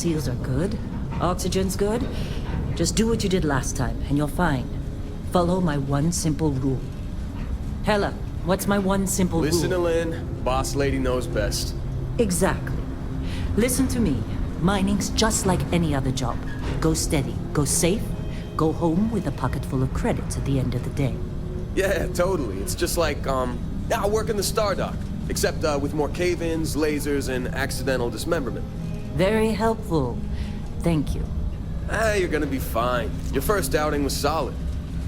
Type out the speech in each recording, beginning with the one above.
seals are good. Oxygen's good. Just do what you did last time, and you're fine. Follow my one simple rule. Hella, what's my one simple rule? Listen to Lynn. Boss lady knows best. Exactly. Listen to me. Mining's just like any other job. Go steady, go safe, go home with a pocket full of credits at the end of the day. Yeah, totally. It's just like, I work in the Star Dock. Except, with more cave-ins, lasers, and accidental dismemberment. Very helpful. Thank you. You're gonna be fine. Your first outing was solid.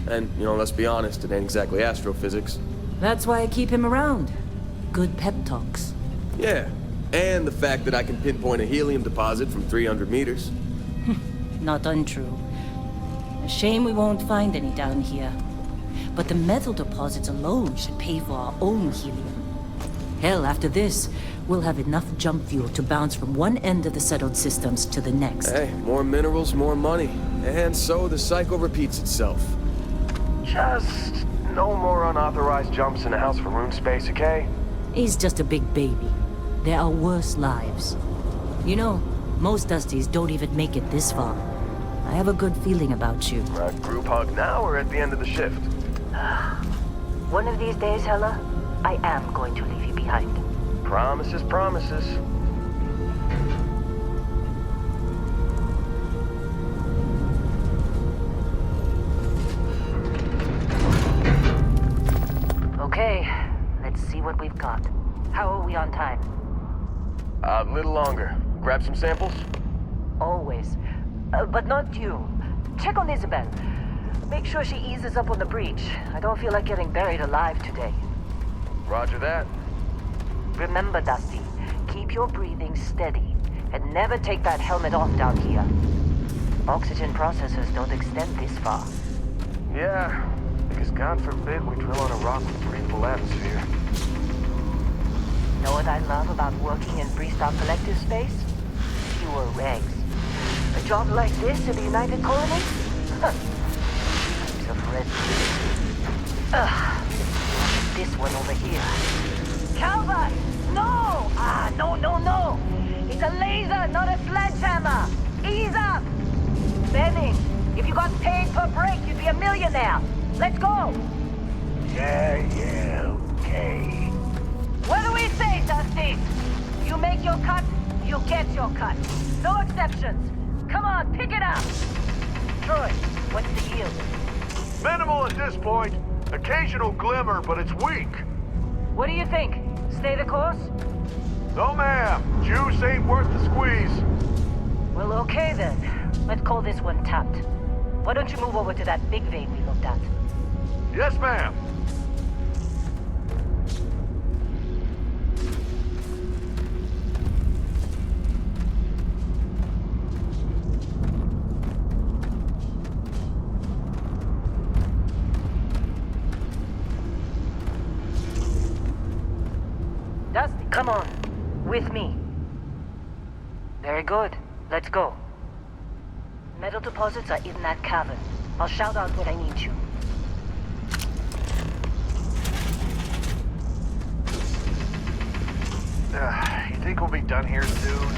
And, let's be honest, it ain't exactly astrophysics. That's why I keep him around. Good pep talks. Yeah, and the fact that I can pinpoint a helium deposit from 300 meters. Not untrue. A shame we won't find any down here. But the metal deposits alone should pay for our own helium. Hell, after this, we'll have enough jump fuel to bounce from one end of the settled systems to the next. Hey, more minerals, more money. And so the cycle repeats itself. Just no more unauthorized jumps in the house for room space, okay? He's just a big baby. There are worse lives. You know, most Dusties don't even make it this far. I have a good feeling about you. A group hug now or at the end of the shift? One of these days, Hella, I am going to leave you behind. Promises, promises. Okay, let's see what we've got. How are we on time? A little longer. Grab some samples? Always. But not you. Check on Isabel. Make sure she eases up on the breach. I don't feel like getting buried alive today. Roger that. Remember, Dusty, keep your breathing steady, and never take that helmet off down here. Oxygen processors don't extend this far. Yeah, because God forbid we drill on a rock with breathable atmosphere. Know what I love about working in Freestyle Collective space? Fewer regs. A job like this in the United Colonies? Huh. Heaps of red tape. Ugh. This one over here. Calvert! No! No. It's a laser, not a sledgehammer. Ease up! Benning, if you got paid per break, you'd be a millionaire. Let's go! Yeah, okay. What do we say, Dusty? You make your cut, you get your cut. No exceptions. Come on, pick it up. Troy, what's the yield? Minimal at this point. Occasional glimmer, but it's weak. What do you think? Stay the course? No, ma'am. Juice ain't worth the squeeze. Well, okay then. Let's call this one tapped. Why don't you move over to that big vein we looked at? Yes, ma'am. Dusty, come on. With me. Very good. Let's go. Metal deposits are in that cavern. I'll shout out when I need you. You think we'll be done here soon?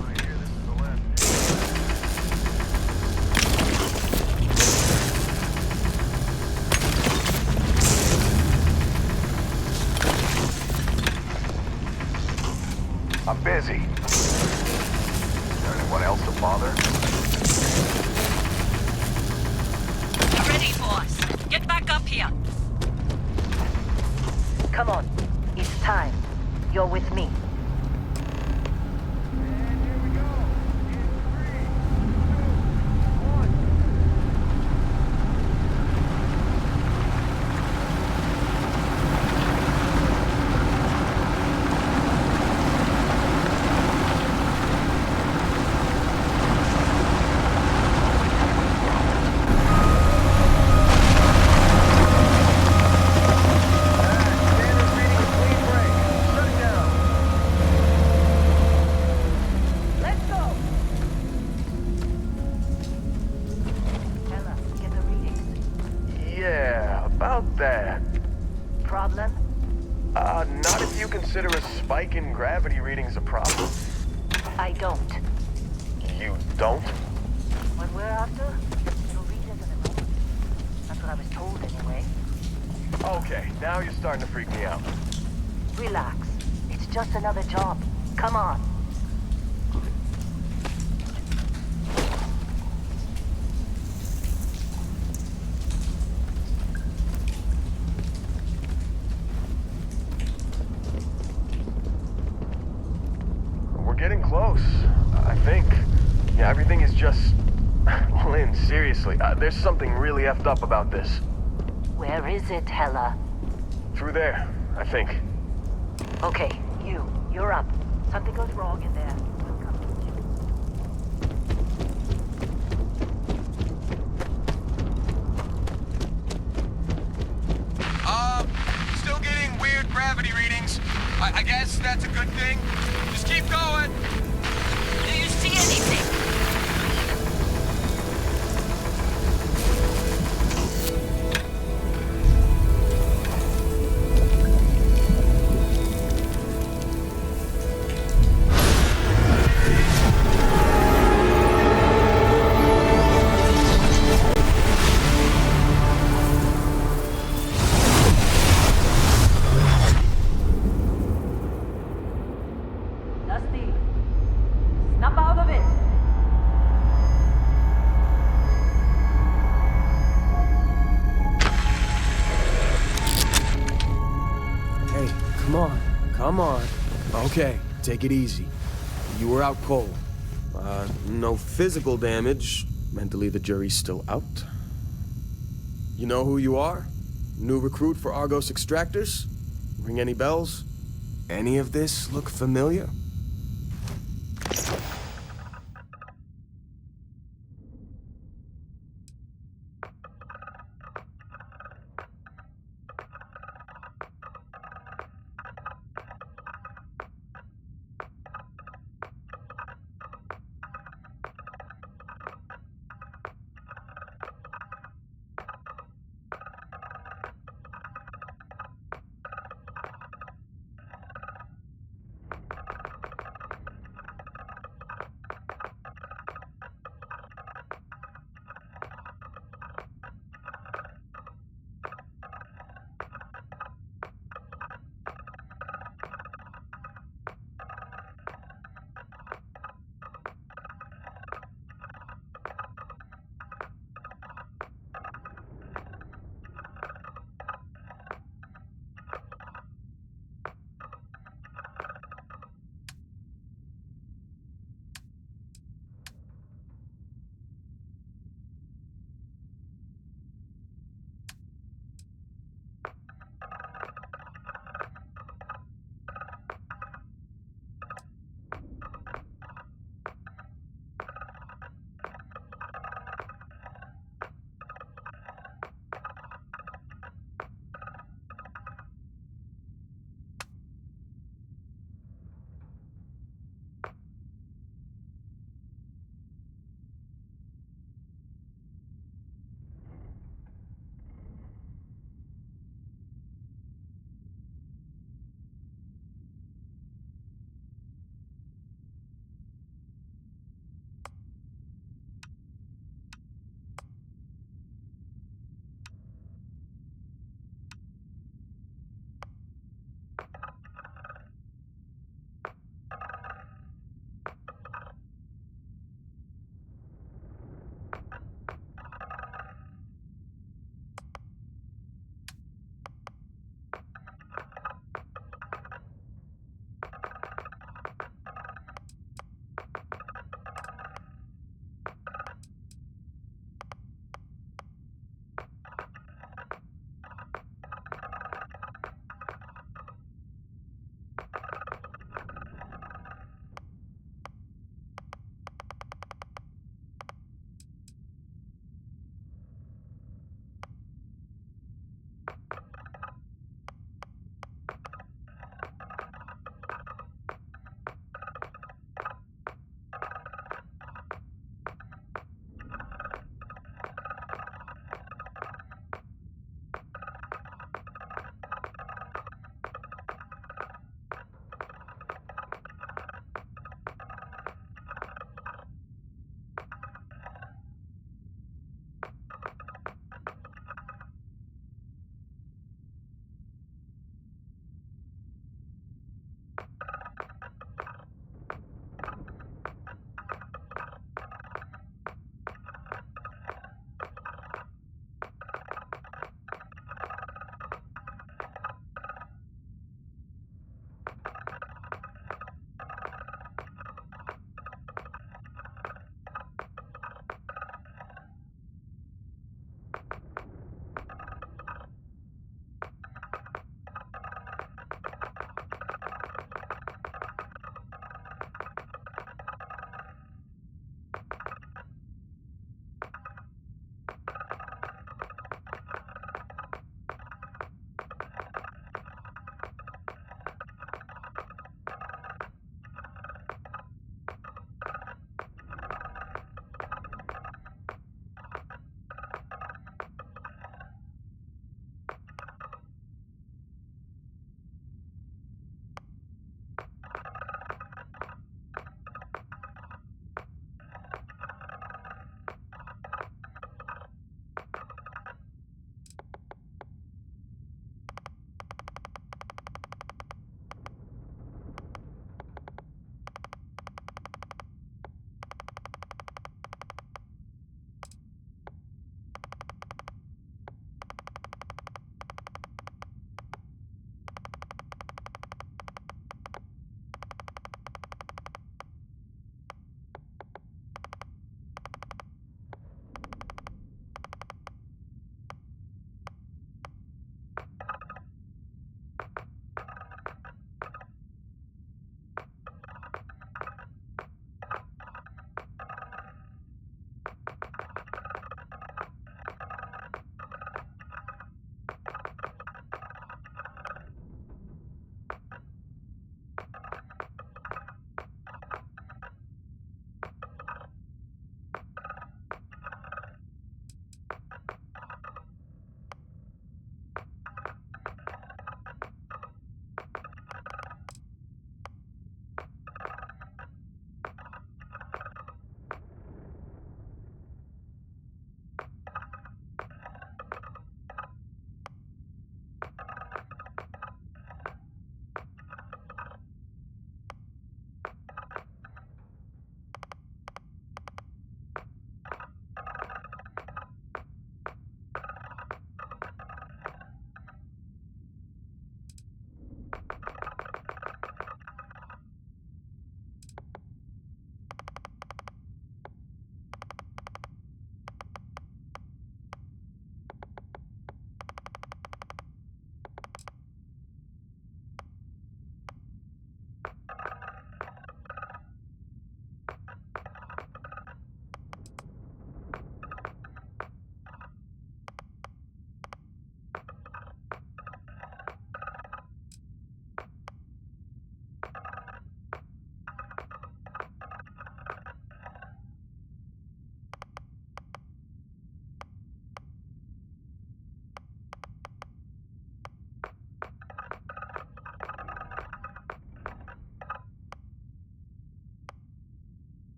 I hear this is the last. I'm busy. Is there anyone else to bother? Ready, boss. Get back up here. Come on. It's time. You're with me. Not if you consider a spike in gravity readings a problem. I I don't. You don't? What we're after, it'll read as an anomaly. That's what I was told anyway. Okay, now you're starting to freak me out. Relax. It's just another job. Come on. We're getting close, I think. Yeah, everything is just... Lynn, seriously, there's something really effed up about this. Where is it, Hella? Through there, I think. Okay, you're up. Something goes wrong in there. We'll come to you. Still getting weird gravity readings. I guess that's a good thing. Just keep going. Do you see anything? Dusty, snap out of it. Hey, come on. Come on. Okay, take it easy. You were out cold. No physical damage. Mentally, the jury's still out. You know who you are? New recruit for Argos Extractors? Ring any bells? Any of this look familiar?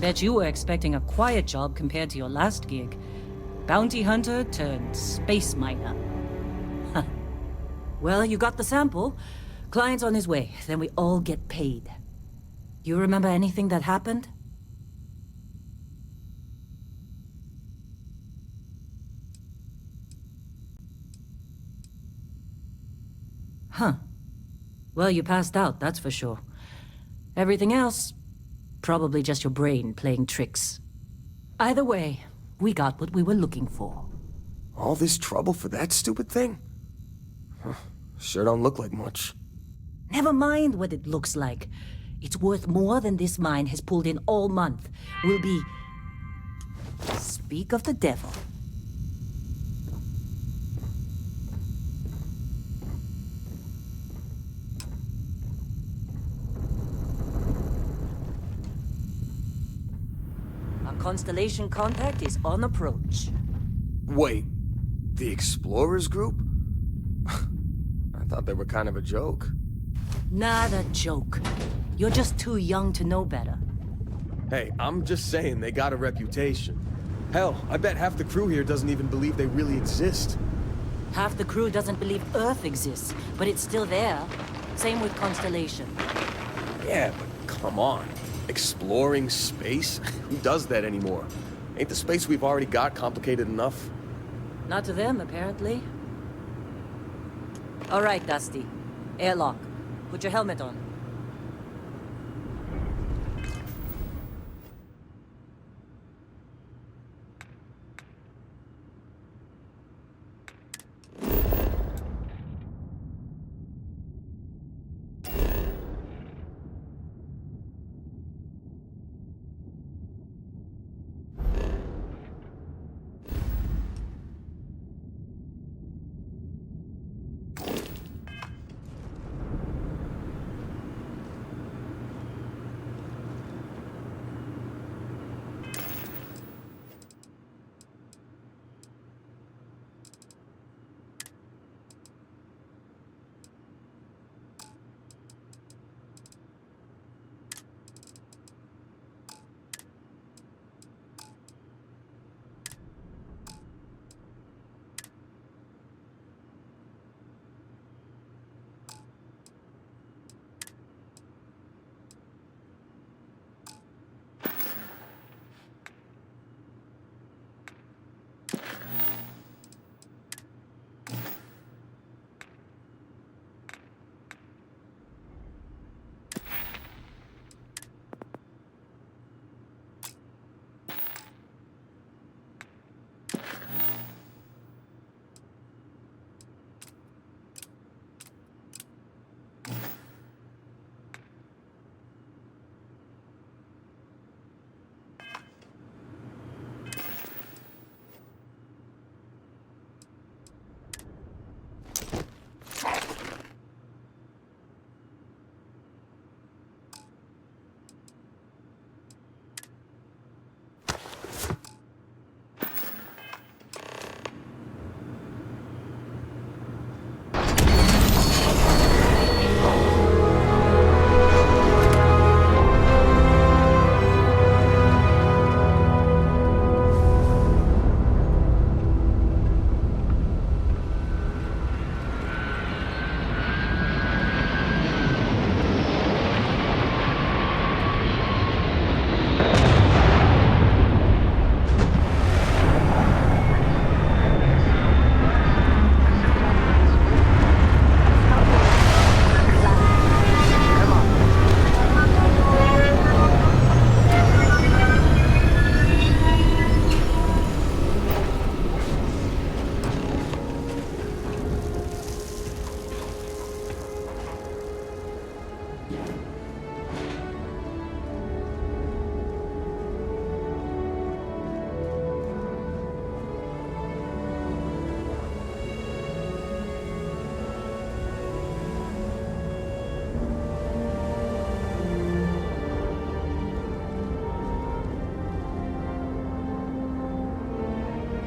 Bet you were expecting a quiet job compared to your last gig. Bounty hunter turned space miner. Huh. Well, you got the sample. Client's on his way, then we all get paid. You remember anything that happened? Huh. Well, you passed out, that's for sure. Everything else, probably just your brain playing tricks. Either way, we got what we were looking for. All this trouble for that stupid thing? Huh. Sure don't look like much. Never mind what it looks like. It's worth more than this mine has pulled in all month. We'll be... Speak of the devil. Our Constellation contact is on approach. Wait, the Explorers group? I thought they were kind of a joke. Not a joke. You're just too young to know better. Hey, I'm just saying they got a reputation. Hell, I bet half the crew here doesn't even believe they really exist. Half the crew doesn't believe Earth exists, but it's still there. Same with Constellation. Yeah, but come on. Exploring space? Who does that anymore? Ain't the space we've already got complicated enough? Not to them, apparently. All right, Dusty. Airlock. Put your helmet on.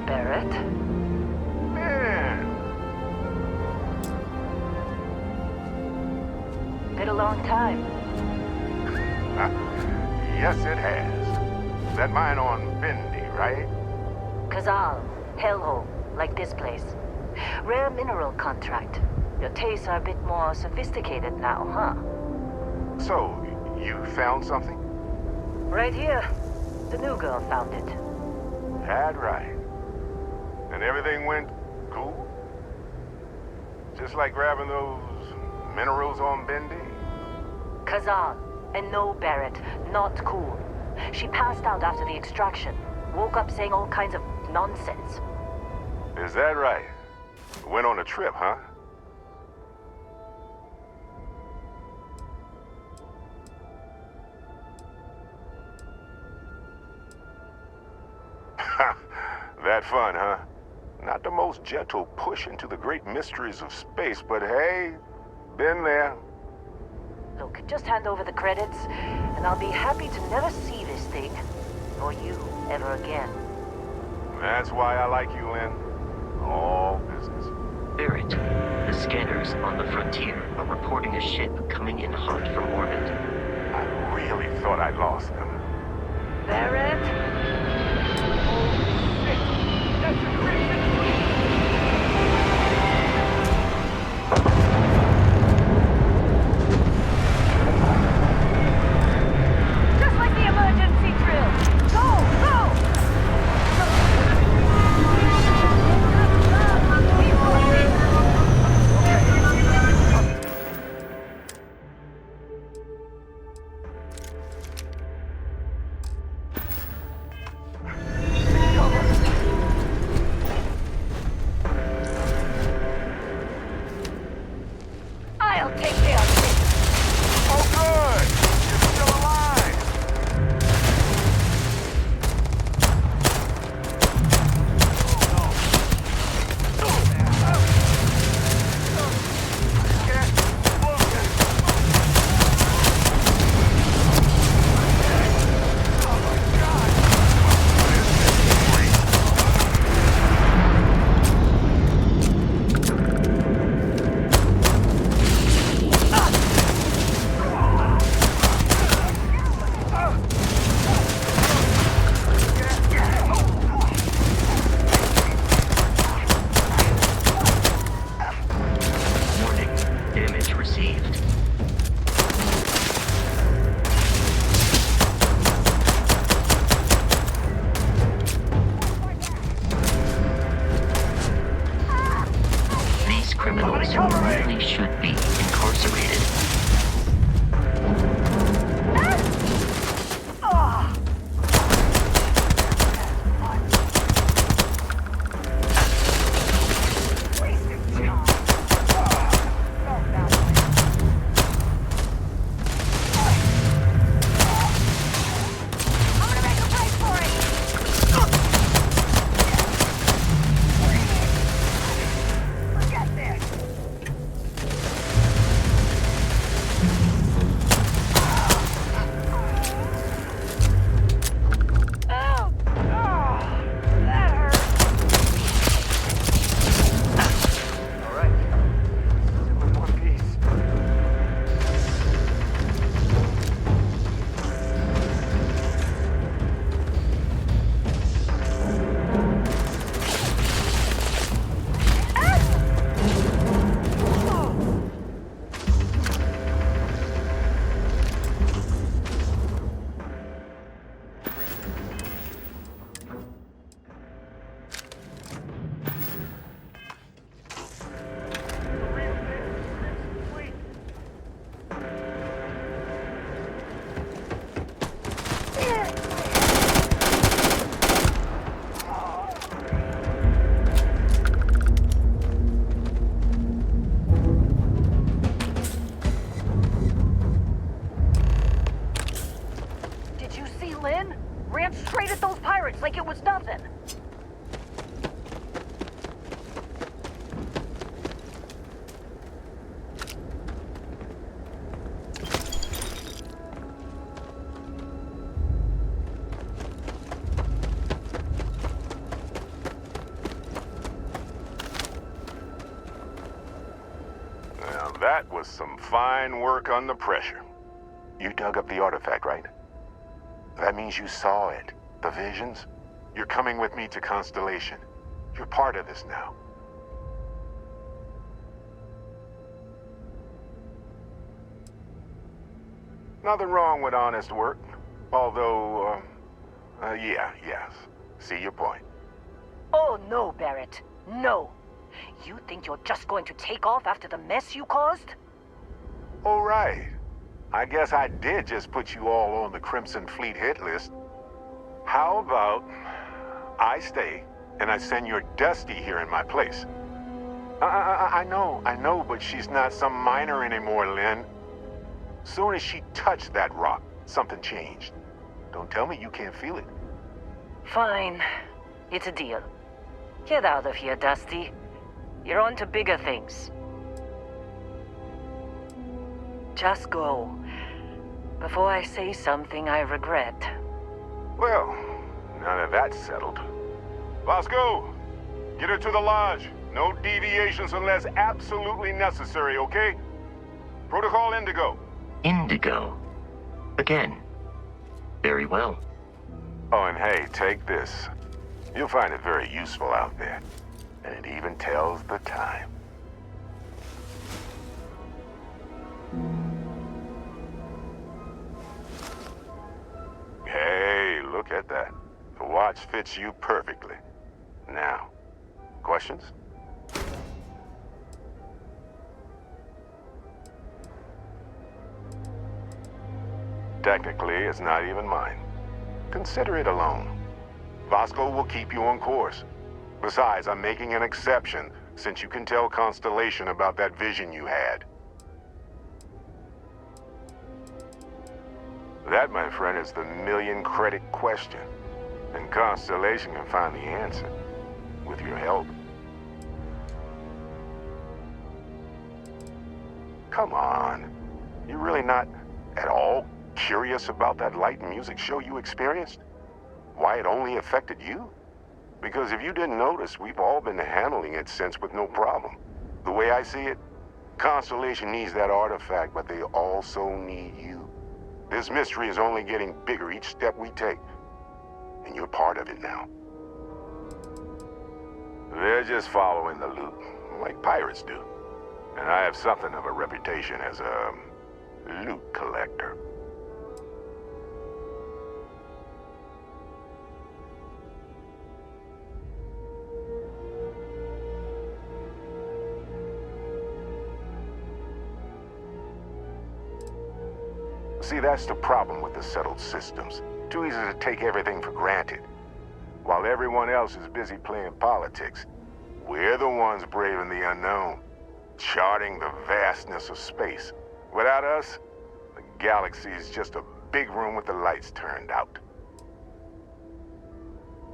Barrett? Man, Been a long time. yes it has. That mine on Bendy, right? Kazal, hellhole, like this place. Rare mineral contract. Your tastes are a bit more sophisticated now, huh? So, you found something? Right here. The new girl found it. Had right. And everything went cool? Just like grabbing those minerals on Bendy? Kazal, and no Barrett, not cool. She passed out after the extraction. Woke up saying all kinds of nonsense. Is that right? Went on a trip, huh? That fun, huh? Not the most gentle push into the great mysteries of space, but hey, been there. Look, just hand over the credits, and I'll be happy to never see this thing, or you, ever again. That's why I like you, Lynn. All business. Barrett, the scanners on the frontier are reporting a ship coming in hot from orbit. I really thought I lost them. Barrett? Just like the emergency drill! Go! Go! I'll take care of this! Oh, good! You're still alive! Warning, damage received. These criminals really should be incarcerated. Did you see Lynn? Ran straight at those pirates like it was nothing. Now that was some fine work under pressure. You dug up the artifact, right? That means you saw it. The visions? You're coming with me to Constellation. You're part of this now. Nothing wrong with honest work. Although, yes. See your point. Oh, no, Barrett. No. You think you're just going to take off after the mess you caused? Oh, right. I guess I did just put you all on the Crimson Fleet hit list. How about I stay and I send your Dusty here in my place? I know, but she's not some minor anymore, Lynn. Soon as she touched that rock, something changed. Don't tell me you can't feel it. Fine. It's a deal. Get out of here, Dusty. You're on to bigger things. Just go. Before I say something I regret. Well, now that that's settled. Vasco, get her to the lodge. No deviations unless absolutely necessary, okay? Protocol Indigo. Indigo. Again. Very well. Oh, and hey, take this. You'll find it very useful out there. And it even tells the time. Hey, look at that. The watch fits you perfectly. Now, questions? Technically, it's not even mine. Consider it a loan. Vasco will keep you on course. Besides, I'm making an exception since you can tell Constellation about that vision you had. That, my friend, is the million-credit question. And Constellation can find the answer. With your help. Come on. You're really not at all curious about that light and music show you experienced? Why it only affected you? Because if you didn't notice, we've all been handling it since with no problem. The way I see it, Constellation needs that artifact, but they also need you. This mystery is only getting bigger each step we take. And you're part of it now. They're just following the loot, like pirates do. And I have something of a reputation as a loot collector. See, that's the problem with the settled systems. Too easy to take everything for granted. While everyone else is busy playing politics, we're the ones braving the unknown, charting the vastness of space. Without us, the galaxy is just a big room with the lights turned out.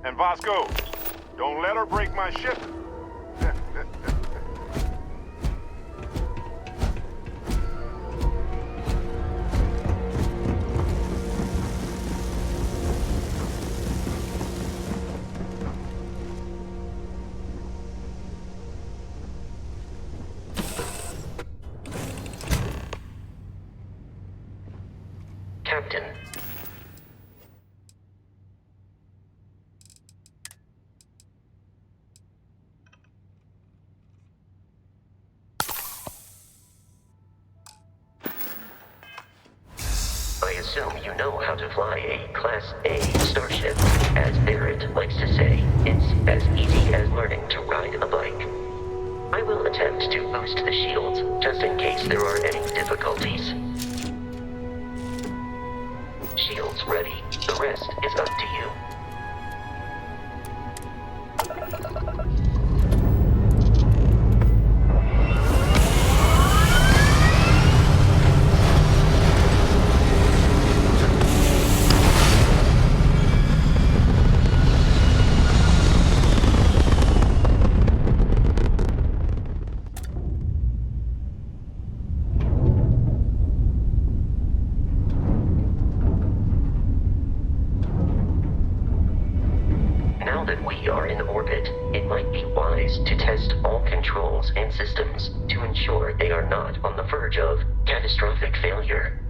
And Vasco, don't let her break my ship. Captain. I assume you know how to fly a Class A starship. As Barrett likes to say, it's as easy as learning to ride a bike. I will attempt to boost the shields, just in case there are any difficulties. Shields ready. The rest is up to you. Now that we are in orbit, it might be wise to test all controls and systems to ensure they are not on the verge of catastrophic failure.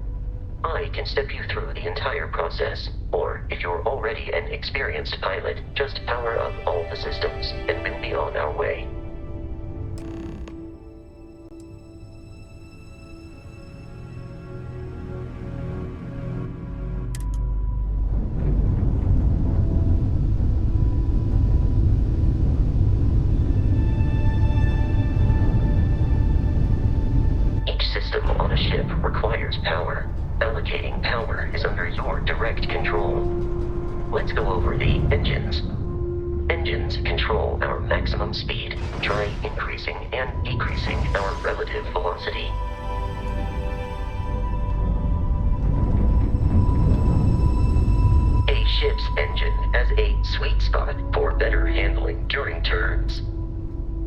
I can step you through the entire process, or if you're already an experienced pilot, just power up all the systems, and we'll be on our way. Each system on a ship requires power. Allocating power is under your direct control. Let's go over the engines. Engines control our maximum speed. Try increasing and decreasing our relative velocity. A ship's engine has a sweet spot for better handling during turns.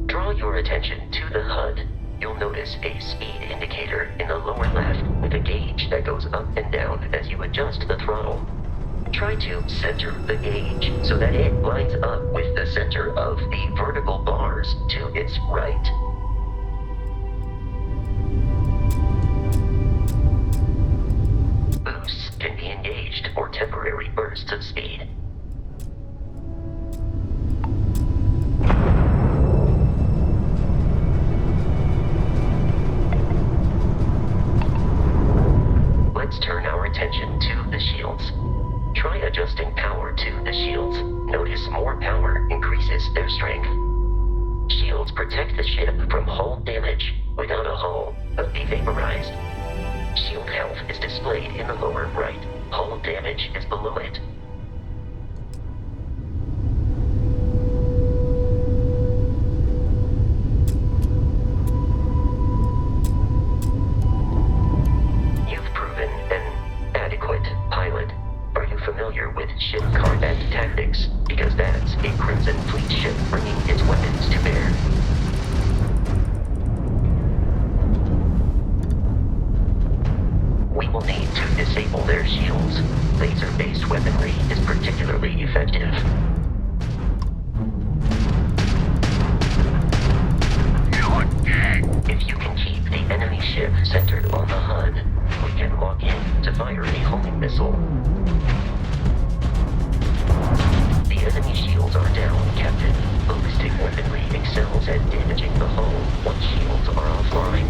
Draw your attention to the HUD. You'll notice a speed indicator in the lower left with a gauge that goes up and down as you adjust the throttle. Try to center the gauge so that it lines up with the center of the vertical bars to its right. Boosts can be engaged for temporary bursts of speed. Let's turn our attention to the shields. Try adjusting power to the shields. Notice more power increases their strength. Shields protect the ship from hull damage. Without a hull, it'll be vaporized. Shield health is displayed in the lower right. Hull damage is below it. Familiar with ship combat tactics, because that's a Crimson Fleet ship bringing its weapons to bear. We will need to disable their shields. Laser-based weaponry is particularly effective. You're dead! If you can keep the enemy ship centered on the HUD, we can lock in to fire a homing missile. The enemy shields are down, Captain. Ballistic weaponry excels at damaging the hull once shields are offline.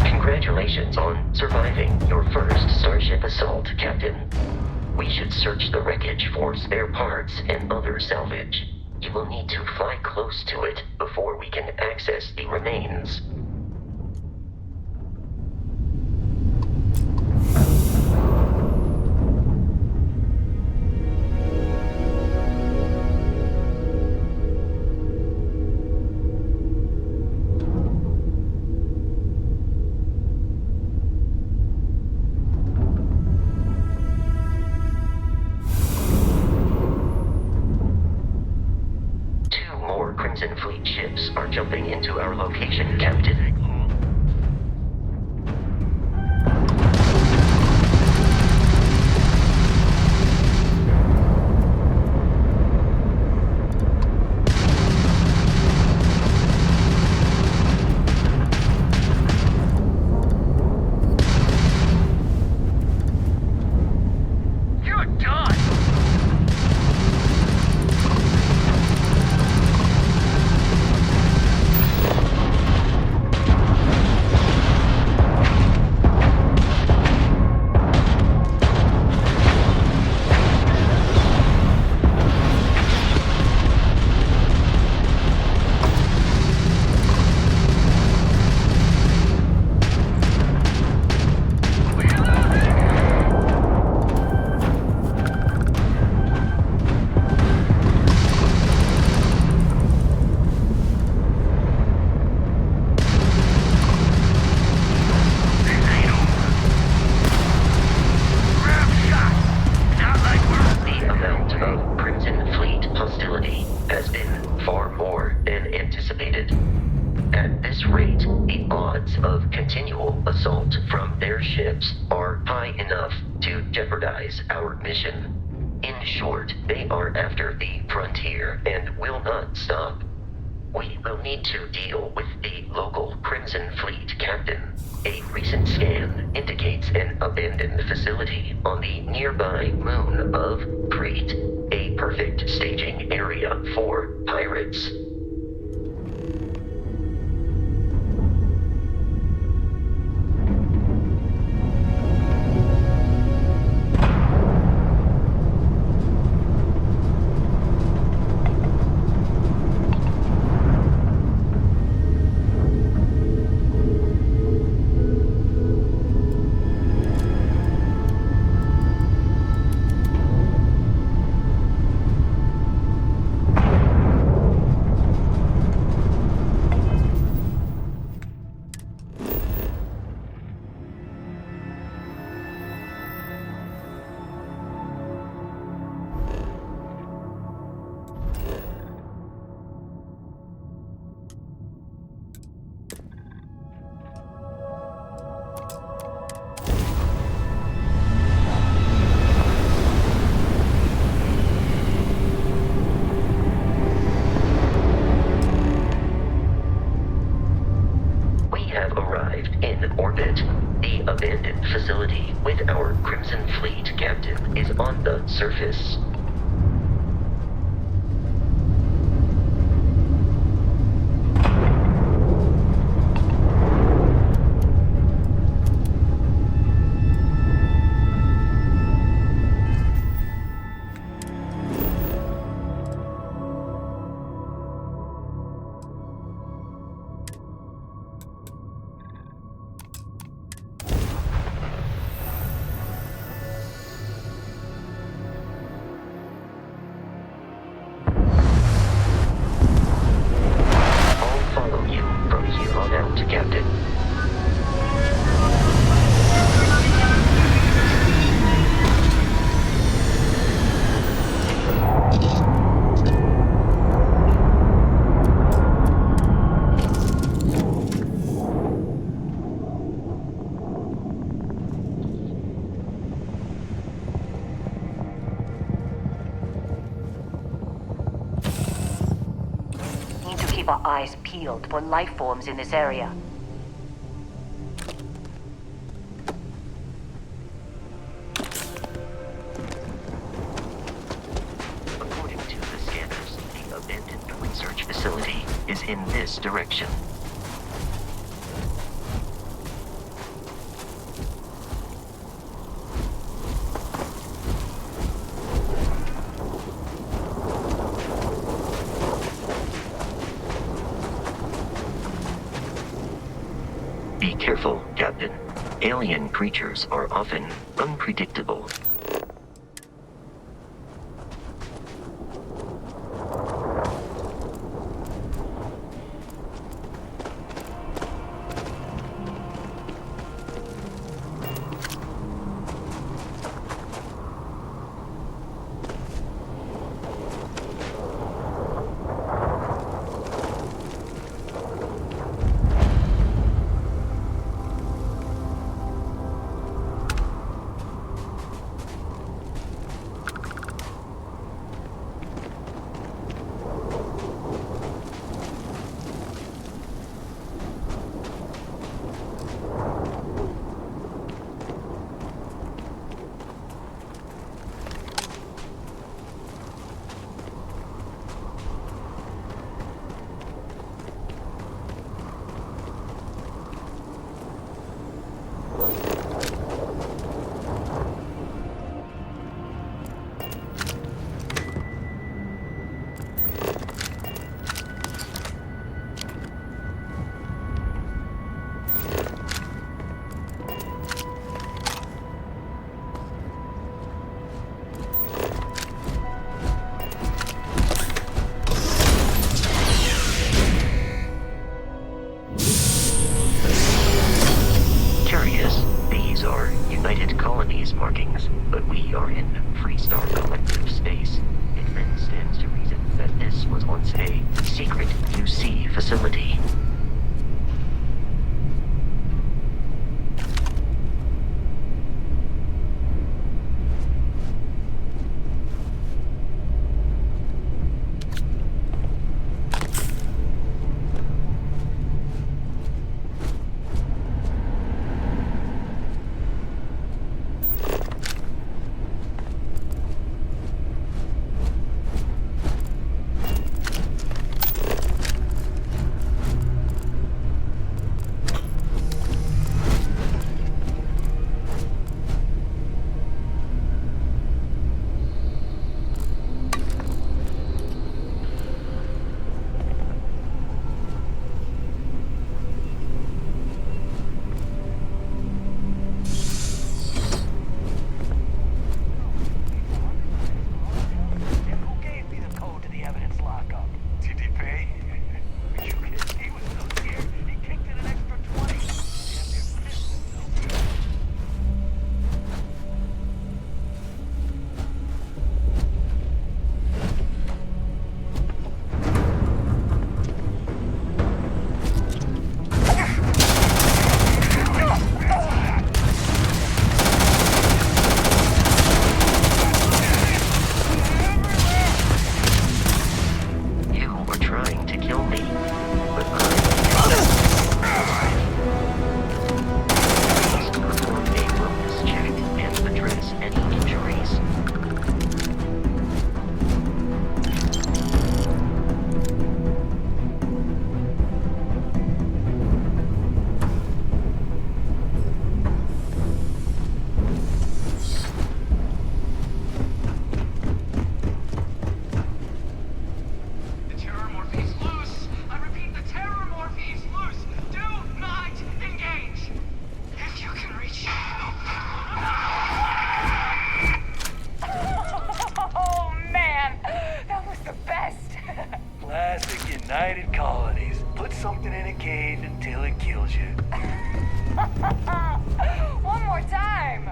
Congratulations on surviving your first Starship assault, Captain. We should search the wreckage for spare parts and other salvage. You will need to fly close to it before we can access the remains. Crimson Fleet ships are jumping into our location, Captain. Assault from their ships are high enough to jeopardize our mission. In short, they are after the frontier and will not stop. We will need to deal with the local Crimson Fleet captain. A recent scan indicates an abandoned facility on the nearby moon of Crete, a perfect staging area for pirates. The abandoned facility with our Crimson Fleet captain is on the surface. Captain. Need to keep our eyes peeled for life forms in this area. According to the scanners, the abandoned research facility is in this direction. Be careful, Captain. Alien creatures are often unpredictable. in a cage until it kills you. One more time!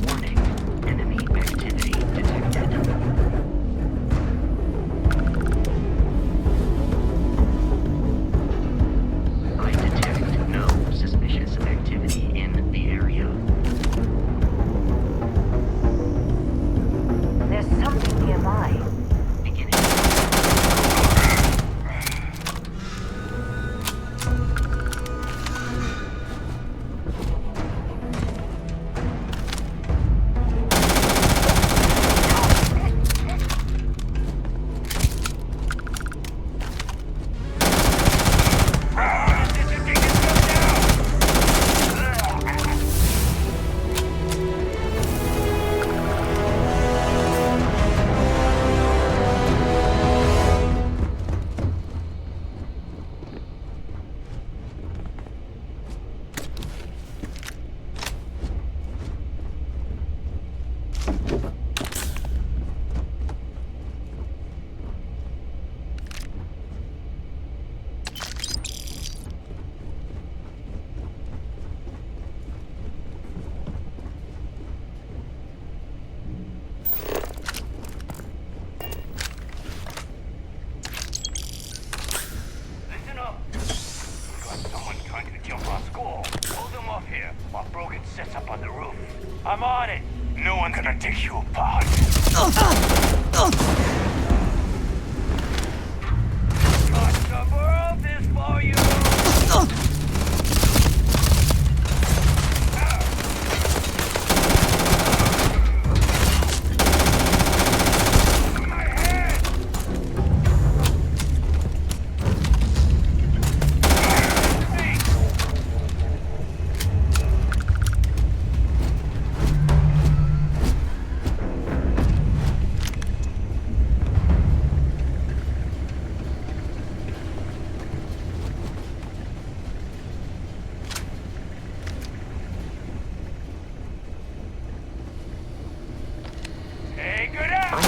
Warning. Enemy activity detected. I detect no suspicious activity in the area. There's something nearby. Beginning. Listen up. We've got someone trying to jump our school. Pull them off here while Brogan sets up on the roof. I'm on it. No one's gonna take you apart. What the world is for you? My head! Hey, good out!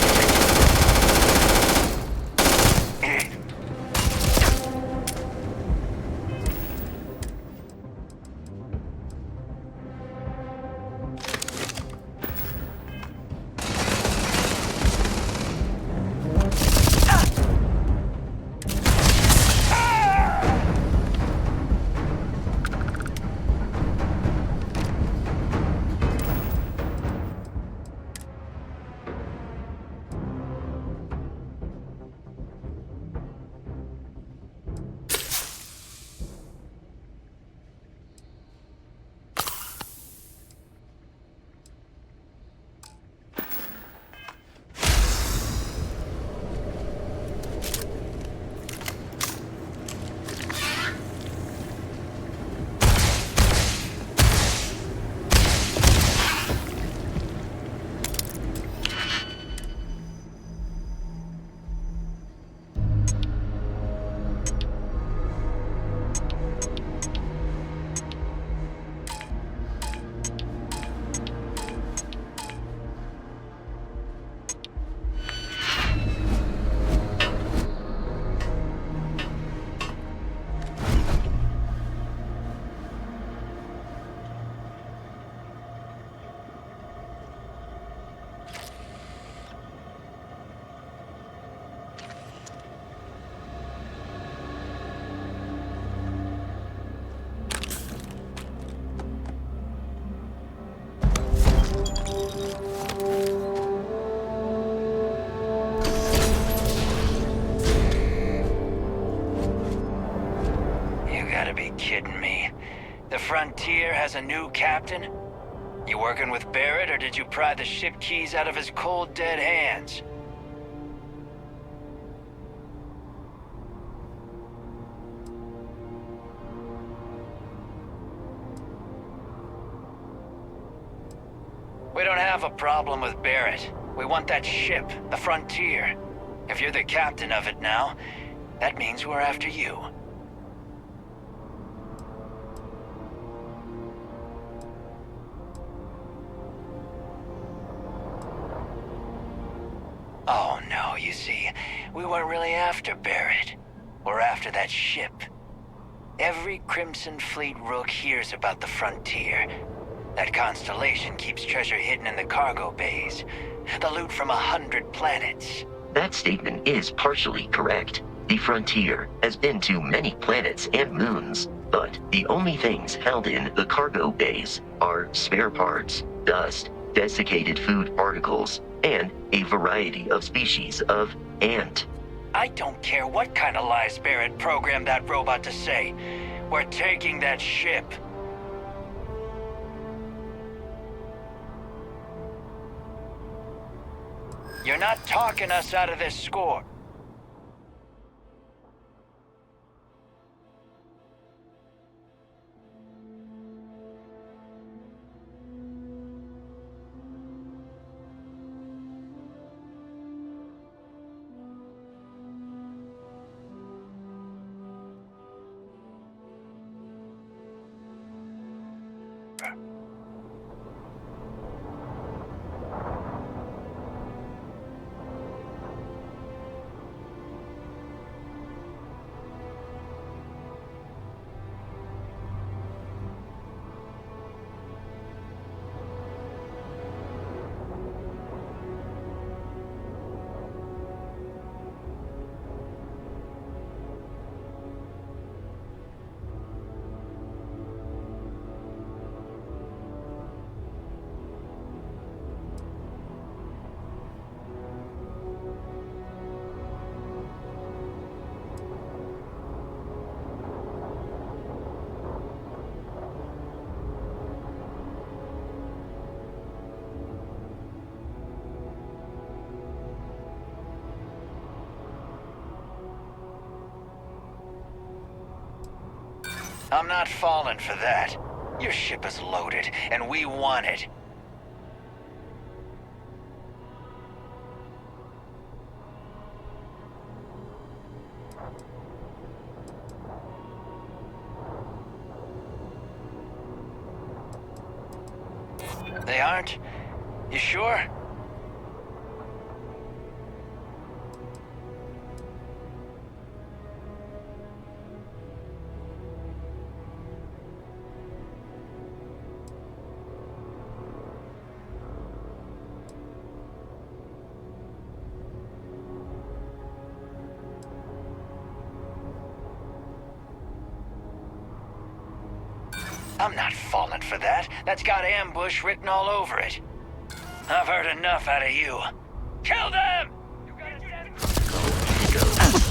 Kidding me? The Frontier has a new captain? You working with Barrett, or did you pry the ship keys out of his cold, dead hands? We don't have a problem with Barrett. We want that ship, the Frontier. If you're the captain of it now, that means we're after you. Oh no, you see, we weren't really after Barrett. We're after that ship. Every Crimson Fleet rook hears about the Frontier. That constellation keeps treasure hidden in the cargo bays. The loot from 100 planets. That statement is partially correct. The Frontier has been to many planets and moons, but the only things held in the cargo bays are spare parts, dust, desiccated food particles, and a variety of species of ant. I don't care what kind of lies Barrett programmed that robot to say. We're taking that ship. You're not talking us out of this score. I'm not falling for that. Your ship is loaded, and we want it. They aren't? You sure? I'm not falling for that. That's got ambush written all over it. I've heard enough out of you. Kill them!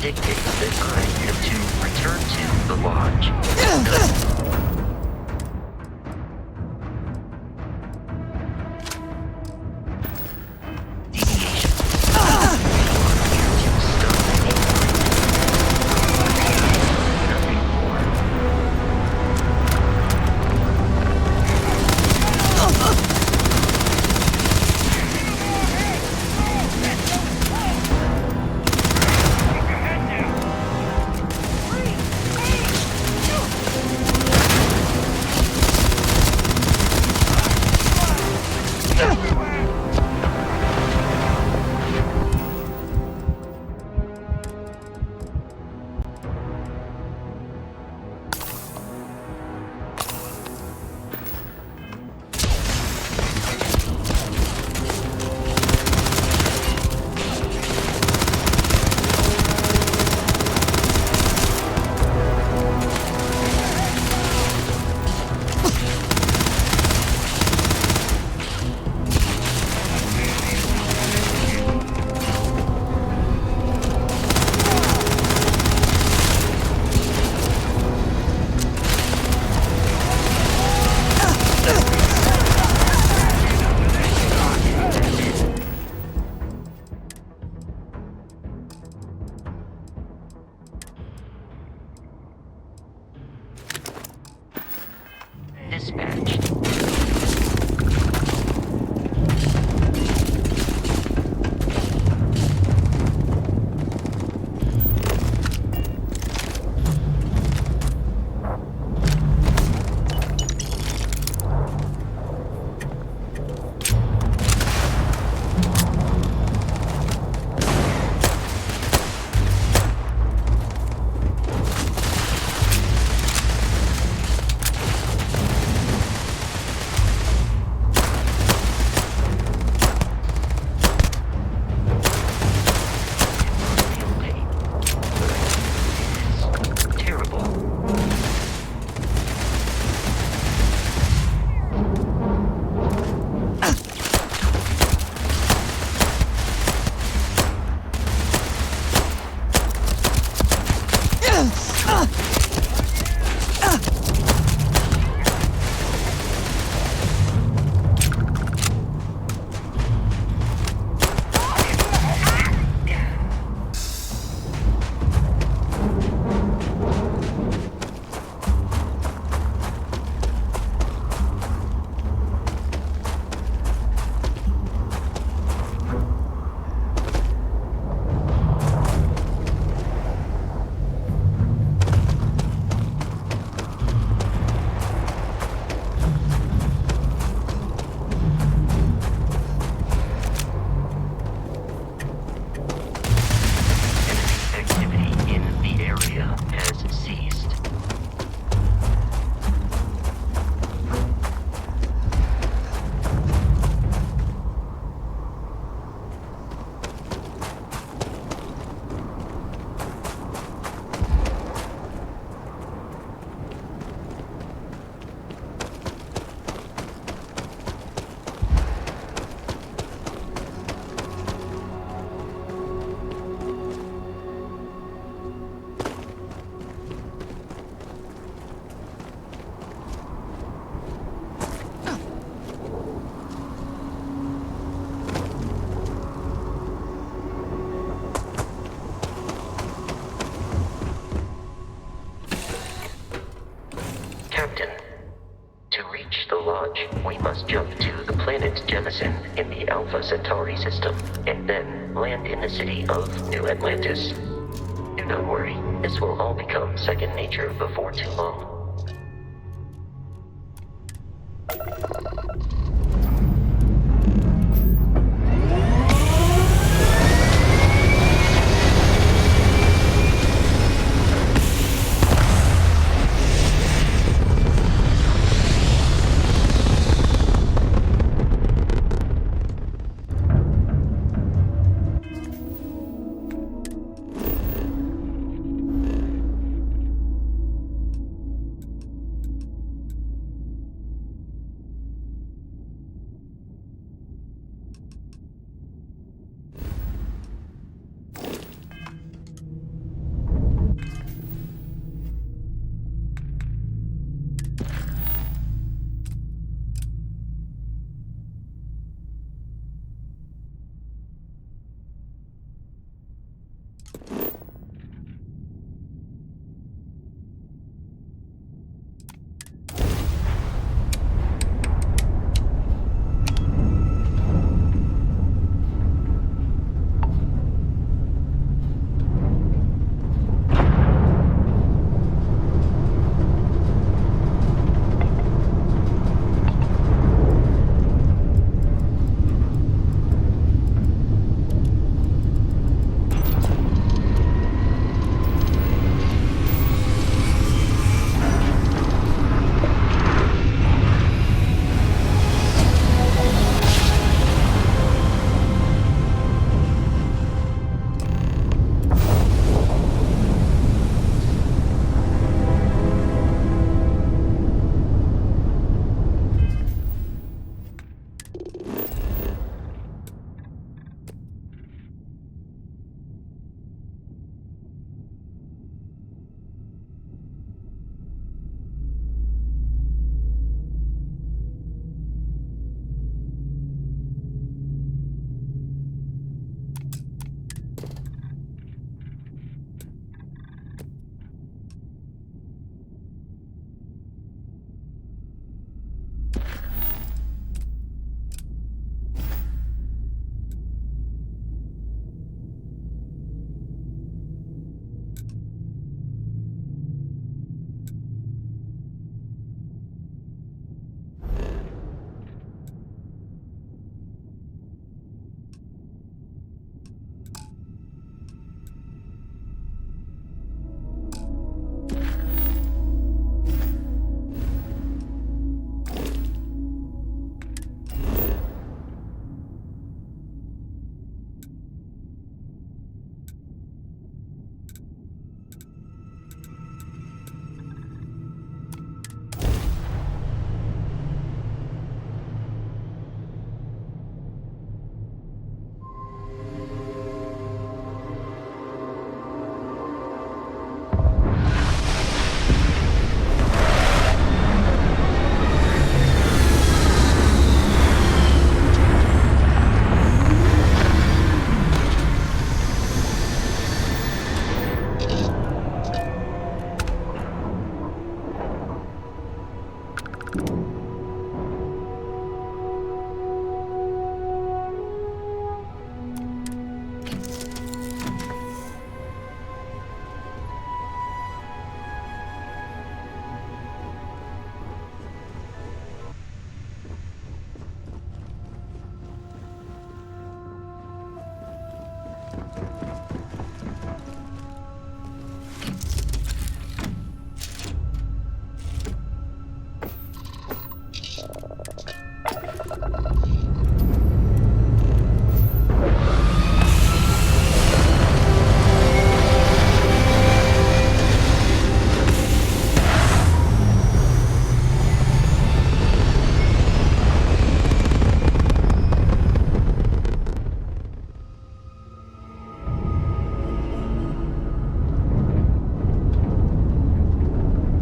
Dictates that I am to return to the lodge. Alpha Centauri system, and then land in the city of New Atlantis. Do not worry, this will all become second nature before too long.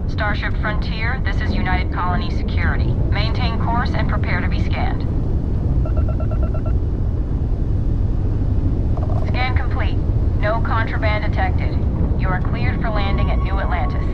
Starship Frontier, this is United Colony Security. Maintain course and prepare to be scanned. Scan complete. No contraband detected. You are cleared for landing at New Atlantis.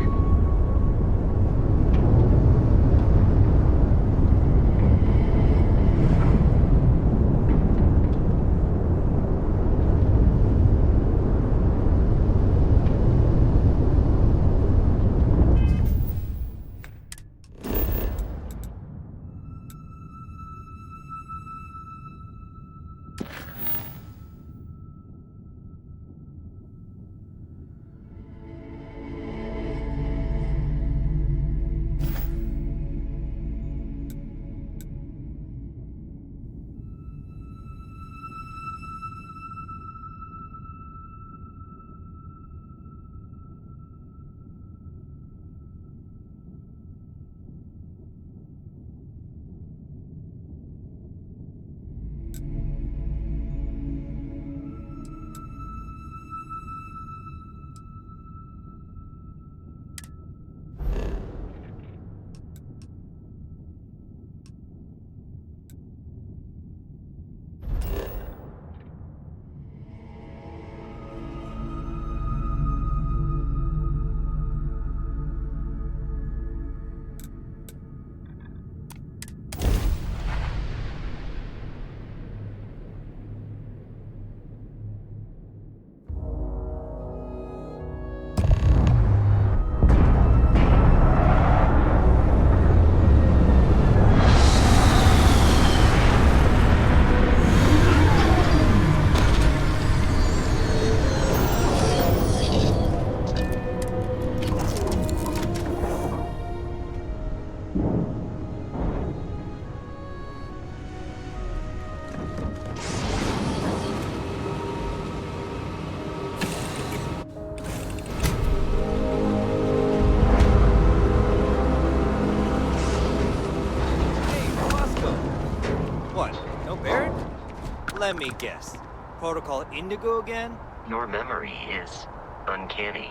Let me guess. Protocol Indigo again? Your memory is uncanny.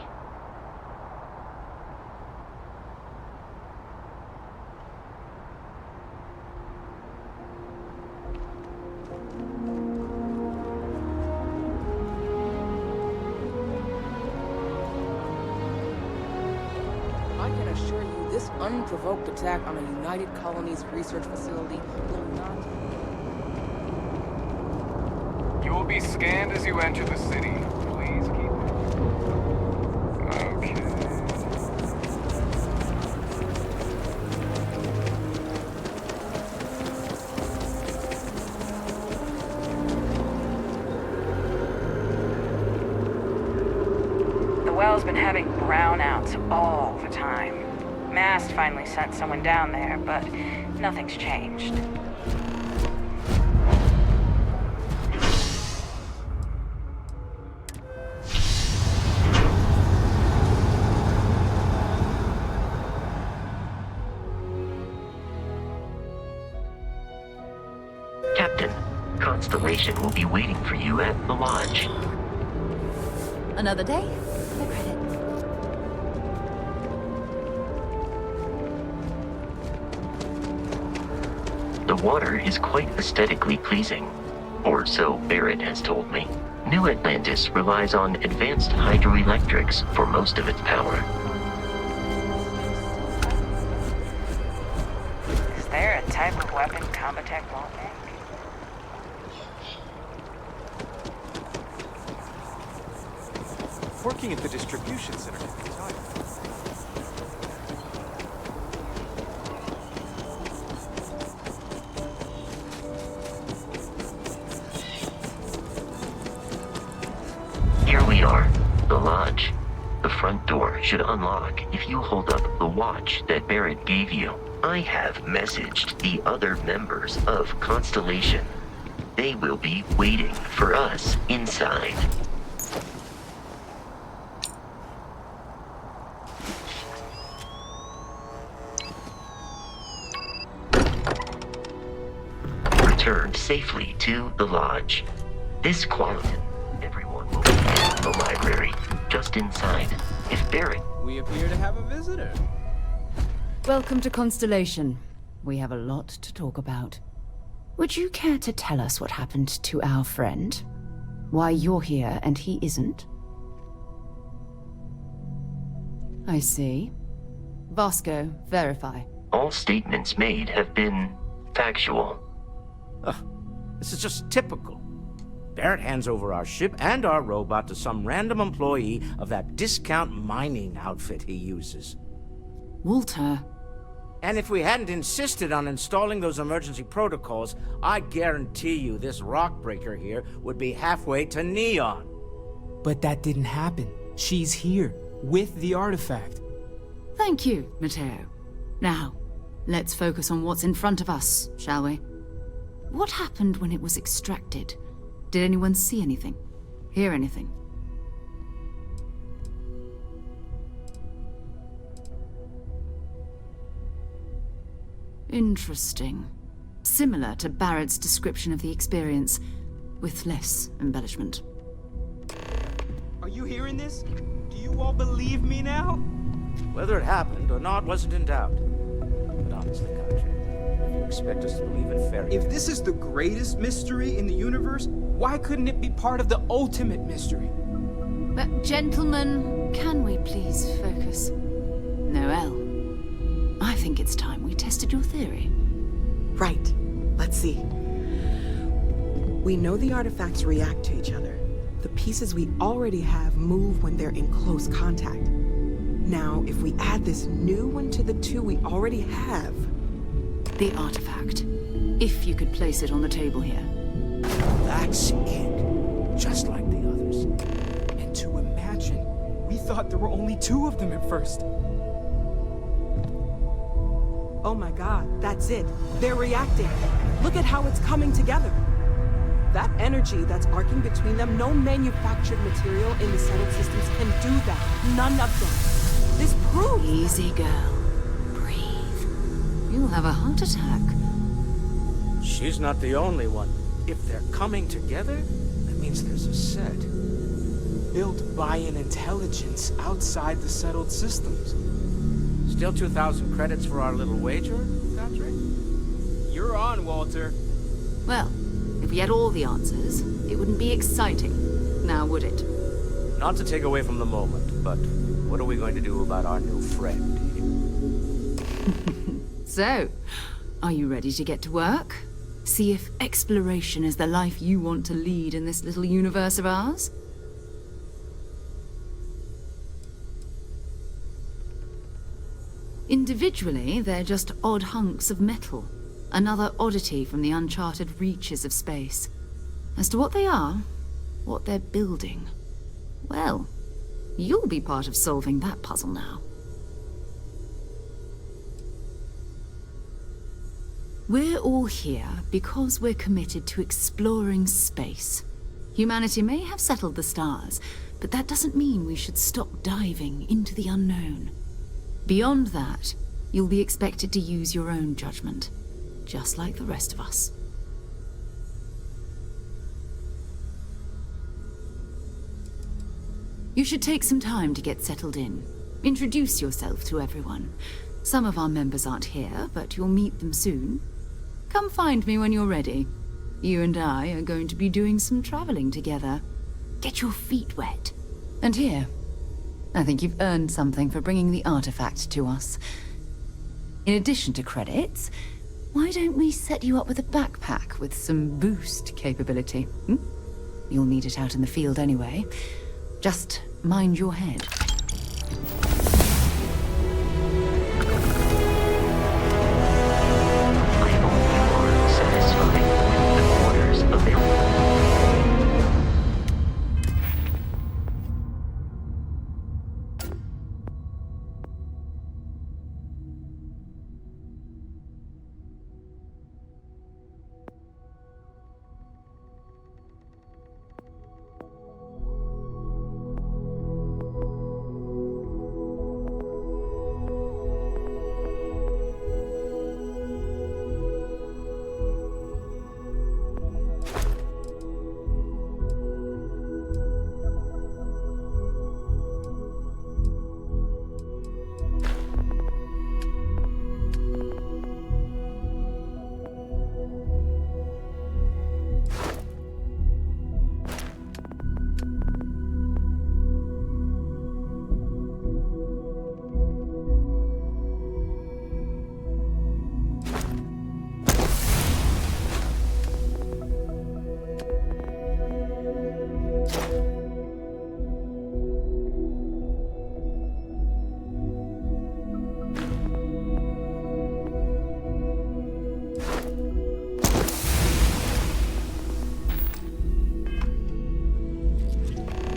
I can assure you this unprovoked attack on a United Colonies research facility will not... You will be scanned as you enter the city. Please keep... Okay. The well's been having brownouts all the time. Mast finally sent someone down there, but nothing's changed. Captain, Constellation will be waiting for you at the lodge. Another day? No credit. The water is quite aesthetically pleasing, or so Barrett has told me. New Atlantis relies on advanced hydroelectrics for most of its power. Is there a type of weapon Combatech won't make? Working at the distribution center. Here we are, the lodge. The front door should unlock if you hold up the watch that Barrett gave you. I have messaged the other members of Constellation. They will be waiting for us inside. Return safely to the lodge. This quality, everyone will be in the library, just inside. If Barrett... We appear to have a visitor. Welcome to Constellation. We have a lot to talk about. Would you care to tell us what happened to our friend? Why you're here and he isn't? I see. Vasco, verify. All statements made have been factual. This is just typical. Barrett hands over our ship and our robot to some random employee of that discount mining outfit he uses. Walter. And if we hadn't insisted on installing those emergency protocols, I guarantee you this rock breaker here would be halfway to Neon. But that didn't happen. She's here, with the artifact. Thank you, Matteo. Now, let's focus on what's in front of us, shall we? What happened when it was extracted? Did anyone see anything? Hear anything? Interesting. Similar to Barrett's description of the experience, with less embellishment. Are you hearing this? Do you all believe me now? Whether it happened or not wasn't in doubt. But honestly, Country, if you expect us to believe in fairy If this is the greatest mystery in the universe, why couldn't it be part of the ultimate mystery? But gentlemen, can we please focus? Noel, I think it's time we tested your theory. Right. Let's see. We know the artifacts react to each other. The pieces we already have move when they're in close contact. Now, if we add this new one to the two we already have... The artifact. If you could place it on the table here. That's it. Just like the others. And to imagine, we thought there were only two of them at first. Oh my god, that's it. They're reacting. Look at how it's coming together. That energy that's arcing between them, no manufactured material in the settled systems can do that. None of them. This proves... Easy, girl. Breathe. You'll have a heart attack. She's not the only one. If they're coming together, that means there's a set. Built by an intelligence outside the settled systems. Still 2,000 credits for our little wager, Godric? You're on, Walter. Well, if we had all the answers, it wouldn't be exciting, now would it? Not to take away from the moment, but what are we going to do about our new friend here? So, are you ready to get to work? See if exploration is the life you want to lead in this little universe of ours? Individually, they're just odd hunks of metal. Another oddity from the uncharted reaches of space. As to what they are, what they're building, well, you'll be part of solving that puzzle now. We're all here because we're committed to exploring space. Humanity may have settled the stars, but that doesn't mean we should stop diving into the unknown. Beyond that, you'll be expected to use your own judgment, just like the rest of us. You should take some time to get settled in. Introduce yourself to everyone. Some of our members aren't here, but you'll meet them soon. Come find me when you're ready. You and I are going to be doing some traveling together. Get your feet wet. And here, I think you've earned something for bringing the artifact to us. In addition to credits, why don't we set you up with a backpack with some boost capability? You'll need it out in the field anyway. Just mind your head. I hope you are satisfied with the quarters available.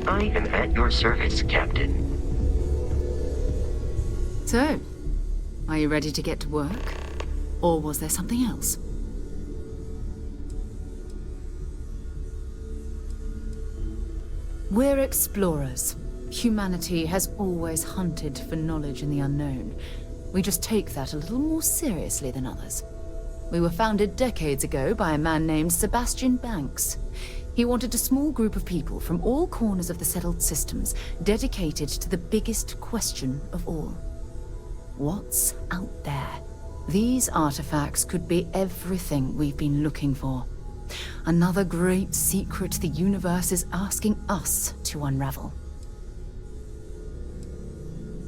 I am at your service, Captain. So, are you ready to get to work? Or was there something else? We're explorers. Humanity has always hunted for knowledge in the unknown. We just take that a little more seriously than others. We were founded decades ago by a man named Sebastian Banks. He wanted a small group of people from all corners of the settled systems dedicated to the biggest question of all. What's out there? These artifacts could be everything we've been looking for. Another great secret the universe is asking us to unravel.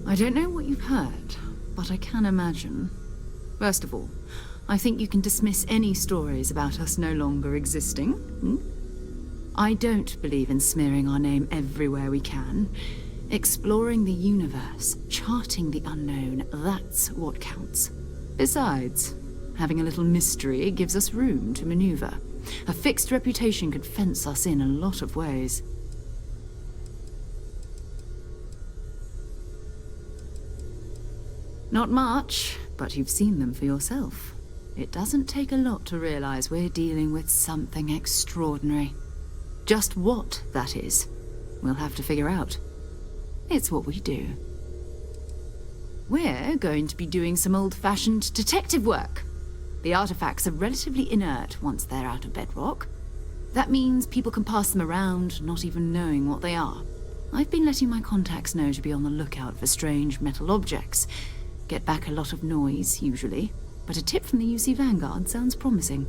I don't know what you've heard, but I can imagine. First of all, I think you can dismiss any stories about us no longer existing. I don't believe in smearing our name everywhere we can. Exploring the universe, charting the unknown, that's what counts. Besides, having a little mystery gives us room to maneuver. A fixed reputation could fence us in a lot of ways. Not much, but you've seen them for yourself. It doesn't take a lot to realize we're dealing with something extraordinary. Just what that is, we'll have to figure out. It's what we do. We're going to be doing some old-fashioned detective work. The artifacts are relatively inert once they're out of bedrock. That means people can pass them around, not even knowing what they are. I've been letting my contacts know to be on the lookout for strange metal objects. Get back a lot of noise, usually. But a tip from the UC Vanguard sounds promising.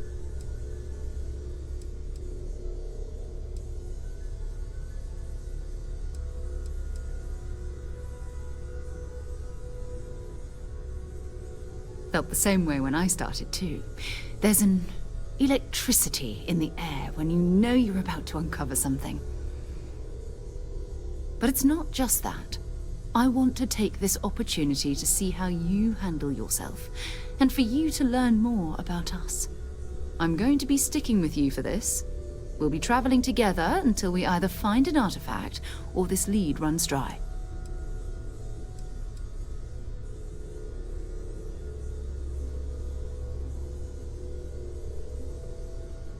Felt the same way when I started, too. There's an electricity in the air when you know you're about to uncover something. But it's not just that. I want to take this opportunity to see how you handle yourself, and for you to learn more about us. I'm going to be sticking with you for this. We'll be traveling together until we either find an artifact or this lead runs dry.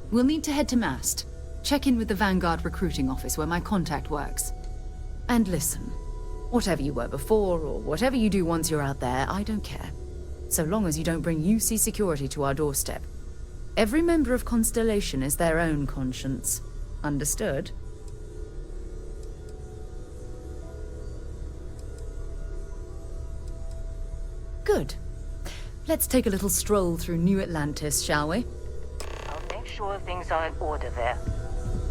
We'll need to head to Mast. Check in with the Vanguard recruiting office where my contact works. And listen, whatever you were before, or whatever you do once you're out there, I don't care. So long as you don't bring UC security to our doorstep. Every member of Constellation is their own conscience. Understood? Good. Let's take a little stroll through New Atlantis, shall we? I'll make sure things are in order there.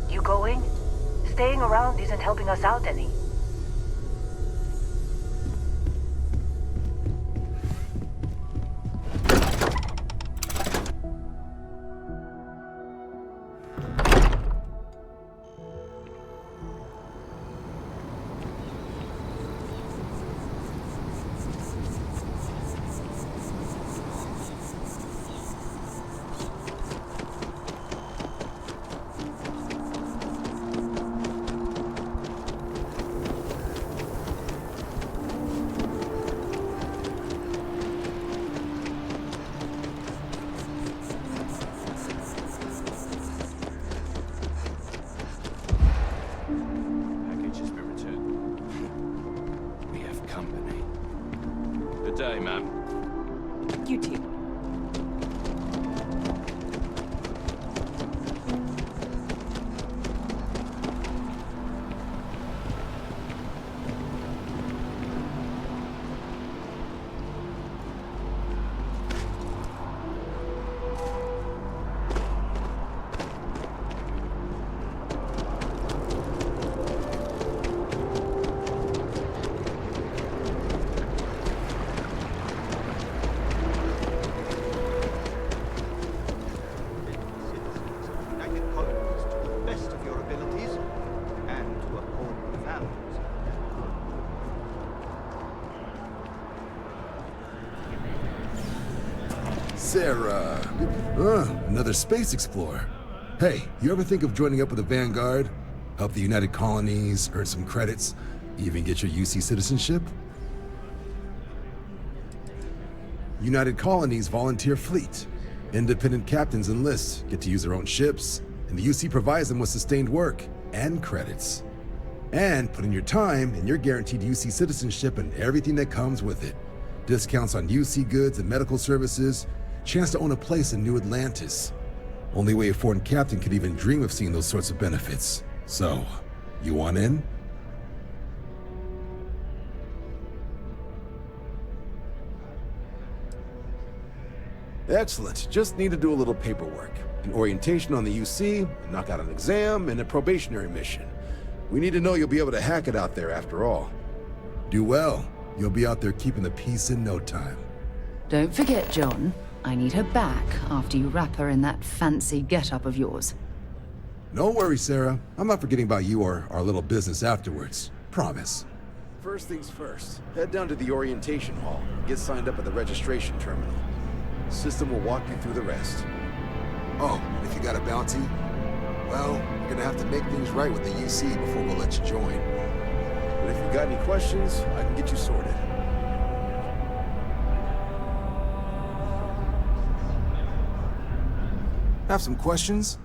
You going? Staying around isn't helping us out any. Day, ma'am. You too. Sarah. Another space explorer. Hey, you ever think of joining up with the Vanguard? Help the United Colonies, earn some credits, even get your UC citizenship? United Colonies volunteer fleet. Independent captains enlist, get to use their own ships, and the UC provides them with sustained work and credits. And put in your time, and you're guaranteed UC citizenship and everything that comes with it. Discounts on UC goods and medical services, chance to own a place in New Atlantis. Only way a foreign captain could even dream of seeing those sorts of benefits. So, you want in? Excellent. Just need to do a little paperwork. An orientation on the UC, knock out an exam, and a probationary mission. We need to know you'll be able to hack it out there after all. Do well. You'll be out there keeping the peace in no time. Don't forget, John. I need her back after you wrap her in that fancy get-up of yours. No worries, Sarah. I'm not forgetting about you or our little business afterwards. Promise. First things first. Head down to the orientation hall. Get signed up at the registration terminal. The system will walk you through the rest. Oh, and if you got a bounty, well, you're gonna have to make things right with the UC before we'll let you join. But if you got any questions, I can get you sorted. Have some questions?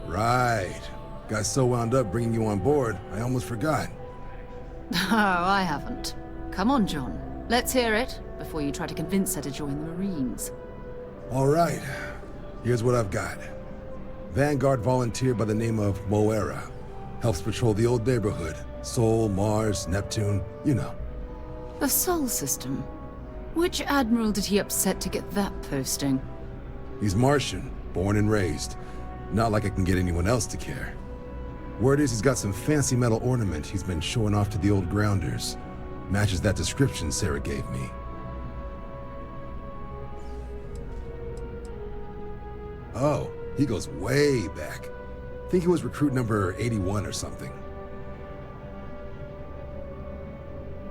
Right. Got so wound up bringing you on board, I almost forgot. Oh, I haven't. Come on, John. Let's hear it. before you try to convince her to join the Marines. All right, here's what I've got. Vanguard volunteer by the name of Moera. Helps patrol the old neighborhood. Sol, Mars, Neptune, you know. The Sol system? Which admiral did he upset to get that posting? He's Martian, born and raised. Not like I can get anyone else to care. Word is he's got some fancy metal ornament he's been showing off to the old grounders. Matches that description Sarah gave me. Oh, he goes way back. Think he was recruit number 81 or something.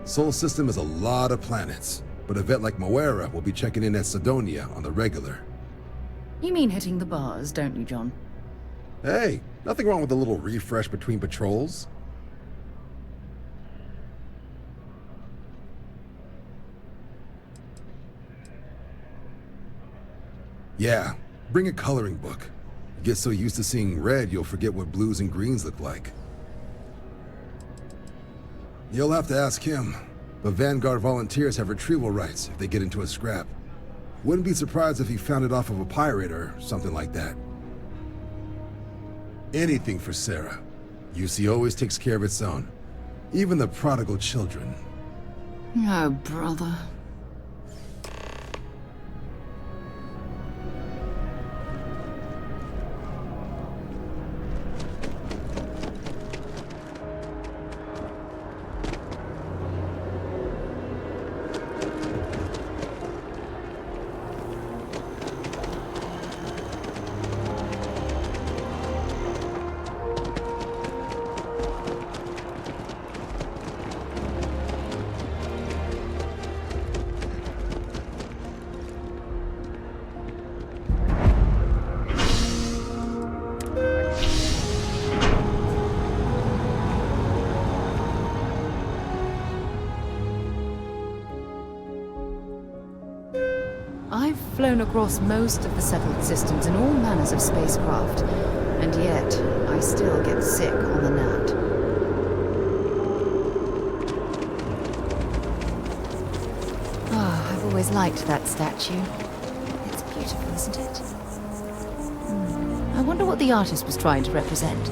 Sol system is a lot of planets, but a vet like Moera will be checking in at Sidonia on the regular. You mean hitting the bars, don't you, John? Hey, nothing wrong with a little refresh between patrols. Yeah, bring a coloring book. You get so used to seeing red, you'll forget what blues and greens look like. You'll have to ask him, but Vanguard volunteers have retrieval rights if they get into a scrap. Wouldn't be surprised if he found it off of a pirate or something like that. Anything for Sarah. UC always takes care of its own. Even the prodigal children. Oh, brother. I've flown across most of the settled systems in all manners of spacecraft, and yet I still get sick on the gnat. I've always liked that statue. It's beautiful, isn't it? I wonder what the artist was trying to represent.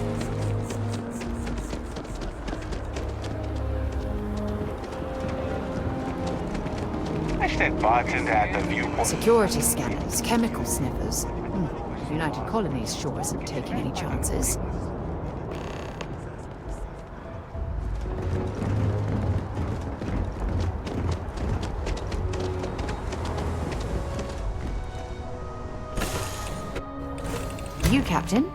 Security scanners, chemical sniffers. The United Colonies sure isn't taking any chances. You, Captain?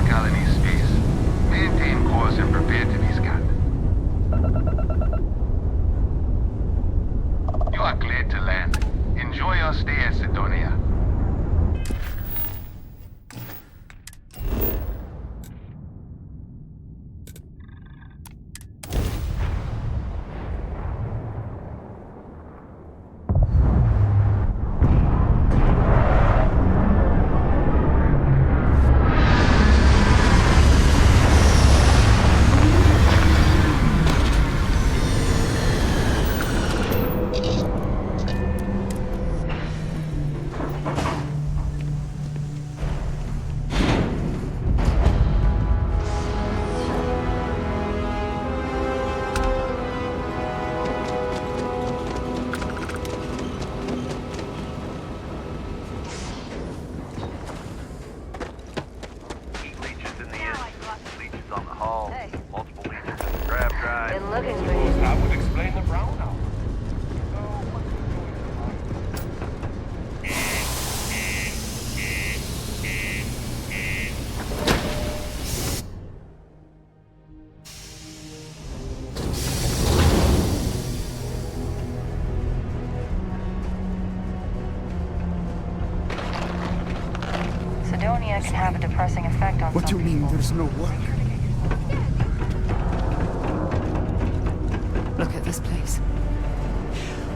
colony space. Maintain course and prepare to be scanned. You are cleared to land. Enjoy your stay at Sidonia. Sidonia can have a depressing effect on What do some you mean people. there's no work? Look at this place.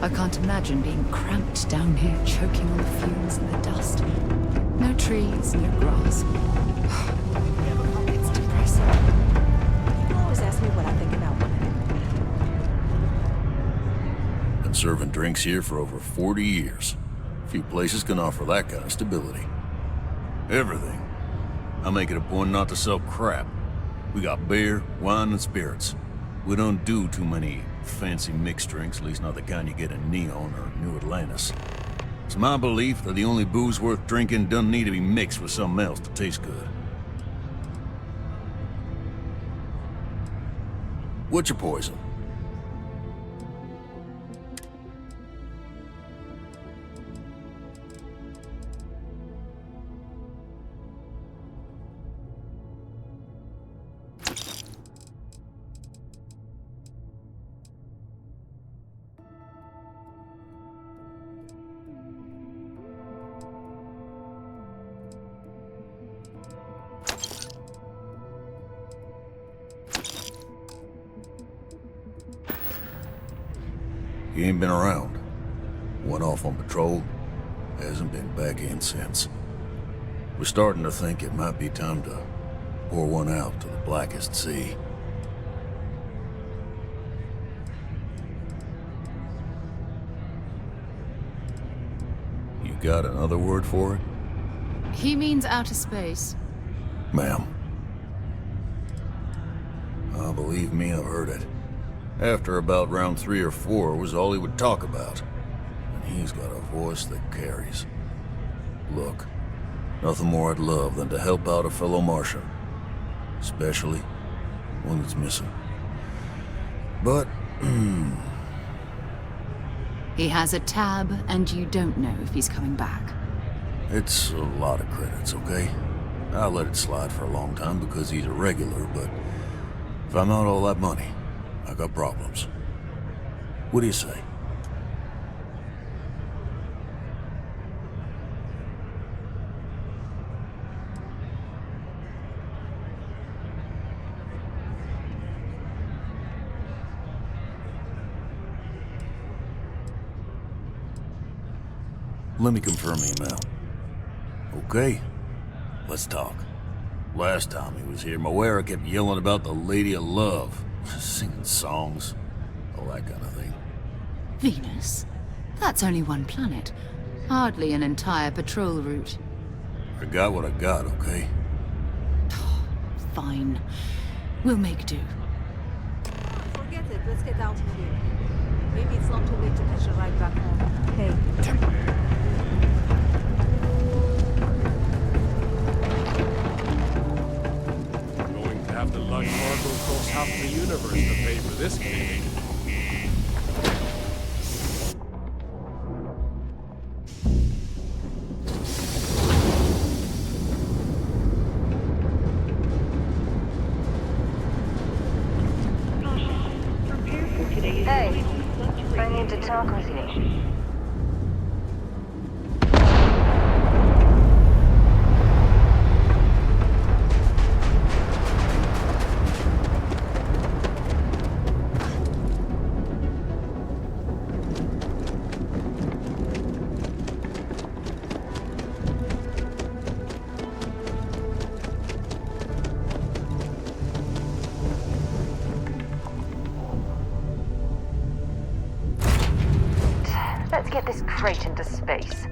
I can't imagine being cramped down here, choking on the fumes and the dust. No trees, no grass. It's depressing. People always ask me what I think about women. Been serving drinks here for over 40 years. Few places can offer that kind of stability. Everything. I make it a point not to sell crap. We got beer, wine, and spirits. We don't do too many fancy mixed drinks, at least not the kind you get in Neon or New Atlantis. It's my belief that the only booze worth drinking doesn't need to be mixed with something else to taste good. What's your poison? He ain't been around. Went off on patrol. Hasn't been back in since. We're starting to think it might be time to pour one out to the blackest sea. You got another word for it? He means outer space. Ma'am. Believe me, I've heard it. After about round 3 or 4 was all he would talk about. And he's got a voice that carries. Look, nothing more I'd love than to help out a fellow Martian. Especially one that's missing. But, He has a tab, and you don't know if he's coming back. it's a lot of credits, okay? I let it slide for a long time because he's a regular, but if I'm out all that money, I got problems. What do you say? Let me confirm email. Okay, let's talk. Last time he was here, Moira kept yelling about the Lady of Love, singing songs, all that kind of thing. Venus? That's only one planet. Hardly an entire patrol route. I got what I got, okay? Fine. We'll make do. Forget it. Let's get out of here. Maybe it's not too late to catch a ride back home. Hey. Going to have to lug cargo across half the universe to pay for this gig. terima kasih. Let's get this crate into space.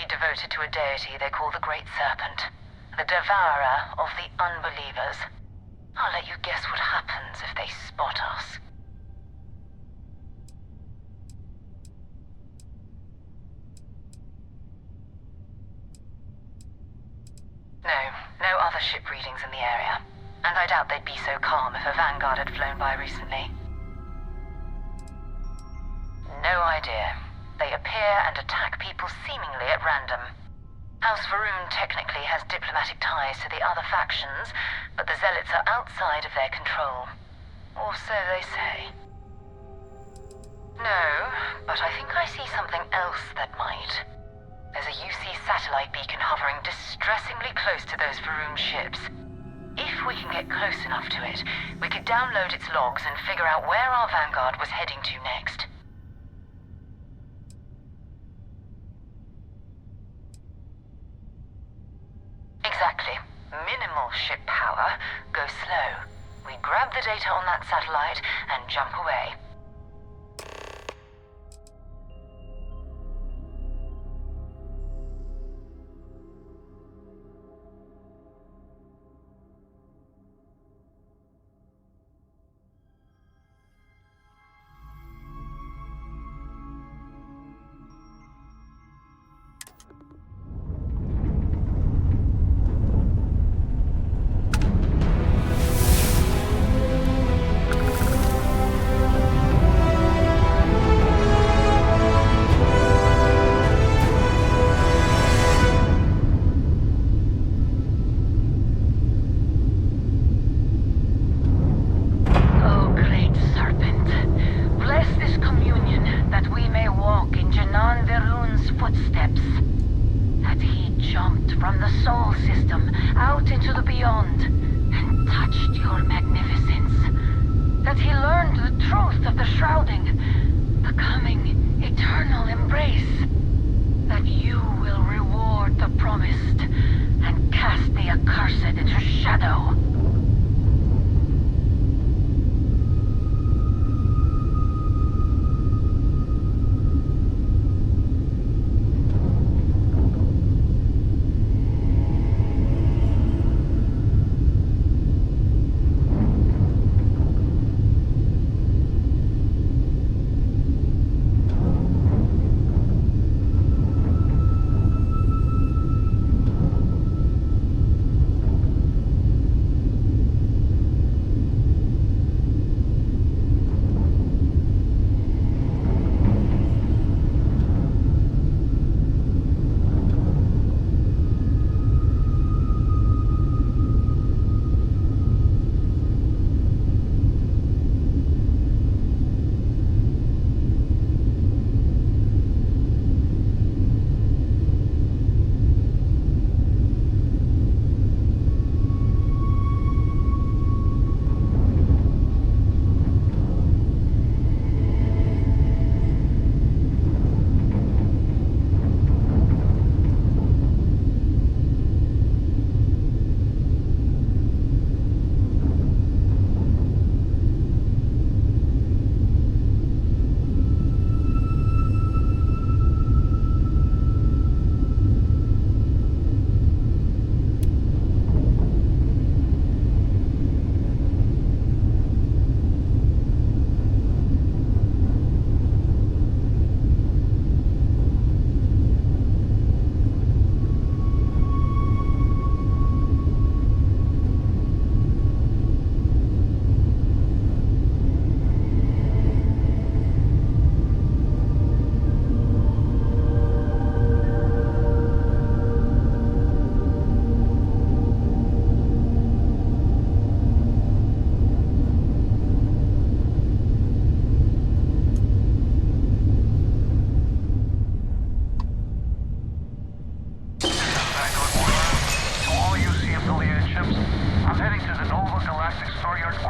Devoted to a deity they call the Great Serpent, the devourer of the unbelievers. I'll let you guess what happens if they spot us. No other ship readings in the area, and I doubt they'd be so calm if a Vanguard had flown by recently. No idea. They appear and attack people seemingly at random. House Varun technically has diplomatic ties to the other factions, but the Zealots are outside of their control. Or so they say. No, but I think I see something else that might. There's a UC satellite beacon hovering distressingly close to those Varun ships. If we can get close enough to it, we could download its logs and figure out where our Vanguard was heading to next. Exactly. Minimal ship power, go slow. We grab the data on that satellite and jump away.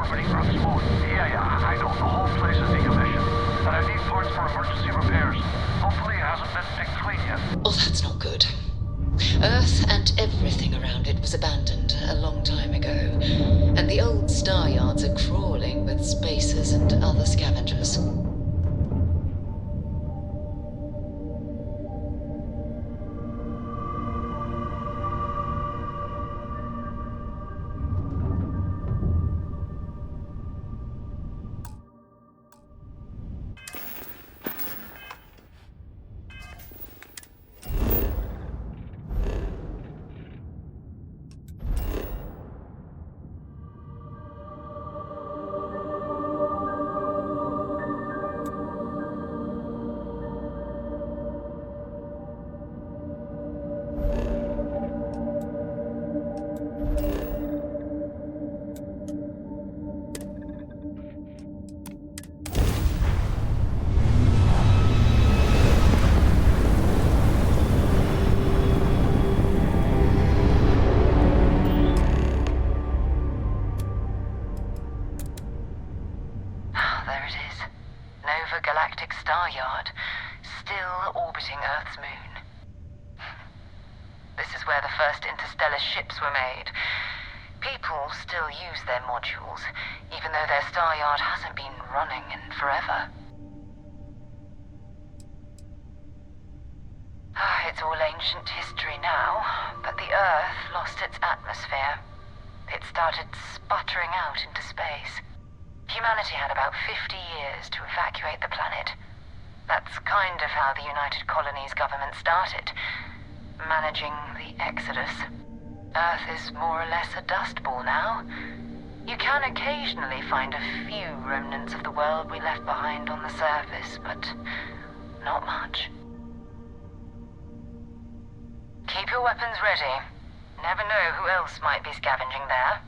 orbiting Earth's moon. Yeah, I know. The whole place is decommissioned. And I need parts for emergency repairs. Hopefully it hasn't been picked clean yet. Oh, that's not good. Earth and everything around it was abandoned a long time ago, and the old star yards are crawling with spacers and other scavengers. Galactic Star Yard, still orbiting Earth's moon. This is where the first interstellar ships were made. People still use their modules, even though their star yard hasn't been running in forever. It's all ancient history now, but the Earth lost its atmosphere. It started sputtering out into space. Humanity had about 50 years to evacuate the planet. That's kind of how the United Colonies government started, managing the exodus. Earth is more or less a dust ball now. You can occasionally find a few remnants of the world we left behind on the surface, but not much. Keep your weapons ready. Never know who else might be scavenging there.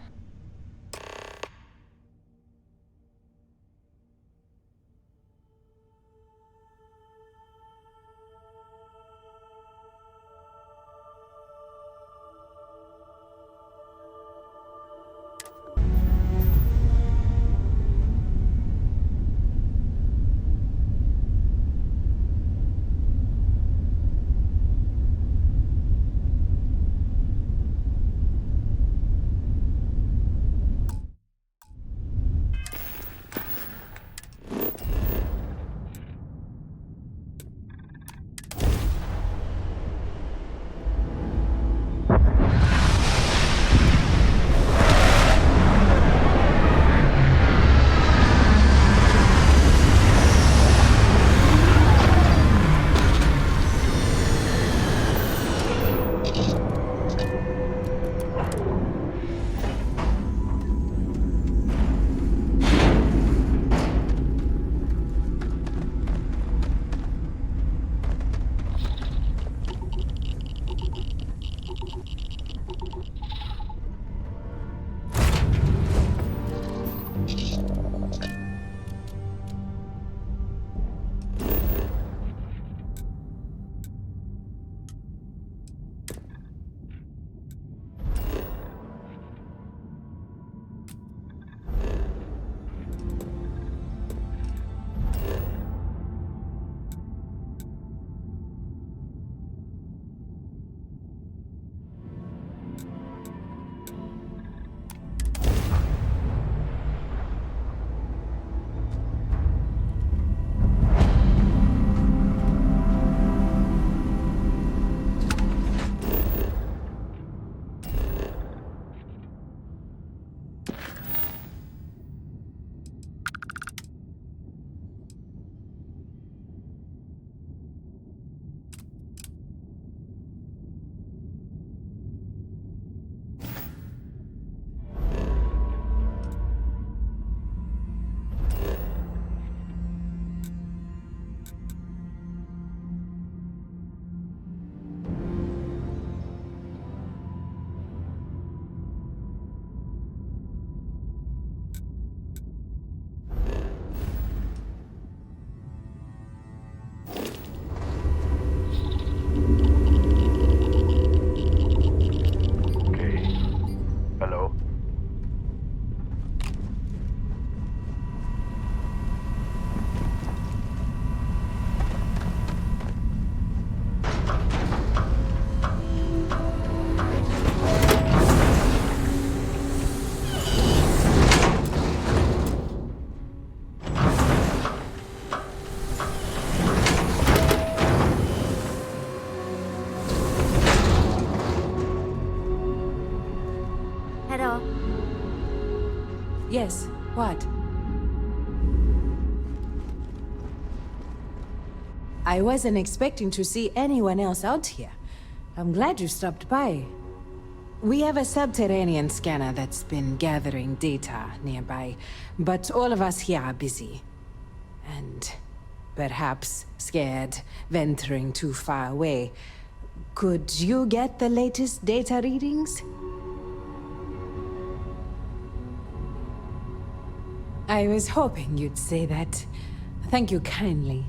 Yes, what? I wasn't expecting to see anyone else out here. I'm glad you stopped by. We have a subterranean scanner that's been gathering data nearby, but all of us here are busy. And perhaps scared, venturing too far away. Could you get the latest data readings? I was hoping you'd say that. Thank you kindly.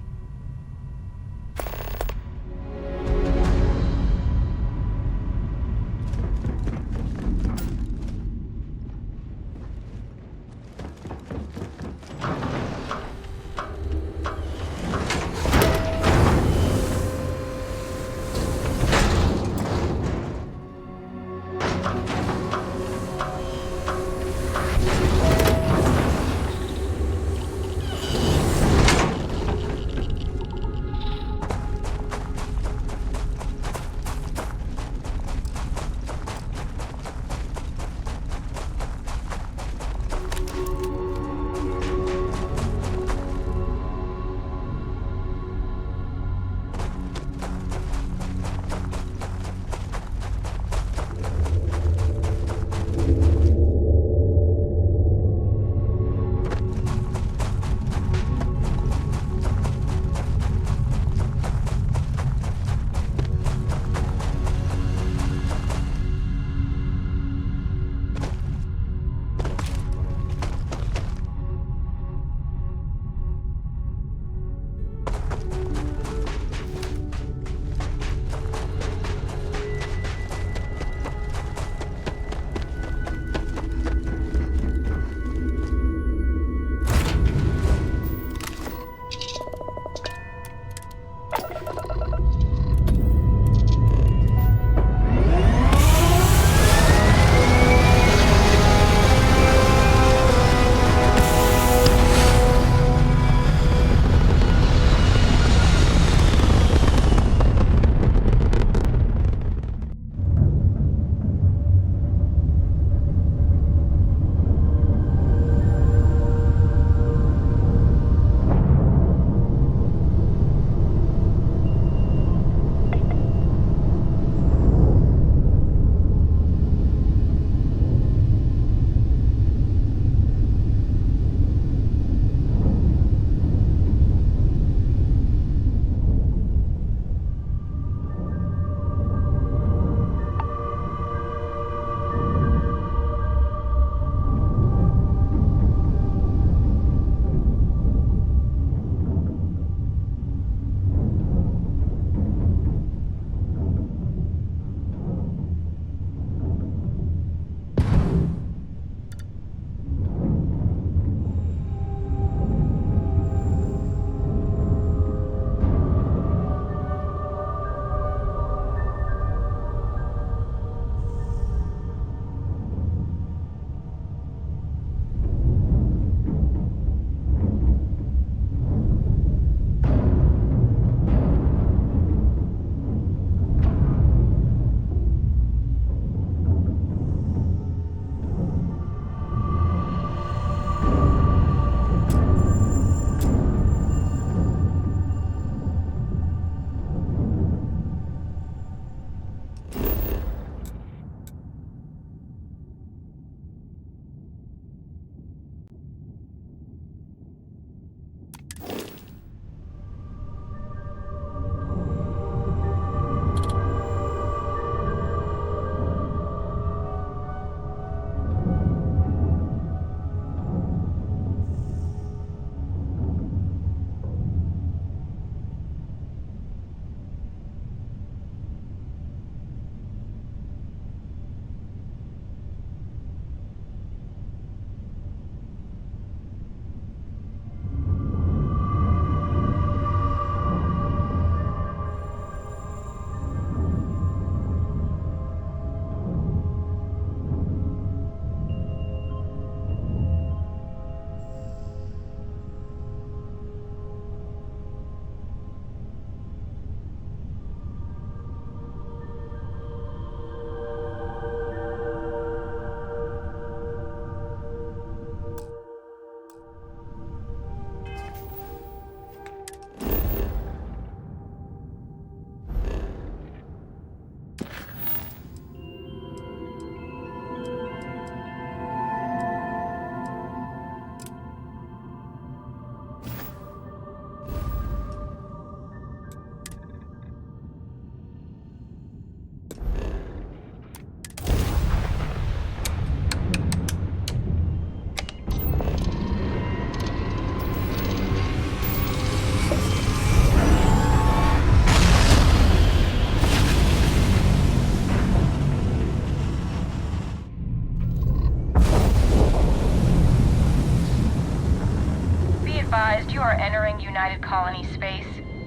advised, you are entering United Colony space.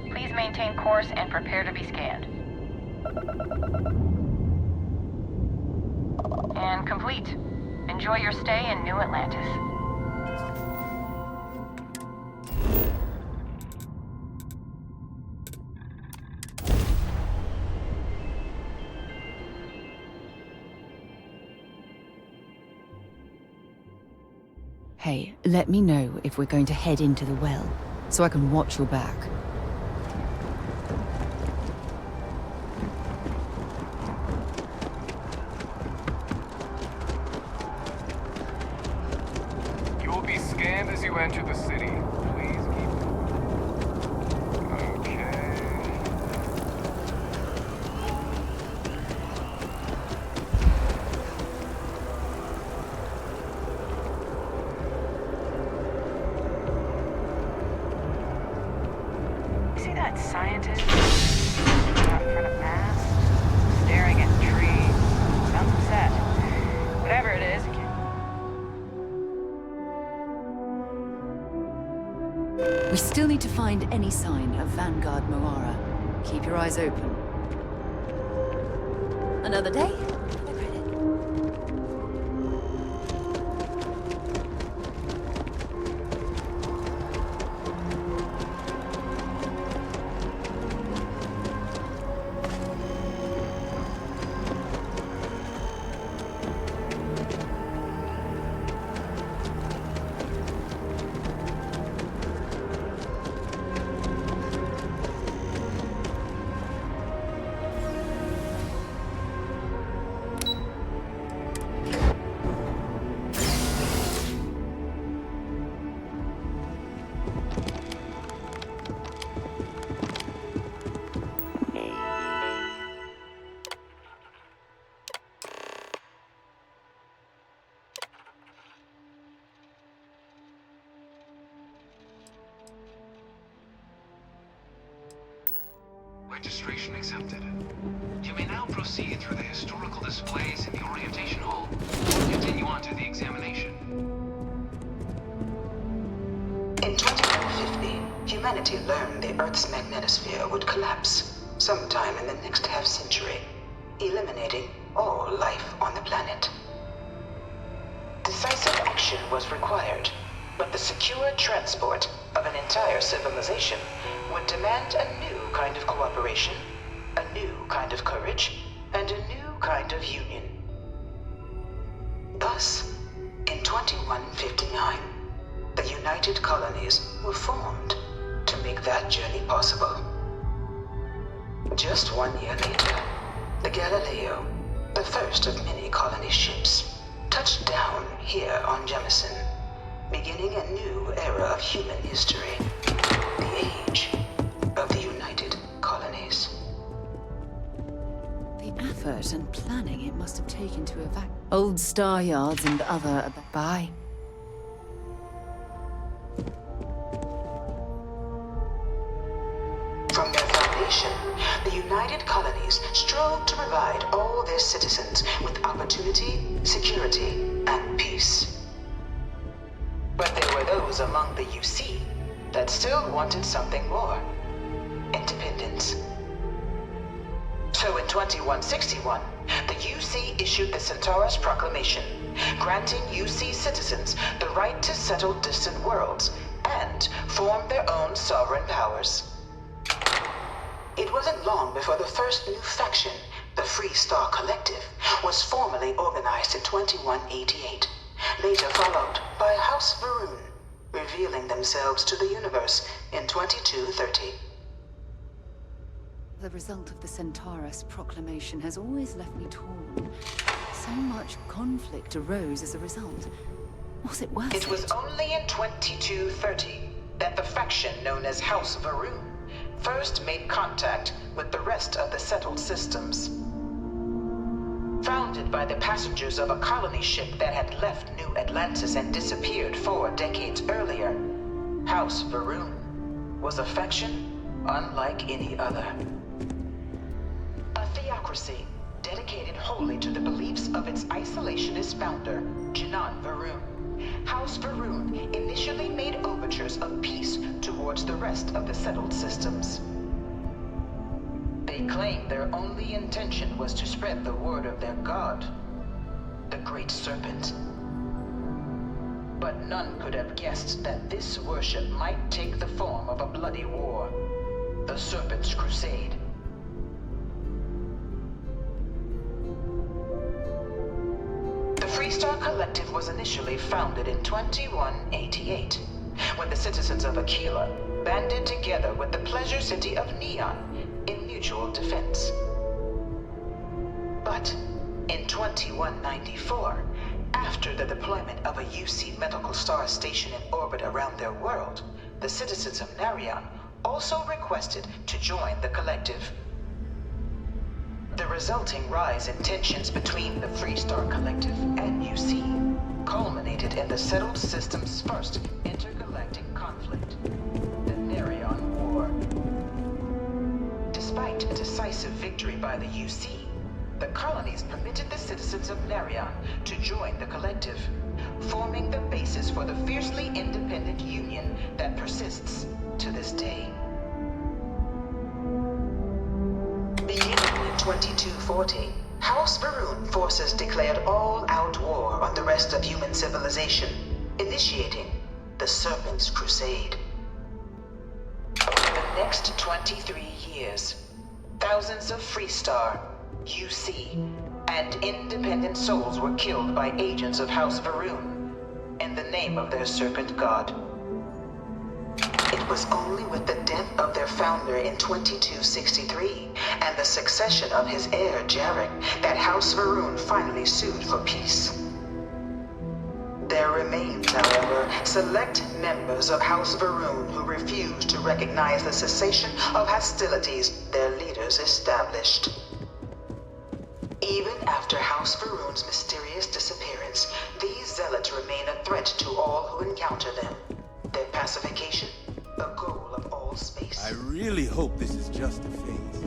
Please maintain course and prepare to be scanned. And complete. Enjoy your stay in New Atlantis. Hey, let me know if we're going to head into the well, so I can watch your back. You will be scanned as you enter the city. Please keep... Okay. See that scientist out in front of Mass, staring at the tree? Sounds upset. Whatever it is, We still need to find any sign of Vanguard Moara. Keep your eyes open. Another day? Registration accepted. You may now proceed through the historical displays in the orientation hall. Continue on to the examination. In 2150, humanity learned the Earth's magnetosphere would collapse sometime in the next half-century, eliminating all life on the planet. Decisive action was required, but the secure transport of an entire civilization would demand a new kind of cooperation, a new kind of courage, and a new kind of union. Thus, in 2159, the United Colonies were formed to make that journey possible. Just 1 year later, the Galileo, the first of many colony ships, touched down here on Jemison, beginning a new era of human history, the age of the United Colonies. The effort and planning it must have taken to evacuate old star yards and other... Bye. From their foundation, the United Colonies strove to provide all their citizens with opportunity, security, and peace. But there were those among the UC that still wanted something more. Independence. So in 2161, the UC issued the Centaurus Proclamation, granting UC citizens the right to settle distant worlds and form their own sovereign powers. It wasn't long before the first new faction, the Free Star Collective, was formally organized in 2188, later followed by House Varun, revealing themselves to the universe in 2230. The result of the Centaurus Proclamation has always left me torn. So much conflict arose as a result. Was it worth it? It was only in 2230 that the faction known as House Varun first made contact with the rest of the settled systems. Founded by the passengers of a colony ship that had left New Atlantis and disappeared 4 decades earlier, House Varun was a faction unlike any other. A theocracy dedicated wholly to the beliefs of its isolationist founder, Jinan Varun. House Varun initially made overtures gestures of peace towards the rest of the settled systems. They claimed their only intention was to spread the word of their god, the Great Serpent. But none could have guessed that this worship might take the form of a bloody war, the Serpent's Crusade. The Freestar Collective was initially founded in 2188, when the citizens of Aquila banded together with the pleasure city of Neon in mutual defense. But in 2194, after the deployment of a UC medical star station in orbit around their world, the citizens of Narion also requested to join the collective. The resulting rise in tensions between the Freestar Collective and UC culminated in the settled system's first intergalactic conflict, the Narion War. Despite a decisive victory by the UC, the colonies permitted the citizens of Narion to join the collective, forming the basis for the fiercely independent union that persists to this day. Beginning in 2240, House Varun forces declared all-out war on the rest of human civilization, initiating the Serpent's Crusade. Over the next 23 years, thousands of Freestar, UC, and independent souls were killed by agents of House Varun in the name of their serpent god. It was only with the death of their founder in 2263 and the succession of his heir Jarek that House Varun finally sued for peace. There remains, however, select members of House Varun who refuse to recognize the cessation of hostilities their leaders established. Even after House Varun's mysterious disappearance, these zealots remain a threat to all who encounter them. Their pacification, a goal of all space. I really hope this is just a phase.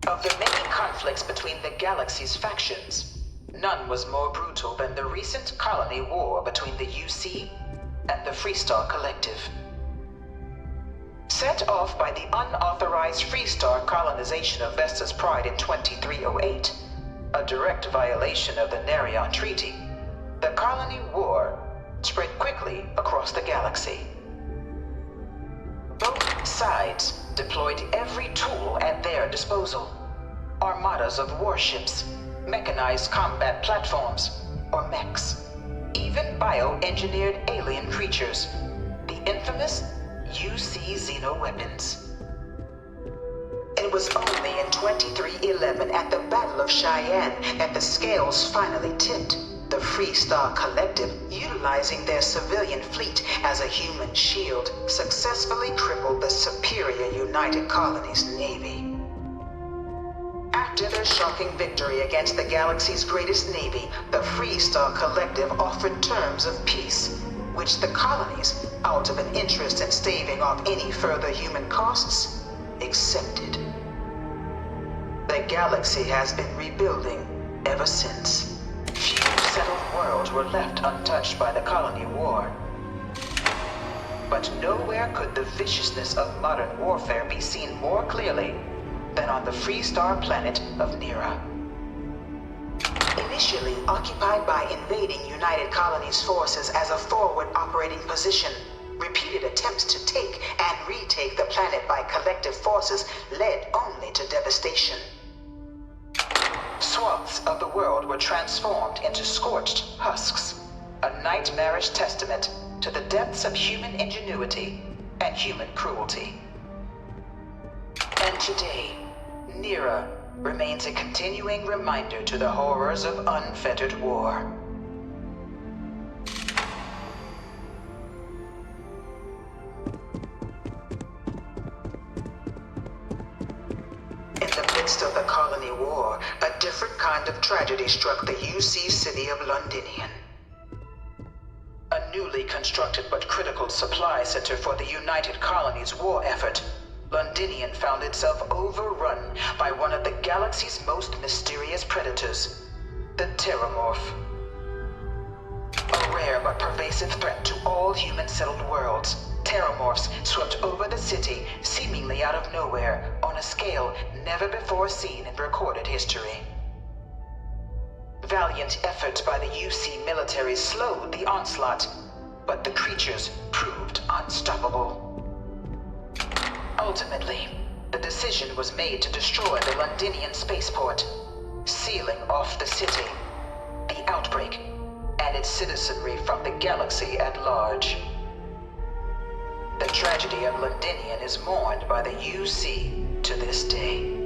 Of the many conflicts between the galaxy's factions, none was more brutal than the recent colony war between the UC and the Freestar Collective. Set off by the unauthorized Freestar colonization of Vesta's Pride in 2308, a direct violation of the Narion Treaty, the colony war spread quickly across the galaxy. Both sides deployed every tool at their disposal. Armadas of warships, mechanized combat platforms, or mechs, even bioengineered alien creatures, the infamous UC xenoweapons. It was only in 2311 at the Battle of Cheyenne that the scales finally tipped. The Freestar Collective, utilizing their civilian fleet as a human shield, successfully crippled the superior United Colonies Navy. After their shocking victory against the galaxy's greatest navy, the Freestar Collective offered terms of peace, which the colonies, out of an interest in staving off any further human costs, accepted. The galaxy has been rebuilding ever since. Few settled worlds were left untouched by the colony war. But nowhere could the viciousness of modern warfare be seen more clearly than on the Freestar planet of Nira. Initially occupied by invading United Colonies forces as a forward operating position, Repeated attempts to take and retake the planet by collective forces led only to devastation. Swaths of the world were transformed into scorched husks, a nightmarish testament to the depths of human ingenuity and human cruelty. And today, Nira remains a continuing reminder to the horrors of unfettered war. In the midst of the colony war, a different kind of tragedy struck the UC city of Londinian. A newly constructed but critical supply center for the United Colonies' war effort, Londinian found itself overrun by one of the galaxy's most mysterious predators, the Terramorph. A rare but pervasive threat to all human-settled worlds, Terramorphs swept over the city seemingly out of nowhere on a scale never before seen in recorded history. Valiant efforts by the UC military slowed the onslaught, but the creatures proved unstoppable. Ultimately, the decision was made to destroy the Londinian spaceport, sealing off the city, the outbreak, and its citizenry from the galaxy at large. The tragedy of Londinian is mourned by the UC to this day.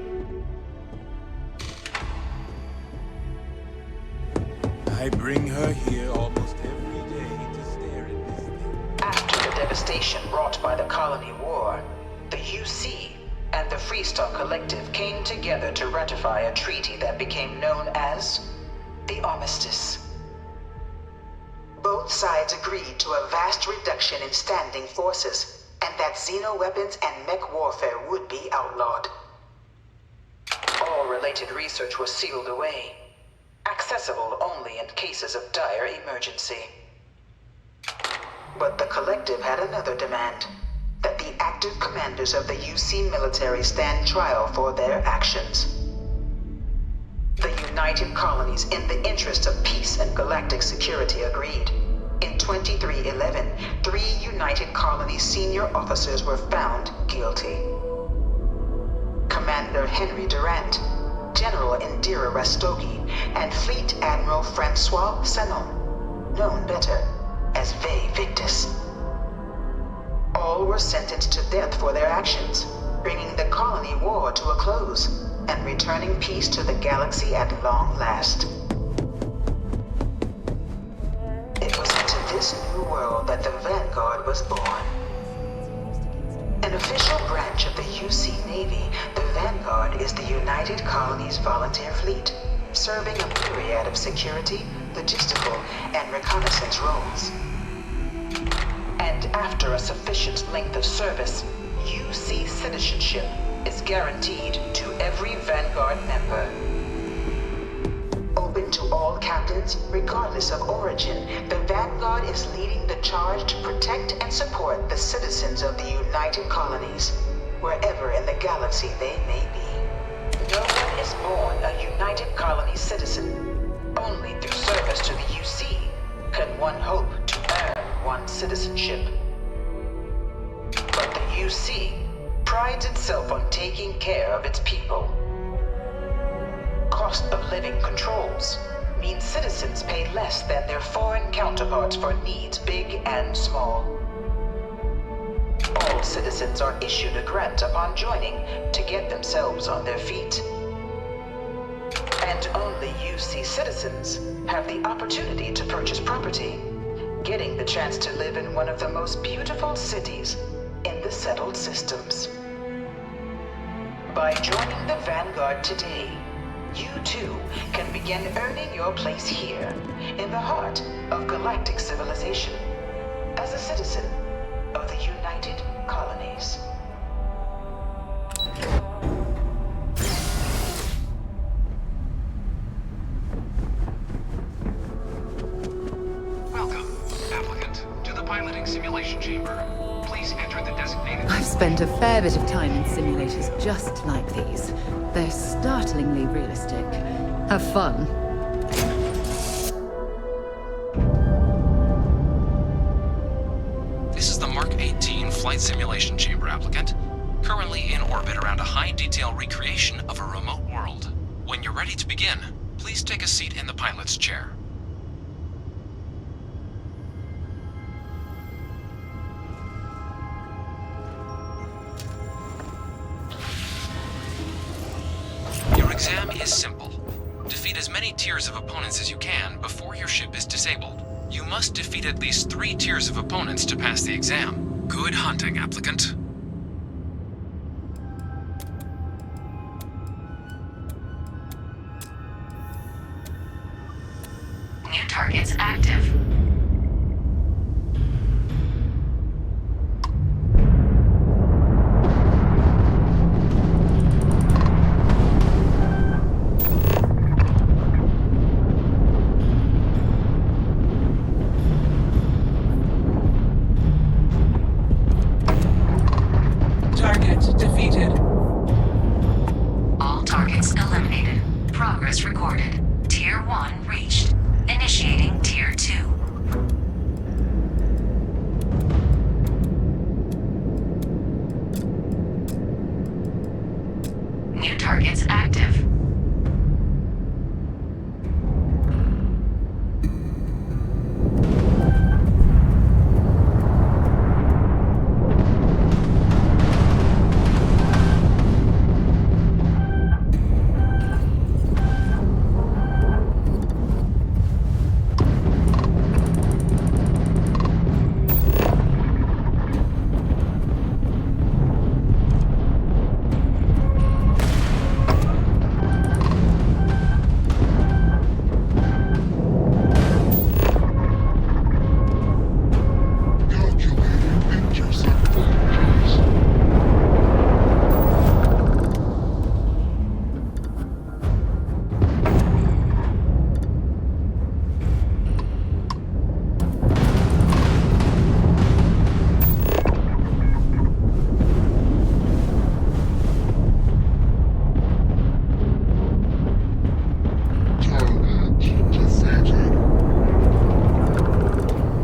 I bring her here almost every day to stare at this thing. After the devastation wrought by the colony war, the UC and the Freestar Collective came together to ratify a treaty that became known as the Armistice. Both sides agreed to a vast reduction in standing forces, and that xeno-weapons and mech warfare would be outlawed. All related research was sealed away, accessible only in cases of dire emergency. But the Collective had another demand, that the active commanders of the UC military stand trial for their actions. The United Colonies, in the interest of peace and galactic security, agreed. In 2311, 3 United Colonies senior officers were found guilty. Commander Henry Durant, General Indira Rastogi, and Fleet Admiral Francois Sanon, known better as Ve Victus. All were sentenced to death for their actions, bringing the colony war to a close and returning peace to the galaxy at long last. It was into this new world that the Vanguard was born. An official branch of the UC Navy, the Vanguard is the United Colonies Volunteer Fleet, serving a myriad of security, logistical, and reconnaissance roles. And after a sufficient length of service, UC citizenship is guaranteed to every Vanguard member. Open to all captains, regardless of origin, the Vanguard is leading the charge to protect and support the citizens of the United Colonies, wherever in the galaxy they may be. No one is born a United Colony citizen. Only through service to the UC can one hope to earn one's citizenship. But the UC prides itself on taking care of its people. Cost of living controls mean citizens pay less than their foreign counterparts for needs big and small. All citizens are issued a grant upon joining to get themselves on their feet. And only UC citizens have the opportunity to purchase property, getting the chance to live in one of the most beautiful cities in the settled systems. By joining the Vanguard today, you too can begin earning your place here, in the heart of galactic civilization, as a citizen of the United Colonies. Welcome, applicant, to the piloting simulation chamber. Please enter the designated... I've spent a fair bit of time in simulators just like these. They're startlingly realistic. Have fun. This is the Mark flight simulation chamber, applicant. Currently in orbit around a high-detail recreation of a remote world. When you're ready to begin, please take a seat in the pilot's chair. Your exam is simple. Defeat as many tiers of opponents as you can before your ship is disabled. You must defeat at least 3 tiers of opponents to pass the exam. Good hunting, applicant. New targets active. Target defeated. All targets eliminated. Progress recorded. Tier 1 reached. Initiating Tier 2. New targets active.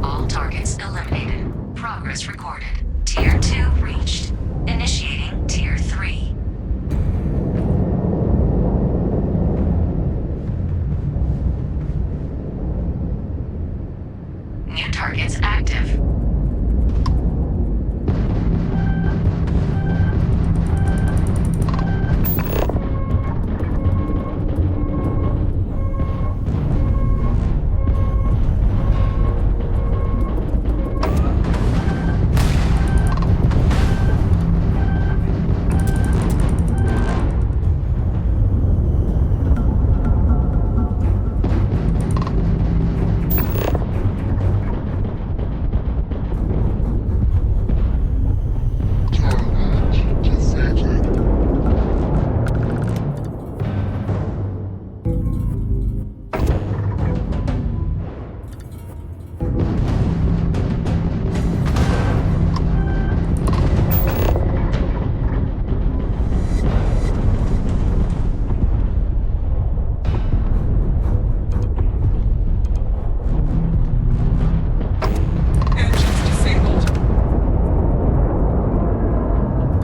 All targets eliminated. Progress recorded. Tier 2 reached. Initiating Tier 3. New targets active.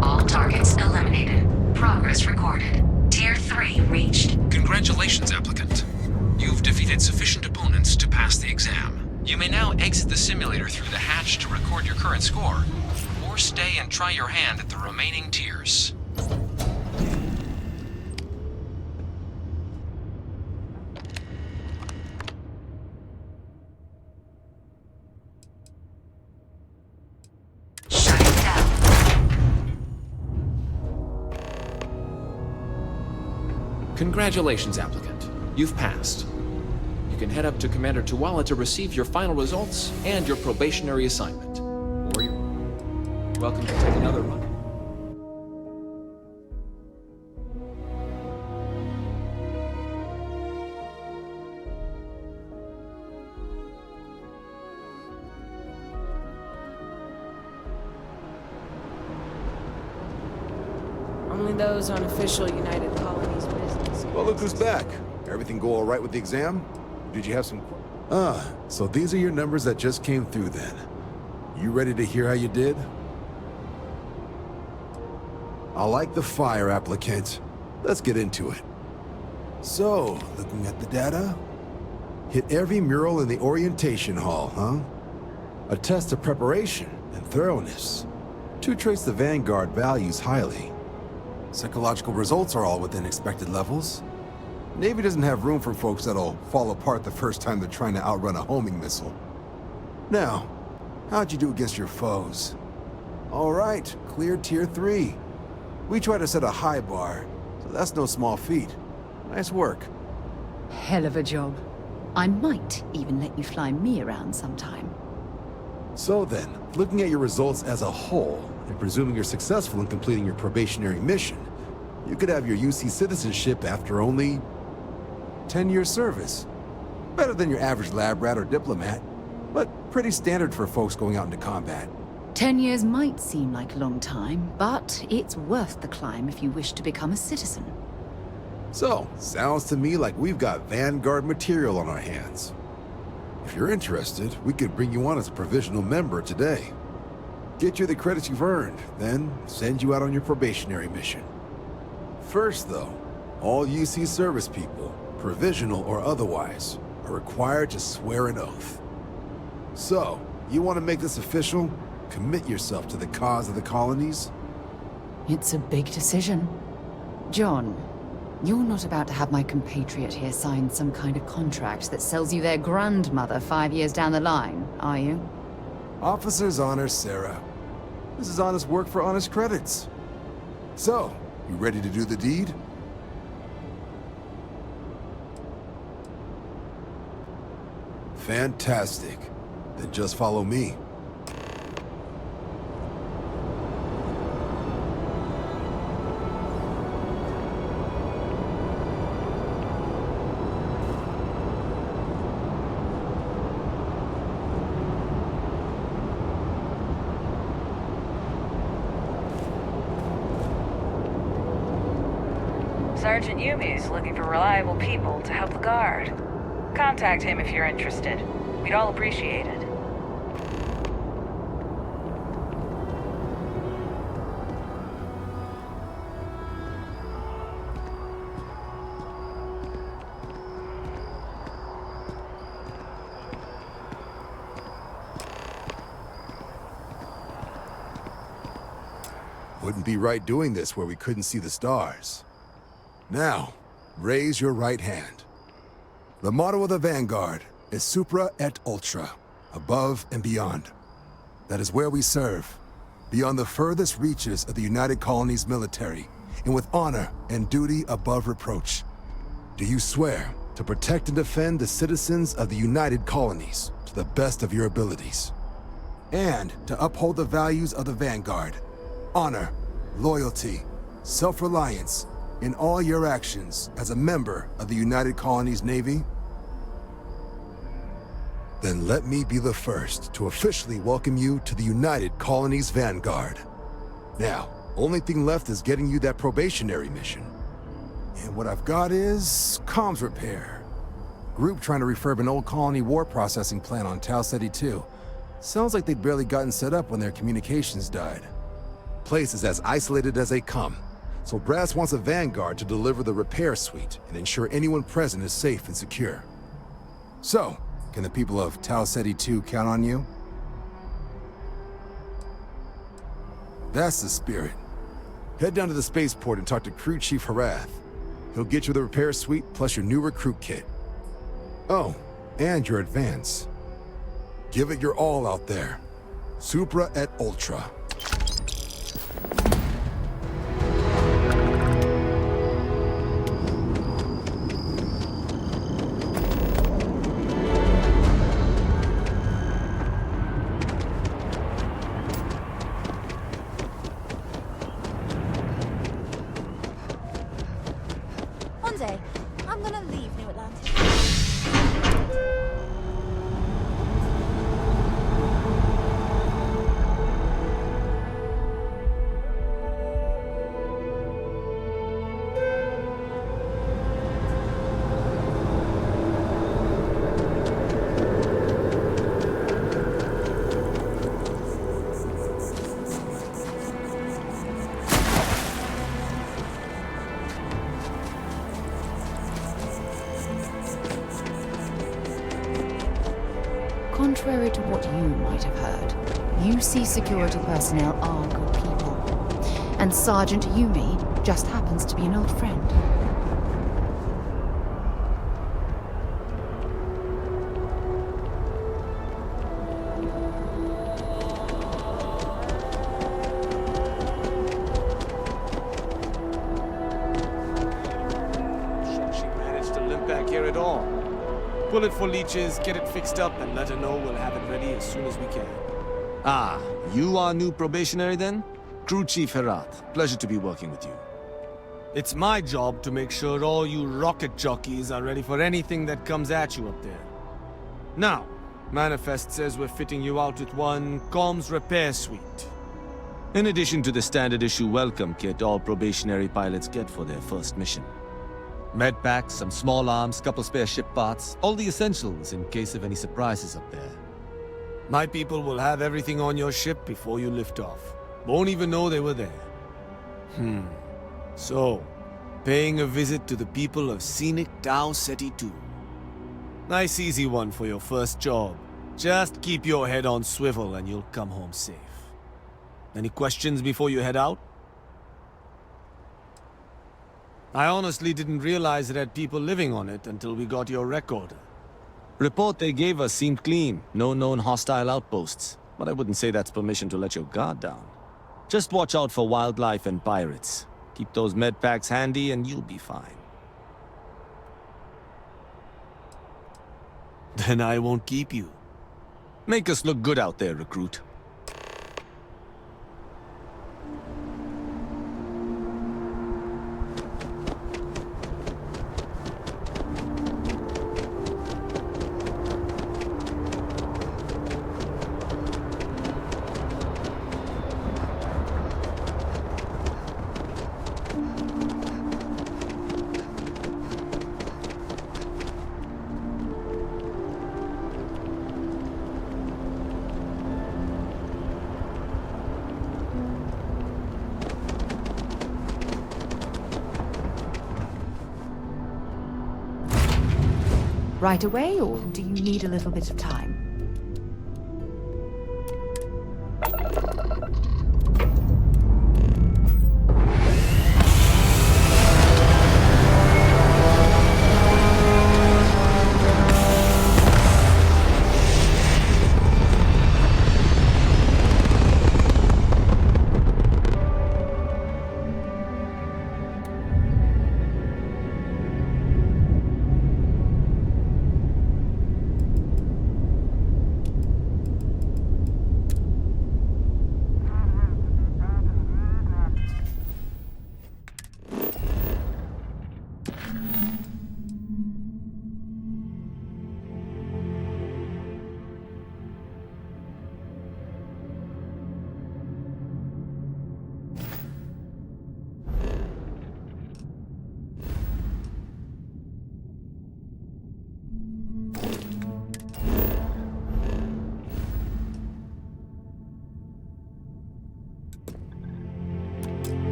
All targets eliminated. Progress recorded. Tier 3 reached. Congratulations, applicant. You've defeated sufficient opponents to pass the exam. You may now exit the simulator through the hatch to record your current score, or stay and try your hand at the remaining tiers. Congratulations, applicant. You've passed. You can head up to Commander Tuwala to receive your final results and your probationary assignment. Or you're welcome to take another run. Only those on official United Colonies business. Well, look who's back. Everything go all right with the exam? Did you have some... So these are your numbers that just came through then. You ready to hear how you did? I like the fire, applicant. Let's get into it. So, looking at the data, hit every mural in the orientation hall, huh? A test of preparation and thoroughness. Two traits the Vanguard values highly. Psychological results are all within expected levels. Navy doesn't have room for folks that'll fall apart the first time they're trying to outrun a homing missile. Now, how'd you do against your foes? All right, cleared Tier 3. We try to set a high bar, so that's no small feat. Nice work. Hell of a job. I might even let you fly me around sometime. So then, looking at your results as a whole, and presuming you're successful in completing your probationary mission, you could have your UC citizenship after only 10 years service. Better than your average lab rat or diplomat, but pretty standard for folks going out into combat. 10 years might seem like a long time, but it's worth the climb if you wish to become a citizen. So, sounds to me like we've got Vanguard material on our hands. If you're interested, we could bring you on as a provisional member today. Get you the credits you've earned, then send you out on your probationary mission. First though, all UC service people, provisional or otherwise, are required to swear an oath. So, you want to make this official? Commit yourself to the cause of the colonies? It's a big decision. John, you're not about to have my compatriot here sign some kind of contract that sells you their grandmother 5 years down the line, are you? Officer's honor, Sarah. This is honest work for honest credits. So, you ready to do the deed? Fantastic. Then just follow me. Sergeant Yumi's looking for reliable people to help the Guard. Contact him if you're interested. We'd all appreciate it. Wouldn't be right doing this where we couldn't see the stars. Now, raise your right hand. The motto of the Vanguard is Supra et Ultra, above and beyond. That is where we serve, beyond the furthest reaches of the United Colonies military, and with honor and duty above reproach. Do you swear to protect and defend the citizens of the United Colonies to the best of your abilities? And to uphold the values of the Vanguard, honor, loyalty, self-reliance, in all your actions as a member of the United Colonies Navy? Then let me be the first to officially welcome you to the United Colonies Vanguard. Now, only thing left is getting you that probationary mission. And what I've got is comms repair. Group trying to refurb an old colony war processing plant on Tau Ceti 2. Sounds like they'd barely gotten set up when their communications died. Place is as isolated as they come. So Brass wants a Vanguard to deliver the repair suite and ensure anyone present is safe and secure. So, can the people of Tau Ceti 2 count on you? That's the spirit. Head down to the spaceport and talk to Crew Chief Harath. He'll get you the repair suite plus your new recruit kit. Oh, and your advance. Give it your all out there. Supra et Ultra. I'm gonna leave New Atlantis. contrary to what you might have heard, UC security personnel are good people. And Sergeant Yumi just happens to be an old friend. She managed to limp back here at all. Pull it for leeches, get it fixed up, and let her know we'll have it ready as soon as we can. Ah, you are new probationary then? Crew Chief Herat, pleasure to be working with you. It's my job to make sure all you rocket jockeys are ready for anything that comes at you up there. Now, Manifest says we're fitting you out with one comms repair suite. In addition to the standard issue welcome kit all probationary pilots get for their first mission. Med packs, some small arms, couple spare ship parts, all the essentials in case of any surprises up there. My people will have everything on your ship before you lift off. Won't even know they were there. So, paying a visit to the people of scenic Tau Ceti 2. Nice easy one for your first job. Just keep your head on swivel and you'll come home safe. Any questions before you head out? I honestly didn't realize it had people living on it until we got your recorder. Report they gave us seemed clean. No known hostile outposts. But I wouldn't say that's permission to let your guard down. Just watch out for wildlife and pirates. Keep those med packs handy and you'll be fine. Then I won't keep you. Make us look good out there, recruit. Right away, or do you need a little bit of time?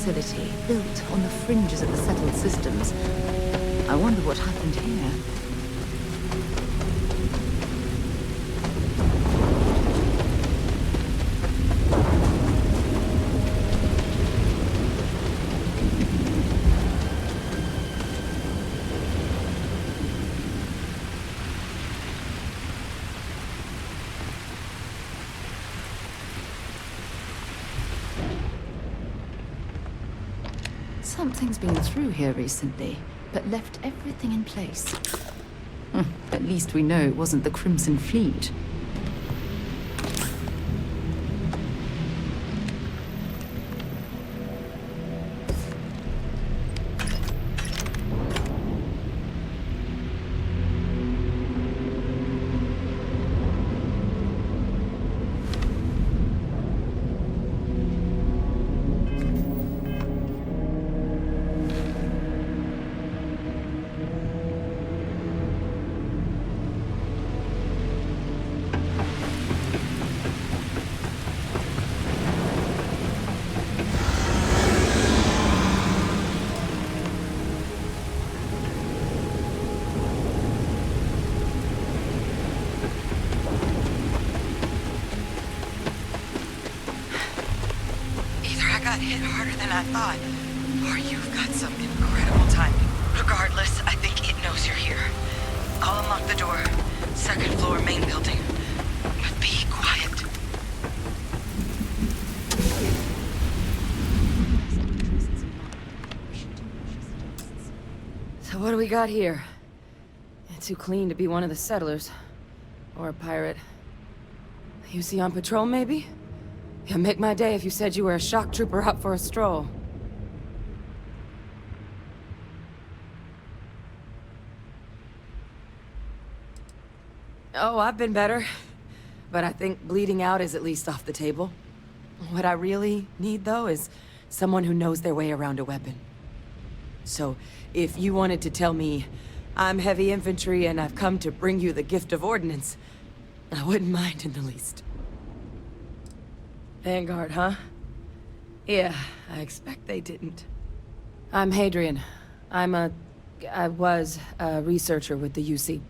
Facility built on the fringes of the settled systems. I wonder what happened here. Something's been through here recently, but left everything in place. At least we know it wasn't the Crimson Fleet. Got hit harder than I thought. Or you've got some incredible timing. Regardless, I think it knows you're here. I'll unlock the door. Second floor, main building. But be quiet. So what do we got here? It's too clean to be one of the settlers. Or a pirate. UC on patrol, maybe? It'd make my day if you said you were a shock trooper out for a stroll. Oh, I've been better. But I think bleeding out is at least off the table. What I really need, though, is someone who knows their way around a weapon. So, if you wanted to tell me, I'm heavy infantry and I've come to bring you the gift of ordnance, I wouldn't mind in the least. Vanguard, huh? Yeah, I expect they didn't. I'm Hadrian. I was a researcher with the UC.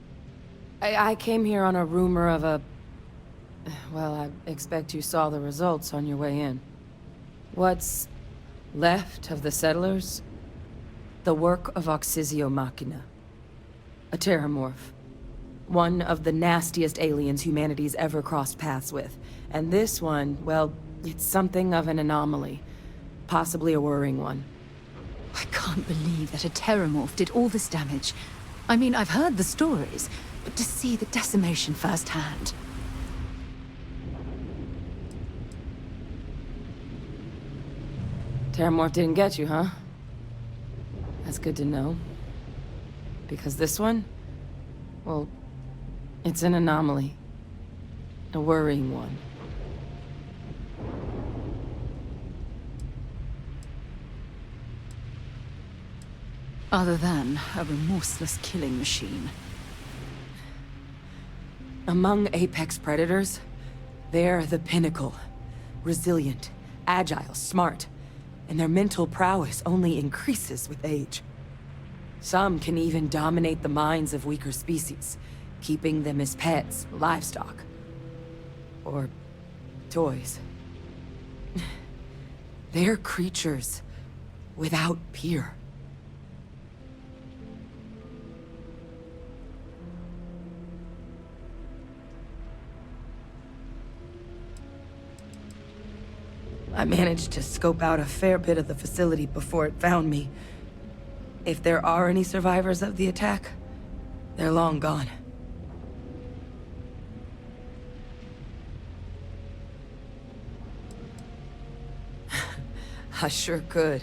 I came here on a rumor of a... Well, I expect you saw the results on your way in. What's left of the settlers? The work of Oxysio Machina. A terramorph. One of the nastiest aliens humanity's ever crossed paths with. And this one, well, it's something of an anomaly. Possibly a worrying one. I can't believe that a terramorph did all this damage. I mean, I've heard the stories, but to see the decimation firsthand... Terramorph didn't get you, huh? That's good to know. Because this one? Well, it's an anomaly. A worrying one. Other than a remorseless killing machine. Among apex predators, they're the pinnacle. Resilient, agile, smart. And their mental prowess only increases with age. Some can even dominate the minds of weaker species, keeping them as pets, livestock, or toys. They're creatures without peer. I managed to scope out a fair bit of the facility before it found me. If there are any survivors of the attack, they're long gone. I sure could.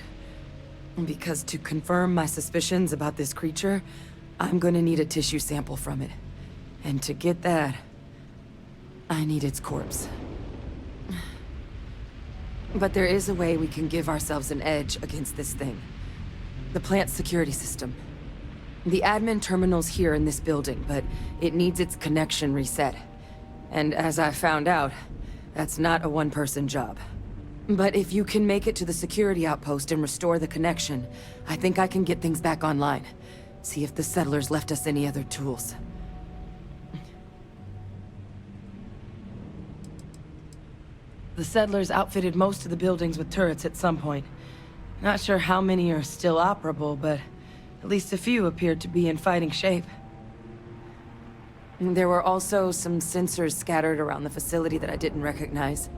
Because to confirm my suspicions about this creature, I'm gonna need a tissue sample from it. And to get that, I need its corpse. But there is a way we can give ourselves an edge against this thing. The plant's security system. The admin terminal's here in this building, but it needs its connection reset. And as I found out, that's not a one-person job. But if you can make it to the security outpost and restore the connection, I think I can get things back online. See if the settlers left us any other tools. The settlers outfitted most of the buildings with turrets at some point. Not sure how many are still operable, but at least a few appeared to be in fighting shape. There were also some sensors scattered around the facility that I didn't recognize.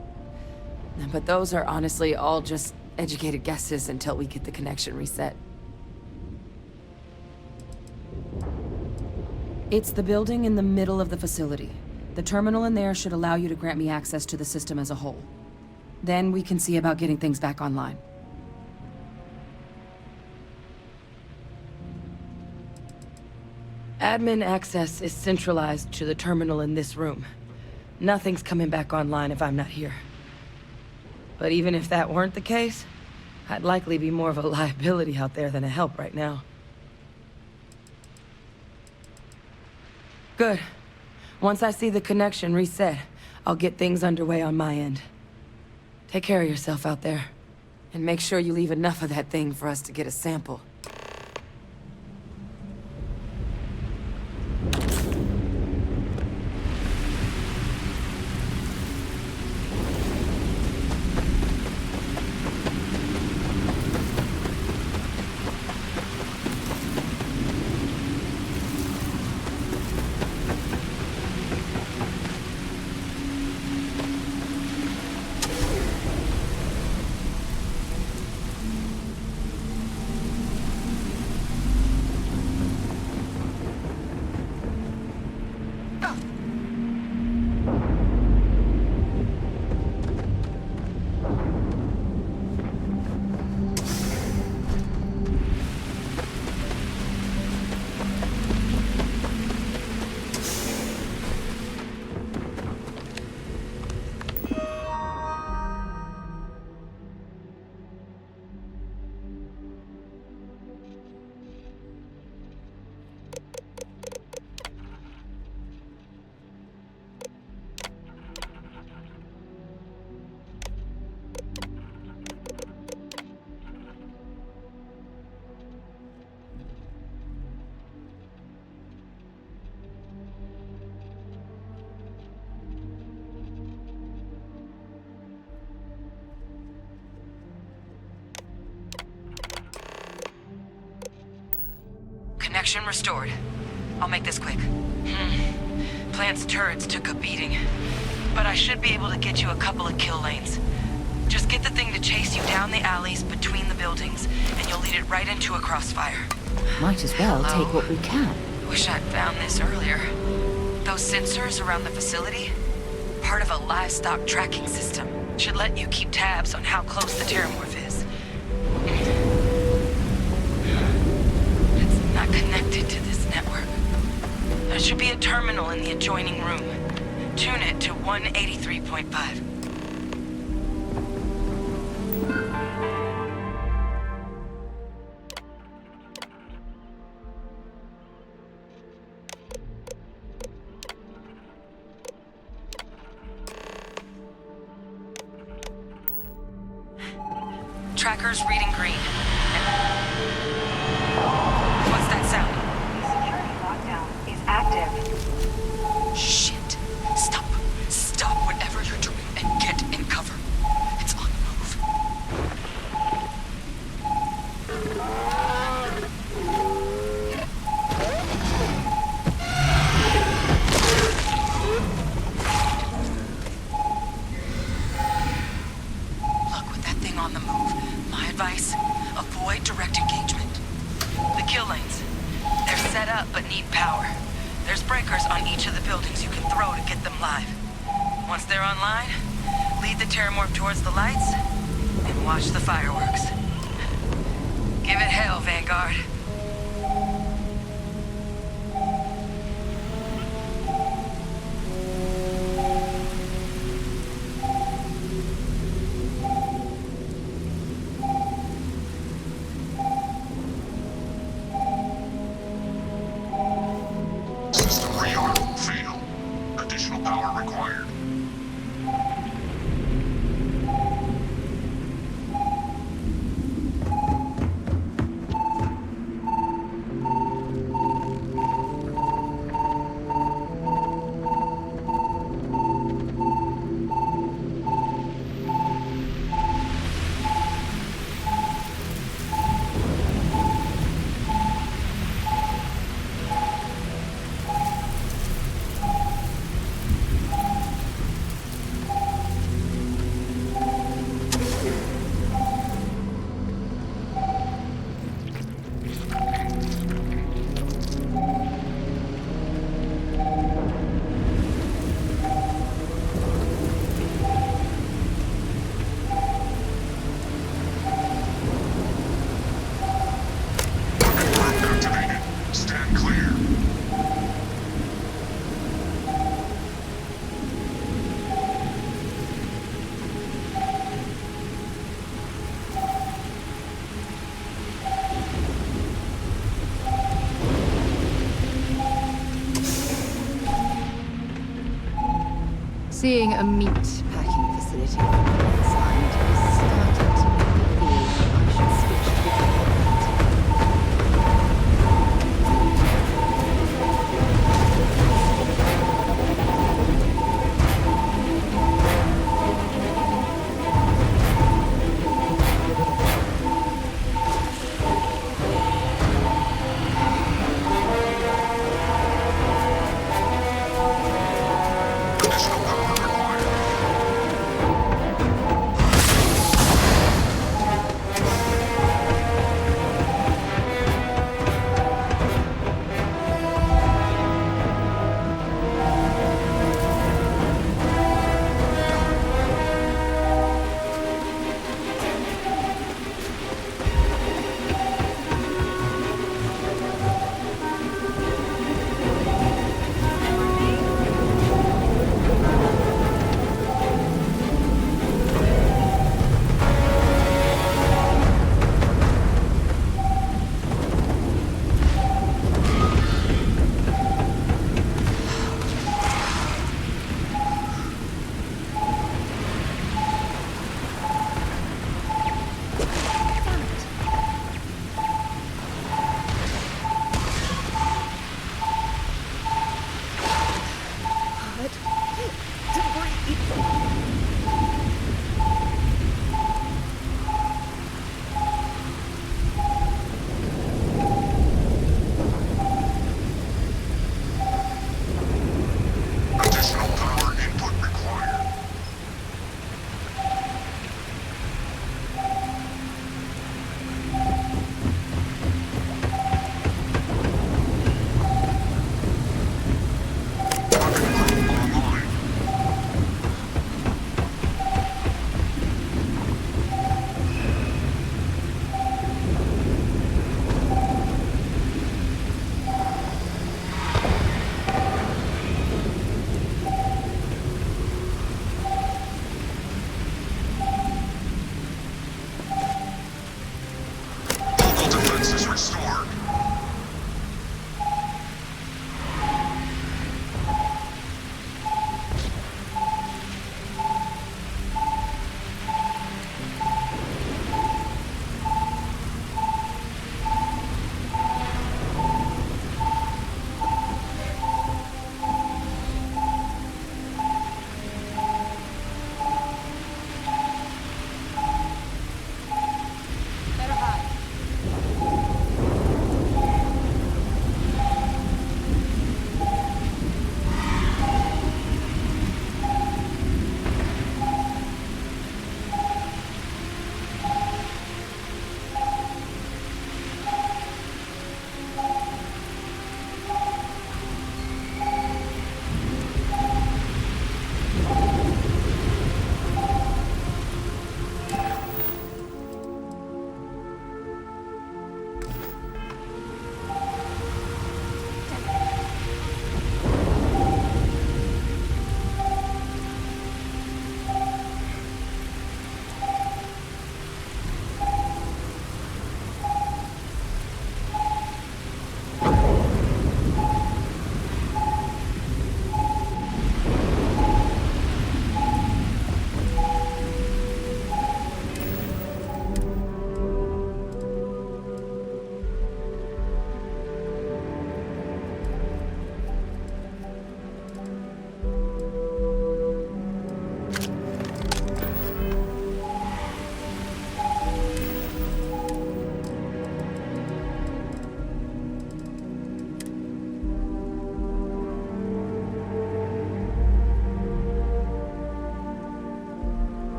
But those are honestly all just educated guesses until we get the connection reset. It's the building in the middle of the facility. The terminal in there should allow you to grant me access to the system as a whole. Then we can see about getting things back online. Admin access is centralized to the terminal in this room. Nothing's coming back online if I'm not here. But even if that weren't the case, I'd likely be more of a liability out there than a help right now. Good. Once I see the connection reset, I'll get things underway on my end. Take care of yourself out there. And make sure you leave enough of that thing for us to get a sample. Connection restored. I'll make this quick. Plant's turrets took a beating, but I should be able to get you a couple of kill lanes. Just get the thing to chase you down the alleys between the buildings, and you'll lead it right into a crossfire. Might as well take what we can. Wish I'd found this earlier. Those sensors around the facility? Part of a livestock tracking system. Should let you keep tabs on how close the Terramorph is. It's not connected to this network. There should be a terminal in the adjoining room. Tune it to 183.5. Tracker's reading green. What's that sound? Security lockdown is active. Shit. Stop. Stop whatever you're doing and get in cover. It's on the move. Look, with that thing on the move, my advice, avoid direct engagement. The kill lanes, they're set up but need power. There's breakers on each of the buildings you can throw to get them live. Once they're online, lead the Terramorph towards the lights and watch the fireworks. Give it hell, Vanguard. System rearm failed. Additional power required. Seeing a meat packing facility from the inside is starting to make me feel that I should switch to the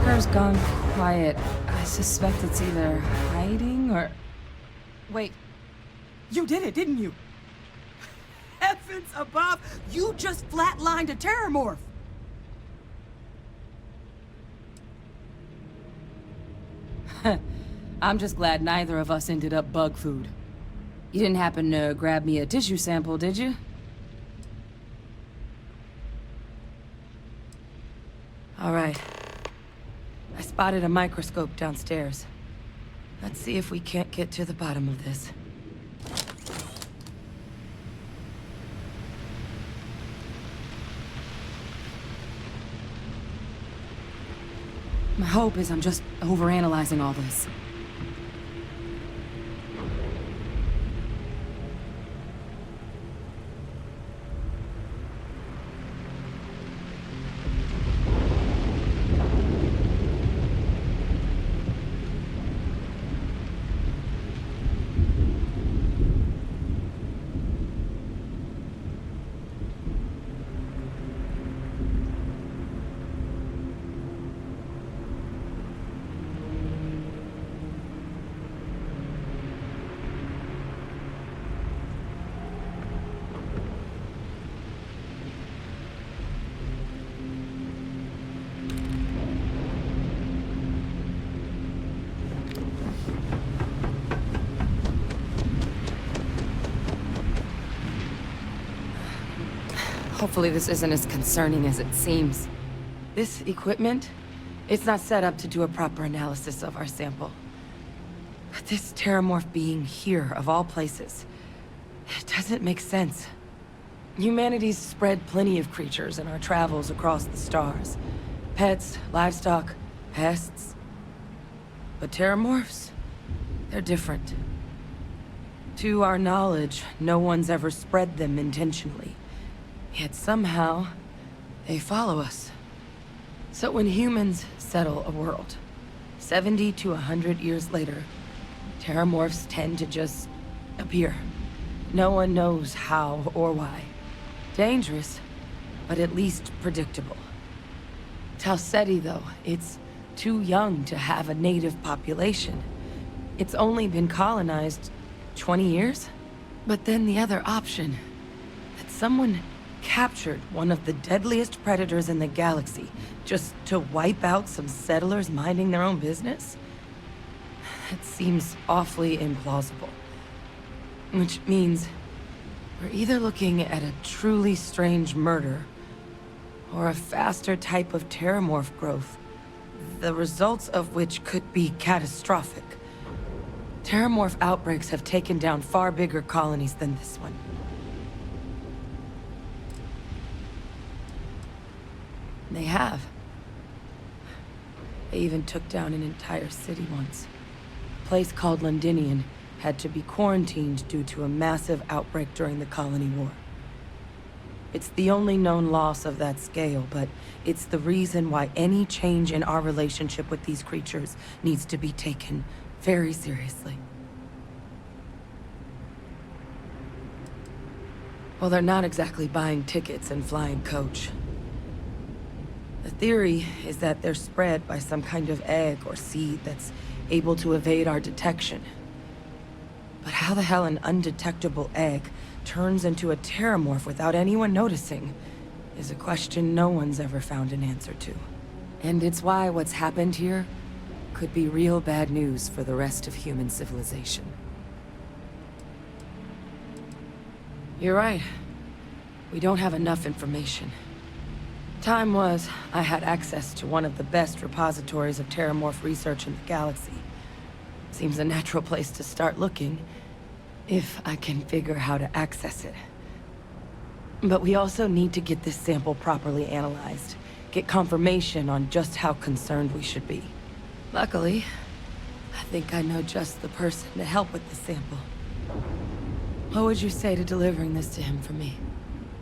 Walker's gone quiet. I suspect it's either hiding or... Wait. You did it, didn't you? Heavens above! You just flatlined a terramorph! I'm just glad neither of us ended up bug food. You didn't happen to grab me a tissue sample, did you? All right. I spotted a microscope downstairs. Let's see if we can't get to the bottom of this. My hope is I'm just overanalyzing all this. Hopefully this isn't as concerning as it seems. This equipment, it's not set up to do a proper analysis of our sample. But this terramorph being here, of all places, it doesn't make sense. Humanity's spread plenty of creatures in our travels across the stars. Pets, livestock, pests. But terramorphs, they're different. To our knowledge, no one's ever spread them intentionally. Yet somehow, they follow us. So when humans settle a world, 70 to 100 years later, terramorphs tend to just appear. No one knows how or why. Dangerous, but at least predictable. Tau Ceti, though, it's too young to have a native population. It's only been colonized 20 years? But then the other option, that someone captured one of the deadliest predators in the galaxy just to wipe out some settlers minding their own business? It seems awfully implausible. Which means we're either looking at a truly strange murder or a faster type of terramorph growth, the results of which could be catastrophic. Terramorph outbreaks have taken down far bigger colonies than this one. They have. They even took down an entire city once. A place called Londinian had to be quarantined due to a massive outbreak during the Colony War. It's the only known loss of that scale, but it's the reason why any change in our relationship with these creatures needs to be taken very seriously. Well, they're not exactly buying tickets and flying coach. The theory is that they're spread by some kind of egg or seed that's able to evade our detection. But how the hell an undetectable egg turns into a terramorph without anyone noticing is a question no one's ever found an answer to. And it's why what's happened here could be real bad news for the rest of human civilization. You're right. We don't have enough information. Time was, I had access to one of the best repositories of terramorph research in the galaxy. Seems a natural place to start looking, if I can figure how to access it. But we also need to get this sample properly analyzed, get confirmation on just how concerned we should be. Luckily, I think I know just the person to help with the sample. What would you say to delivering this to him for me?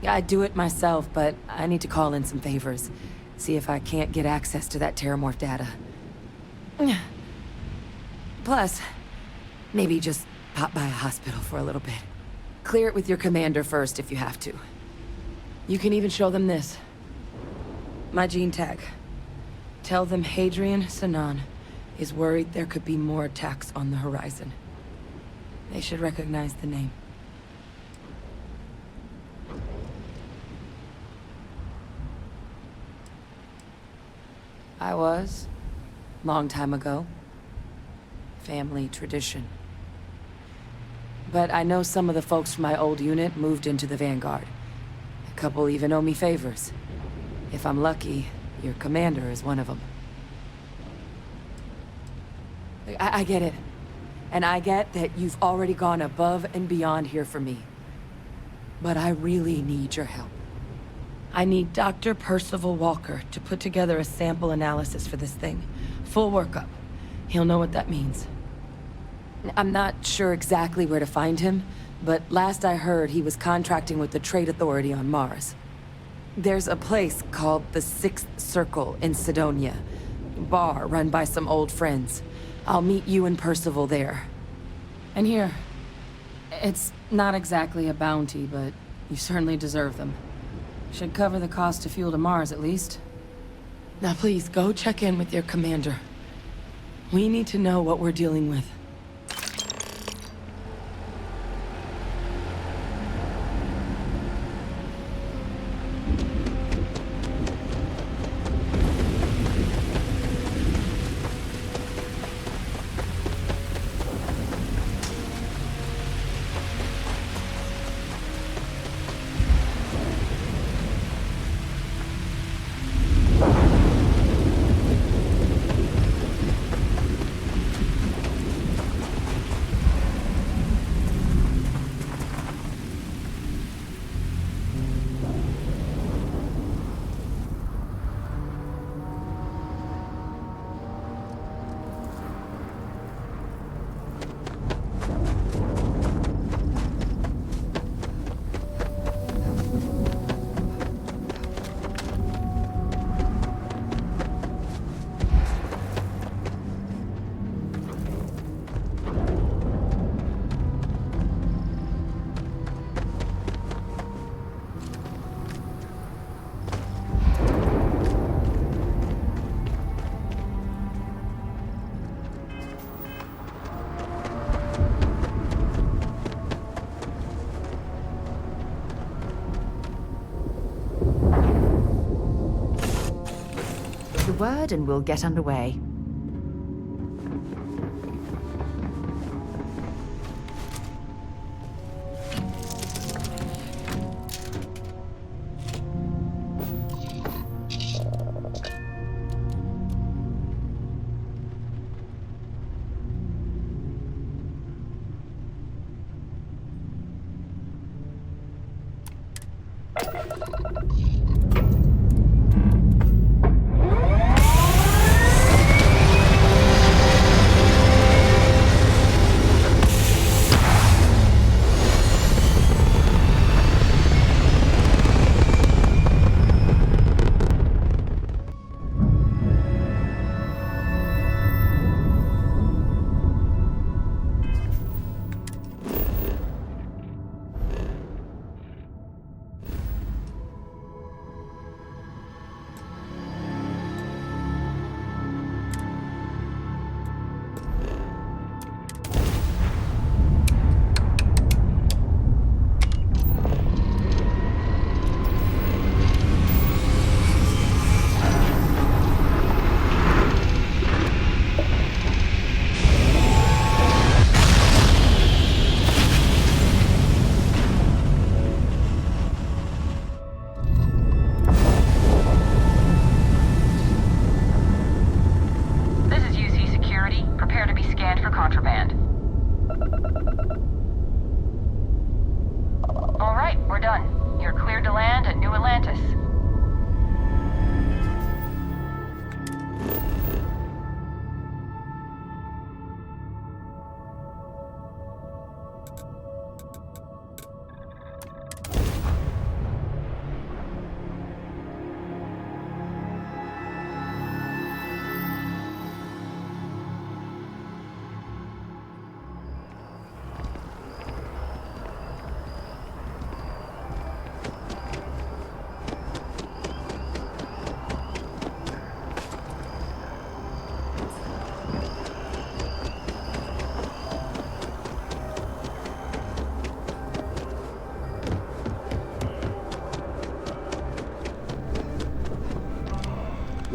I'd do it myself, but I need to call in some favors. See if I can't get access to that terramorph data. Plus, maybe just pop by a hospital for a little bit. Clear it with your commander first if you have to. You can even show them this. My gene tag. Tell them Hadrian Sanan is worried there could be more attacks on the horizon. They should recognize the name. I was. Long time ago. Family tradition. But I know some of the folks from my old unit moved into the Vanguard. A couple even owe me favors. If I'm lucky, your commander is one of them. I get it. And I get that you've already gone above and beyond here for me. But I really need your help. I need Dr. Percival Walker to put together a sample analysis for this thing. Full workup. He'll know what that means. I'm not sure exactly where to find him, but last I heard he was contracting with the Trade Authority on Mars. There's a place called the Sixth Circle in Sidonia. Bar run by some old friends. I'll meet you and Percival there. And here, it's not exactly a bounty, but you certainly deserve them. Should cover the cost to fuel to Mars, at least. Now please, go check in with your commander. We need to know what we're dealing with. Word and we'll get underway.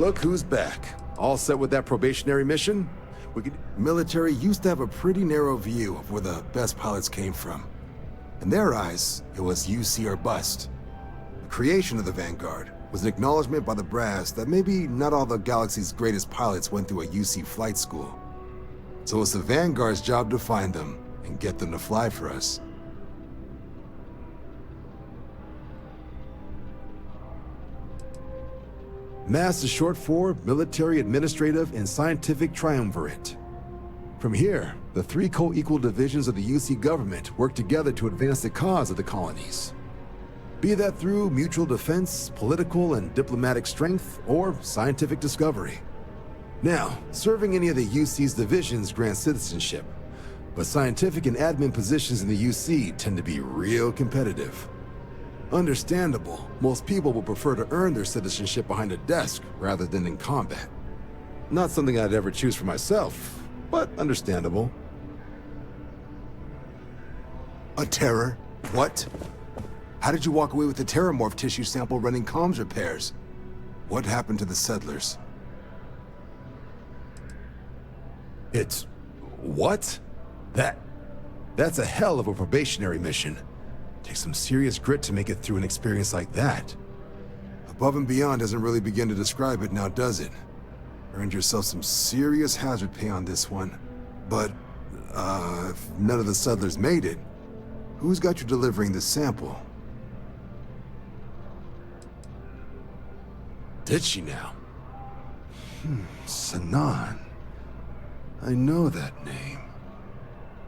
Look who's back. All set with that probationary mission? Military used to have a pretty narrow view of where the best pilots came from. In their eyes, it was UC or bust. The creation of the Vanguard was an acknowledgement by the brass that maybe not all the galaxy's greatest pilots went through a UC flight school. So it's the Vanguard's job to find them and get them to fly for us. MAST is short for Military, Administrative, and Scientific Triumvirate. From here, the three co-equal divisions of the UC government work together to advance the cause of the colonies. Be that through mutual defense, political and diplomatic strength, or scientific discovery. Now, serving any of the UC's divisions grants citizenship, but scientific and admin positions in the UC tend to be real competitive. Understandable, most people will prefer to earn their citizenship behind a desk rather than in combat. Not something I'd ever choose for myself, but understandable. A terror? What? How did you walk away with the terramorph tissue sample running comms repairs? What happened to the settlers? It's... what? That's a hell of a probationary mission. Takes some serious grit to make it through an experience like that. Above and beyond doesn't really begin to describe it now, does it? Earned yourself some serious hazard pay on this one. But, if none of the settlers made it, who's got you delivering the sample? Did she now? Sanan. I know that name.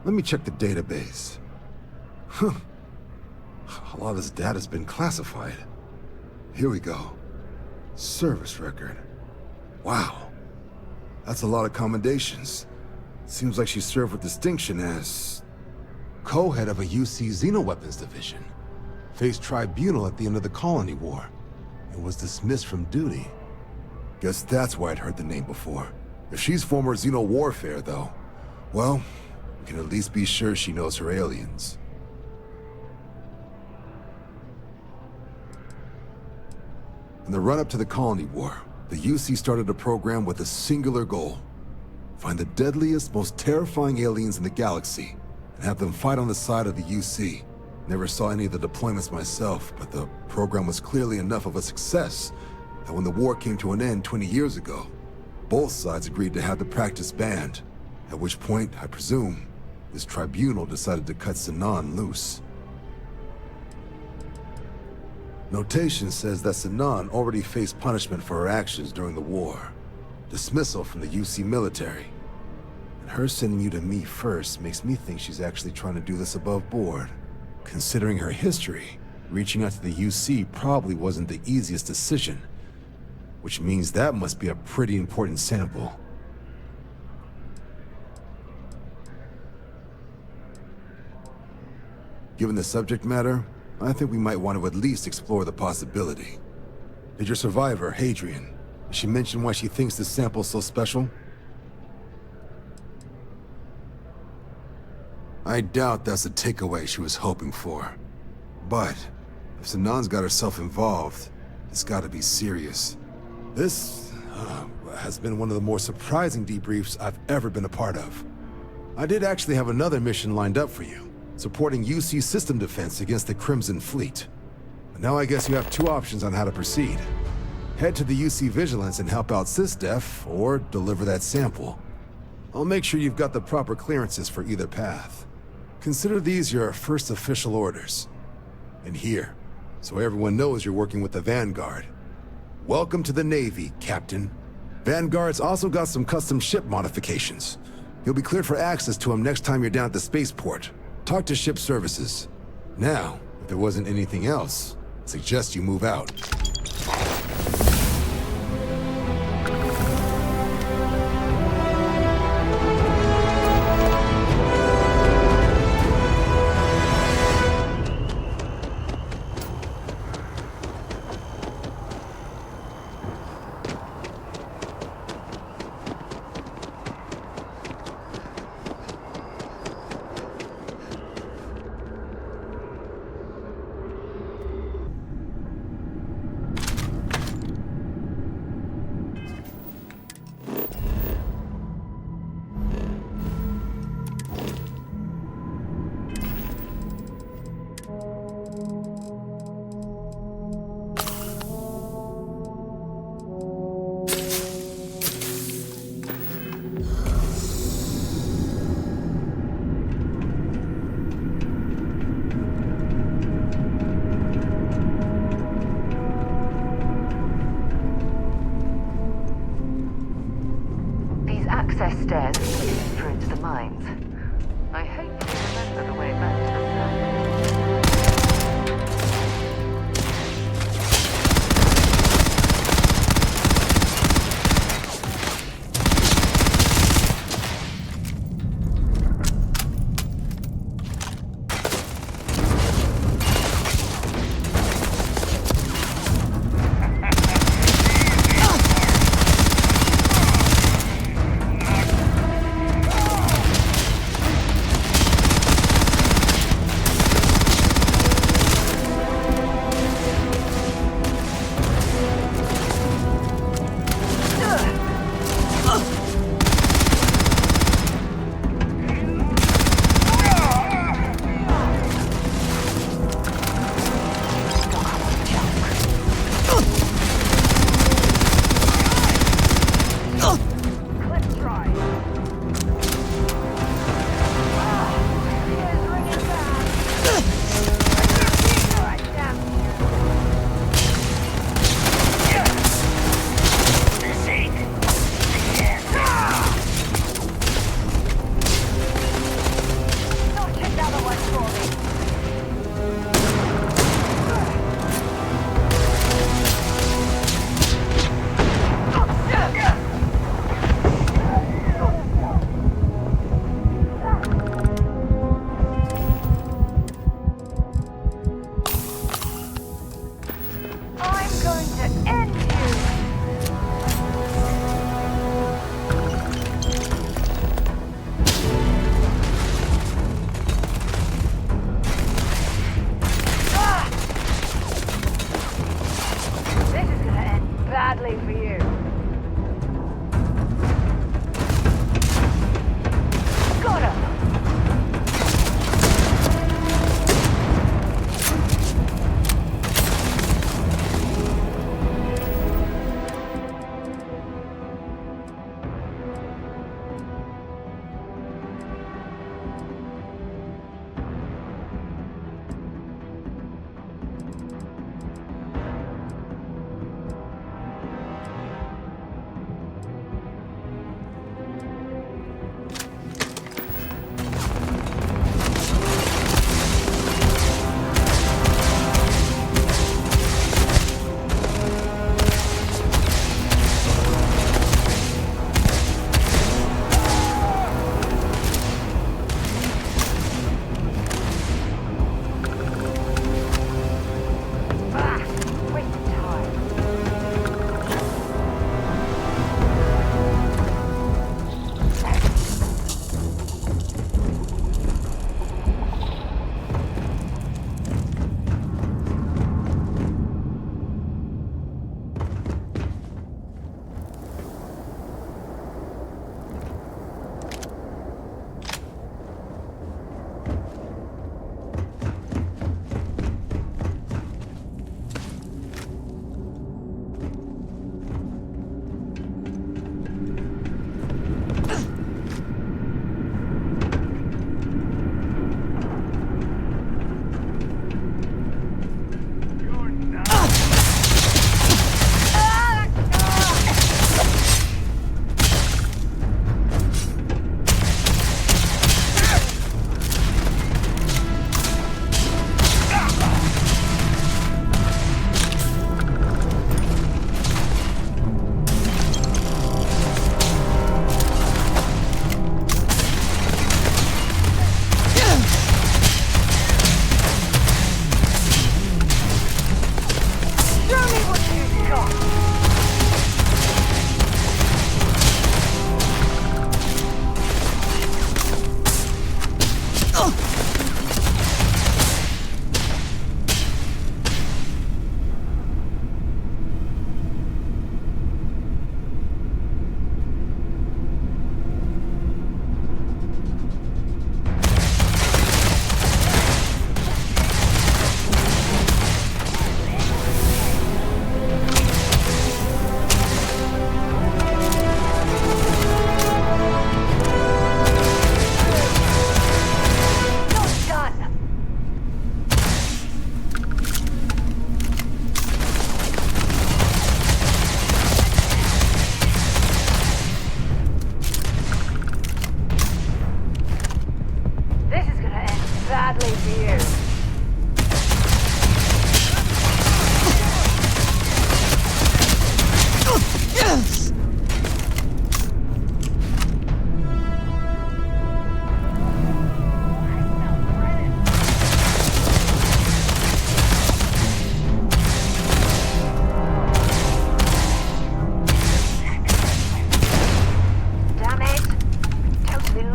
Let me check the database. Huh. A lot of this data's been classified. Here we go. Service record. Wow. That's a lot of commendations. Seems like she served with distinction as co-head of a UC Xenoweapons division. Faced tribunal at the end of the Colony War and was dismissed from duty. Guess that's why I'd heard the name before. If she's former Xeno warfare, though, well, we can at least be sure she knows her aliens. In the run-up to the Colony War, the UC started a program with a singular goal. Find the deadliest, most terrifying aliens in the galaxy, and have them fight on the side of the UC. Never saw any of the deployments myself, but the program was clearly enough of a success that when the war came to an end 20 years ago, both sides agreed to have the practice banned, at which point, I presume, this tribunal decided to cut Sanan loose. Notation says that Sanan already faced punishment for her actions during the war. Dismissal from the UC military. And her sending you to me first makes me think she's actually trying to do this above board. Considering her history, reaching out to the UC probably wasn't the easiest decision. Which means that must be a pretty important sample. Given the subject matter, I think we might want to at least explore the possibility. Did your survivor, Hadrian, did she mention why she thinks this sample's so special? I doubt that's the takeaway she was hoping for. But, if Sanan's got herself involved, it's gotta be serious. This has been one of the more surprising debriefs I've ever been a part of. I did actually have another mission lined up for you, supporting UC system defense against the Crimson Fleet. But now I guess you have two options on how to proceed. Head to the UC Vigilance and help out SysDef, or deliver that sample. I'll make sure you've got the proper clearances for either path. Consider these your first official orders. And here, so everyone knows you're working with the Vanguard. Welcome to the Navy, Captain. Vanguard's also got some custom ship modifications. You'll be cleared for access to them next time you're down at the spaceport. Talk to ship services. Now, if there wasn't anything else, I suggest you move out. stairs through to the mines. I hope you remember the way back to the surface.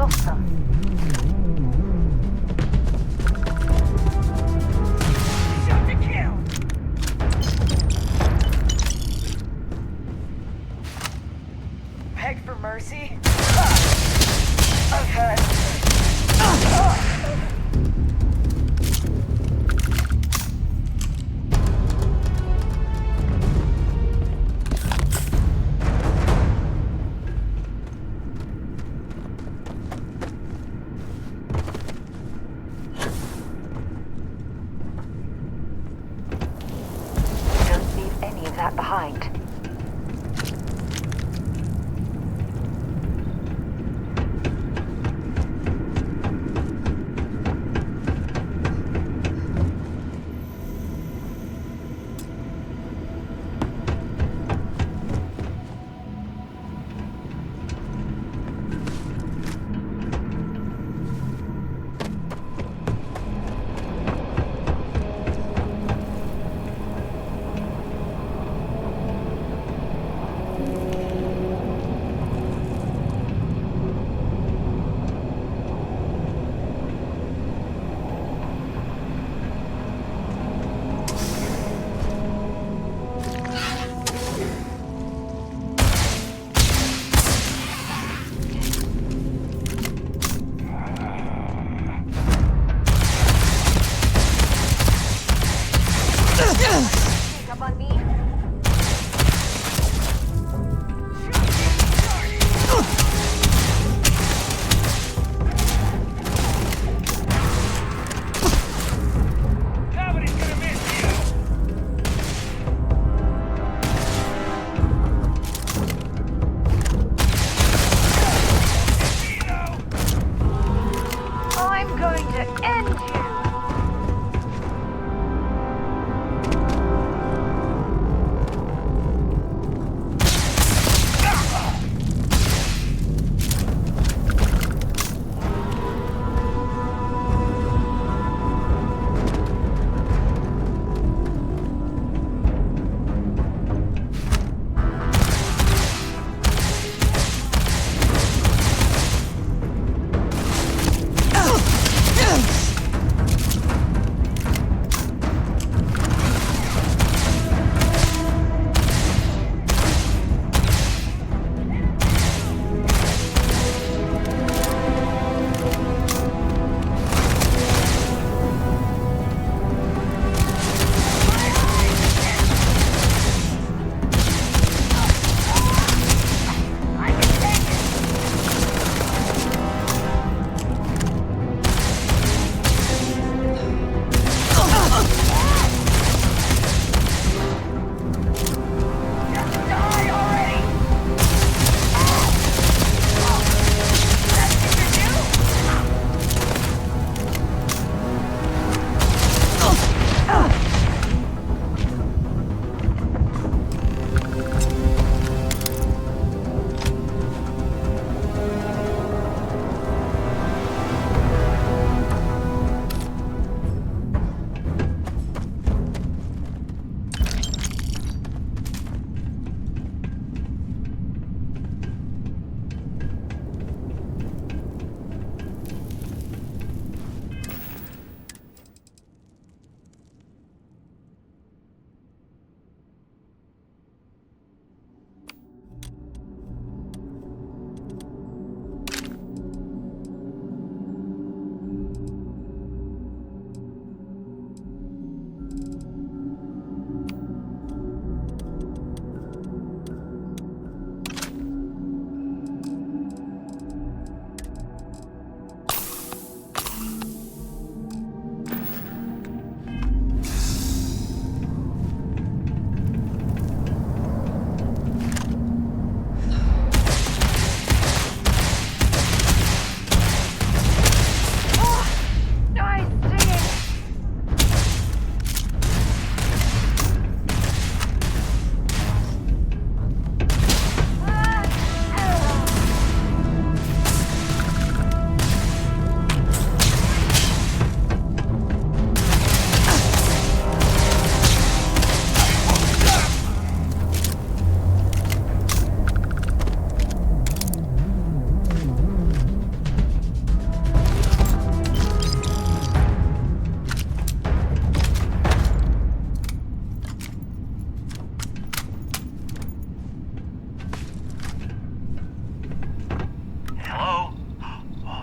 lost some. Shoot to kill! Beg for mercy? Okay.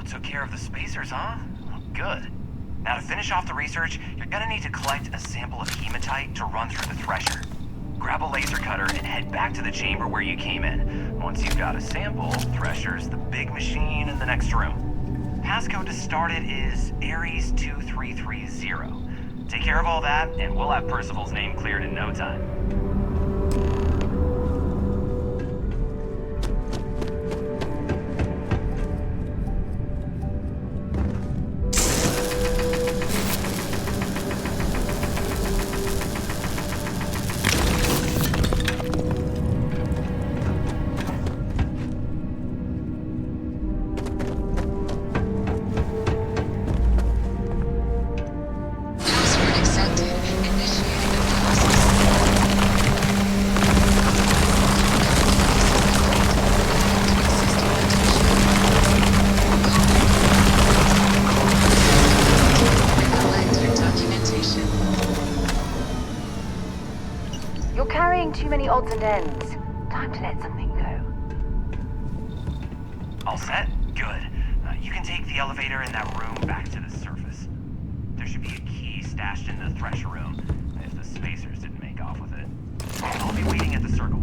took care of the spacers, huh? Good. Now to finish off the research, you're gonna need to collect a sample of hematite to run through the thresher. Grab a laser cutter and head back to the chamber where you came in. Once you've got a sample, thresher's the big machine in the next room. Passcode to start it is Ares 2330. Take care of all that, and we'll have Percival's name cleared in no time. Too many odds and ends. Time to let something go. All set? Good. You can take the elevator in that room back to the surface. There should be a key stashed in the thresher room, if the spacers didn't make off with it. I'll be waiting at the circle.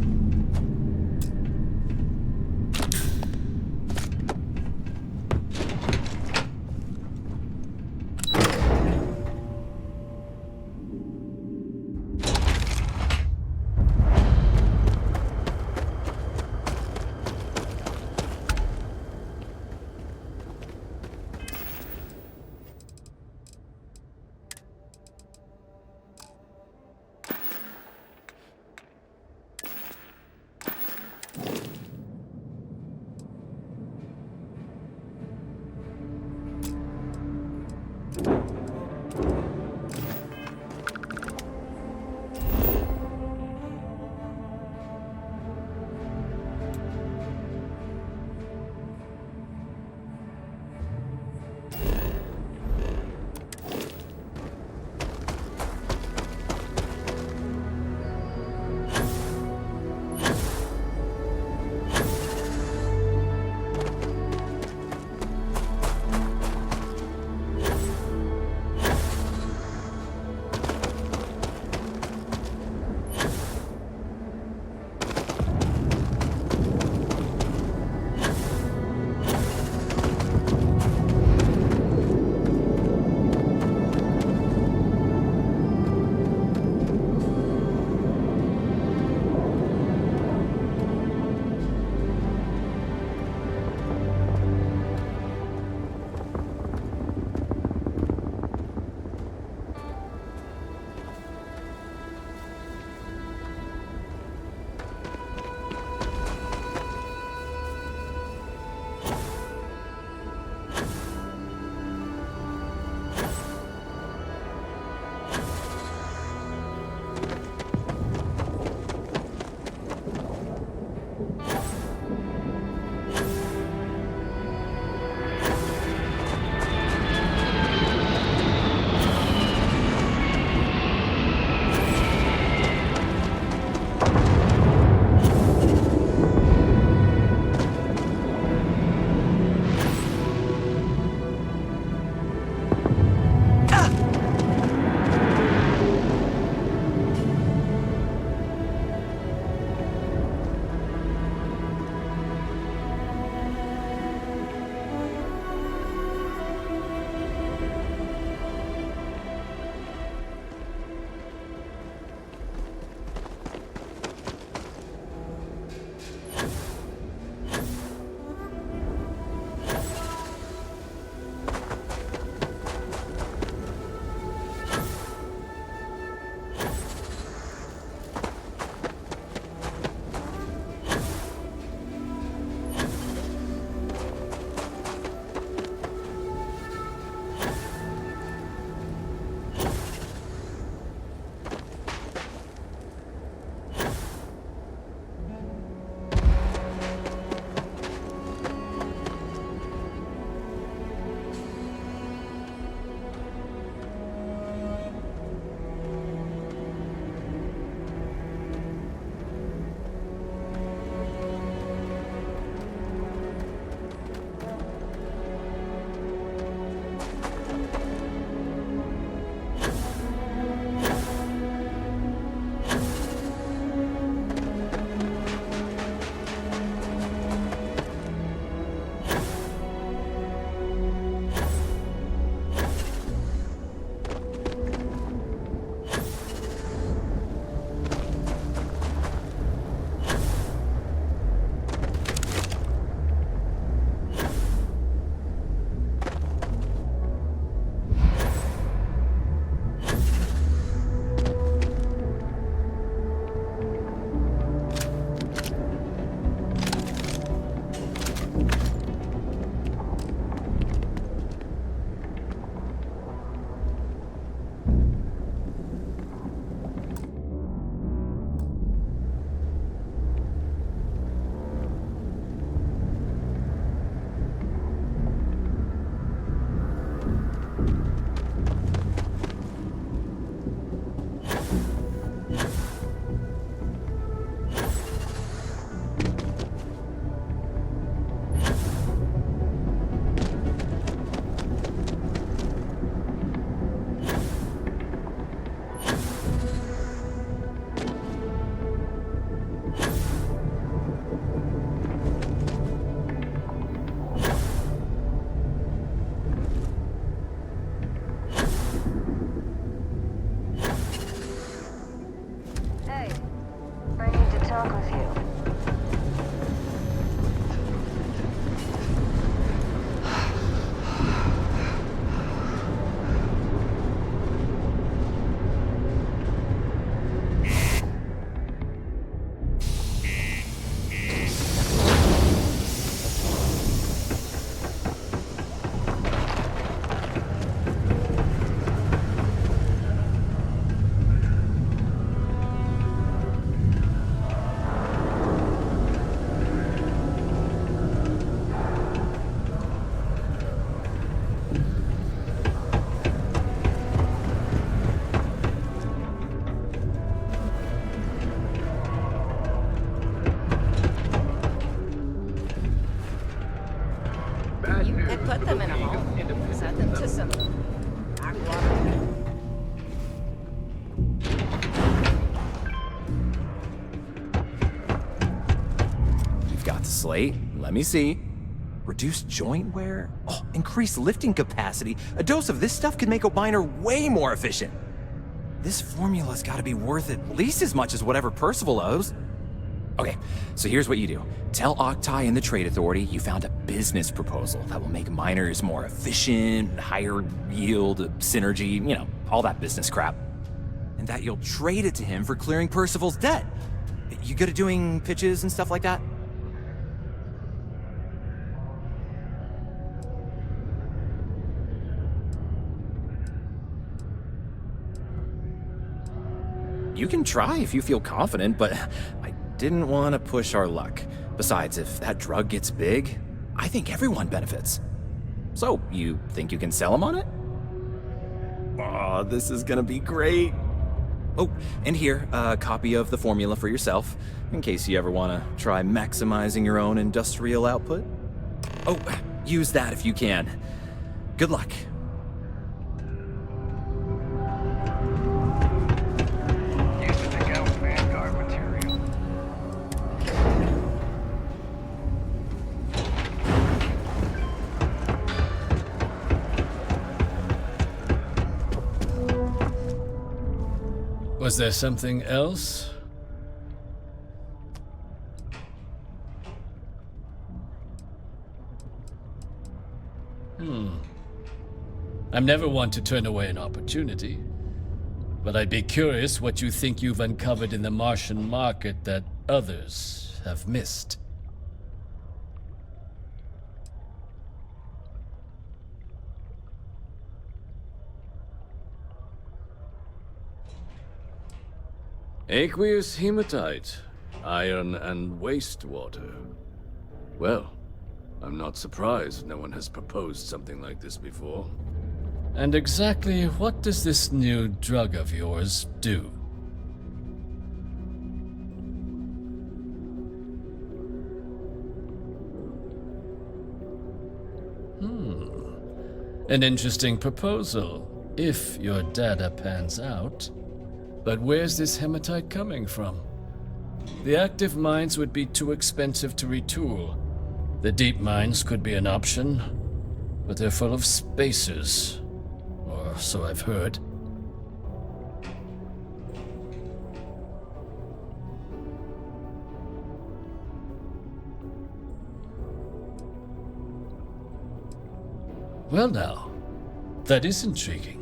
They put them in a home. Send them to some backwater. You've got the slate. Let me see. Reduced joint wear? Oh, increased lifting capacity. A dose of this stuff could make a miner way more efficient. This formula's gotta be worth at least as much as whatever Percival owes. Okay, so here's what you do. Tell Octai and the Trade Authority you found a business proposal that will make miners more efficient, higher yield, synergy, you know, all that business crap. And that you'll trade it to him for clearing Percival's debt. You good at doing pitches and stuff like that? You can try if you feel confident, but I didn't want to push our luck. Besides, if that drug gets big, I think everyone benefits. So, you think you can sell him on it? Oh, this is gonna be great. Oh, and here, a copy of the formula for yourself, in case you ever want to try maximizing your own industrial output. Oh, use that if you can. Good luck. Was there something else? I'm never one to turn away an opportunity, but I'd be curious what you think you've uncovered in the Martian market that others have missed. Aqueous hematite, iron and wastewater. Well, I'm not surprised no one has proposed something like this before. And exactly what does this new drug of yours do? An interesting proposal, if your data pans out. But where's this hematite coming from? The active mines would be too expensive to retool. The deep mines could be an option, but they're full of spacers. Or so I've heard. Well now, that is intriguing.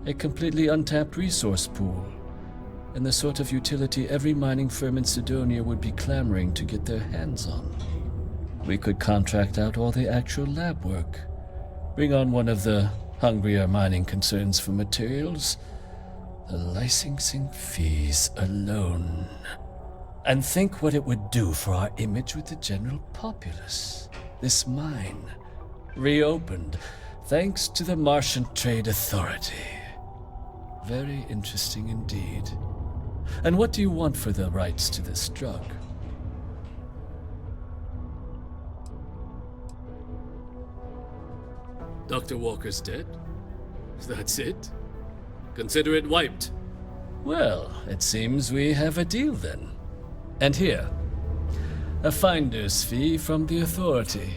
A completely untapped resource pool, and the sort of utility every mining firm in Sidonia would be clamoring to get their hands on. We could contract out all the actual lab work, bring on one of the hungrier mining concerns for materials, the licensing fees alone. And think what it would do for our image with the general populace. This mine, reopened, thanks to the Martian Trade Authority. Very interesting indeed. And what do you want for the rights to this drug? Dr. Walker's dead? That's it? Consider it wiped. Well, it seems we have a deal then. And here, a finder's fee from the Authority.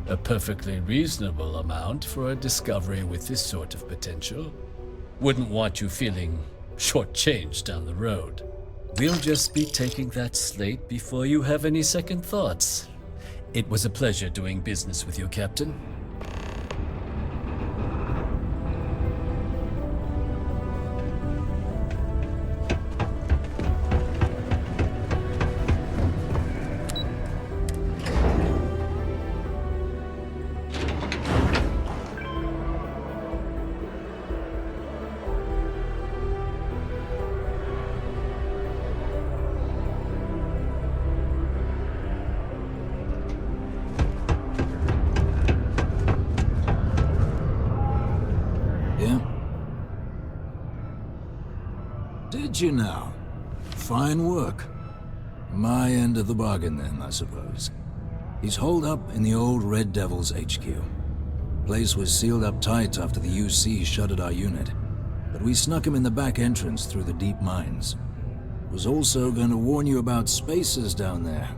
A perfectly reasonable amount for a discovery with this sort of potential. Wouldn't want you feeling shortchanged down the road. We'll just be taking that slate before you have any second thoughts. It was a pleasure doing business with you, Captain. Did you now? Fine work. My end of the bargain then, I suppose. He's holed up in the old Red Devils HQ. Place was sealed up tight after the UC shuttered our unit, but we snuck him in the back entrance through the deep mines. Was also going to warn you about spacers down there.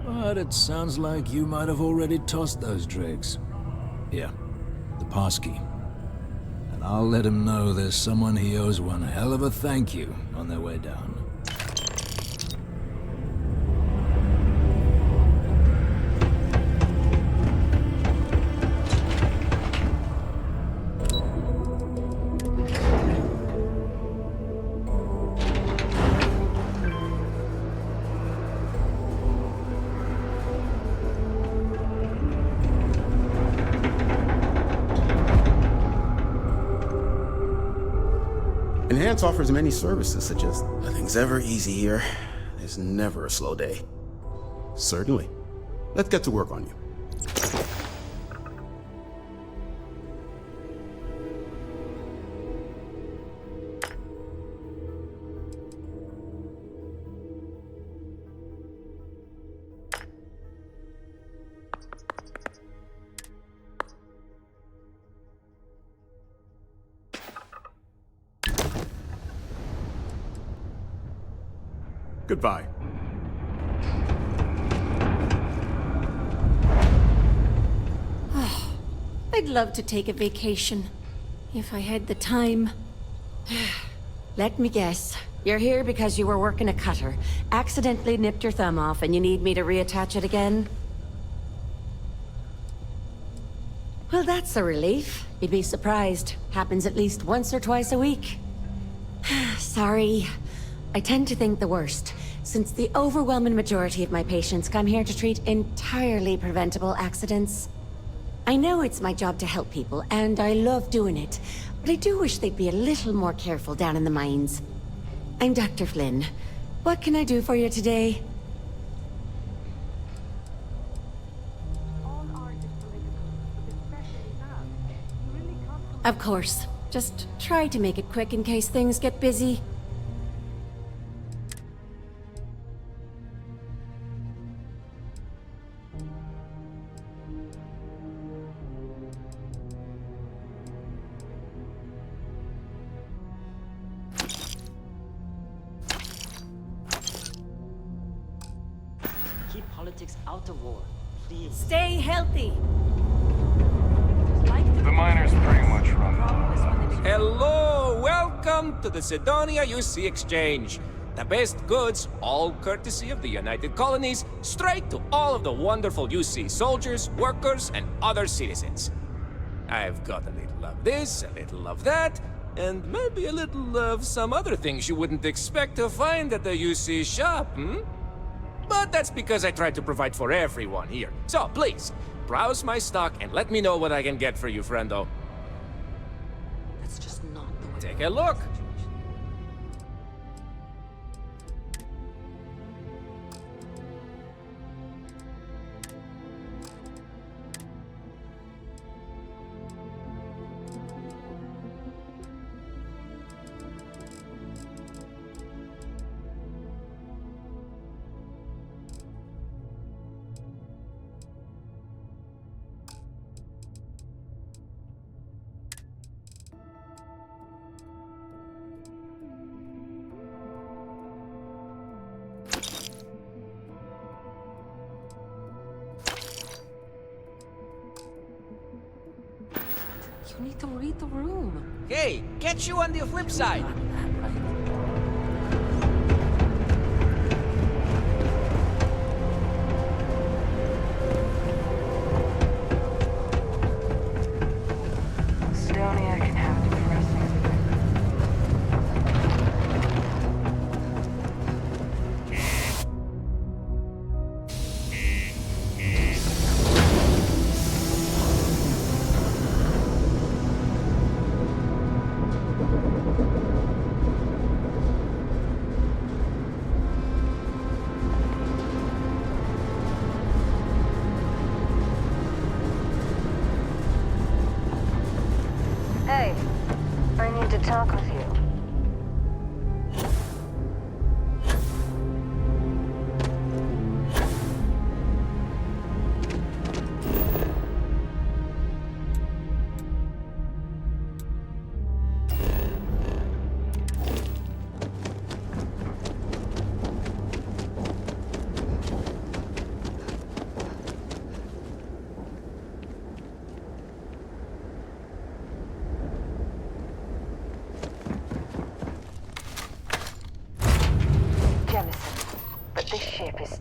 But it sounds like you might have already tossed those dregs. Here, the passkey. And I'll let him know there's someone he owes one hell of a thank you on their way down. Enhance offers many services, such as nothing's ever easy here. There's never a slow day. Certainly. Let's get to work on you. Goodbye. I'd love to take a vacation, if I had the time. Let me guess. You're here because you were working a cutter, accidentally nipped your thumb off, and you need me to reattach it again? Well, that's a relief. You'd be surprised. Happens at least once or twice a week. Sorry. I tend to think the worst, since the overwhelming majority of my patients come here to treat entirely preventable accidents. I know it's my job to help people, and I love doing it, but I do wish they'd be a little more careful down in the mines. I'm Dr. Flynn. What can I do for you today? Of course. Just try to make it quick in case things get busy. Keep politics out of war, please. Stay healthy. The miner's pretty much run. Hello! Welcome to the Sidonia UC Exchange. The best goods, all courtesy of the United Colonies, straight to all of the wonderful UC soldiers, workers, and other citizens. I've got a little of this, a little of that, and maybe a little of some other things you wouldn't expect to find at the UC shop, But that's because I try to provide for everyone here. So please, browse my stock and let me know what I can get for you, friendo. That's just not the way. Take a look. You need to read the room. Hey, catch you on the flip side. Sidonia can have depressing. Hey, I need to talk with you.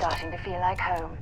starting to feel like home.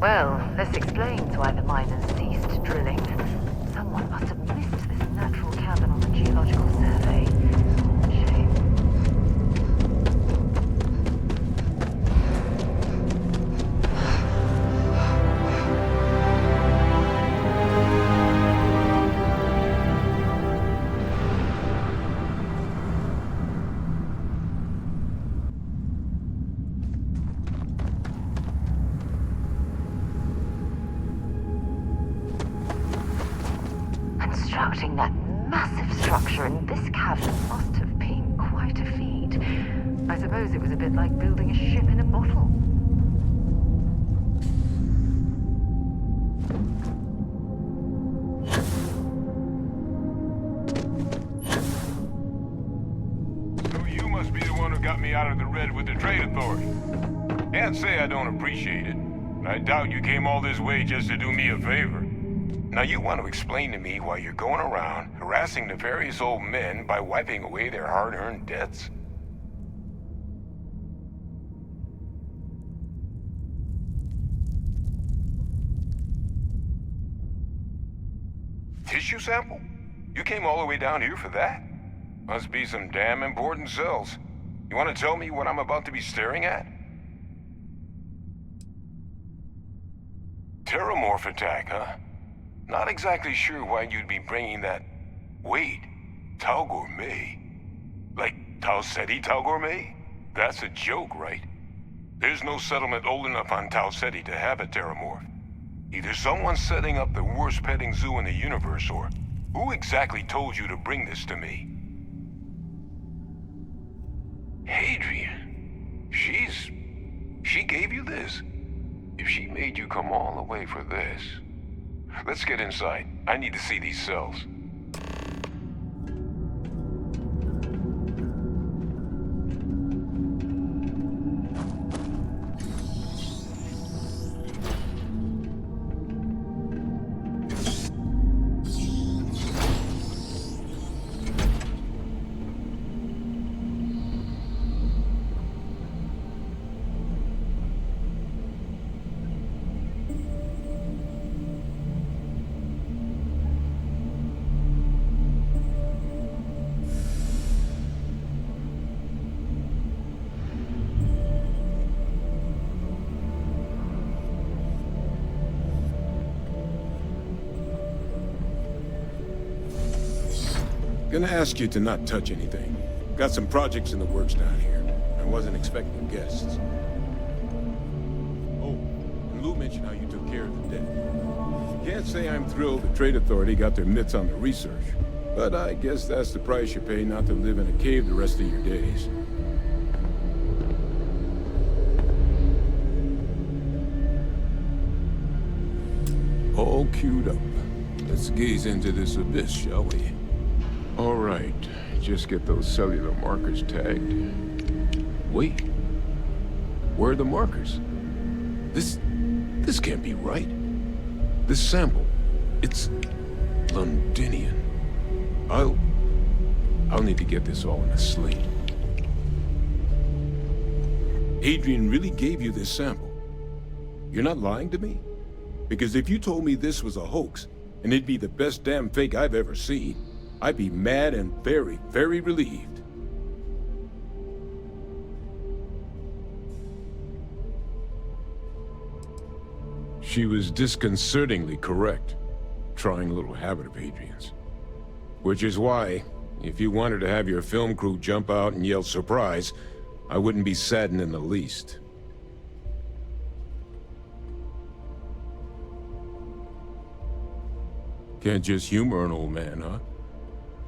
Well, this explains why the miners ceased drilling. Someone must have missed this natural cavern on the geological survey. Shame. Constructing that massive structure in this cavern must have been quite a feat. I suppose it was a bit like building a ship in a bottle. So you must be the one who got me out of the red with the trade authority. Can't say I don't appreciate it. I doubt you came all this way just to do me a favor. Now you want to explain to me why you're going around harassing nefarious old men by wiping away their hard-earned debts? Tissue sample? You came all the way down here for that? Must be some damn important cells. You want to tell me what I'm about to be staring at? Terramorph attack, huh? Not exactly sure why you'd be bringing that... Wait, Tau Gourmet? Like Tau Ceti Tau Gourmet? That's a joke, right? There's no settlement old enough on Tau Ceti to have a Terramorph. Either someone's setting up the worst petting zoo in the universe, or who exactly told you to bring this to me? Hadrian. She gave you this? If she made you come all the way for this. Let's get inside. I need to see these cells. Gonna ask you to not touch anything. Got some projects in the works down here. I wasn't expecting guests. Oh, and Lou mentioned how you took care of the dead. Can't say I'm thrilled the Trade Authority got their mitts on the research, but I guess that's the price you pay not to live in a cave the rest of your days. All queued up. Let's gaze into this abyss, shall we? All right, just get those cellular markers tagged. Wait, where are the markers? This can't be right. This sample, it's Londinian. I'll need to get this all in a slate. Adrian really gave you this sample. You're not lying to me? Because if you told me this was a hoax, and it'd be the best damn fake I've ever seen, I'd be mad and very, very relieved. She was disconcertingly correct, trying a little habit of Adrian's. Which is why, if you wanted to have your film crew jump out and yell surprise, I wouldn't be saddened in the least. Can't just humor an old man, huh?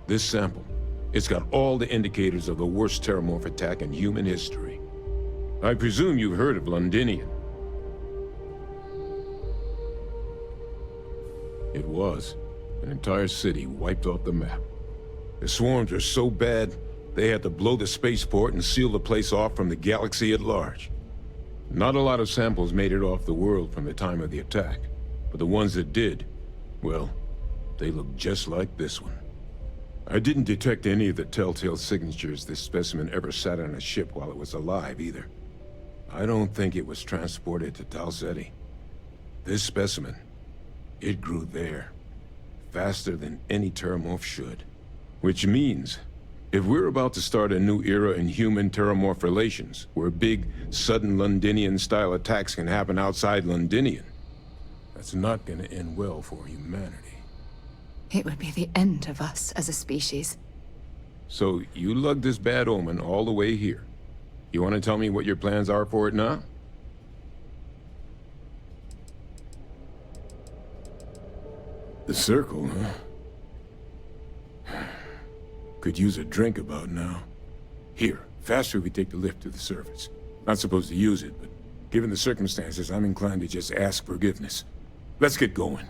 This sample, it's got all the indicators of the worst terramorph attack in human history. I presume you've heard of Londinian. It was an entire city wiped off the map. The swarms were so bad, they had to blow the spaceport and seal the place off from the galaxy at large. Not a lot of samples made it off the world from the time of the attack, but the ones that did, well, they look just like this one. I didn't detect any of the telltale signatures this specimen ever sat on a ship while it was alive, either. I don't think it was transported to Tau Ceti. This specimen, it grew there, faster than any terramorph should. Which means, if we're about to start a new era in human-terramorph relations, where big, sudden Londinian-style attacks can happen outside Londinian, that's not gonna end well for humanity. It would be the end of us as a species. So, you lugged this bad omen all the way here. You want to tell me what your plans are for it now? The circle, huh? Could use a drink about now. Here, faster we take the lift to the surface. Not supposed to use it, but given the circumstances, I'm inclined to just ask forgiveness. Let's get going.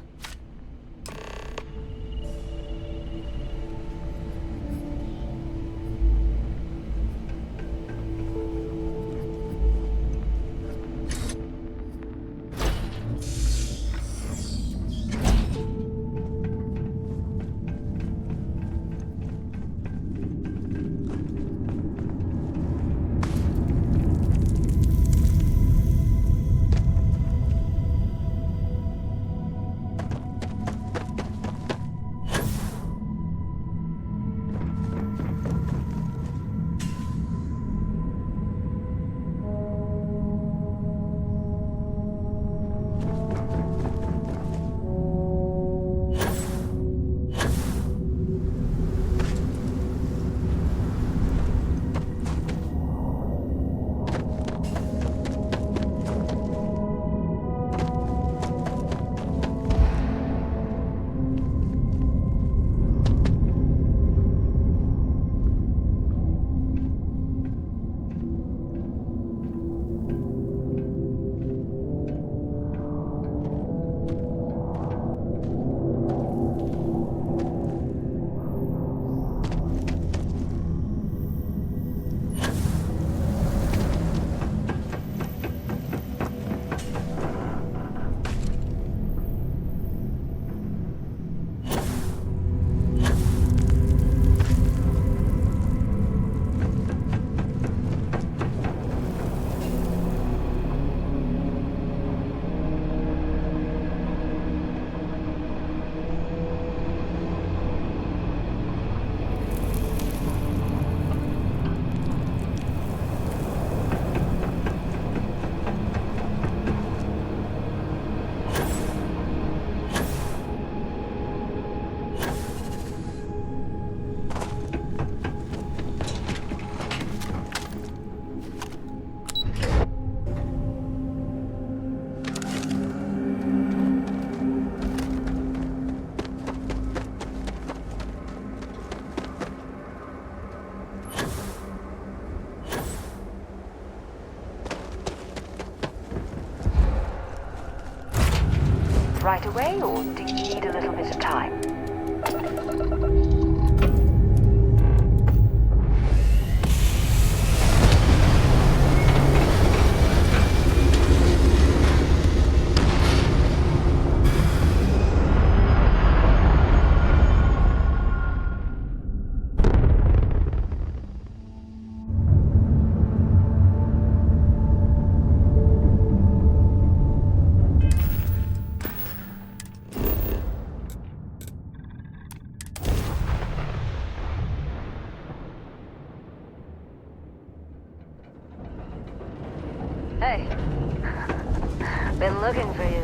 right away, or do you need a little bit of time? Hey. Been looking for you.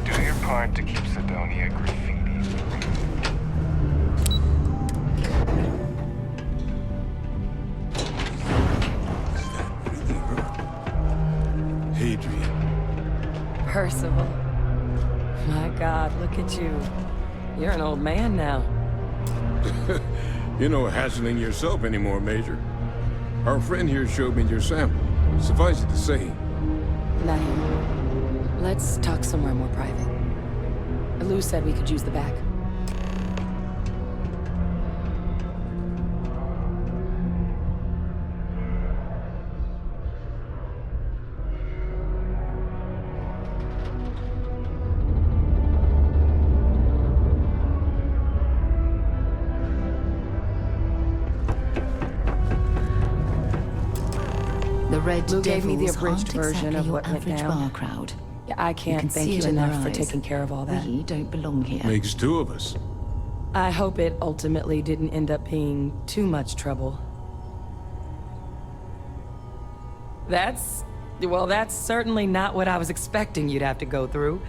Do your part to keep Sidonia graffiti. Percival. My God, look at you. You're an old man now. You're no hassling yourself anymore, Major. Our friend here showed me your sample. Suffice it to say... Not here. Let's talk somewhere more private. Lou said we could use the back. The Red Lou gave me the Devils abridged aren't version exactly of your what went average down. bar crowd. Yeah, I can't can thank see you it in their enough for eyes. taking care of all that. We don't belong here. Makes two of us. I hope it ultimately didn't end up being too much trouble. Well, that's certainly not what I was expecting you'd have to go through.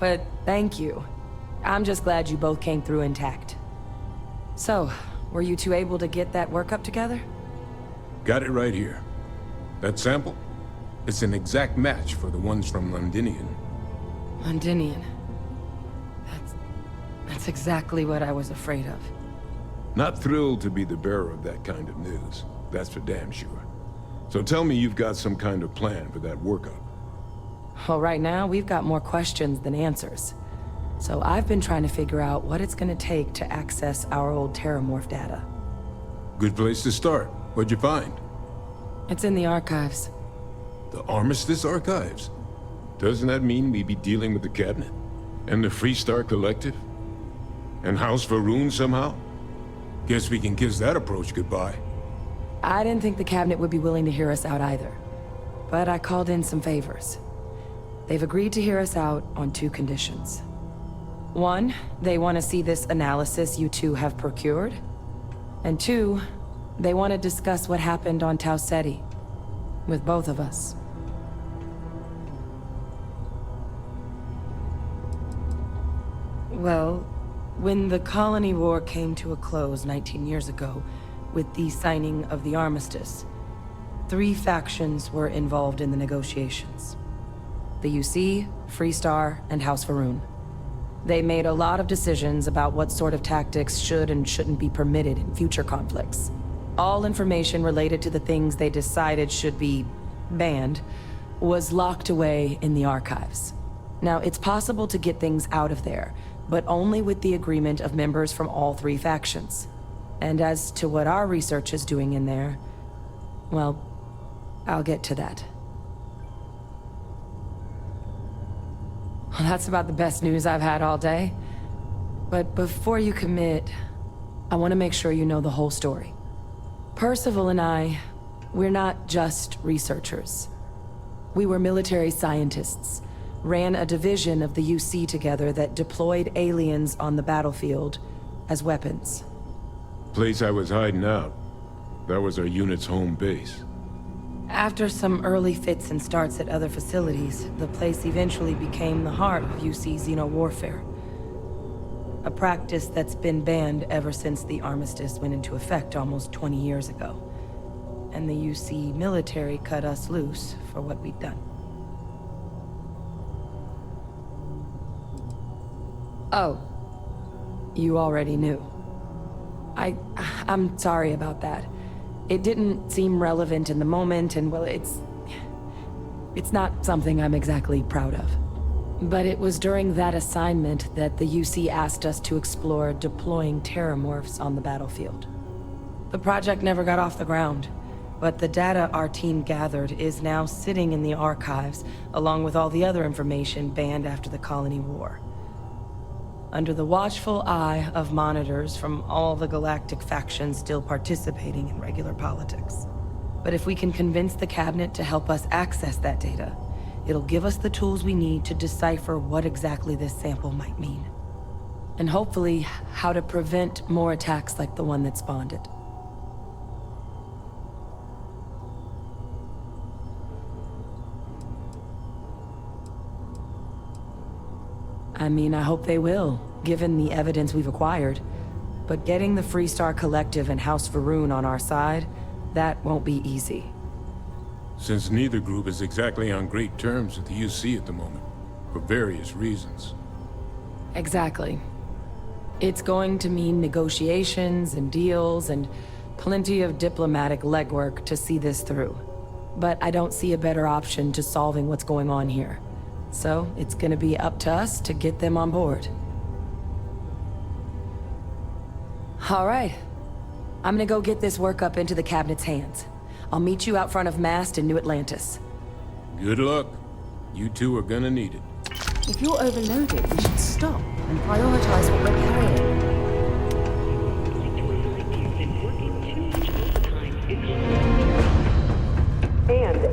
But thank you. I'm just glad you both came through intact. So, were you two able to get that workup together? Got it right here. That sample? It's an exact match for the ones from Londinian. Londinian. That's exactly what I was afraid of. Not thrilled to be the bearer of that kind of news. That's for damn sure. So tell me you've got some kind of plan for that workup. Well, right now, we've got more questions than answers. So I've been trying to figure out what it's gonna take to access our old Terramorph data. Good place to start. What'd you find? It's in the archives. The Armistice Archives? Doesn't that mean we'd be dealing with the Cabinet? And the Freestar Collective? And House Varun somehow? Guess we can kiss that approach goodbye. I didn't think the Cabinet would be willing to hear us out either. But I called in some favors. They've agreed to hear us out on 2 conditions. 1, they want to see this analysis you two have procured. And 2, they want to discuss what happened on Tau Ceti. With both of us. Well, when the colony war came to a close 19 years ago, with the signing of the armistice, 3 factions were involved in the negotiations. The UC, Freestar, and House Varun. They made a lot of decisions about what sort of tactics should and shouldn't be permitted in future conflicts. All information related to the things they decided should be banned was locked away in the archives. Now, it's possible to get things out of there, but only with the agreement of members from all 3 factions. And as to what our research is doing in there, well, I'll get to that. Well, that's about the best news I've had all day. But before you commit, I want to make sure you know the whole story. Percival and we're not just researchers. We were military scientists, ran a division of the UC together that deployed aliens on the battlefield as weapons. Place I was hiding out. That was our unit's home base. After some early fits and starts at other facilities, the place eventually became the heart of UC xeno-warfare. A practice that's been banned ever since the armistice went into effect almost 20 years ago. and the UC military cut us loose for what we'd done. Oh, you already knew. I'm sorry about that. It didn't seem relevant in the moment, and well, it's not something I'm exactly proud of. But it was during that assignment that the UC asked us to explore deploying terramorphs on the battlefield. The project never got off the ground, but the data our team gathered is now sitting in the archives, along with all the other information banned after the Colony War. Under the watchful eye of monitors from all the galactic factions still participating in regular politics. But if we can convince the cabinet to help us access that data, it'll give us the tools we need to decipher what exactly this sample might mean. And hopefully, how to prevent more attacks like the one that spawned it. I mean, I hope they will, given the evidence we've acquired. But getting the Freestar Collective and House Va'ruun on our side, that won't be easy. Since neither group is exactly on great terms with the UC at the moment, for various reasons. Exactly. It's going to mean negotiations and deals and plenty of diplomatic legwork to see this through. But I don't see a better option to solving what's going on here. So it's gonna be up to us to get them on board. All right. I'm gonna go get this work up into the cabinet's hands. I'll meet you out front of Mast in New Atlantis. Good luck. You two are gonna need it. If you're overloaded, we should stop and prioritize what we're carrying.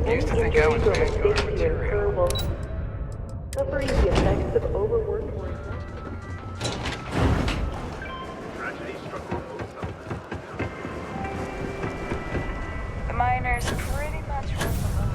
Used to think I was Vanguard material. Suffering the effects of overwork. The miners pretty much run the road.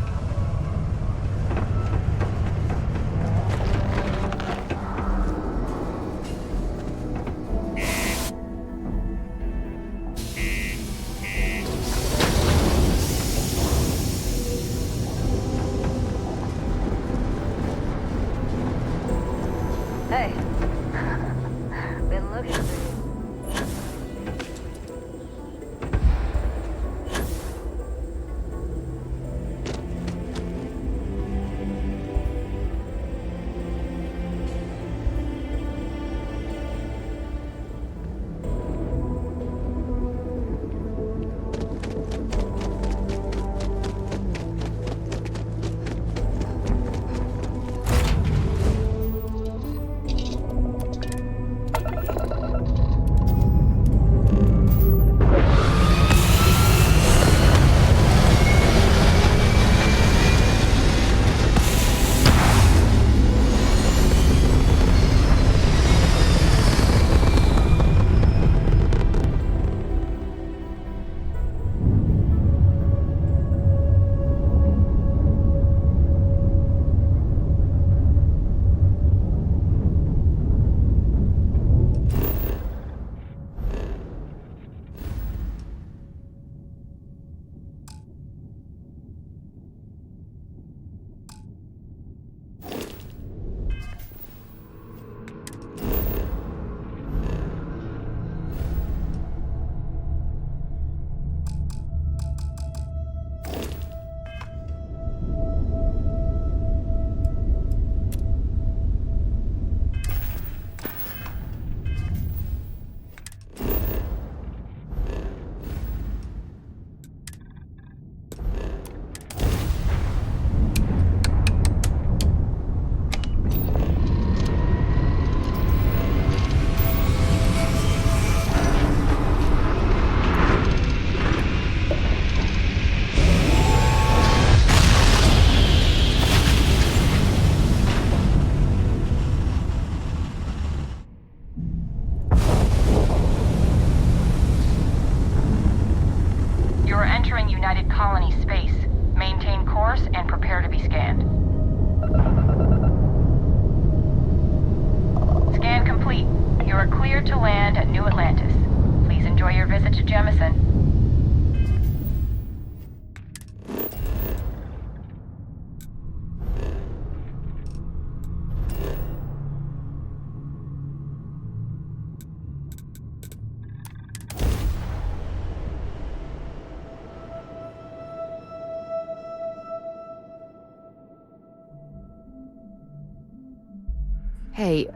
Hey,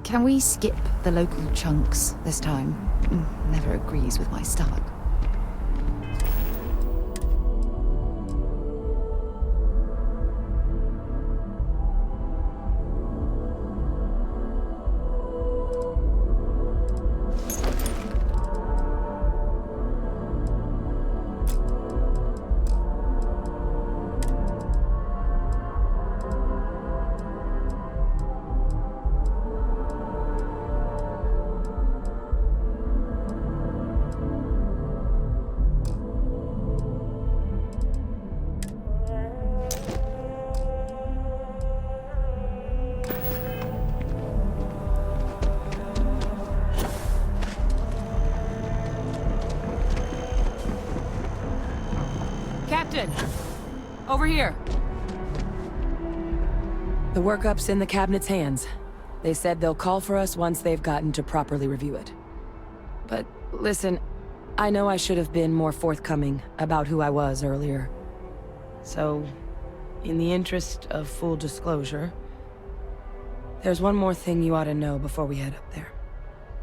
can we skip the local chunks this time? Never agrees with my stomach. Captain! Over here! The workup's in the cabinet's hands. They said they'll call for us once they've gotten to properly review it. But listen, I know I should have been more forthcoming about who I was earlier. So, in the interest of full disclosure, there's one more thing you ought to know before we head up there.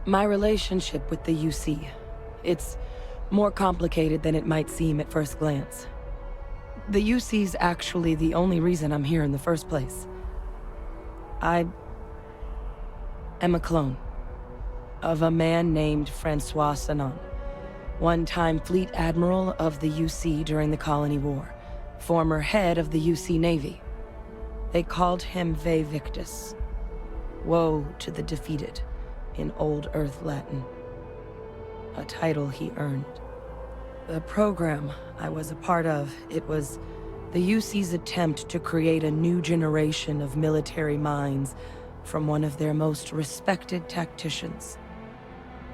My relationship with the UC, it's more complicated than it might seem at first glance. The UC's actually the only reason I'm here in the first place. I am a clone of a man named Francois Sanon, one-time fleet admiral of the UC during the Colony War, former head of the UC Navy. They called him Vae Victus, woe to the defeated, in Old Earth Latin, a title he earned. The program I was a part of, it was the UC's attempt to create a new generation of military minds from one of their most respected tacticians.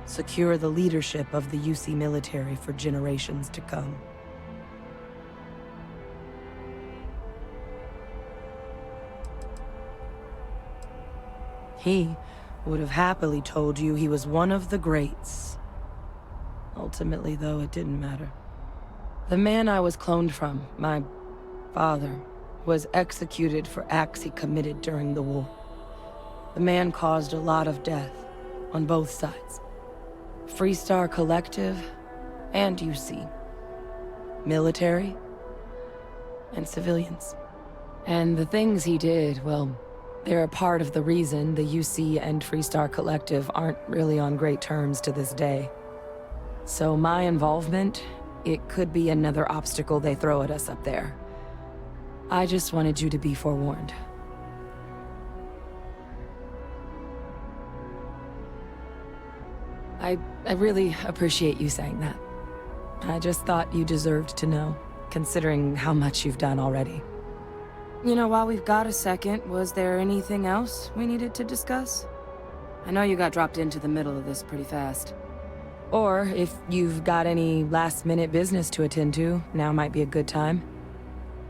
Secure the leadership of the UC military for generations to come. He would have happily told you he was one of the greats. Ultimately, though, it didn't matter. The man I was cloned from, my father, was executed for acts he committed during the war. The man caused a lot of death on both sides. Freestar Collective and UC. Military and civilians. And the things he did, well, they're a part of the reason the UC and Freestar Collective aren't really on great terms to this day. So my involvement, it could be another obstacle they throw at us up there. I just wanted you to be forewarned. I really appreciate you saying that. I just thought you deserved to know, considering how much you've done already. You know, while we've got a second, was there anything else we needed to discuss? I know you got dropped into the middle of this pretty fast. Or, if you've got any last-minute business to attend to, now might be a good time.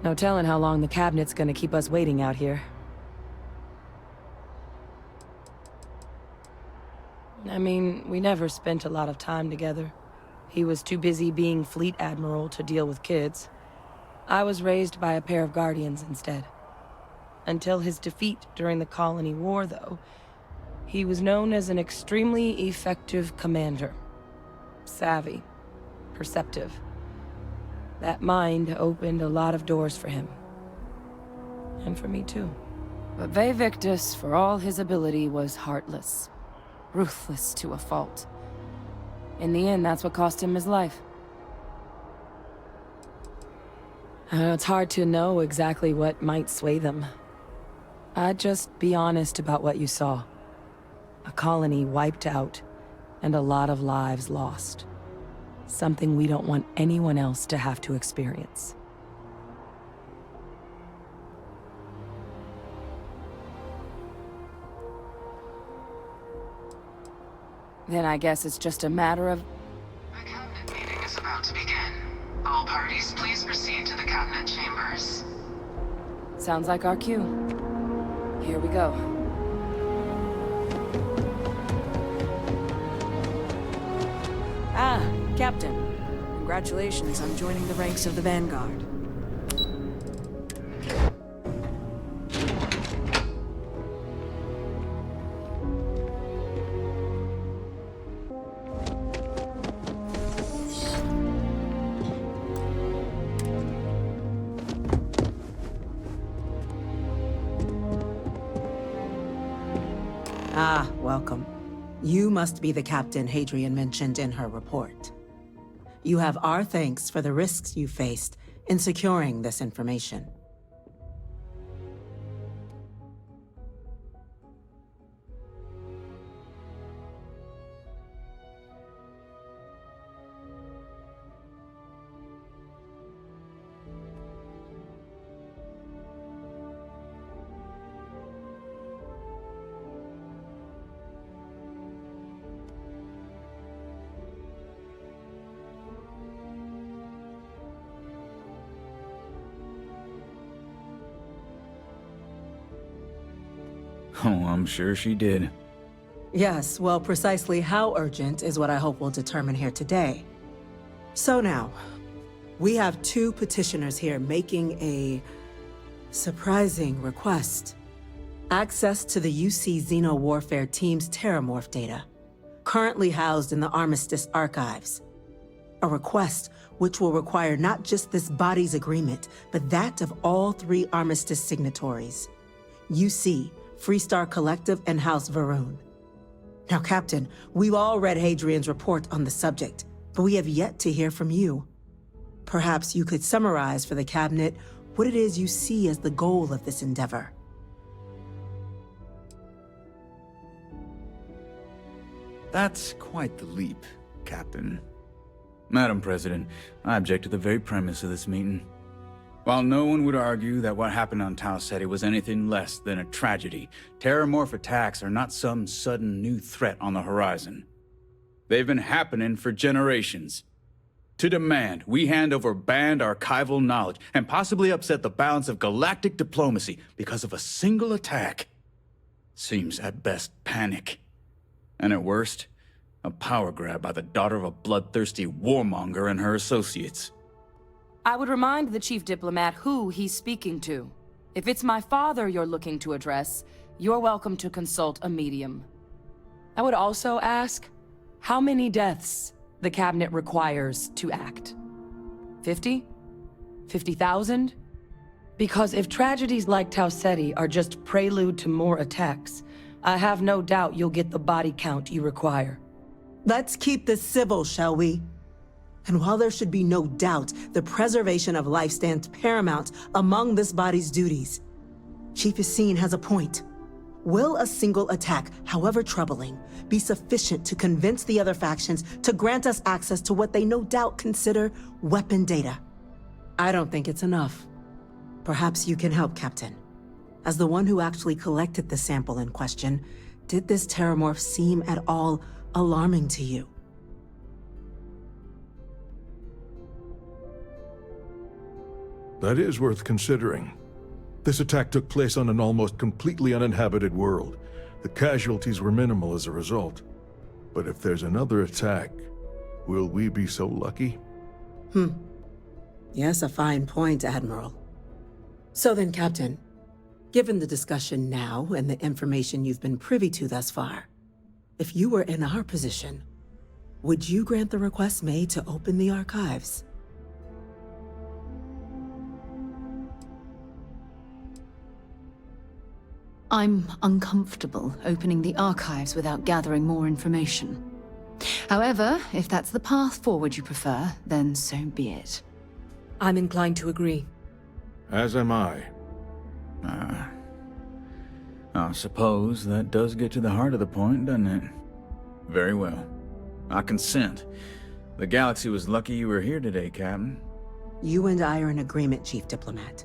No telling how long the cabinet's gonna keep us waiting out here. I mean, we never spent a lot of time together. He was too busy being Fleet Admiral to deal with kids. I was raised by a pair of guardians instead. Until his defeat during the Colony War, though, he was known as an extremely effective commander. Savvy, perceptive. That mind opened a lot of doors for him. And for me too. But Vae Victus, for all his ability, was heartless. Ruthless to a fault. In the end, that's what cost him his life. It's hard to know exactly what might sway them. I'd just be honest about what you saw. A colony wiped out, and a lot of lives lost. Something we don't want anyone else to have to experience. Then I guess it's just a matter of... The cabinet meeting is about to begin. All parties, please proceed to the cabinet chambers. Sounds like our cue. Here we go. Ah, Captain. Congratulations on joining the ranks of the Vanguard. Ah, welcome. You must be the captain Hadrian mentioned in her report. You have our thanks for the risks you faced in securing this information. Oh, I'm sure she did. Yes, well, precisely how urgent is what I hope we'll determine here today. So now, we have two petitioners here making a surprising request. Access to the UC Xeno Warfare Team's Terramorph data, currently housed in the Armistice archives. A request which will require not just this body's agreement, but that of all 3 Armistice signatories. UC, Freestar Collective, and House Varun. Now, Captain, we've all read Hadrian's report on the subject, but we have yet to hear from you. Perhaps you could summarize for the Cabinet what it is you see as the goal of this endeavor. That's quite the leap, Captain. Madam President, I object to the very premise of this meeting. While no one would argue that what happened on Tau Ceti was anything less than a tragedy, Terramorph attacks are not some sudden new threat on the horizon. They've been happening for generations. To demand we hand over banned archival knowledge and possibly upset the balance of galactic diplomacy because of a single attack seems at best panic. And at worst, a power grab by the daughter of a bloodthirsty warmonger and her associates. I would remind the Chief Diplomat who he's speaking to. If it's my father you're looking to address, you're welcome to consult a medium. I would also ask how many deaths the Cabinet requires to act. 50? 50,000? Because if tragedies like Tau Ceti are just prelude to more attacks, I have no doubt you'll get the body count you require. Let's keep this civil, shall we? And while there should be no doubt the preservation of life stands paramount among this body's duties, Chief Yassine has a point. Will a single attack, however troubling, be sufficient to convince the other factions to grant us access to what they no doubt consider weapon data? I don't think it's enough. Perhaps you can help, Captain. As the one who actually collected the sample in question, did this Terramorph seem at all alarming to you? That is worth considering. This attack took place on an almost completely uninhabited world. The casualties were minimal as a result. But if there's another attack, will we be so lucky? Yes, a fine point, Admiral. So then, Captain, given the discussion now and the information you've been privy to thus far, if you were in our position, would you grant the request made to open the archives? I'm uncomfortable opening the archives without gathering more information. However, if that's the path forward you prefer, then so be it. I'm inclined to agree. As am I. I suppose that does get to the heart of the point, doesn't it? Very well. I consent. The galaxy was lucky you were here today, Captain. You and I are in agreement, Chief Diplomat.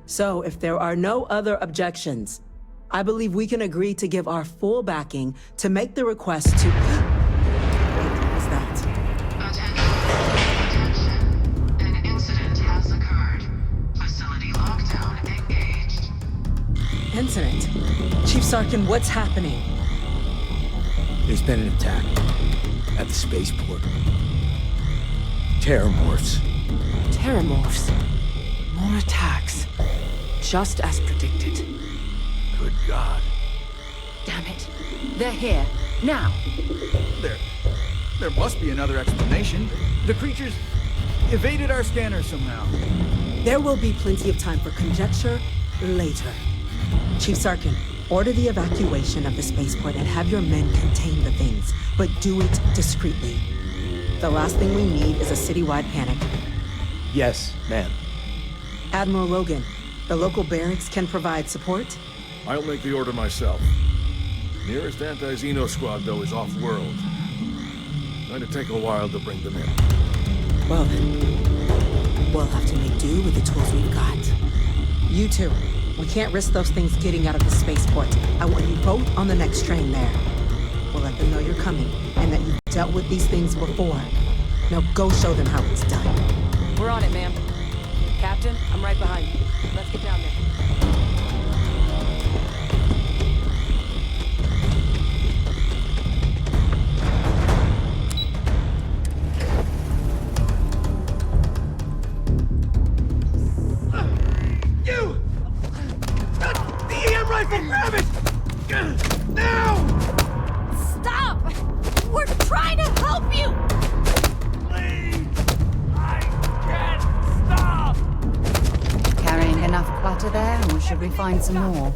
So, if there are no other objections, I believe we can agree to give our full backing to make the request to... What was that? Attention. An incident has occurred. Facility lockdown engaged. Incident? Chief Sarkin, what's happening? There's been an attack at the spaceport. Terramorphs. Terramorphs. More attacks. Just as predicted. Good God. Damn it. They're here. Now. There must be another explanation. The creatures evaded our scanner somehow. There will be plenty of time for conjecture later. Chief Sarkin, Order the evacuation of the spaceport and have your men contain the things, but do it discreetly. The last thing we need is a citywide panic. Yes, ma'am. Admiral Logan, the local barracks can provide support? I'll make the order myself. Nearest anti-Xeno squad, though, is off-world. Going to take a while to bring them in. Well then, we'll have to make do with the tools we've got. You two, we can't risk those things getting out of the spaceport. I want you both on the next train there. We'll let them know you're coming, and that you've dealt with these things before. Now go show them how it's done. We're on it, ma'am. Captain, I'm right behind you. Let's get down there. You! The EM rifle, grab it! Now! Stop! We're trying to help you! Please! I can't stop! Carrying enough clutter there, or should we find some more?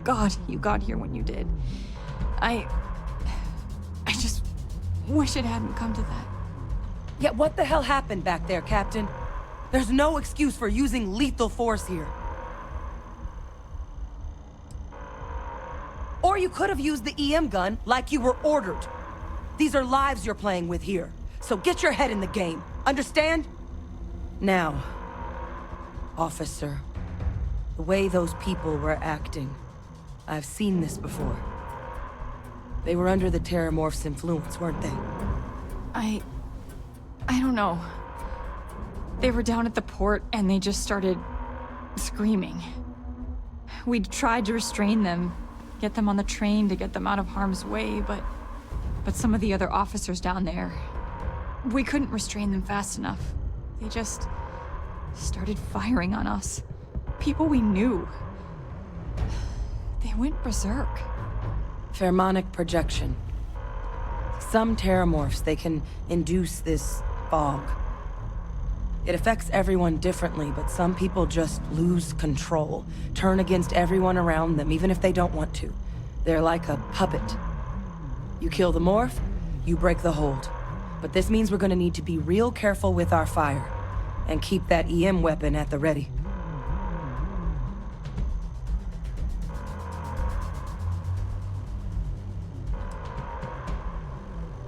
God you got here when you did. I just wish it hadn't come to that. Yeah, what the hell happened back there, Captain? There's no excuse for using lethal force here. Or you could have used the EM gun like you were ordered. These are lives you're playing with here, so get your head in the game. Understand? Now, officer, the way those people were acting, I've seen this before. They were under the Terramorph's influence, weren't they? I don't know. They were down at the port and they just started screaming. We'd tried to restrain them, get them on the train to get them out of harm's way, but some of the other officers down there, we couldn't restrain them fast enough. They just started firing on us. People we knew. They went berserk. Pheromonic projection. Some Terramorphs, they can induce this fog. It affects everyone differently, but some people just lose control, turn against everyone around them, even if they don't want to. They're like a puppet. You kill the morph, you break the hold. But this means we're gonna need to be real careful with our fire, and keep that EM weapon at the ready.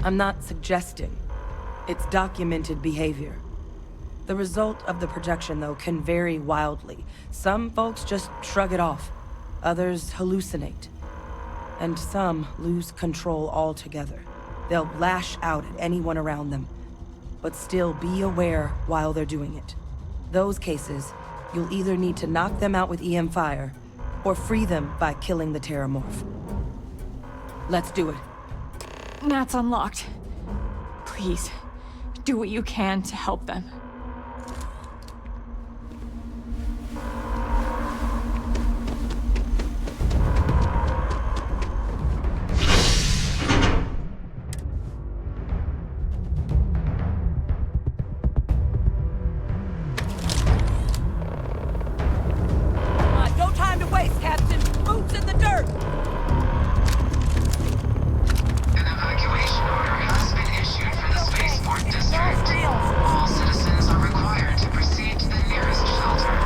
I'm not suggesting. It's documented behavior. The result of the projection, though, can vary wildly. Some folks just shrug it off. Others hallucinate. And some lose control altogether. They'll lash out at anyone around them, but still be aware while they're doing it. Those cases, you'll either need to knock them out with EM fire, or free them by killing the Terramorph. Let's do it. Nat's unlocked. Please, do what you can to help them. No time to waste, Captain! Boots in the dirt! An evacuation order has been issued for the spaceport district. All citizens are required to proceed to the nearest shelter.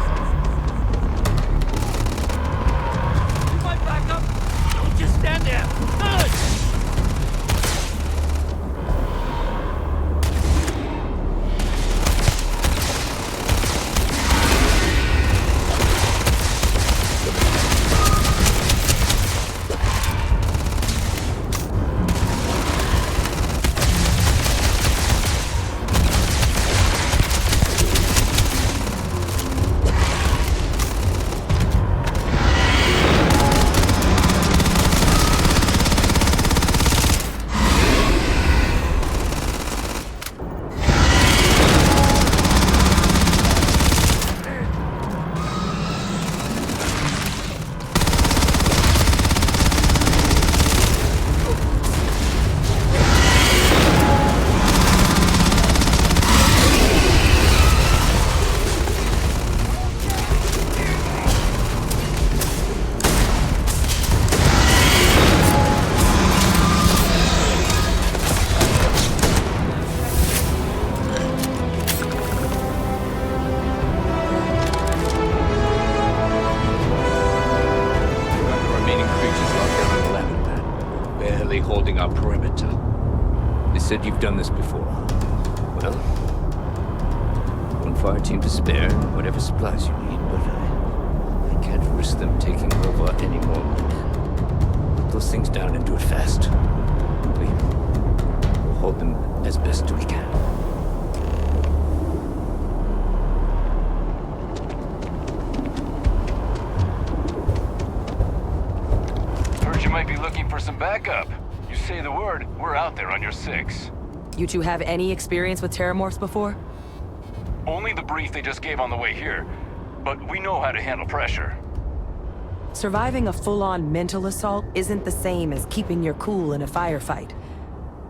You might back up. Don't just stand there. Good! Holding our perimeter. They said you've done this before. Well, one fire team to spare, and whatever supplies you need, but I can't risk them taking over any more men. Put those things down and do it fast. We'll hold them as best we can. Heard you might be looking for some backup. You say the word, we're out there on your 6. You two have any experience with Terramorphs before? Only the brief they just gave on the way here, but we know how to handle pressure. Surviving a full-on mental assault isn't the same as keeping your cool in a firefight.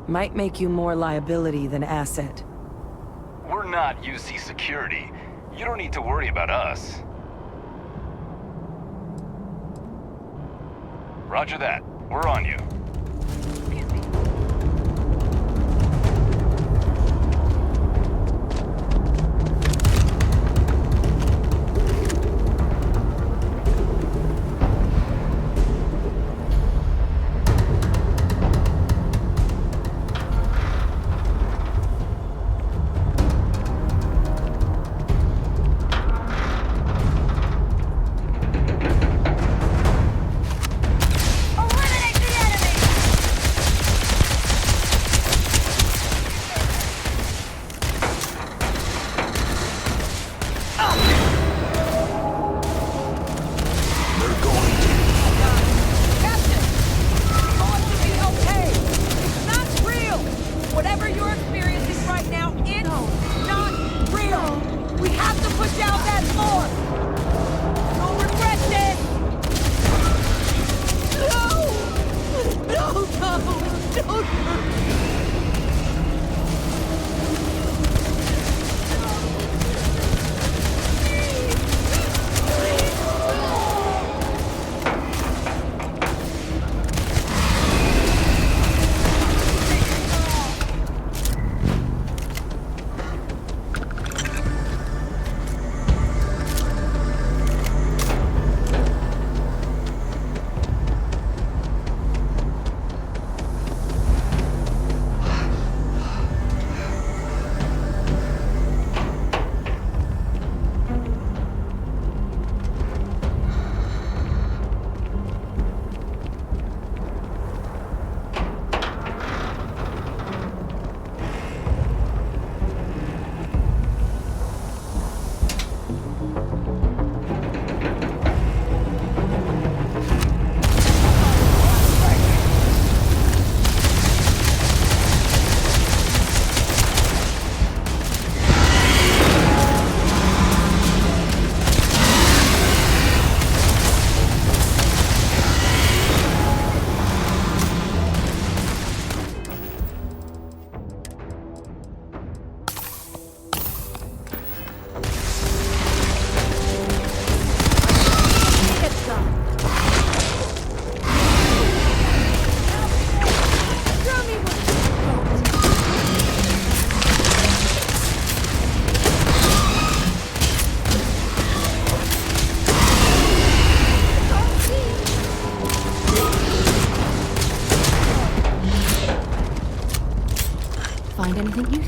Might make you more liability than asset. We're not UC security. You don't need to worry about us. Roger that. We're on you. Eliminate the enemy!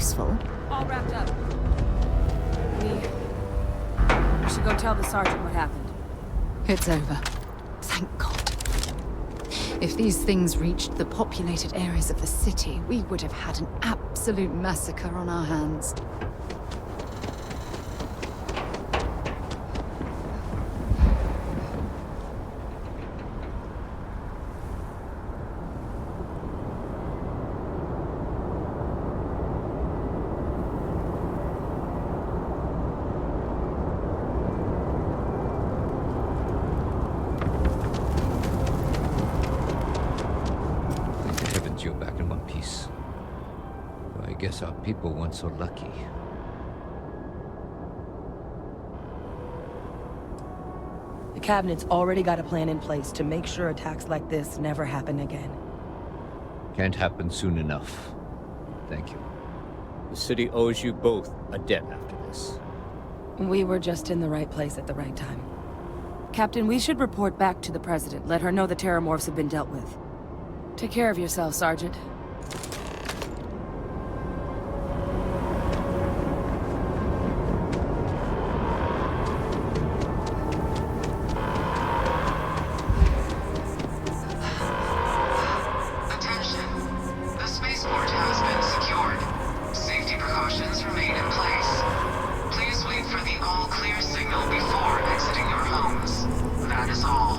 useful. All wrapped up. We should go tell the sergeant what happened. It's over. Thank God. If these things reached the populated areas of the city, we would have had an absolute massacre on our hands. You're back in one piece. I guess our people weren't so lucky. The cabinet's already got a plan in place to make sure attacks like this never happen again. Can't happen soon enough. Thank you. The city owes you both a debt after this. We were just in the right place at the right time. Captain, we should report back to the President. Let her know the Terramorphs have been dealt with. Take care of yourself, Sergeant. Attention. The spaceport has been secured. Safety precautions remain in place. Please wait for the all-clear signal before exiting your homes. That is all.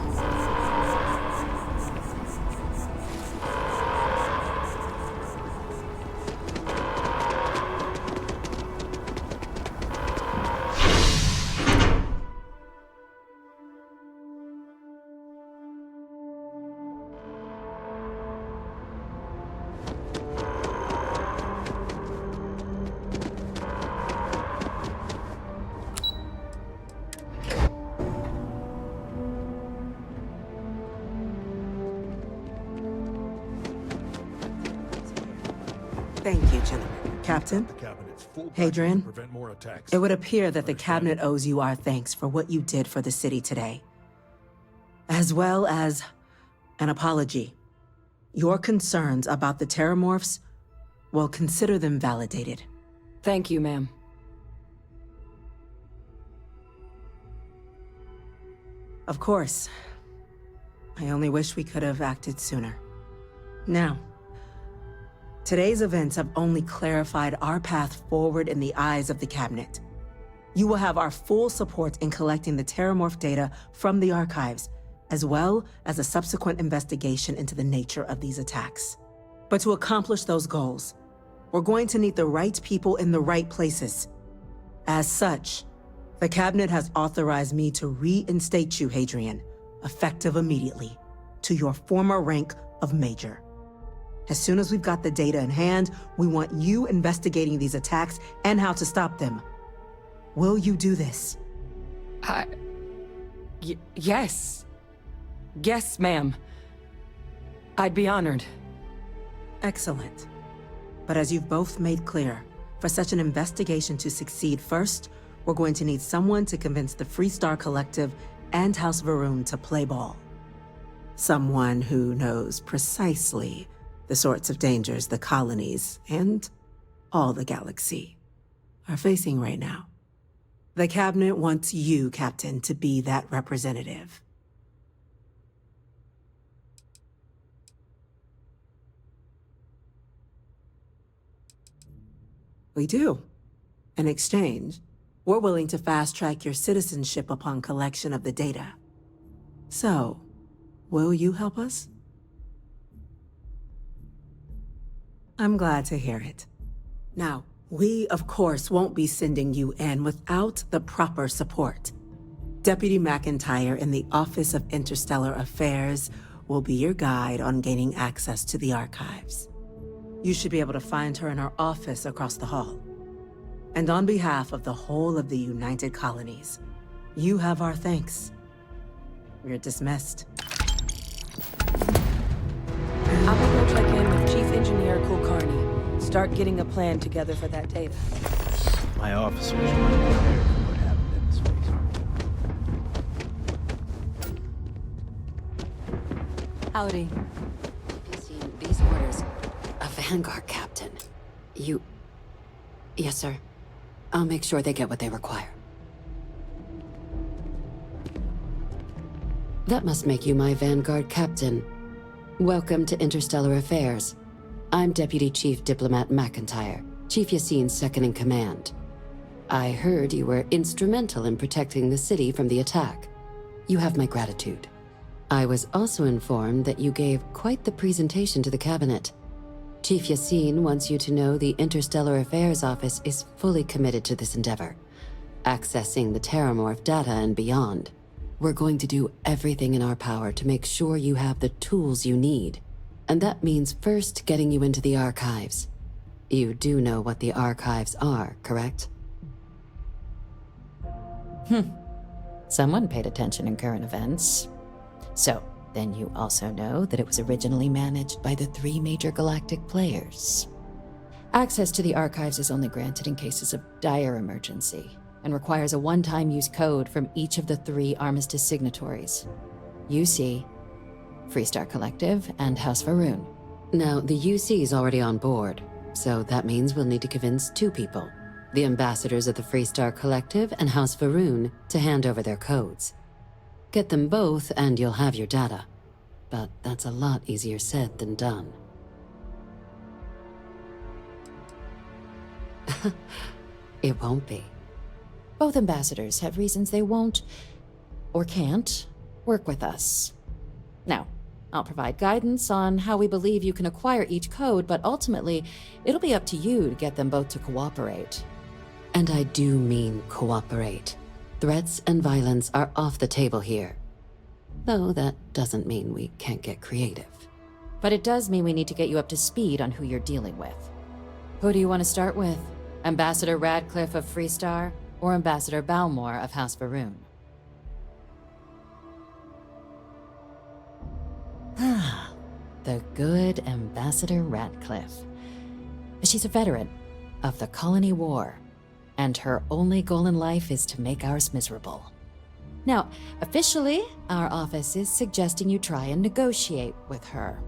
Thank you, gentlemen. Captain? Hadrian, it would appear that the Cabinet owes you our thanks for what you did for the city today. As well as an apology. Your concerns about the Terramorphs, well, consider them validated. Thank you, ma'am. Of course. I only wish we could have acted sooner. Now, today's events have only clarified our path forward in the eyes of the Cabinet. You will have our full support in collecting the Terramorph data from the archives, as well as a subsequent investigation into the nature of these attacks. But to accomplish those goals, we're going to need the right people in the right places. As such, the Cabinet has authorized me to reinstate you, Hadrian, effective immediately, to your former rank of Major. As soon as we've got the data in hand, we want you investigating these attacks and how to stop them. Will you do this? Yes. Yes, ma'am. I'd be honored. Excellent. But as you've both made clear, for such an investigation to succeed first, we're going to need someone to convince the Freestar Collective and House Varun to play ball. Someone who knows precisely the sorts of dangers the colonies and all the galaxy are facing right now. The Cabinet wants you, Captain, to be that representative. We do. In exchange, we're willing to fast-track your citizenship upon collection of the data. So, will you help us? I'm glad to hear it. Now, we, of course, won't be sending you in without the proper support. Deputy McIntyre in the Office of Interstellar Affairs will be your guide on gaining access to the archives. You should be able to find her in her office across the hall. And on behalf of the whole of the United Colonies, you have our thanks. You're dismissed. I'm gonna go check in with Chief Engineer Kulkarni. Start getting a plan together for that data. My officers want to be prepared for what happened in this place. Howdy. Have you seen these orders? A Vanguard captain. You... Yes, sir. I'll make sure they get what they require. That must make you my Vanguard captain. Welcome to Interstellar Affairs. I'm Deputy Chief Diplomat McIntyre, Chief Yassine's second-in-command. I heard you were instrumental in protecting the city from the attack. You have my gratitude. I was also informed that you gave quite the presentation to the cabinet. Chief Yassine wants you to know the Interstellar Affairs Office is fully committed to this endeavor, accessing the Terramorph data and beyond. We're going to do everything in our power to make sure you have the tools you need. And that means first getting you into the archives. You do know what the archives are, correct? Someone paid attention in current events. So, then you also know that it was originally managed by the 3 major galactic players. Access to the archives is only granted in cases of dire emergency, and requires a one-time use code from each of the 3 Armistice signatories. UC, Freestar Collective, and House Va'Run. Now, the UC is already on board, so that means we'll need to convince 2 people, the ambassadors of the Freestar Collective and House Va'Run, to hand over their codes. Get them both and you'll have your data. But that's a lot easier said than done. It won't be. Both ambassadors have reasons they won't, or can't, work with us. Now, I'll provide guidance on how we believe you can acquire each code, but ultimately, it'll be up to you to get them both to cooperate. And I do mean cooperate. Threats and violence are off the table here. Though that doesn't mean we can't get creative. But it does mean we need to get you up to speed on who you're dealing with. Who do you want to start with? Ambassador Radcliffe of Freestar, or Ambassador Balmore of House Va'Run? The good Ambassador Radcliffe. She's a veteran of the Colony War, and her only goal in life is to make ours miserable. Now, officially, our office is suggesting you try and negotiate with her.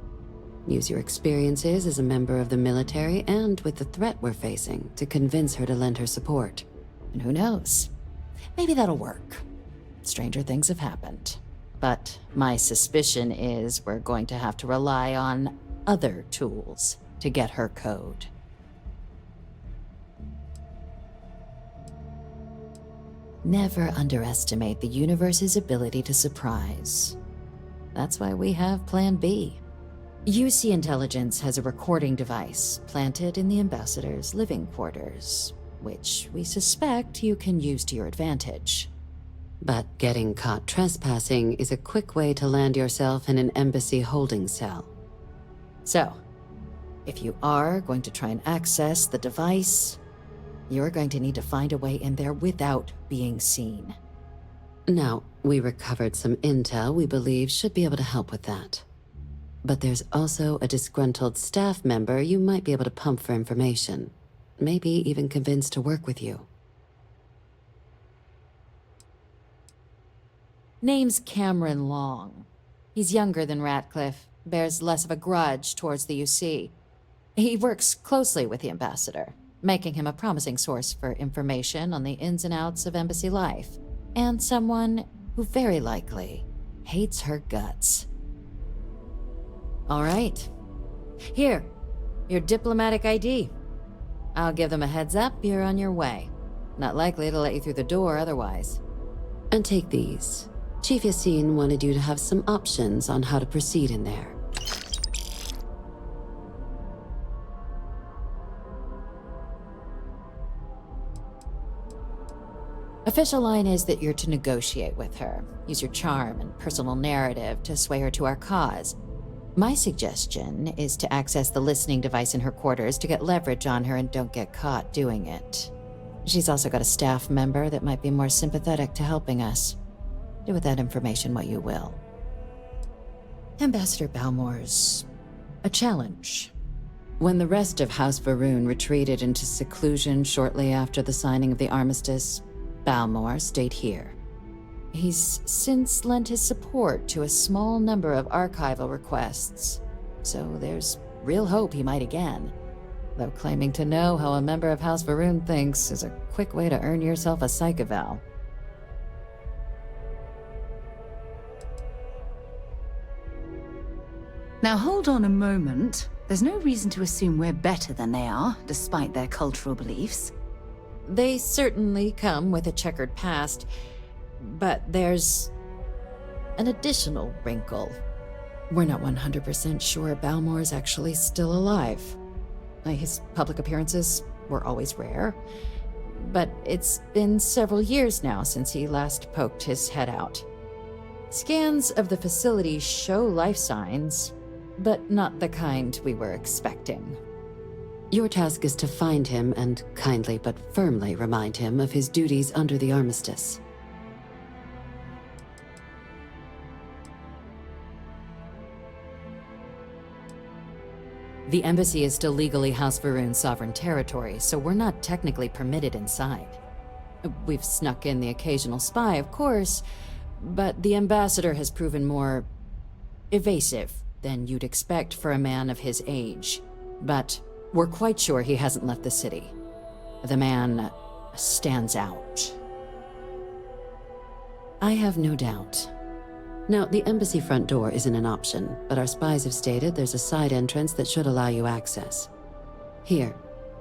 Use your experiences as a member of the military and with the threat we're facing to convince her to lend her support. And who knows? Maybe that'll work. Stranger things have happened. But my suspicion is we're going to have to rely on other tools to get her code. Never underestimate the universe's ability to surprise. That's why we have Plan B. UC Intelligence has a recording device planted in the ambassador's living quarters, which we suspect you can use to your advantage. But getting caught trespassing is a quick way to land yourself in an embassy holding cell. So, if you are going to try and access the device, you're going to need to find a way in there without being seen. Now, we recovered some intel we believe should be able to help with that. But there's also a disgruntled staff member you might be able to pump for information. Maybe even convince to work with you. Name's Cameron Long. He's younger than Ratcliffe, bears less of a grudge towards the UC. He works closely with the ambassador, making him a promising source for information on the ins and outs of embassy life, and someone who very likely hates her guts. All right. Here, your diplomatic ID. I'll give them a heads up you're on your way. Not likely to let you through the door otherwise. And take these. Chief Yassine wanted you to have some options on how to proceed in there. Official line is that you're to negotiate with her. Use your charm and personal narrative to sway her to our cause. My suggestion is to access the listening device in her quarters to get leverage on her and don't get caught doing it. She's also got a staff member that might be more sympathetic to helping us. Do with that information what you will. Ambassador Balmore's a challenge. When the rest of House Va'Run retreated into seclusion shortly after the signing of the armistice, Balmore stayed here. He's since lent his support to a small number of archival requests, so there's real hope he might again. though claiming to know how a member of House Varun thinks is a quick way to earn yourself a psych eval. Now hold on a moment. There's no reason to assume we're better than they are, despite their cultural beliefs. They certainly come with a checkered past, but there's an additional wrinkle. We're not 100% sure Balmore is actually still alive. His public appearances were always rare, but it's been several years now since he last poked his head out. Scans of the facility show life signs, but not the kind we were expecting. Your task is to find him and kindly but firmly remind him of his duties under the armistice. The embassy is still legally House Varun's sovereign territory, so we're not technically permitted inside. We've snuck in the occasional spy, of course, but the ambassador has proven more evasive than you'd expect for a man of his age. But we're quite sure he hasn't left the city. The man stands out. I have no doubt. Now, the embassy front door isn't an option, but our spies have stated there's a side entrance that should allow you access. Here,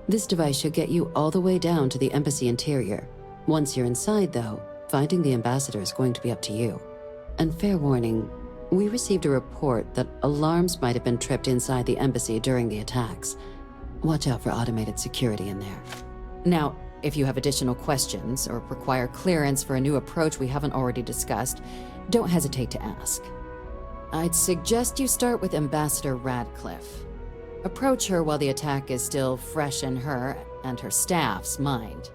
this device should get you all the way down to the embassy interior. Once you're inside, though, finding the ambassador is going to be up to you. And fair warning, we received a report that alarms might have been tripped inside the embassy during the attacks. Watch out for automated security in there. Now, if you have additional questions or require clearance for a new approach we haven't already discussed, don't hesitate to ask. I'd suggest you start with Ambassador Radcliffe. Approach her while the attack is still fresh in her and her staff's mind.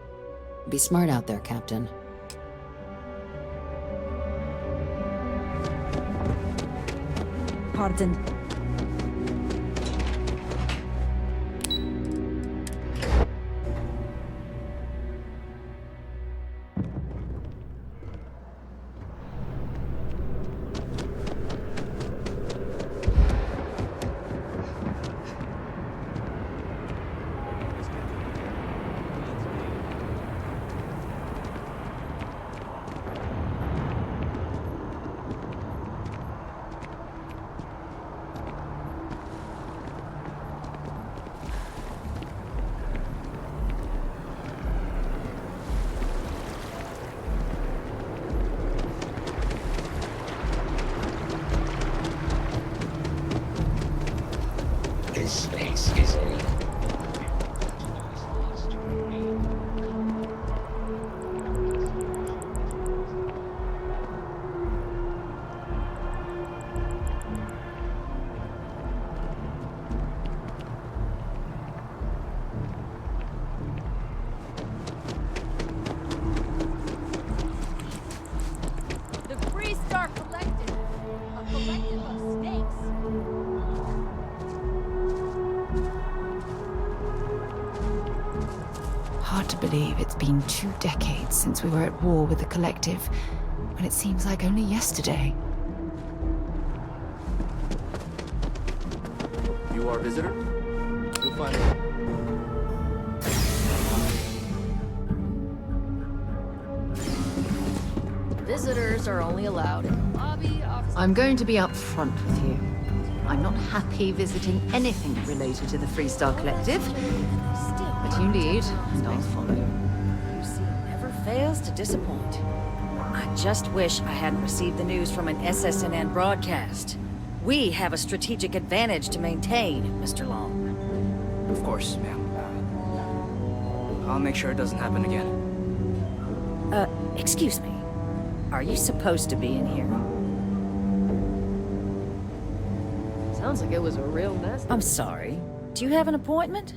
Be smart out there, Captain. Pardon. Hard to believe it's been 2 decades since we were at war with the Collective, when it seems like only yesterday. You are a visitor? You'll find it. Visitors are only allowed in the lobby. I'm going to be up front with you. I'm not happy visiting anything related to the Freestar Collective, but you lead, and I'll follow. Never fails to disappoint. I just wish I hadn't received the news from an SSNN broadcast. We have a strategic advantage to maintain, Mr. Long. Of course, ma'am. I'll make sure it doesn't happen again. Excuse me. Are you supposed to be in here? Sounds like it was a real mess. I'm sorry. Do you have an appointment?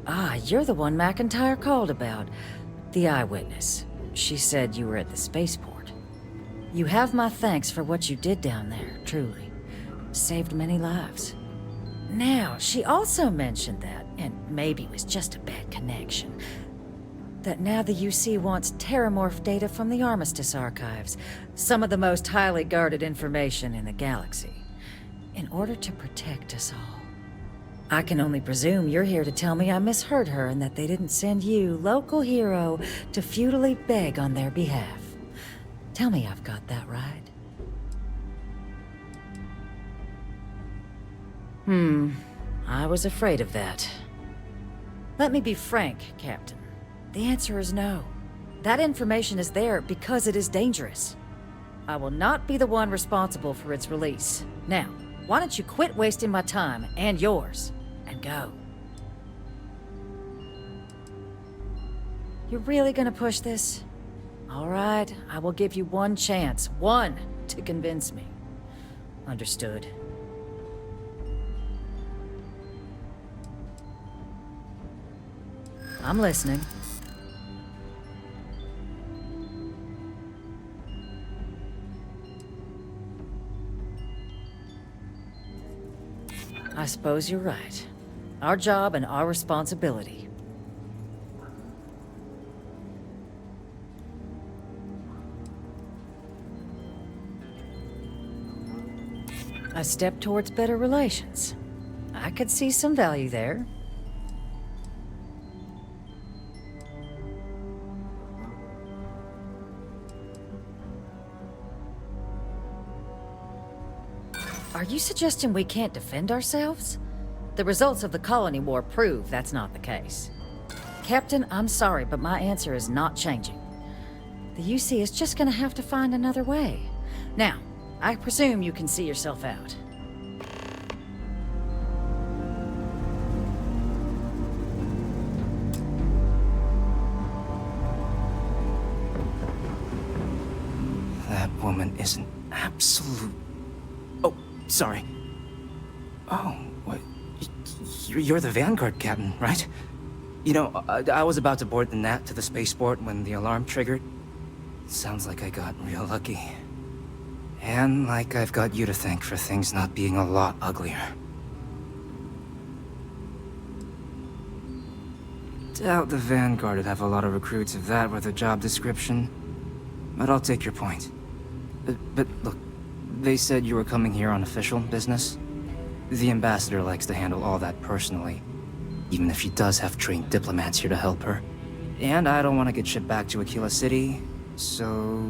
Ah, you're the one McIntyre called about. The eyewitness. She said you were at the spaceport. You have my thanks for what you did down there, truly. Saved many lives. Now, she also mentioned that, and maybe it was just a bad connection, that now the UC wants terramorph data from the Armistice archives, some of the most highly guarded information in the galaxy. In order to protect us all. I can only presume you're here to tell me I misheard her and that they didn't send you, local hero, to futilely beg on their behalf. Tell me I've got that right. I was afraid of that. Let me be frank, Captain. The answer is no. That information is there because it is dangerous. I will not be the one responsible for its release. Now, why don't you quit wasting my time and yours, and go? You're really gonna push this? All right, I will give you one chance, one, to convince me. Understood. I'm listening. I suppose you're right. Our job and our responsibility. A step towards better relations. I could see some value there. Are you suggesting we can't defend ourselves? The results of the colony war prove that's not the case. Captain, I'm sorry, but my answer is not changing. The UC is just gonna have to find another way. Now, I presume you can see yourself out. That woman is an absolute... Oh, sorry. Oh, what? You're the Vanguard captain, right? You know, I was about to board the Nat to the spaceport when the alarm triggered. Sounds like I got real lucky. And like I've got you to thank for things not being a lot uglier. Doubt the Vanguard would have a lot of recruits if that were the job description. But I'll take your point. But look, they said you were coming here on official business. The ambassador likes to handle all that personally, even if she does have trained diplomats here to help her. And I don't want to get shipped back to Aquila City, so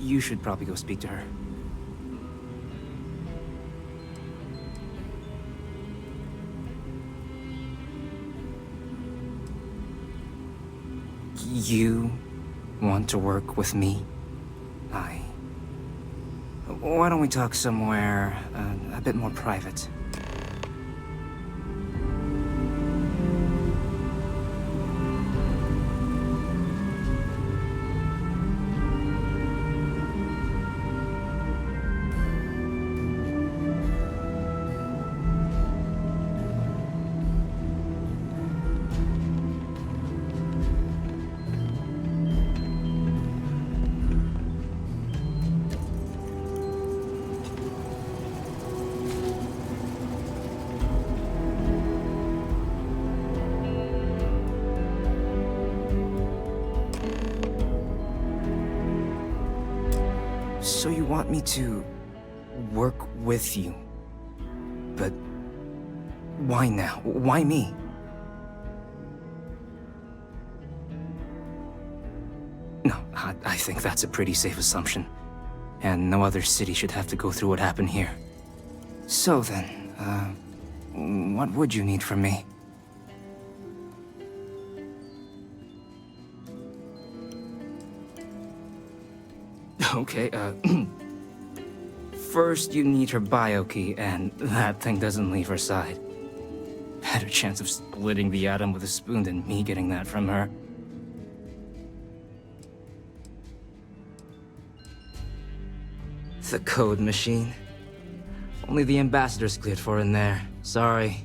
you should probably go speak to her. You want to work with me? Why don't we talk somewhere a bit more private? So you want me to work with you? But why now? Why me? No, I think that's a pretty safe assumption. And no other city should have to go through what happened here. So then, what would you need from me? Okay, first you need her bio key, and that thing doesn't leave her side. Better chance of splitting the atom with a spoon than me getting that from her. The code machine. Only the ambassador's cleared for in there. Sorry.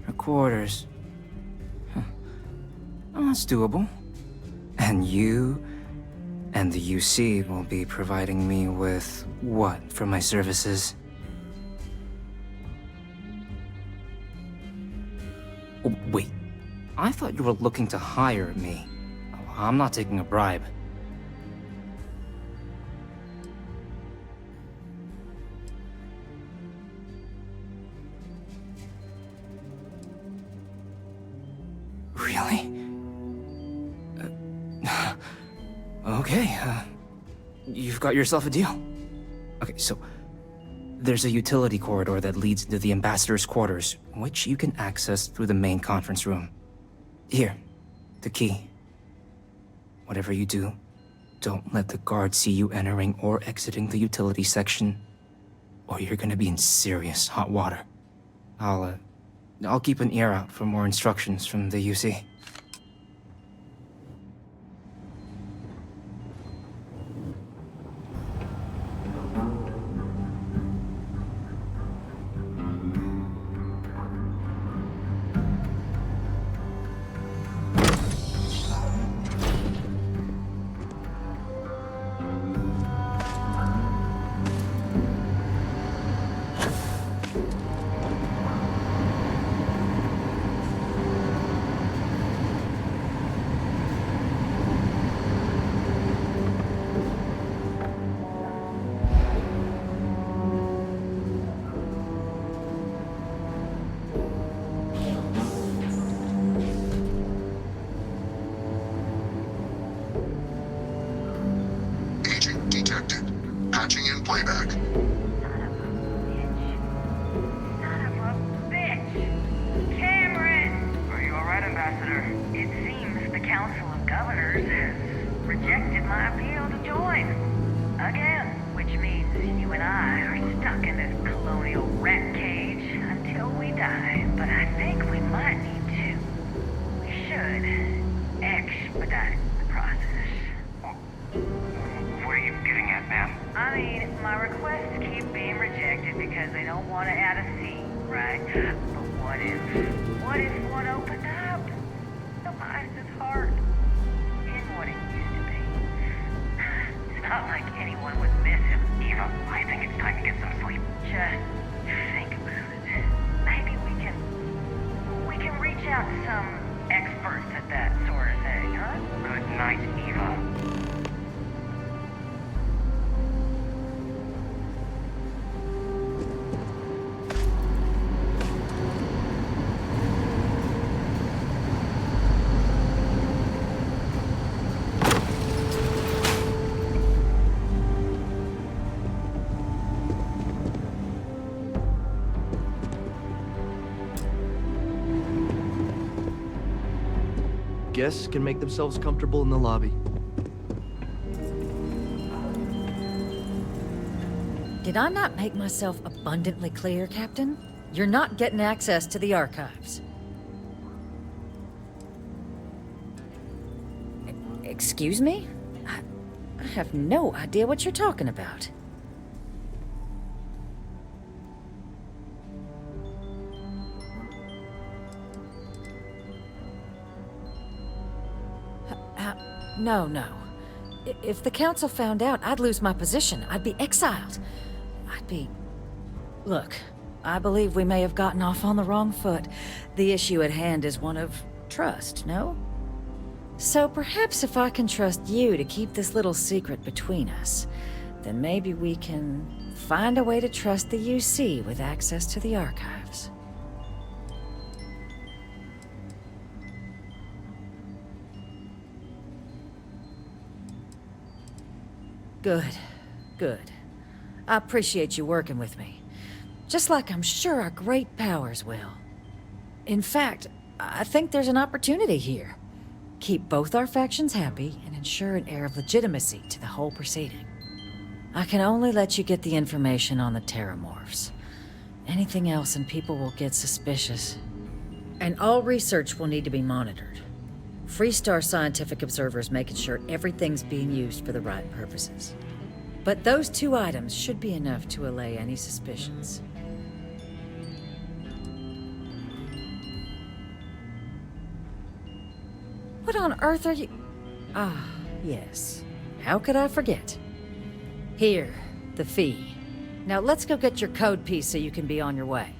Her quarters. Huh. Oh, that's doable. And you and the UC will be providing me with what for my services? Oh, wait. I thought you were looking to hire me. I'm not taking a bribe. Okay, you've got yourself a deal. Okay, so there's a utility corridor that leads into the ambassador's quarters, which you can access through the main conference room. Here, the key. Whatever you do, don't let the guards see you entering or exiting the utility section, or you're gonna be in serious hot water. I'll keep an ear out for more instructions from the UC. Agent detected. Patching in playback. Are you alright, Ambassador? It seems the Council of Governors has rejected my appeal to join. Again, which means you and I are stuck in this colonial rat cage until we die. But I think we might need to. We should expedite the process. What are you getting at, ma'am? I mean, my requests keep being rejected because they don't want to add a seat, right? But what if one opened up? The Mice's heart in what it used to be. It's not like anyone would miss him. Eva, I think it's time to get some sleep. Just think about it. Maybe we can reach out to some experts at that sort of thing, huh? Good night, Eva. Guests can make themselves comfortable in the lobby. Did I not make myself abundantly clear, Captain? You're not getting access to the archives. Excuse me? I have no idea what you're talking about. No. If the Council found out, I'd lose my position. I'd be exiled. Look, I believe we may have gotten off on the wrong foot. The issue at hand is one of trust, no? So perhaps if I can trust you to keep this little secret between us, then maybe we can find a way to trust the UC with access to the archives. Good. I appreciate you working with me. Just like I'm sure our great powers will. In fact, I think there's an opportunity here. Keep both our factions happy and ensure an air of legitimacy to the whole proceeding. I can only let you get the information on the Terramorphs. Anything else and people will get suspicious. And all research will need to be monitored. Freestar scientific observers making sure everything's being used for the right purposes. But those two items should be enough to allay any suspicions. What on earth are you... Ah, yes. How could I forget? Here, the fee. Now let's go get your code piece so you can be on your way.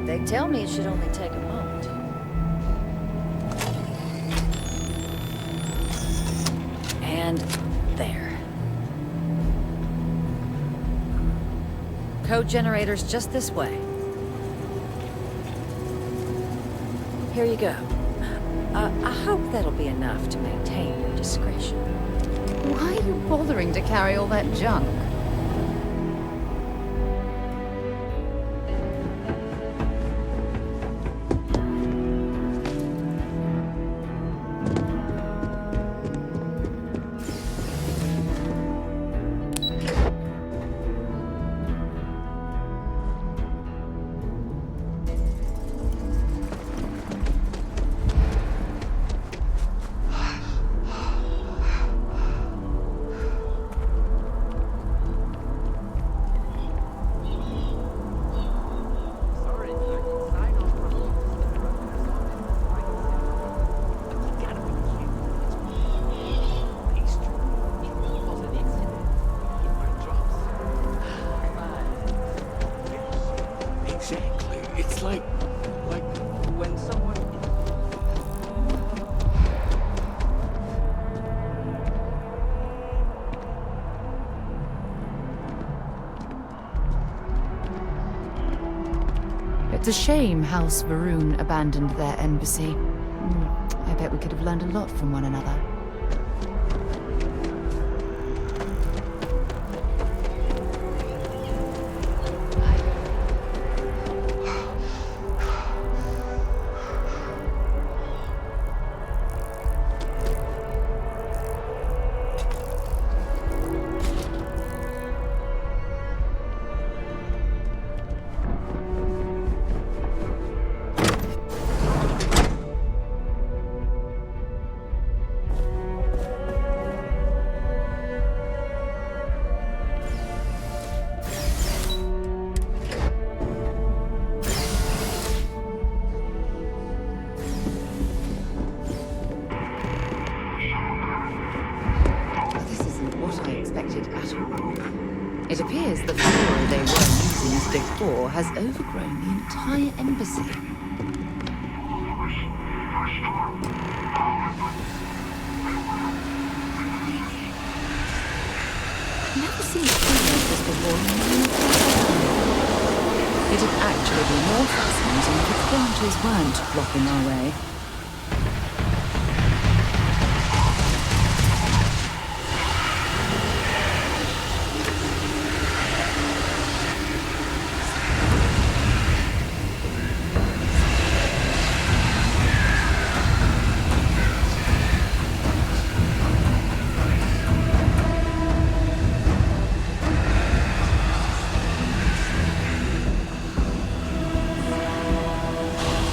They tell me it should only take a moment. And there. Code generator's just this way. Here you go. I hope that'll be enough to maintain your discretion. Why are you bothering to carry all that junk? Exactly. It's like when someone... It's a shame House Varun abandoned their embassy. I bet we could have learned a lot from one another. It appears the floor they were using as decor has overgrown the entire embassy. I've never seen anything like this before. It'd actually be more fascinating if its branches weren't blocking our way.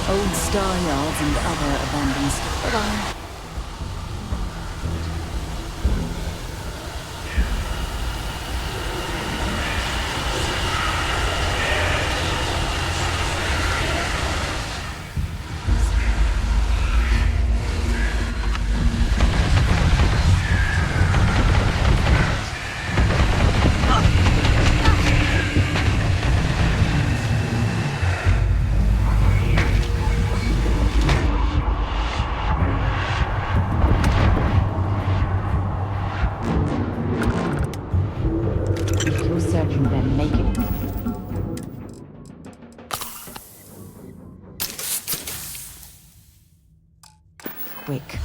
Old star yards and other abandoned stuff. Bye-bye. If you're searching, then make it quick.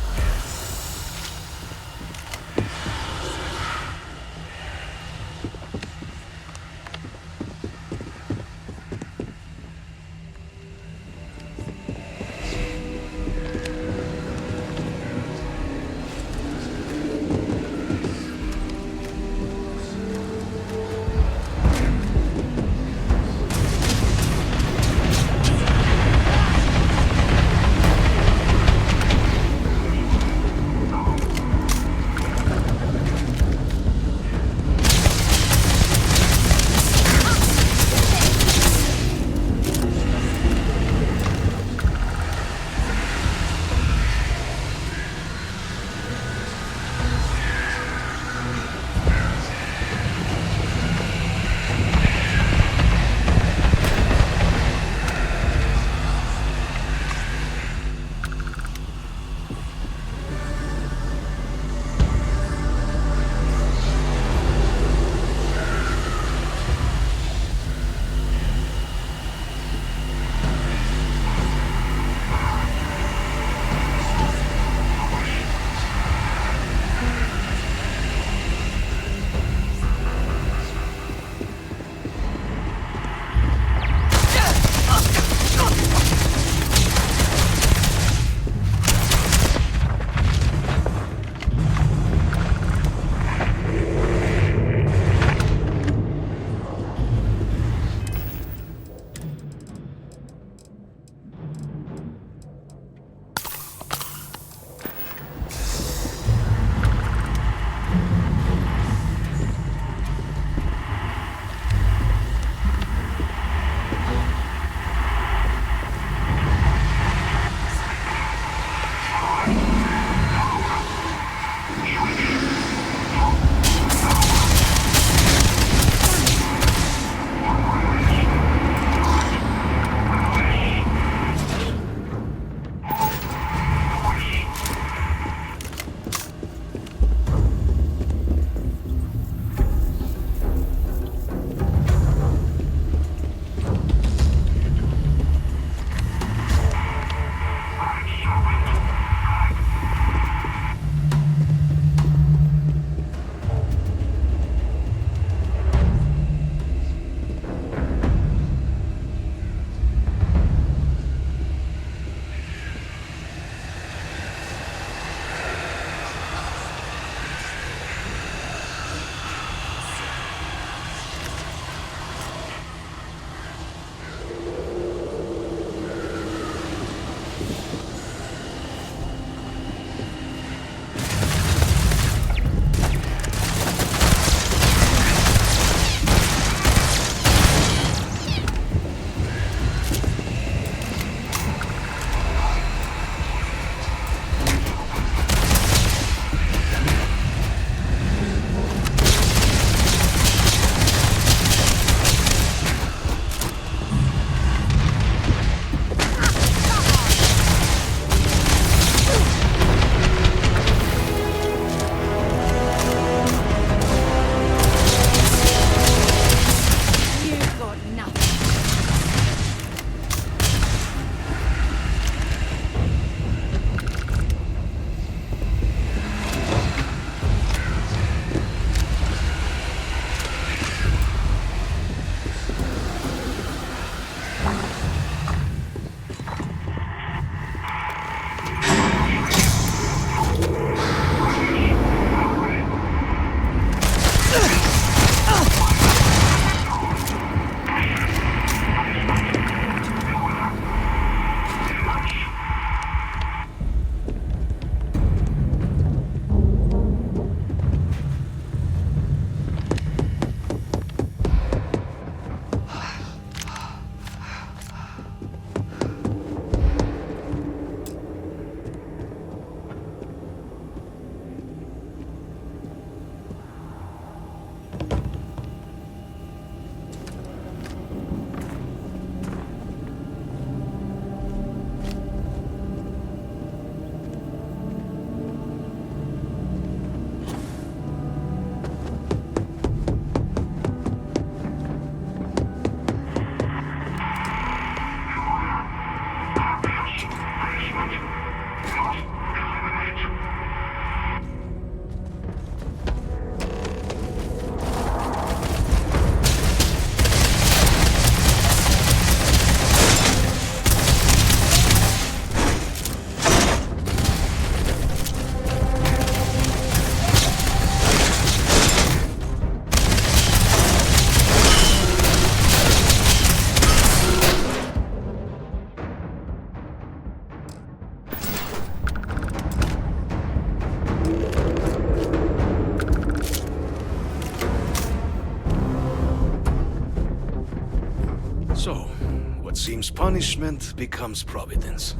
Seems punishment becomes providence.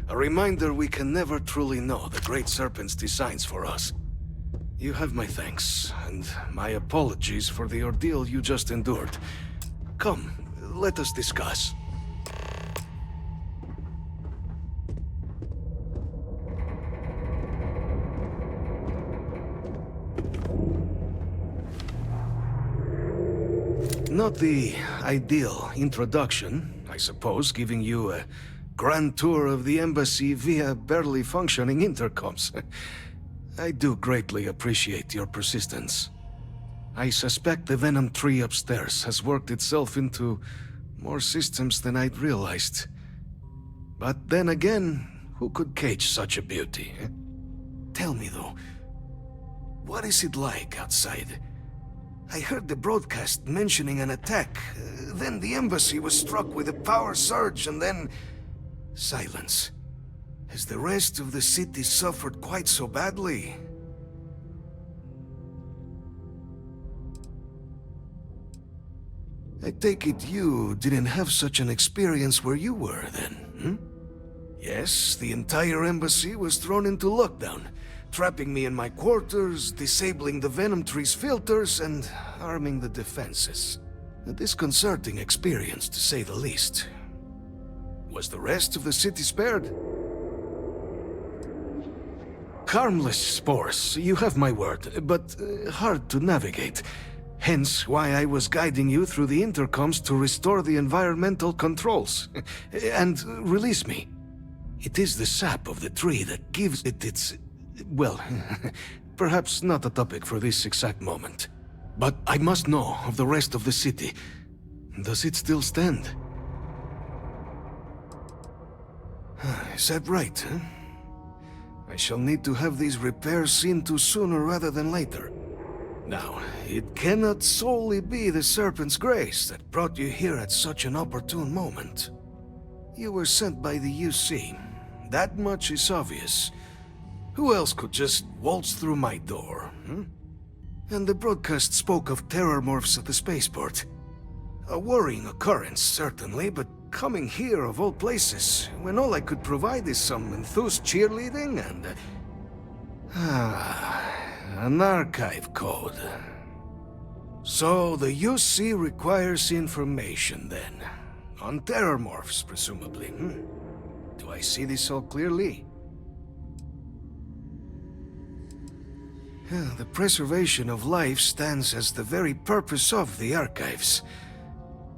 A reminder we can never truly know the Great Serpent's designs for us. You have my thanks, and my apologies for the ordeal you just endured. Come, let us discuss. Not the ideal introduction, I suppose, giving you a grand tour of the embassy via barely functioning intercoms. I do greatly appreciate your persistence. I suspect the Venom tree upstairs has worked itself into more systems than I'd realized. But then again, who could cage such a beauty? Tell me though, what is it like outside? I heard the broadcast mentioning an attack. Then the embassy was struck with a power surge, and then... silence. Has the rest of the city suffered quite so badly? I take it you didn't have such an experience where you were, then, hmm? Yes, the entire embassy was thrown into lockdown, trapping me in my quarters, disabling the Venom tree's filters, and arming the defenses. A disconcerting experience, to say the least. Was the rest of the city spared? Harmless spores, you have my word, but hard to navigate. Hence why I was guiding you through the intercoms to restore the environmental controls. And release me. It is the sap of the tree that gives it its... well, perhaps not a topic for this exact moment. But I must know of the rest of the city. Does it still stand? Is that right, huh? I shall need to have these repairs seen to sooner rather than later. Now, it cannot solely be the Serpent's grace that brought you here at such an opportune moment. You were sent by the UC. That much is obvious. Who else could just waltz through my door, hmm? And the broadcast spoke of terror morphs at the spaceport. A worrying occurrence, certainly, but coming here of all places, when all I could provide is some enthused cheerleading and... an archive code. So the UC requires information, then. On terror morphs, presumably, hmm? Do I see this all clearly? The preservation of life stands as the very purpose of the archives.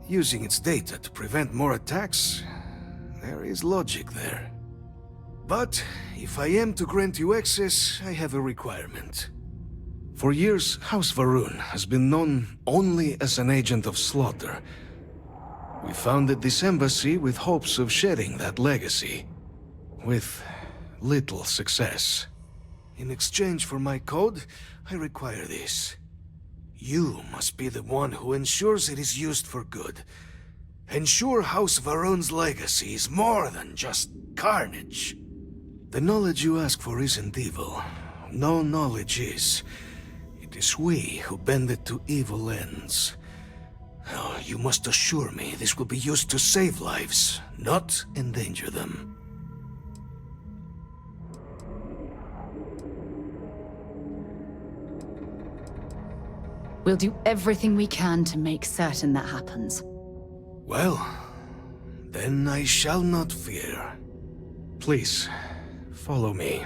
Using its data to prevent more attacks, there is logic there. But if I am to grant you access, I have a requirement. For years, House Varun has been known only as an agent of slaughter. We founded this embassy with hopes of shedding that legacy, with little success. In exchange for my code, I require this. You must be the one who ensures it is used for good. Ensure House Varun's legacy is more than just carnage. The knowledge you ask for isn't evil. No knowledge is. It is we who bend it to evil ends. Oh, you must assure me this will be used to save lives, not endanger them. We'll do everything we can to make certain that happens. Well, then I shall not fear. Please, follow me.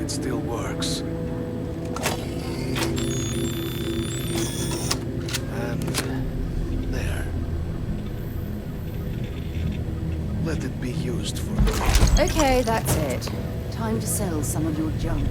it still works. And there. Let it be used for me. Okay, that's it. Time to sell some of your junk.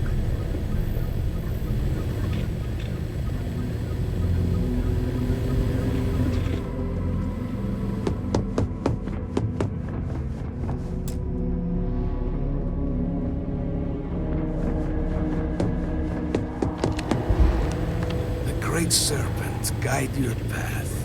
Great Serpent, guide your path.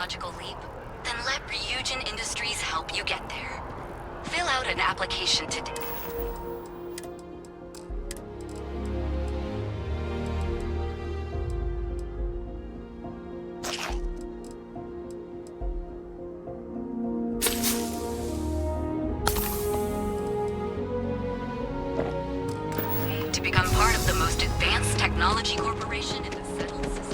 technological leap? Then let Ryujin Industries help you get there. Fill out an application today. To become part of the most advanced technology corporation in the settled systems.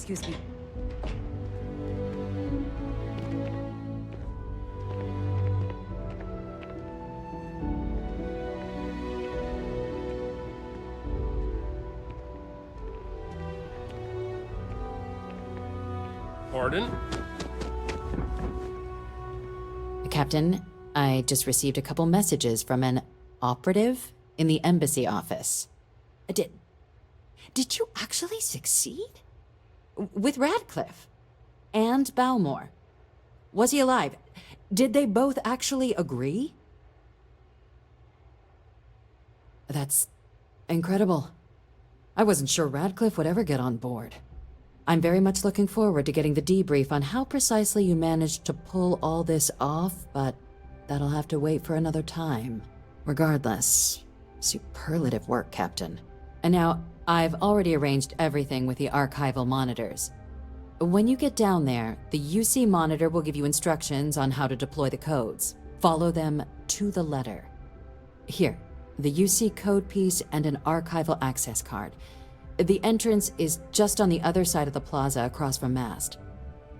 Excuse me. Pardon? Captain, I just received a couple messages from an operative in the embassy office. Did you actually succeed? With Radcliffe? And Balmore? Was he alive? Did they both actually agree? That's incredible. I wasn't sure Radcliffe would ever get on board. I'm very much looking forward to getting the debrief on how precisely you managed to pull all this off, but that'll have to wait for another time. Regardless, superlative work, Captain. And now, I've already arranged everything with the archival monitors. When you get down there, the UC monitor will give you instructions on how to deploy the codes. Follow them to the letter. Here, the UC code piece and an archival access card. The entrance is just on the other side of the plaza across from Mast.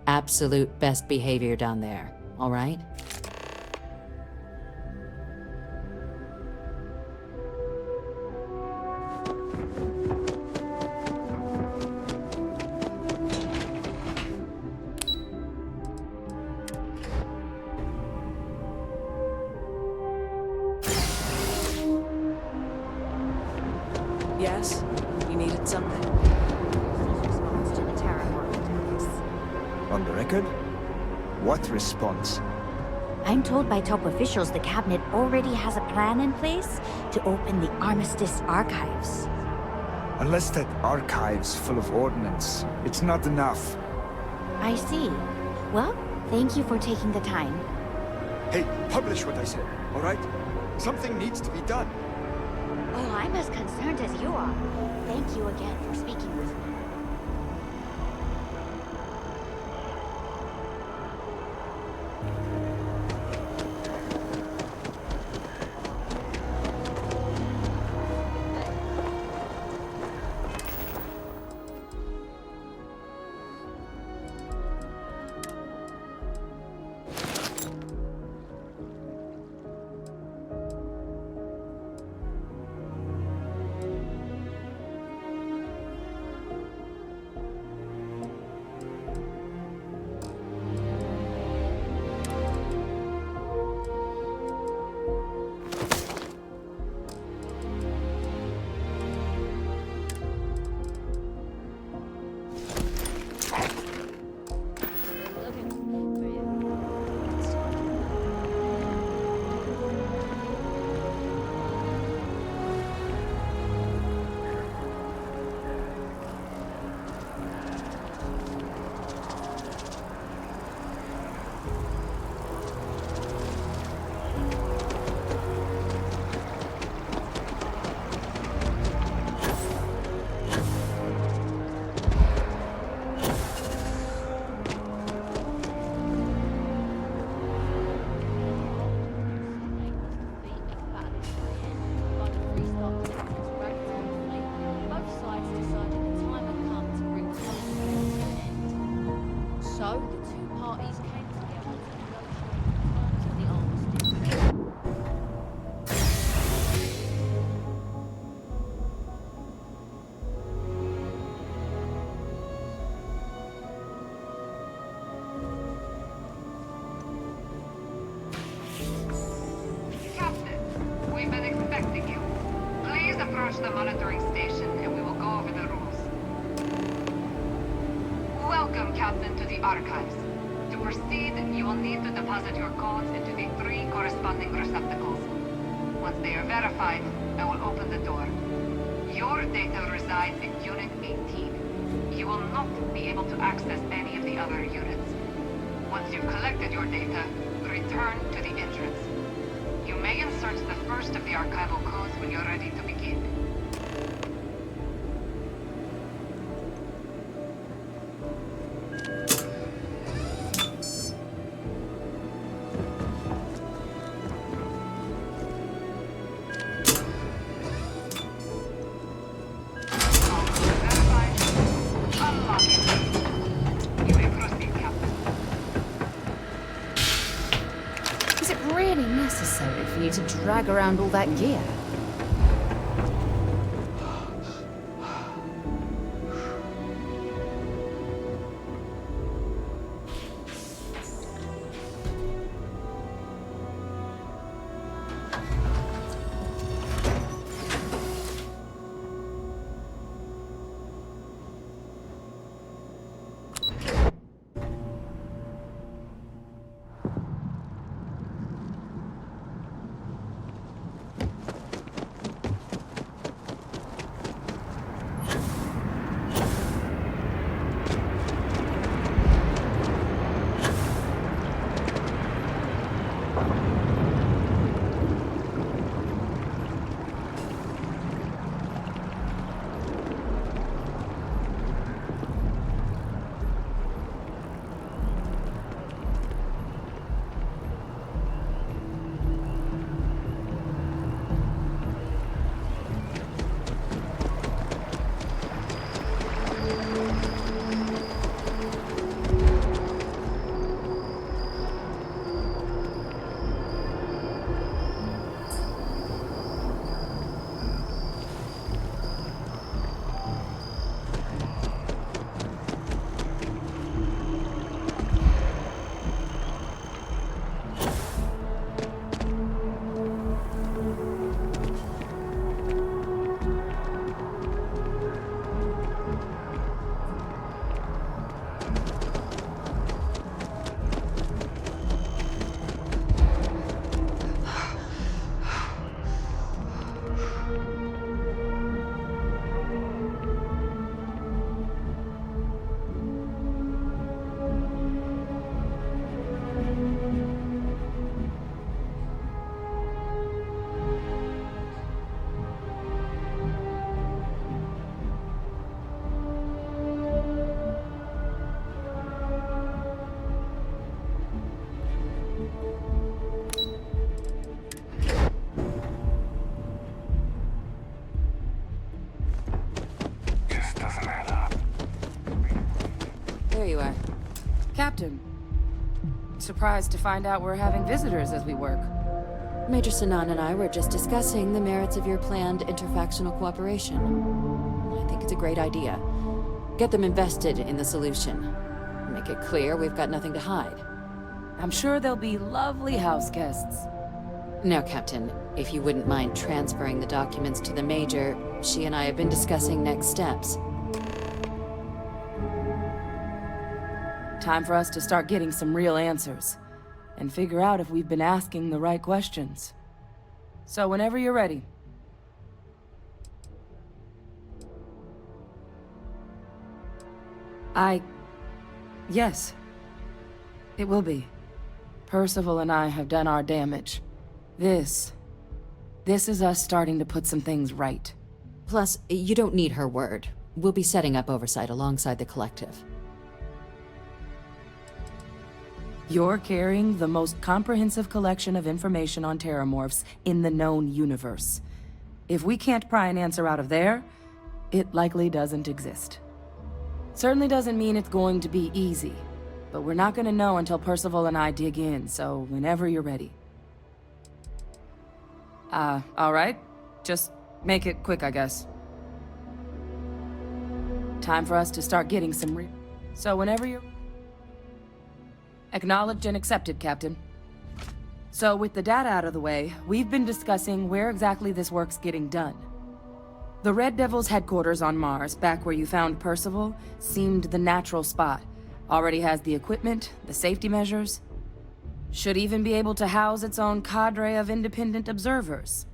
Absolute best behavior down there, all right? Yes? You needed something? Response to the terror attacks. On the record? What response? I'm told by top officials the cabinet already has a plan in place to open the Armistice archives. Unless that archive's full of ordnance, it's not enough. I see. Well, thank you for taking the time. Hey, publish what I said, all right? Something needs to be done. Oh, I'm as concerned as you are. Thank you again for speaking with me. Approach the monitoring station and we will go over the rules. Welcome, Captain, to the archives. To proceed, you will need to deposit your codes into the 3 corresponding receptacles. Once they are verified, I will open the door. Your data resides in Unit 18. You will not be able to access any of the other units. Once you've collected your data, return to the entrance. You may insert the first of the archival codes when you're ready to begin. Unlock it. drag around all that gear? There you are. Captain. Surprised to find out we're having visitors as we work. Major Sinan and I were just discussing the merits of your planned interfactional cooperation. I think it's a great idea. Get them invested in the solution. Make it clear we've got nothing to hide. I'm sure they'll be lovely house guests. Now, Captain, if you wouldn't mind transferring the documents to the Major, she and I have been discussing next steps. Time for us to start getting some real answers, and figure out if we've been asking the right questions. So whenever you're ready. Yes. It will be. Percival and I have done our damage. This is us starting to put some things right. Plus, you don't need her word. We'll be setting up oversight alongside the collective. You're carrying the most comprehensive collection of information on terramorphs in the known universe. If we can't pry an answer out of there, it likely doesn't exist. Certainly doesn't mean it's going to be easy, but we're not gonna know until Percival and I dig in, so whenever you're ready. Alright. Just make it quick, I guess. Time for us to start getting some So whenever you're... Acknowledged and accepted, Captain. So with the data out of the way, we've been discussing where exactly this work's getting done. The Red Devil's headquarters on Mars, back where you found Percival, seemed the natural spot. Already has the equipment, the safety measures. Should even be able to house its own cadre of independent observers.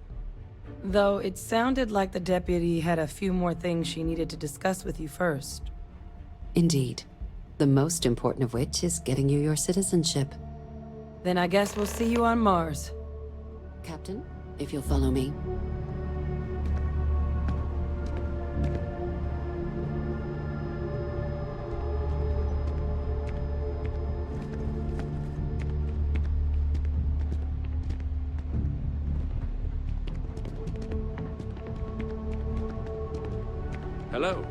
Though it sounded like the deputy had a few more things she needed to discuss with you first. Indeed. The most important of which is getting you your citizenship. Then I guess we'll see you on Mars. Captain, if you'll follow me. Hello.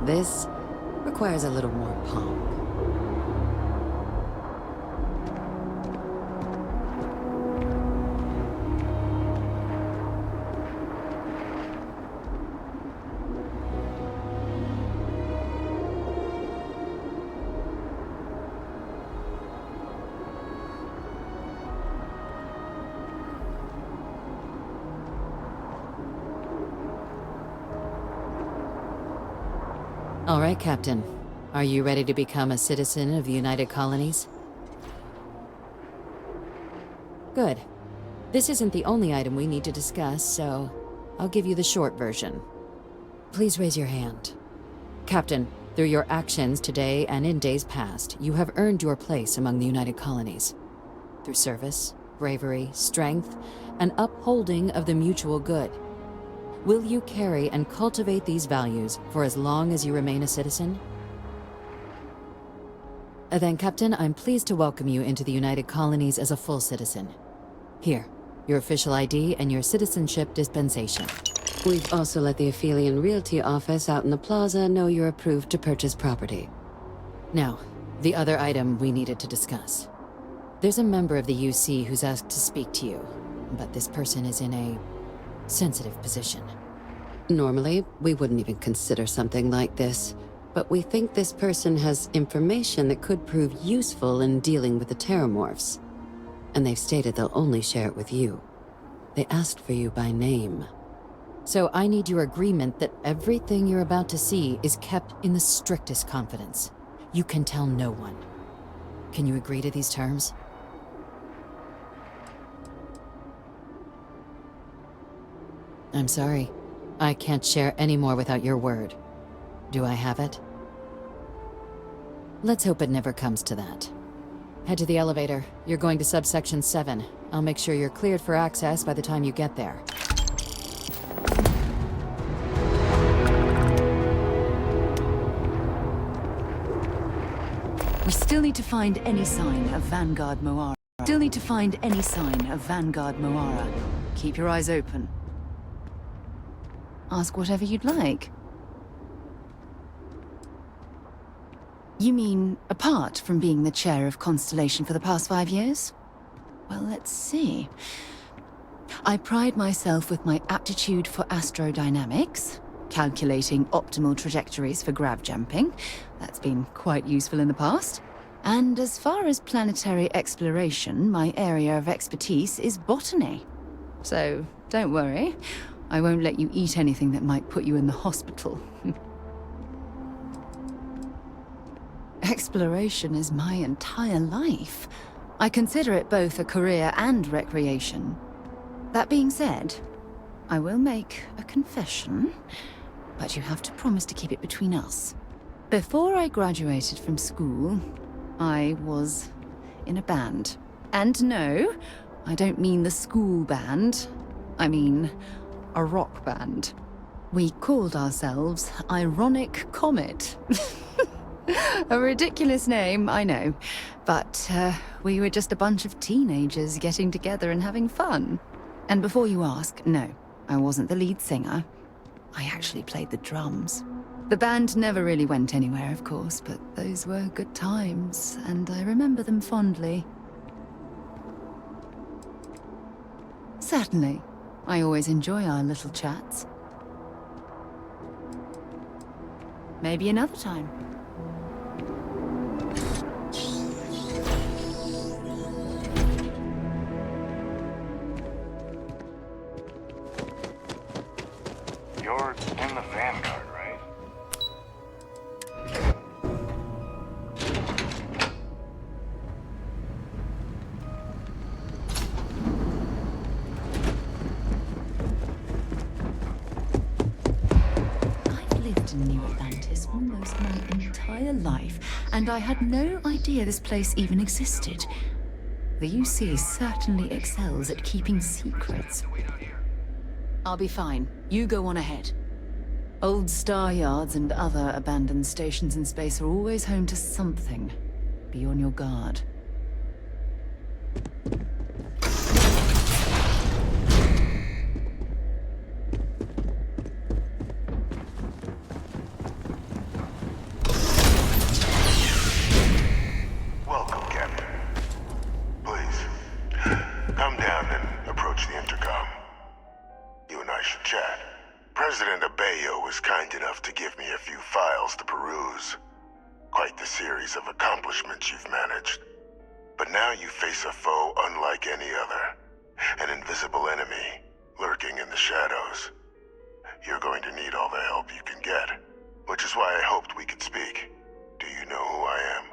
This requires a little more pomp. All right, Captain. Are you ready to become a citizen of the United Colonies? Good. This isn't the only item we need to discuss, so I'll give you the short version. Please raise your hand. Captain, through your actions today and in days past, you have earned your place among the United Colonies. Through service, bravery, strength, and upholding of the mutual good. Will you carry and cultivate these values for as long as you remain a citizen? Then, Captain, I'm pleased to welcome you into the United Colonies as a full citizen. Here, your official ID and your citizenship dispensation. We've also let the Aphelion Realty office out in the plaza know you're approved to purchase property. Now, the other item we needed to discuss. There's a member of the UC who's asked to speak to you, but this person is in a sensitive position. Normally, we wouldn't even consider something like this, but we think this person has information that could prove useful in dealing with the Terramorphs. And they've stated they'll only share it with you. They asked for you by name. So I need your agreement that everything you're about to see is kept in the strictest confidence. You can tell no one. Can you agree to these terms? I'm sorry. I can't share any more without your word. Do I have it? Let's hope it never comes to that. Head to the elevator. You're going to subsection 7. I'll make sure you're cleared for access by the time you get there. We still need to find any sign of Vanguard Moara. Keep your eyes open. Ask whatever you'd like. You mean, apart from being the chair of Constellation for the past 5 years? Well, let's see. I pride myself with my aptitude for astrodynamics, calculating optimal trajectories for grav jumping. That's been quite useful in the past. And as far as planetary exploration, my area of expertise is botany. So, don't worry. I won't let you eat anything that might put you in the hospital. Exploration is my entire life. I consider it both a career and recreation. That being said, I will make a confession, but you have to promise to keep it between us. Before I graduated from school, I was in a band. And no, I don't mean the school band. I mean a rock band. We called ourselves Ironic Comet. A ridiculous name, I know. But we were just a bunch of teenagers getting together and having fun. And before you ask, no, I wasn't the lead singer. I actually played the drums. The band never really went anywhere, of course, but those were good times, and I remember them fondly. Certainly. I always enjoy our little chats. Maybe another time. You're in the Vanguard, right? I've lived in New Atlantis almost my entire life, and I had no idea this place even existed. The UC certainly excels at keeping secrets. I'll be fine. You go on ahead. Old star yards and other abandoned stations in space are always home to something. Be on your guard. chat. President Abeyo was kind enough to give me a few files to peruse. Quite the series of accomplishments you've managed. But now you face a foe unlike any other. An invisible enemy, lurking in the shadows. You're going to need all the help you can get, which is why I hoped we could speak. Do you know who I am?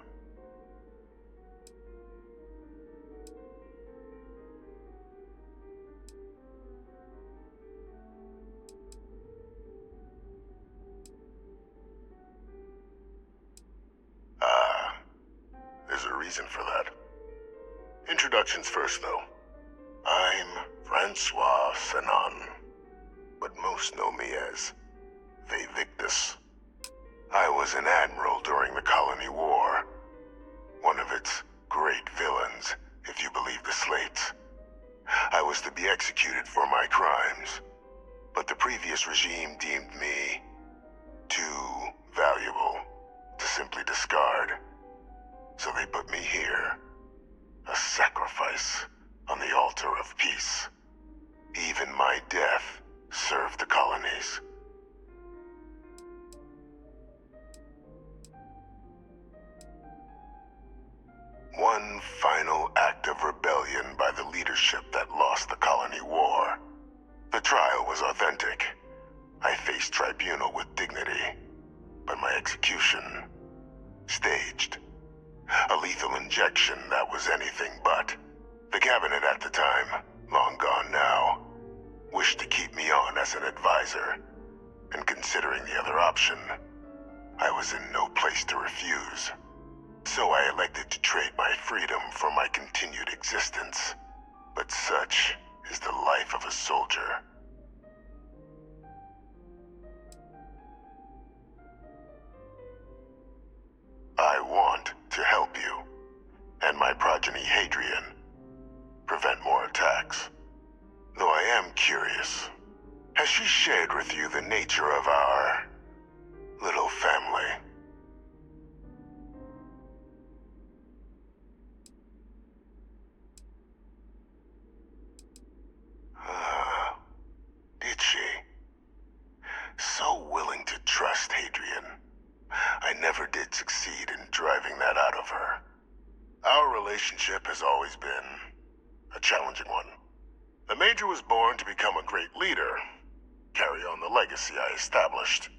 There's a reason for that. Introductions first, though. I'm Francois Sanon, but most know me as Victus. I was an admiral during the Colony War. One of its great villains, if you believe the slates. I was to be executed for my crimes, but the previous regime deemed me too valuable to simply discard. So they put me here, a sacrifice on the altar of peace. Even my death served the colonies. One final act of rebellion by the leadership that lost the Colony War. The trial was authentic. I faced tribunal with dignity, but my execution, staged. A lethal injection that was anything but. The cabinet at the time, long gone now, wished to keep me on as an advisor. And considering the other option, I was in no place to refuse. So I elected to trade my freedom for my continued existence. But such is the life of a soldier. I want to help you, and my progeny Hadrian, prevent more attacks. Though I am curious, has she shared with you the nature of our little family? Did she? So willing to trust Hadrian. I never did succeed in driving that out of her. Our relationship has always been a challenging one. The Major was born to become a great leader, carry on the legacy I established,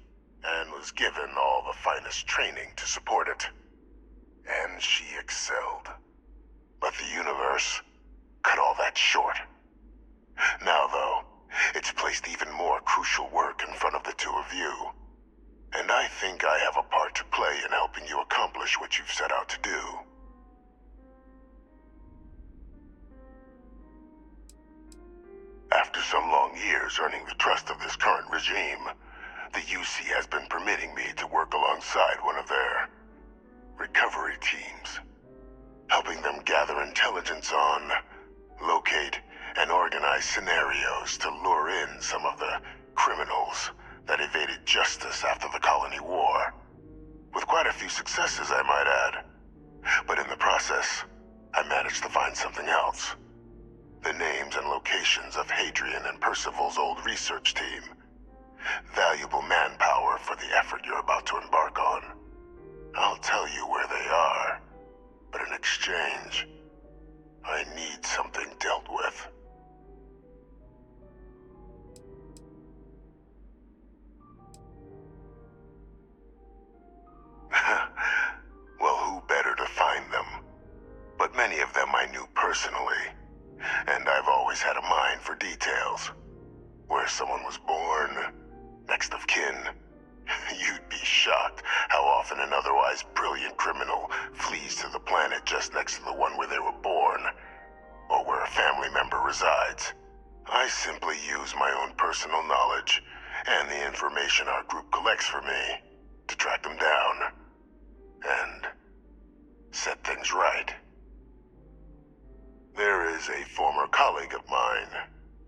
and was given all the finest training to support it. And she excelled. But the universe cut all that short. Now, though, it's placed even more crucial work in front of the two of you. And I think I have a part to play in helping you accomplish what you've set out to do. After some long years earning the trust of this current regime, the UC has been permitting me to work alongside one of their recovery teams, helping them gather intelligence on, locate, and organize scenarios to lure in some of the criminals that evaded justice after the Colony War. With quite a few successes, I might add. But in the process, I managed to find something else. The names and locations of Hadrian and Percival's old research team. Valuable manpower for the effort you're about to embark on. I'll tell you where they are, but in exchange, I need something dealt with. Well, who better to find them? But many of them I knew personally, and I've always had a mind for details. Where someone was born, next of kin. You'd be shocked how often an otherwise brilliant criminal flees to the planet just next to the one where they were born, or where a family member resides. I simply use my own personal knowledge and the information our group collects for me to track them down and set things right. There is a former colleague of mine,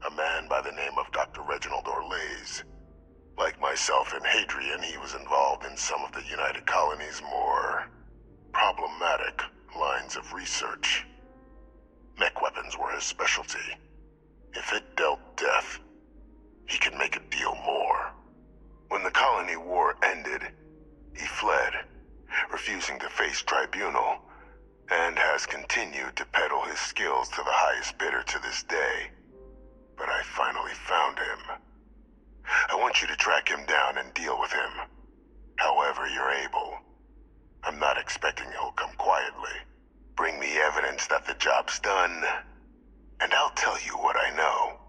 a man by the name of Dr. Reginald Orlaise. Like myself and Hadrian, he was involved in some of the United Colony's more problematic lines of research. Mech weapons were his specialty. If it dealt death, he could make it Space Tribunal, and has continued to peddle his skills to the highest bidder to this day. But I finally found him. I want you to track him down and deal with him, however you're able. I'm not expecting he'll come quietly. Bring me evidence that the job's done, and I'll tell you what I know.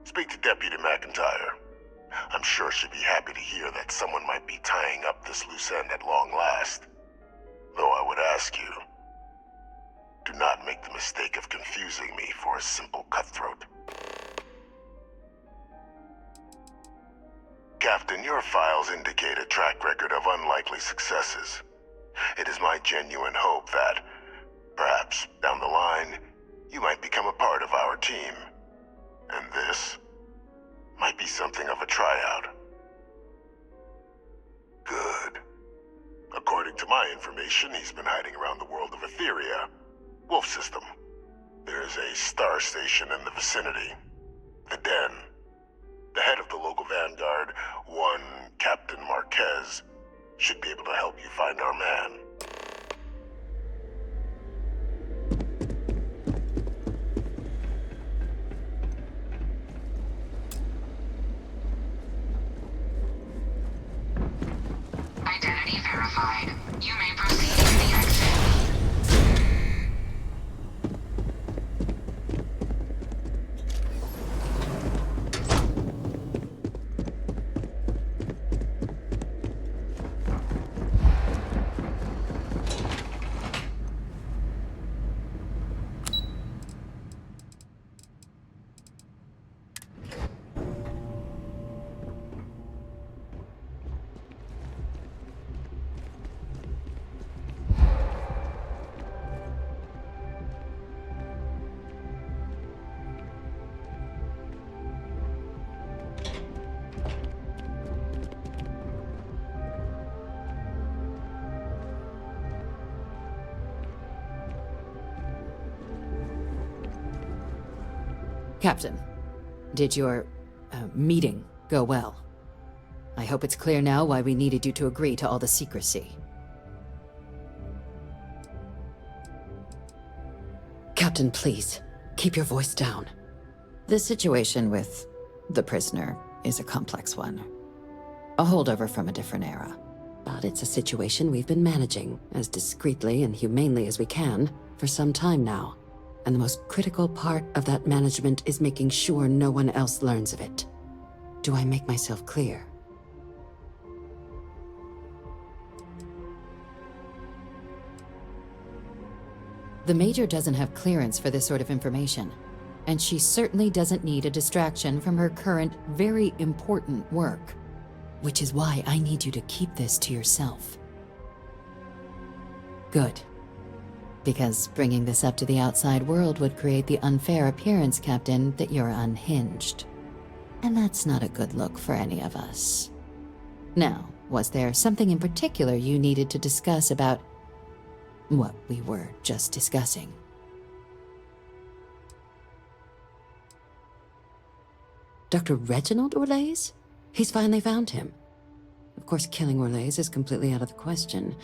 Speak to Deputy McIntyre. I'm sure she'd be happy to hear that someone might be tying up this loose end at long last. Though I would ask you, do not make the mistake of confusing me for a simple cutthroat. Captain, your files indicate a track record of unlikely successes. It is my genuine hope that, perhaps down the line, you might become a part of our team. And this might be something of a tryout. Good. According to my information, he's been hiding around the world of Etheria, Wolf System. There's a star station in the vicinity, the Den. The head of the local vanguard, one Captain Marquez, should be able to help you find our man. Identity verified. You may proceed to the exit. Captain, did your meeting go well? I hope it's clear now why we needed you to agree to all the secrecy. Captain, please, keep your voice down. The situation with the prisoner is a complex one. A holdover from a different era. But it's a situation we've been managing as discreetly and humanely as we can for some time now. And the most critical part of that management is making sure no one else learns of it. Do I make myself clear? The Major doesn't have clearance for this sort of information, and she certainly doesn't need a distraction from her current, very important work. Which is why I need you to keep this to yourself. Good. Because bringing this up to the outside world would create the unfair appearance, Captain, that you're unhinged. And that's not a good look for any of us. Now, was there something in particular you needed to discuss about what we were just discussing? Dr. Reginald Orlaise? He's finally found him. Of course, killing Orlaise is completely out of the question,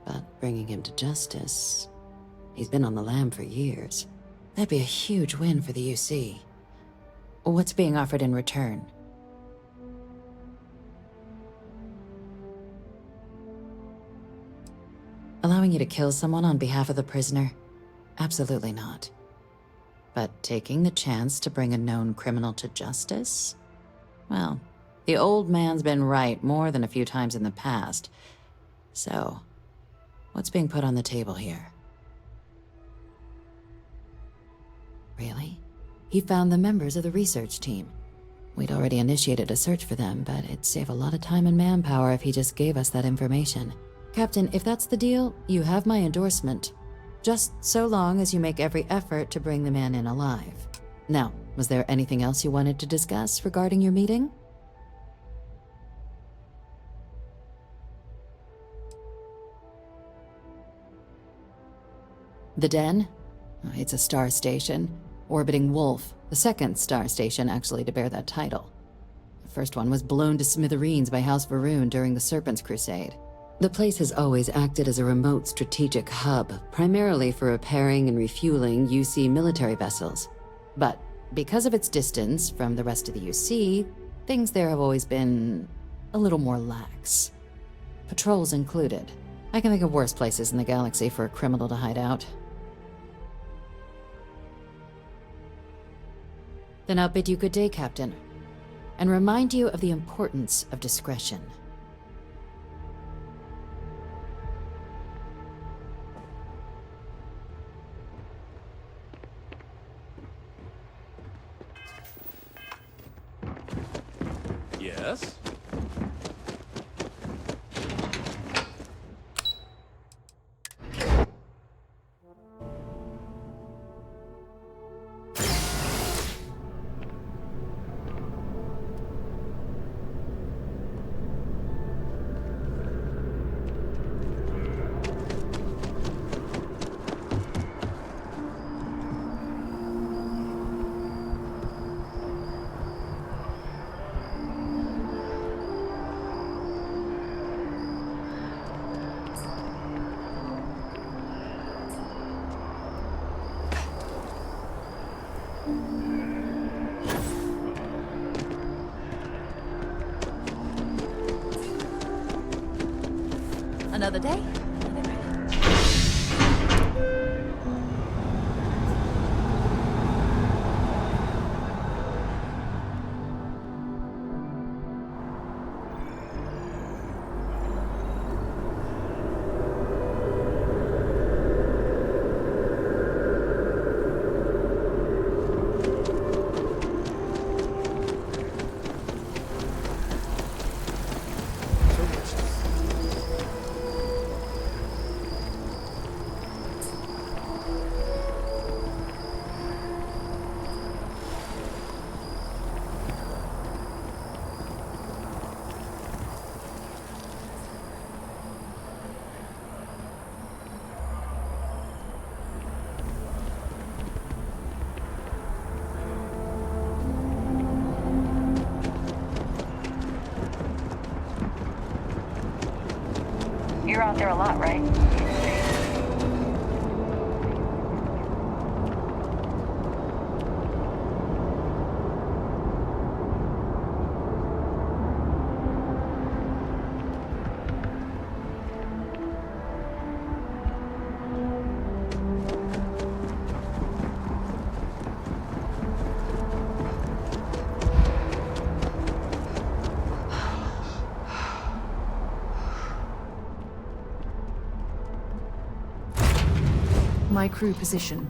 but bringing him to justice... He's been on the lam for years. That'd be a huge win for the UC. What's being offered in return? Allowing you to kill someone on behalf of the prisoner? Absolutely not. But taking the chance to bring a known criminal to justice? Well, the old man's been right more than a few times in the past. So, what's being put on the table here? Really? He found the members of the research team. We'd already initiated a search for them, but it'd save a lot of time and manpower if he just gave us that information. Captain, if that's the deal, you have my endorsement. Just so long as you make every effort to bring the man in alive. Now, was there anything else you wanted to discuss regarding your meeting? The Den? It's a star station, orbiting Wolf, The second star station actually to bear that title. The first one was blown to smithereens by House Varun during the Serpent's Crusade. The place has always acted as a remote strategic hub, primarily for repairing and refueling UC military vessels. But because of its distance from the rest of the UC, things there have always been a little more lax. Patrols included. I can think of worse places in the galaxy for a criminal to hide out. Then I'll bid you good day, Captain, and remind you of the importance of discretion. Yes? Another day? You're out there a lot, right? My crew position.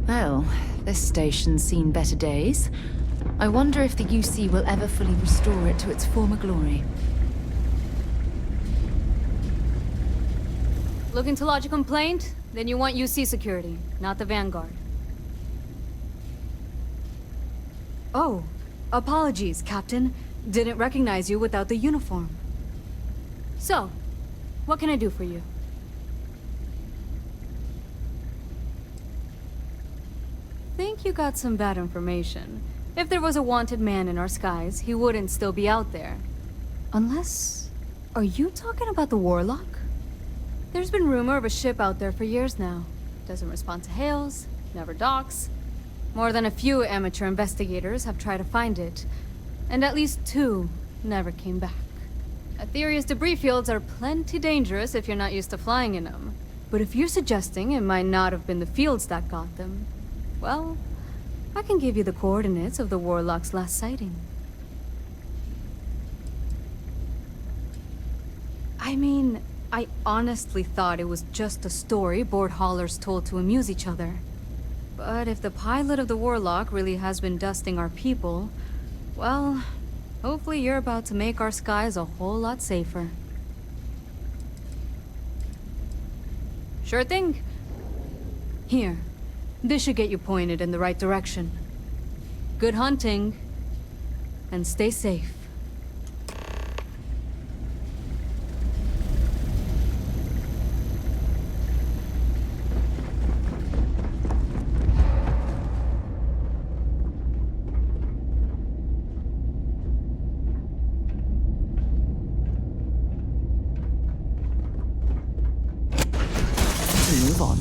Well, this station's seen better days. I wonder if the UC will ever fully restore it to its former glory. Looking to lodge a complaint? Then you want UC security, not the Vanguard. Oh, apologies, Captain. Didn't recognize you without the uniform. So, what can I do for you? Think you got some bad information. If there was a wanted man in our skies, he wouldn't still be out there. Unless... Are you talking about the Warlock? There's been rumor of a ship out there for years now. Doesn't respond to hails, never docks. More than a few amateur investigators have tried to find it, and at least 2 never came back. Aetherius debris fields are plenty dangerous if you're not used to flying in them. But if you're suggesting it might not have been the fields that got them, well, I can give you the coordinates of the Warlock's last sighting. I mean, I honestly thought it was just a story board haulers told to amuse each other. But if the pilot of the Warlock really has been dusting our people, well, hopefully you're about to make our skies a whole lot safer. Sure thing. Here, this should get you pointed in the right direction. Good hunting, and stay safe. Move on.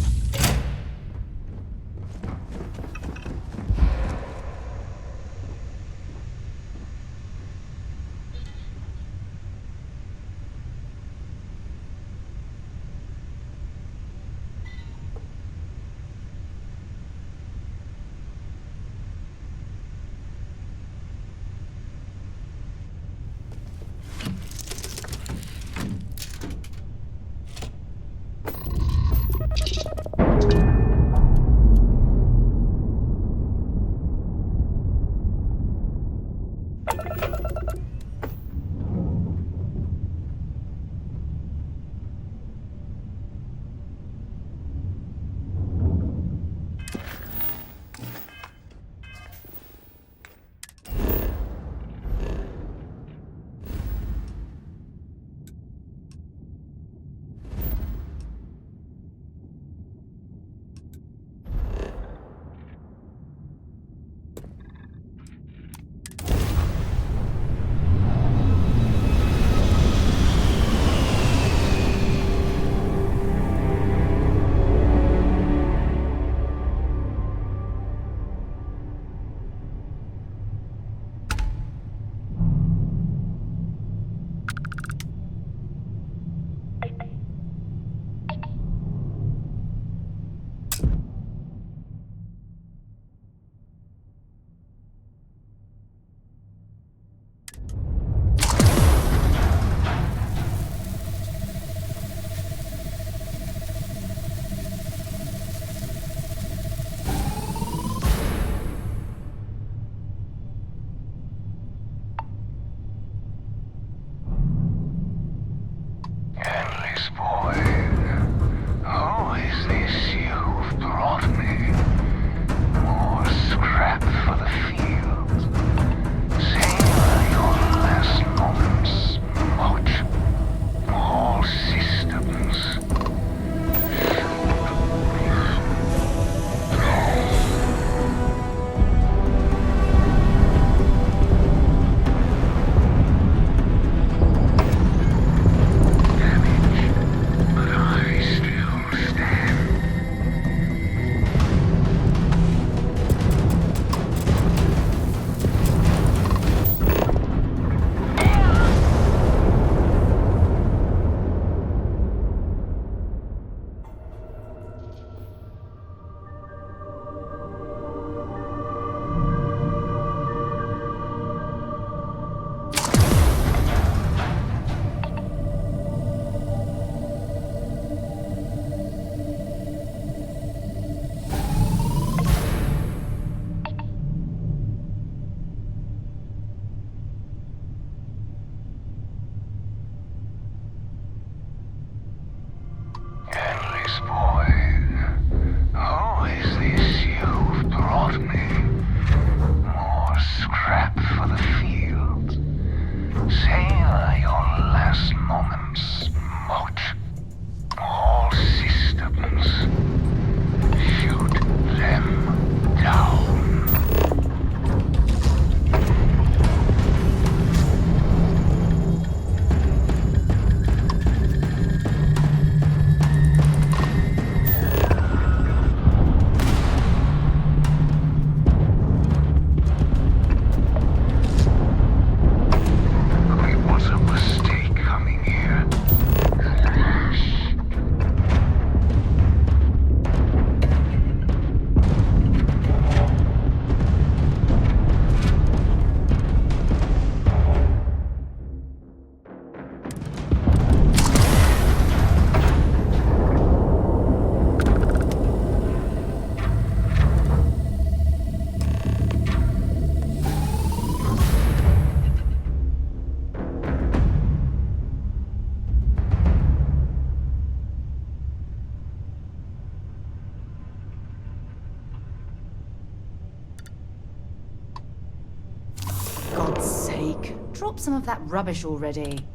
drop some of that rubbish already?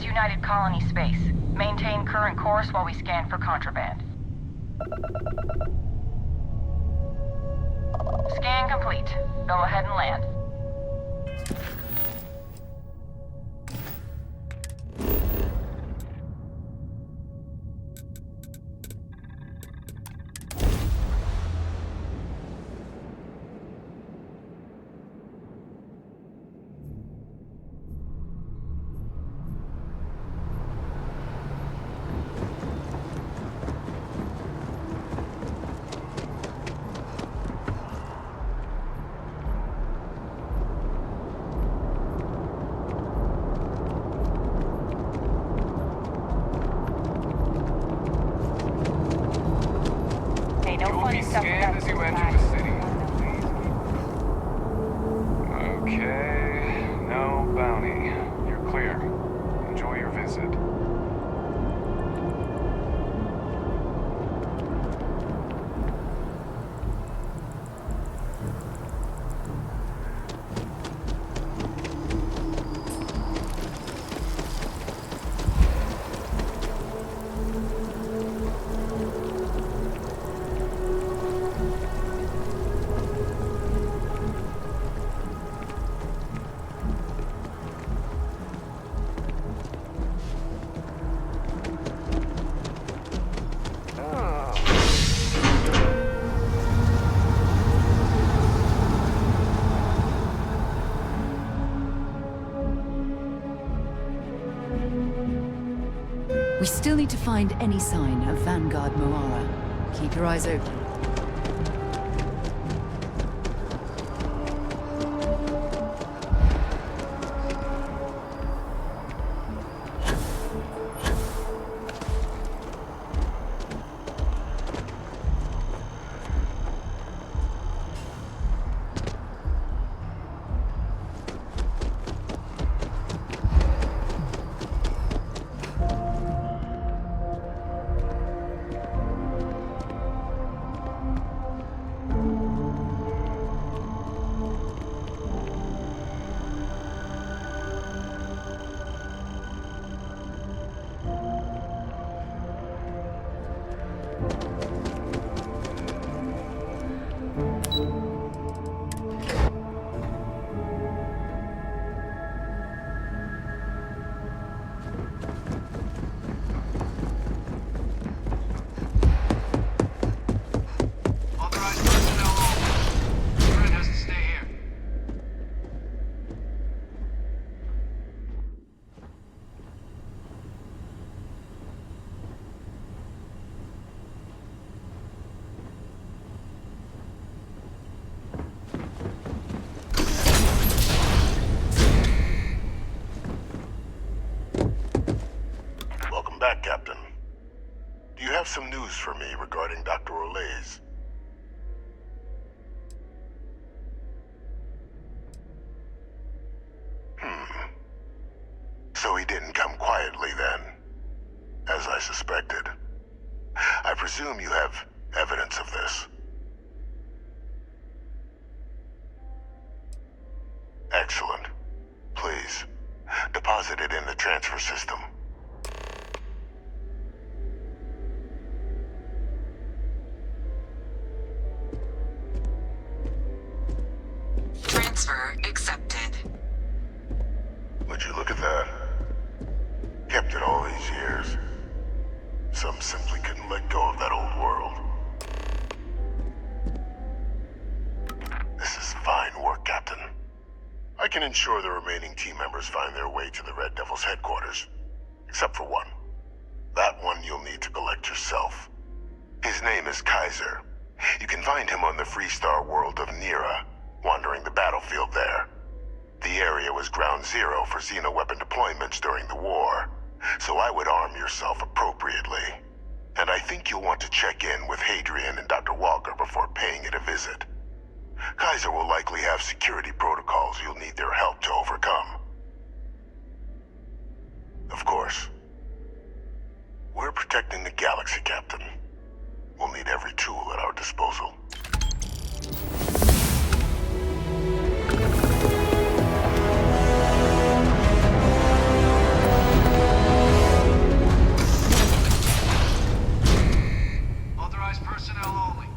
United Colony space. Maintain current course while we scan for contraband. Scan complete. Go ahead and land. Scanned as you enter the city. Okay, no bounty. You're clear. Enjoy your visit. We still need to find any sign of Vanguard Moara. Keep your eyes open. some news for me regarding Dr. Olays? So he didn't come quietly then, as I suspected. I presume you have evidence of this. Excellent. Please, deposit it in the transfer system. Transfer accepted. Would you look at that? Kept it all these years. Some simply couldn't let go of that old world. This is fine work, Captain. I can ensure the remaining team members find their way to the Red Devil's headquarters. Except for one. That one you'll need to collect yourself. His name is Kaiser. You can find him on the Freestar world of Nira, wandering the battlefield there. The area was ground zero for xeno-weapon deployments during the war, so I would arm yourself appropriately. And I think you'll want to check in with Hadrian and Dr. Walker before paying it a visit. Kaiser will likely have security protocols you'll need their help to overcome. Of course, we're protecting the galaxy, Captain. We'll need every tool at our disposal. Authorized personnel only.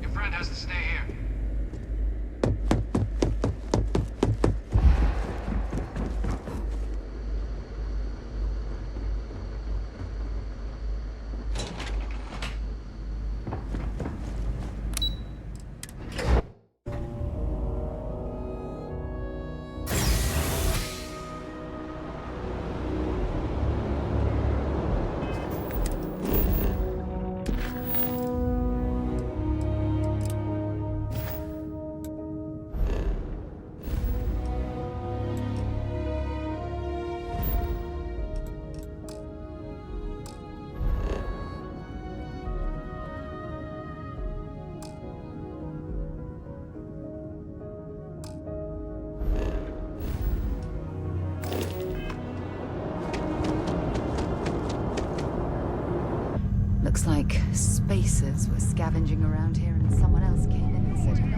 Your friend has to stay here. Looks like spacers were scavenging around here and someone else came in and said hello.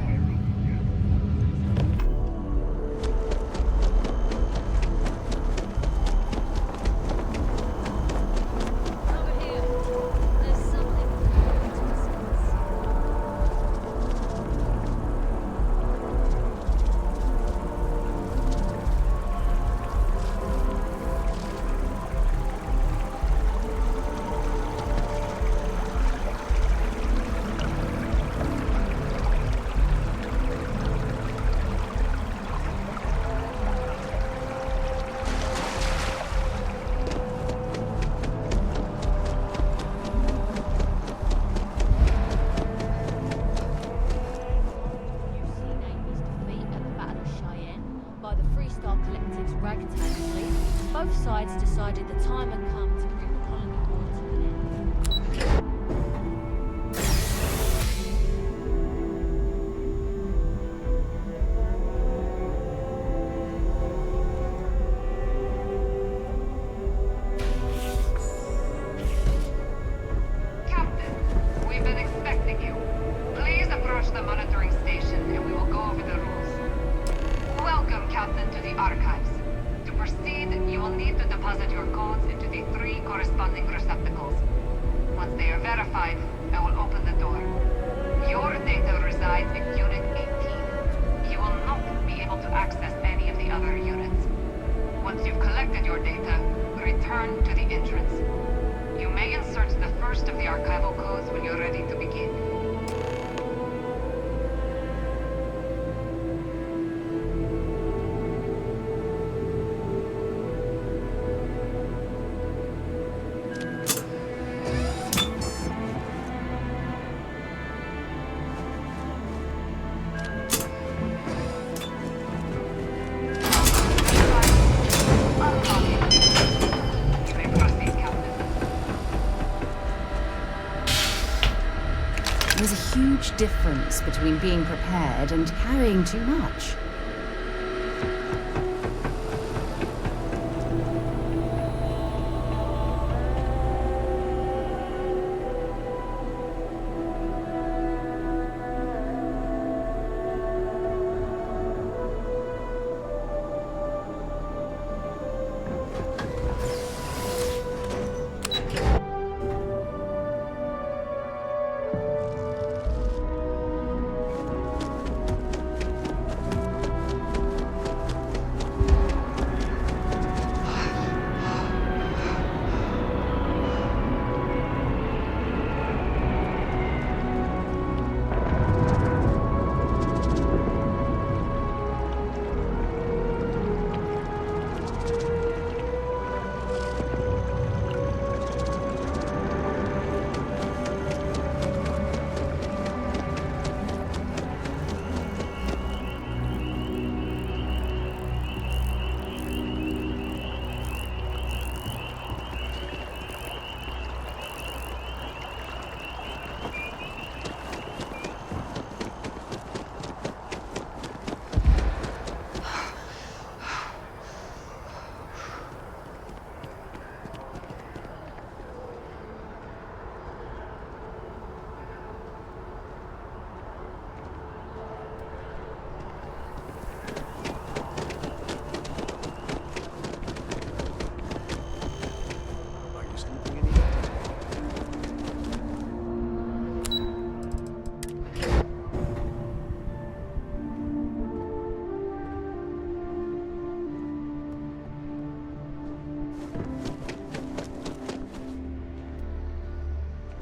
Both sides decided the time had come to bring the colony war to an end. Captain, we've been expecting you. Please approach the monitoring station and we will go over the rules. Welcome, Captain, to the Archives. To proceed, you will need to deposit your codes into the 3 corresponding receptacles. Once they are verified, I will open the door. Your data resides in Unit 18. You will not be able to access any of the other units. Once you've collected your data, return to the entrance. You may insert the first of the archival codes when you're ready to begin. huge difference between being prepared and carrying too much.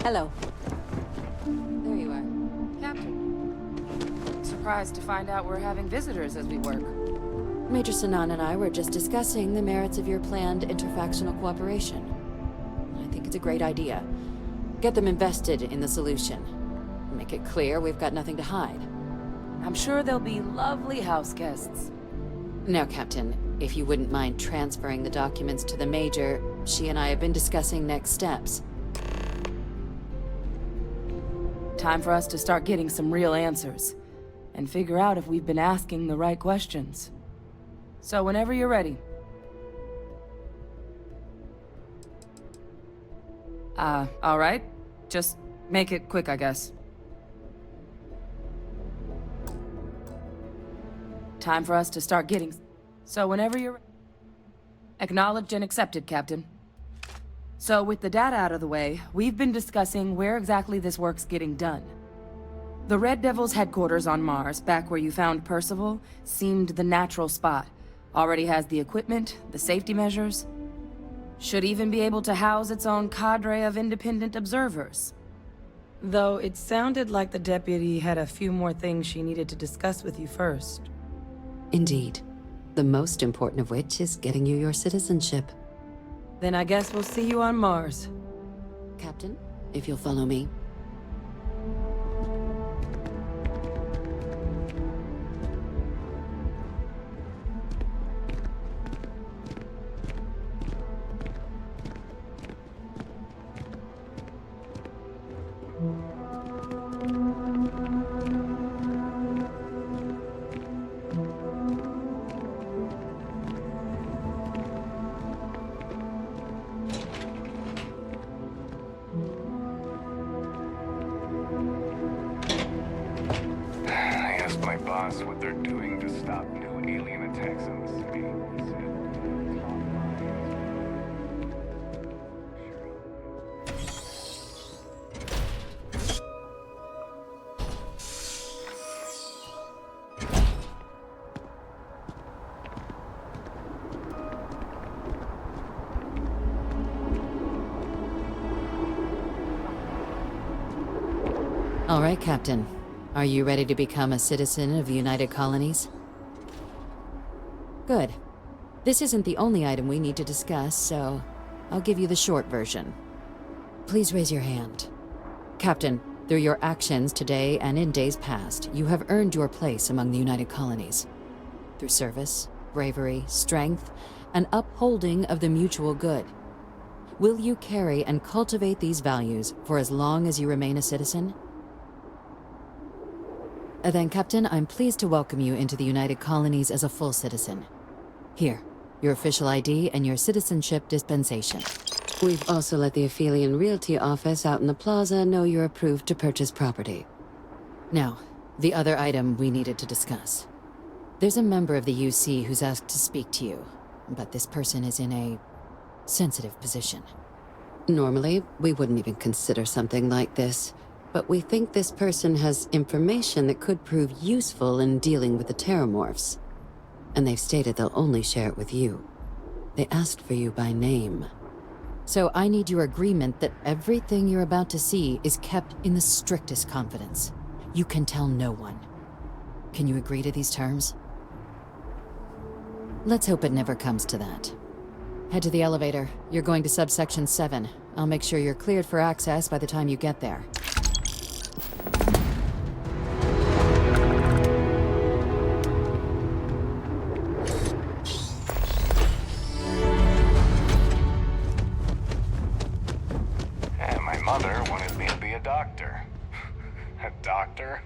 Hello. There you are. Captain. Surprised to find out we're having visitors as we work. Major Sanan and I were just discussing the merits of your planned interfactional cooperation. I think it's a great idea. Get them invested in the solution. Make it clear we've got nothing to hide. I'm sure they'll be lovely house guests. Now, Captain, if you wouldn't mind transferring the documents to the Major, she and I have been discussing next steps. Time for us to start getting some real answers, and figure out if we've been asking the right questions. So whenever you're ready. All right. Just make it quick, I guess. Time for us to start getting... So whenever you're... Acknowledged and accepted, Captain. So with the data out of the way, we've been discussing where exactly this work's getting done. The Red Devil's headquarters on Mars, back where you found Percival, seemed the natural spot. Already has the equipment, the safety measures. Should even be able to house its own cadre of independent observers. Though it sounded like the deputy had a few more things she needed to discuss with you first. Indeed. The most important of which is getting you your citizenship. Then I guess we'll see you on Mars. Captain, if you'll follow me. What they're doing to stop new alien attacks on the city. All right, Captain. Are you ready to become a citizen of the United Colonies? Good. This isn't the only item we need to discuss, so I'll give you the short version. Please raise your hand. Captain, through your actions today and in days past, you have earned your place among the United Colonies. Through service, bravery, strength, and upholding of the mutual good. Will you carry and cultivate these values for as long as you remain a citizen? Then, Captain, I'm pleased to welcome you into the United Colonies as a full citizen. Here, your official ID and your citizenship dispensation. We've also let the Aphelion Realty office out in the plaza know you're approved to purchase property. Now, the other item we needed to discuss. There's a member of the UC who's asked to speak to you, but this person is in a sensitive position. Normally, we wouldn't even consider something like this, but we think this person has information that could prove useful in dealing with the Terramorphs. And they've stated they'll only share it with you. They asked for you by name. So I need your agreement that everything you're about to see is kept in the strictest confidence. You can tell no one. Can you agree to these terms? Let's hope it never comes to that. Head to the elevator. You're going to subsection 7. I'll make sure you're cleared for access by the time you get there. And my mother wanted me to be a doctor. A doctor?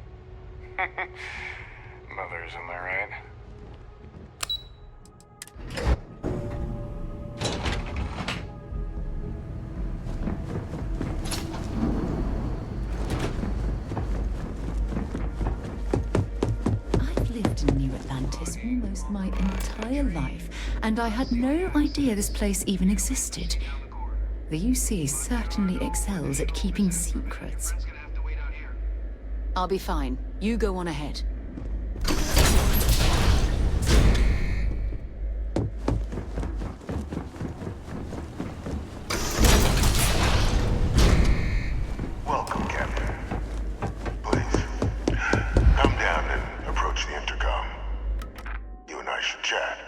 Mothers, am I right? Lived in New Atlantis almost my entire life, and I had no idea this place even existed. The UC certainly excels at keeping secrets. I'll be fine. You go on ahead. Welcome, Captain. Please, come down and approach the intercom. You and I should chat.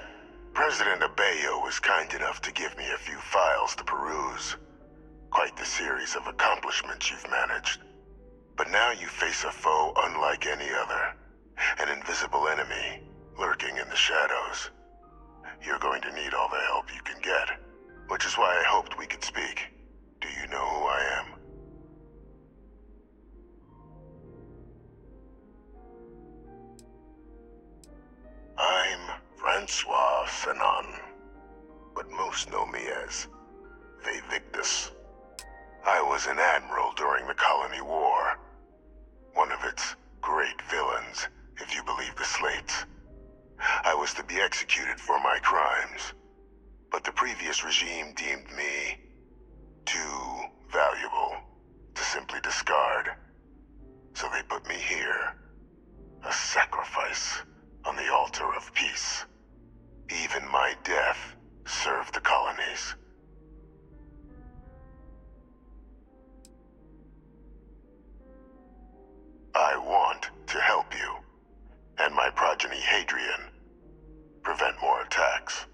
President Abeyo was kind enough to give me a few files to peruse. Quite the series of accomplishments you've managed. But now you face a foe unlike any other. An invisible enemy, lurking in the shadows. You're going to need all the help you can get, which is why I hoped we could speak. Do you know who I am? I'm Francois Sanon, but most know me as Victus. I was an admiral during the Colony War. One of its great villains, if you believe the slates. I was to be executed for my crimes, but the previous regime deemed me too valuable to simply discard. So they put me here, a sacrifice on the altar of peace. Even my death served the colonies. I want to help you, and my progeny Hadrian, prevent more attacks.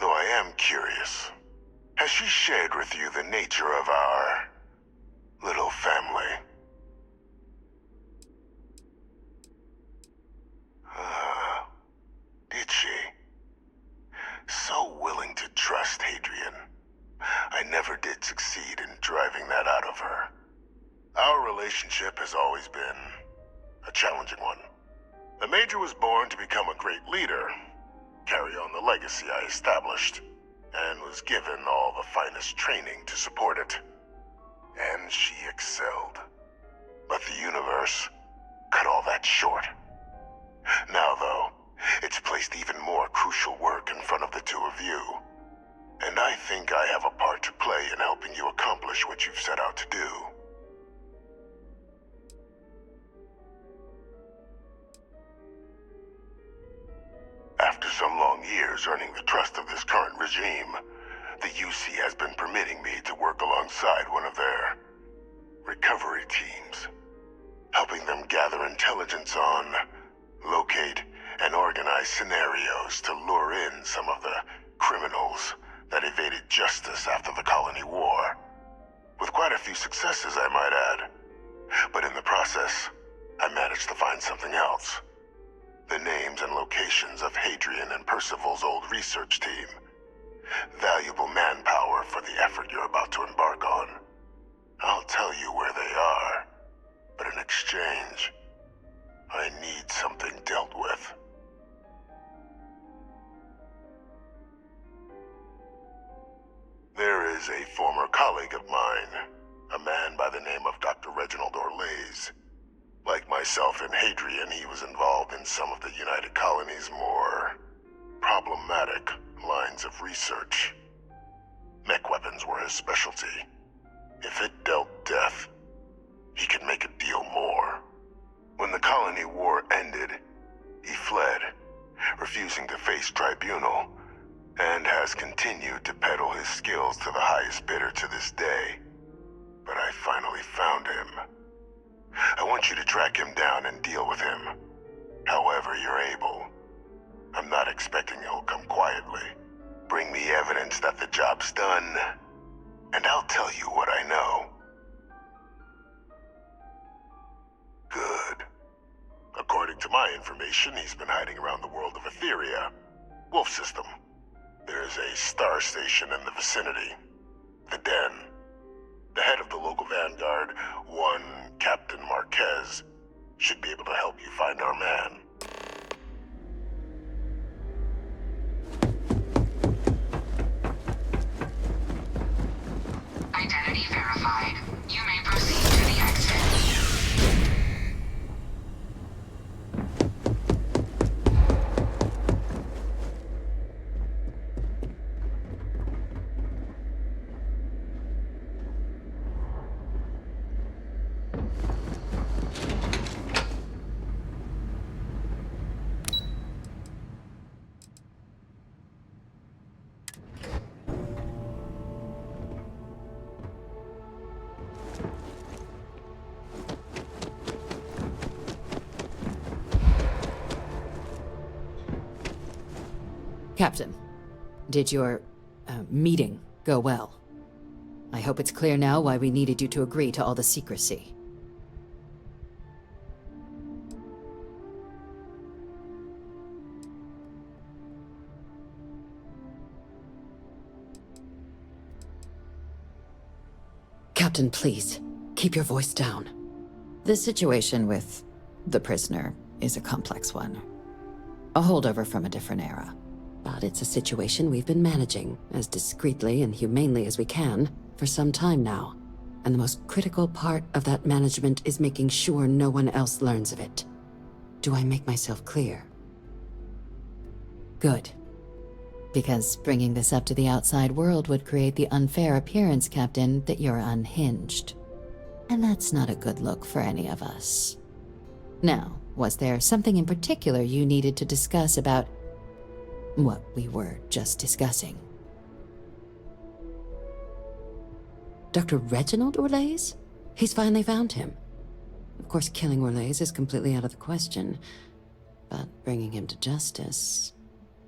Though I am curious, has she shared with you the nature of our little family? Did she? So willing to trust Hadrian. I never did succeed in driving that out of her. Our relationship has always been a challenging one. The Major was born to become a great leader, carry on the legacy I established, and was given all the finest training to support it. And she excelled. But the universe cut all that short. Now, though, it's placed even more crucial work in front of the two of you. And I think I have a part to play in helping you accomplish what you've set out to do. After some long years earning the trust of this current regime, the UC has been permitting me to work alongside one of their recovery teams, helping them gather intelligence on, locate, and organize scenarios to lure in some of the criminals that evaded justice after the Colony War. With quite a few successes, I might add. But in the process, I managed to find something else. The names and locations of Hadrian and Percival's old research team. Valuable manpower for the effort you're about to embark on. I'll tell you where they are, but in exchange, I need something dealt with. There is a former colleague of mine, a man by the name of Dr. Reginald Orlays. Like myself and Hadrian, he was involved in some of the United Colony's more problematic lines of research. Mech weapons were his specialty. If it dealt death, he could make a deal more. When the colony war ended, he fled, refusing to face tribunal, and has continued to peddle his skills to the highest bidder to this day. But I finally found him. I want you to track him down and deal with him, however you're able. I'm not expecting he'll come quietly. Bring me evidence that the job's done, and I'll tell you what I know. Good. According to my information, he's been hiding around the world of Etheria, Wolf System. There's a star station in the vicinity, the Den. The head of the local vanguard, one Captain Marquez, should be able to help you find our man. Identity verified. You may proceed to the exit. Captain, did your meeting go well? I hope it's clear now why we needed you to agree to all the secrecy. Captain, please, keep your voice down. The situation with the prisoner is a complex one. A holdover from a different era. But it's a situation we've been managing, as discreetly and humanely as we can, for some time now. And the most critical part of that management is making sure no one else learns of it. Do I make myself clear? Good. Because bringing this up to the outside world would create the unfair appearance, Captain, that you're unhinged. And that's not a good look for any of us. Now, was there something in particular you needed to discuss about what we were just discussing? Dr. Reginald Orlays? He's finally found him. Of course, killing Orlays is completely out of the question, but bringing him to justice...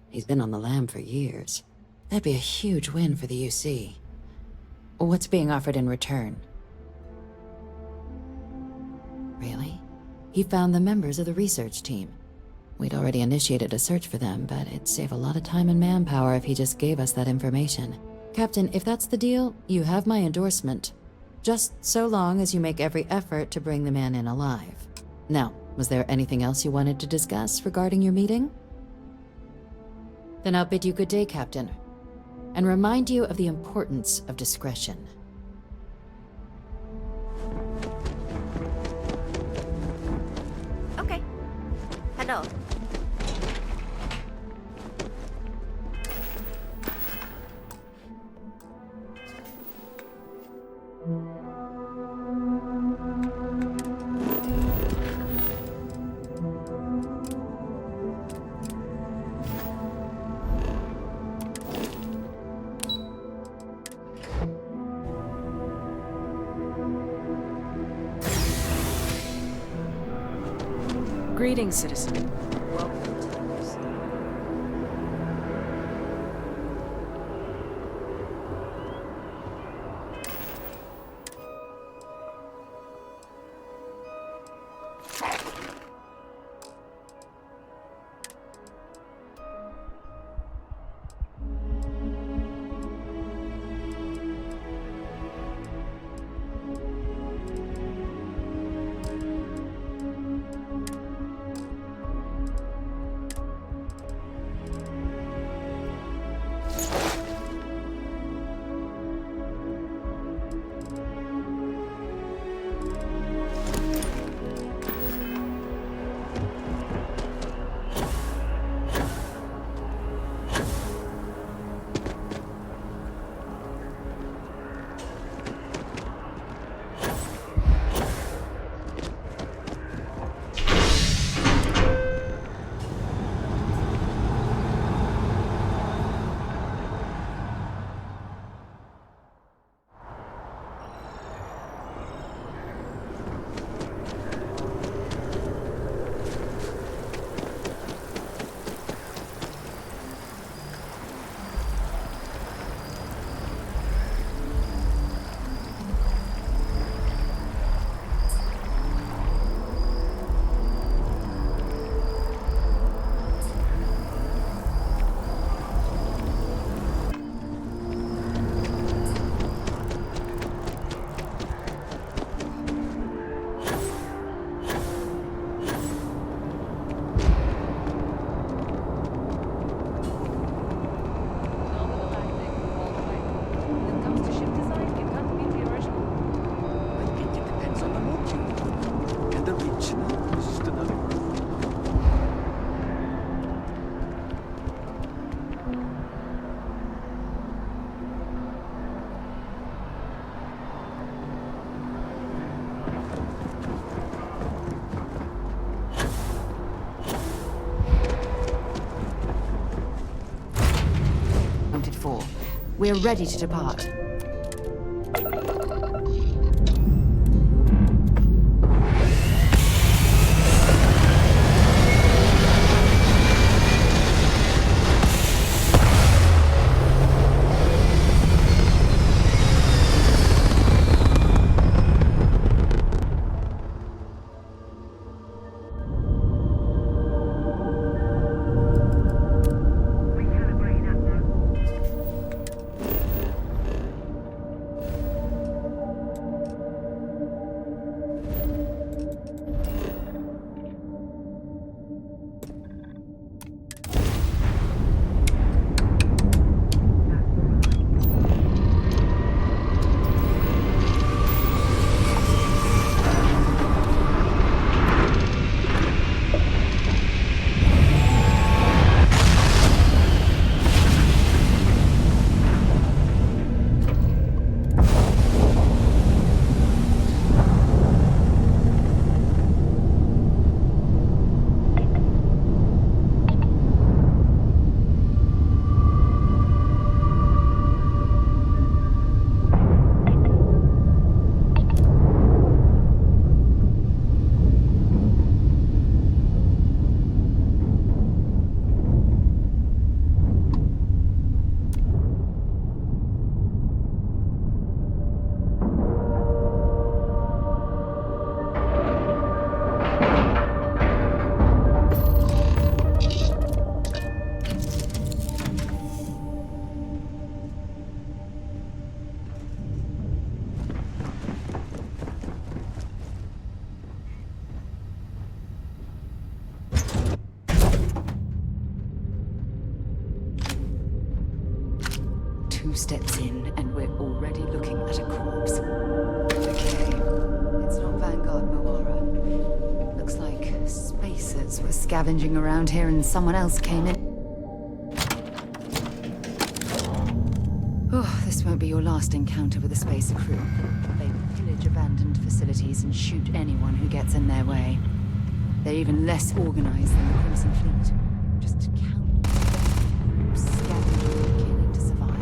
He's been on the lam for years. That'd be a huge win for the UC. What's being offered in return? Really? He found the members of the research team. We'd already initiated a search for them, but it'd save a lot of time and manpower if he just gave us that information. Captain, if that's the deal, you have my endorsement. Just so long as you make every effort to bring the man in alive. Now, was there anything else you wanted to discuss regarding your meeting? Then I'll bid you good day, Captain, and remind you of the importance of discretion. Okay. Hello. Greetings, citizen. Welcome to the UC. We're ready to depart. Steps in, and we're already looking at a corpse. Okay, it's not Vanguard Moara. Looks like spacers were scavenging around here and someone else came in. Oh, this won't be your last encounter with a spacer crew. They pillage abandoned facilities and shoot anyone who gets in their way. They're even less organized than the Crimson Fleet. Just countless groups scavenging and killing to survive.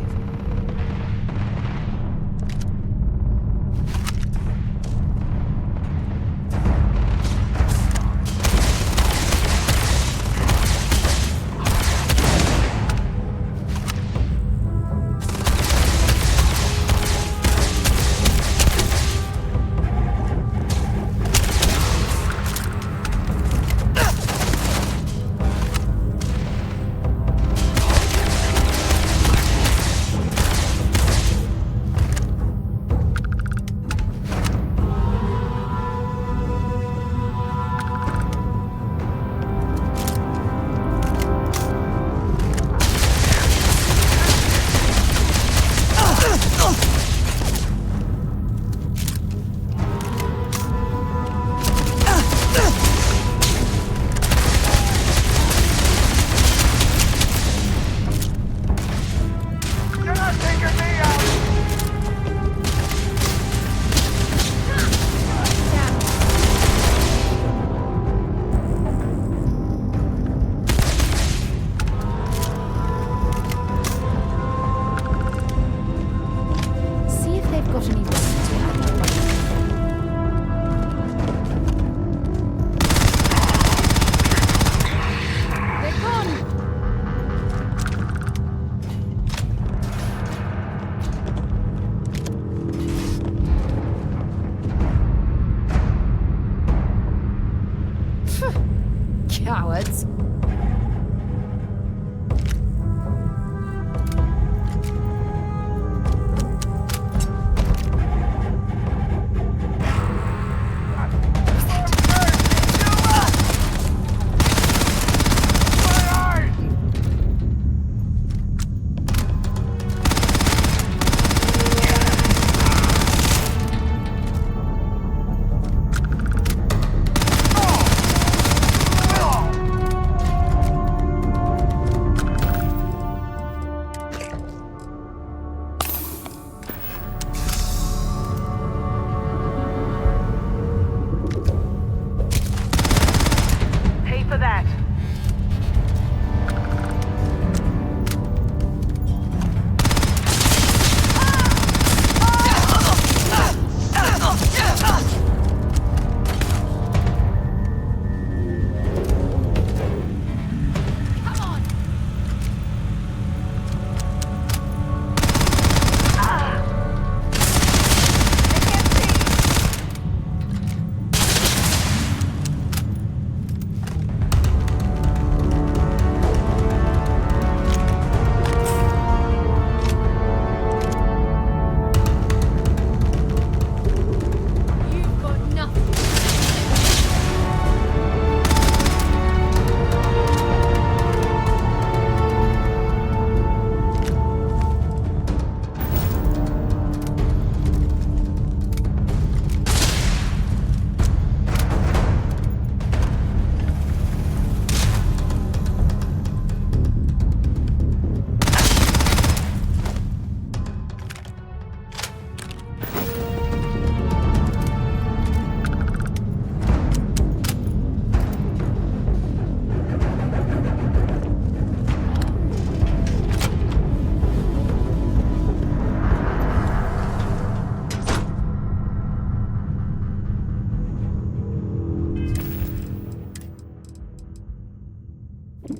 I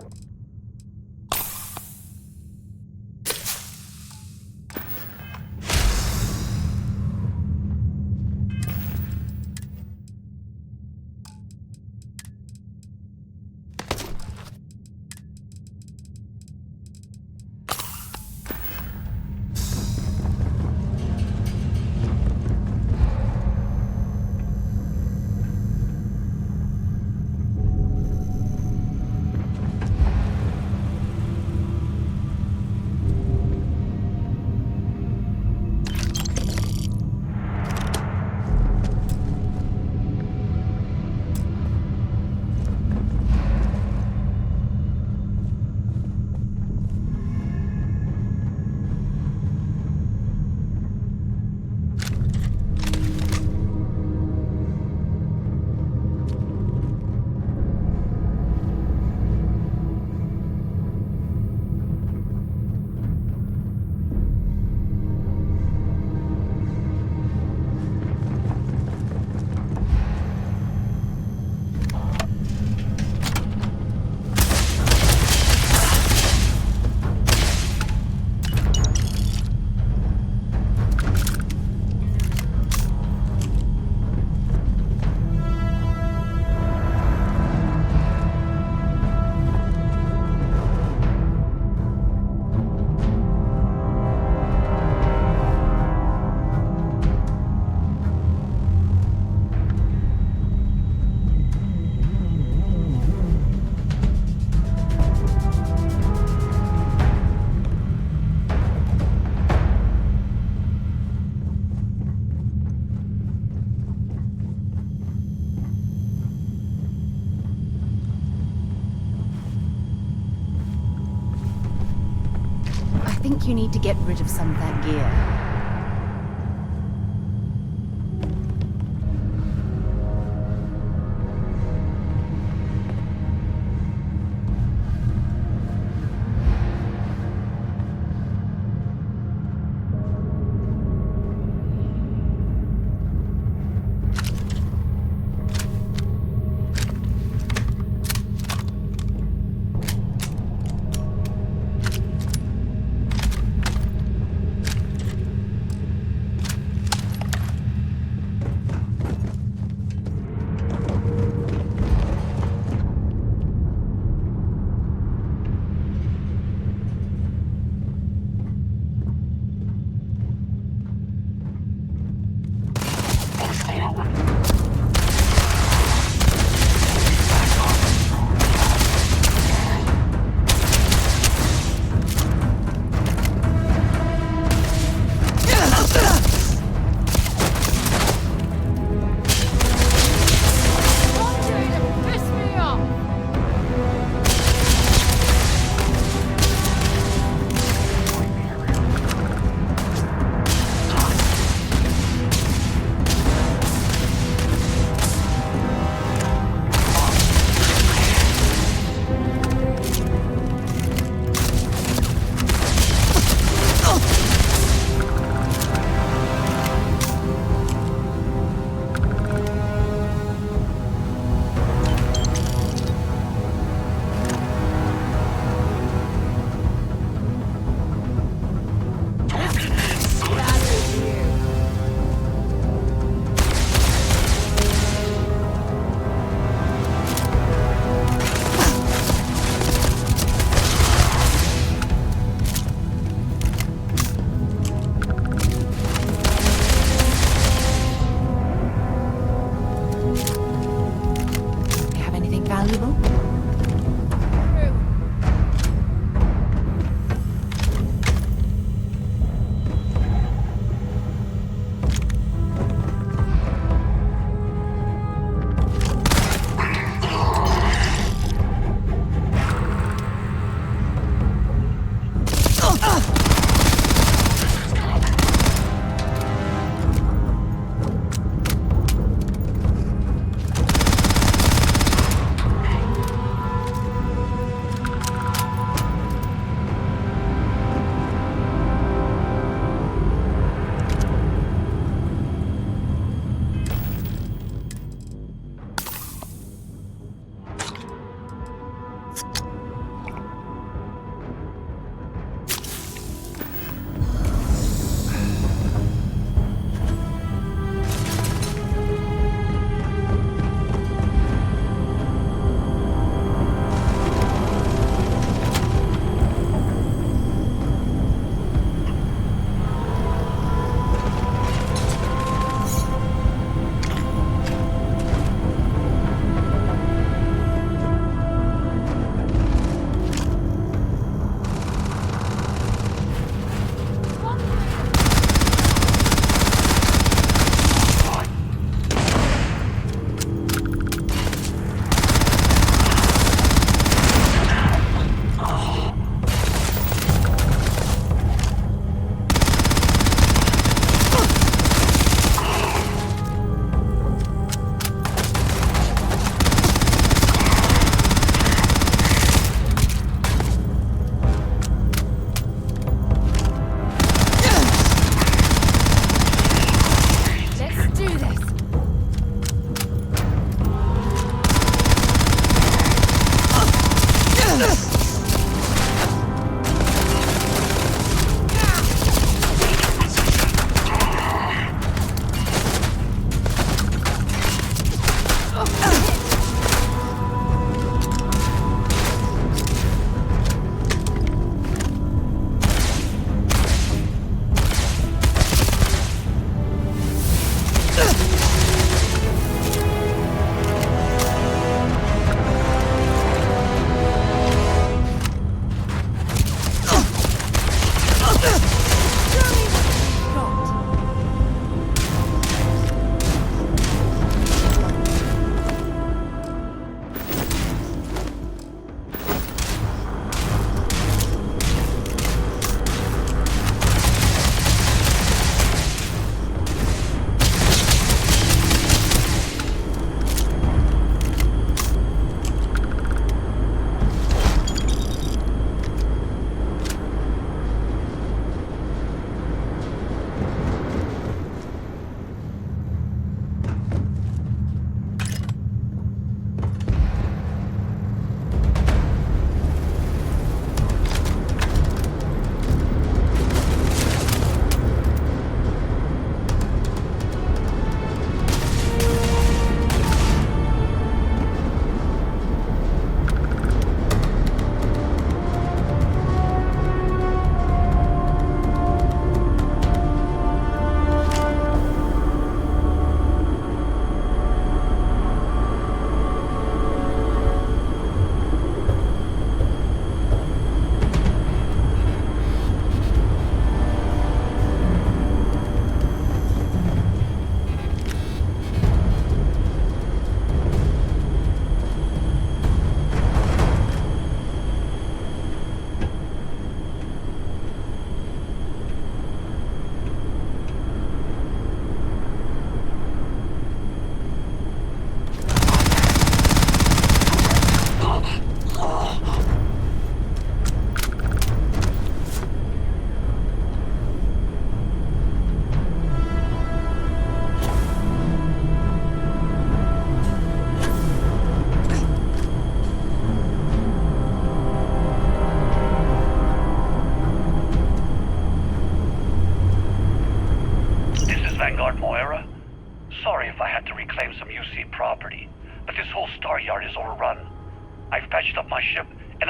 think you need to get rid of some of that gear.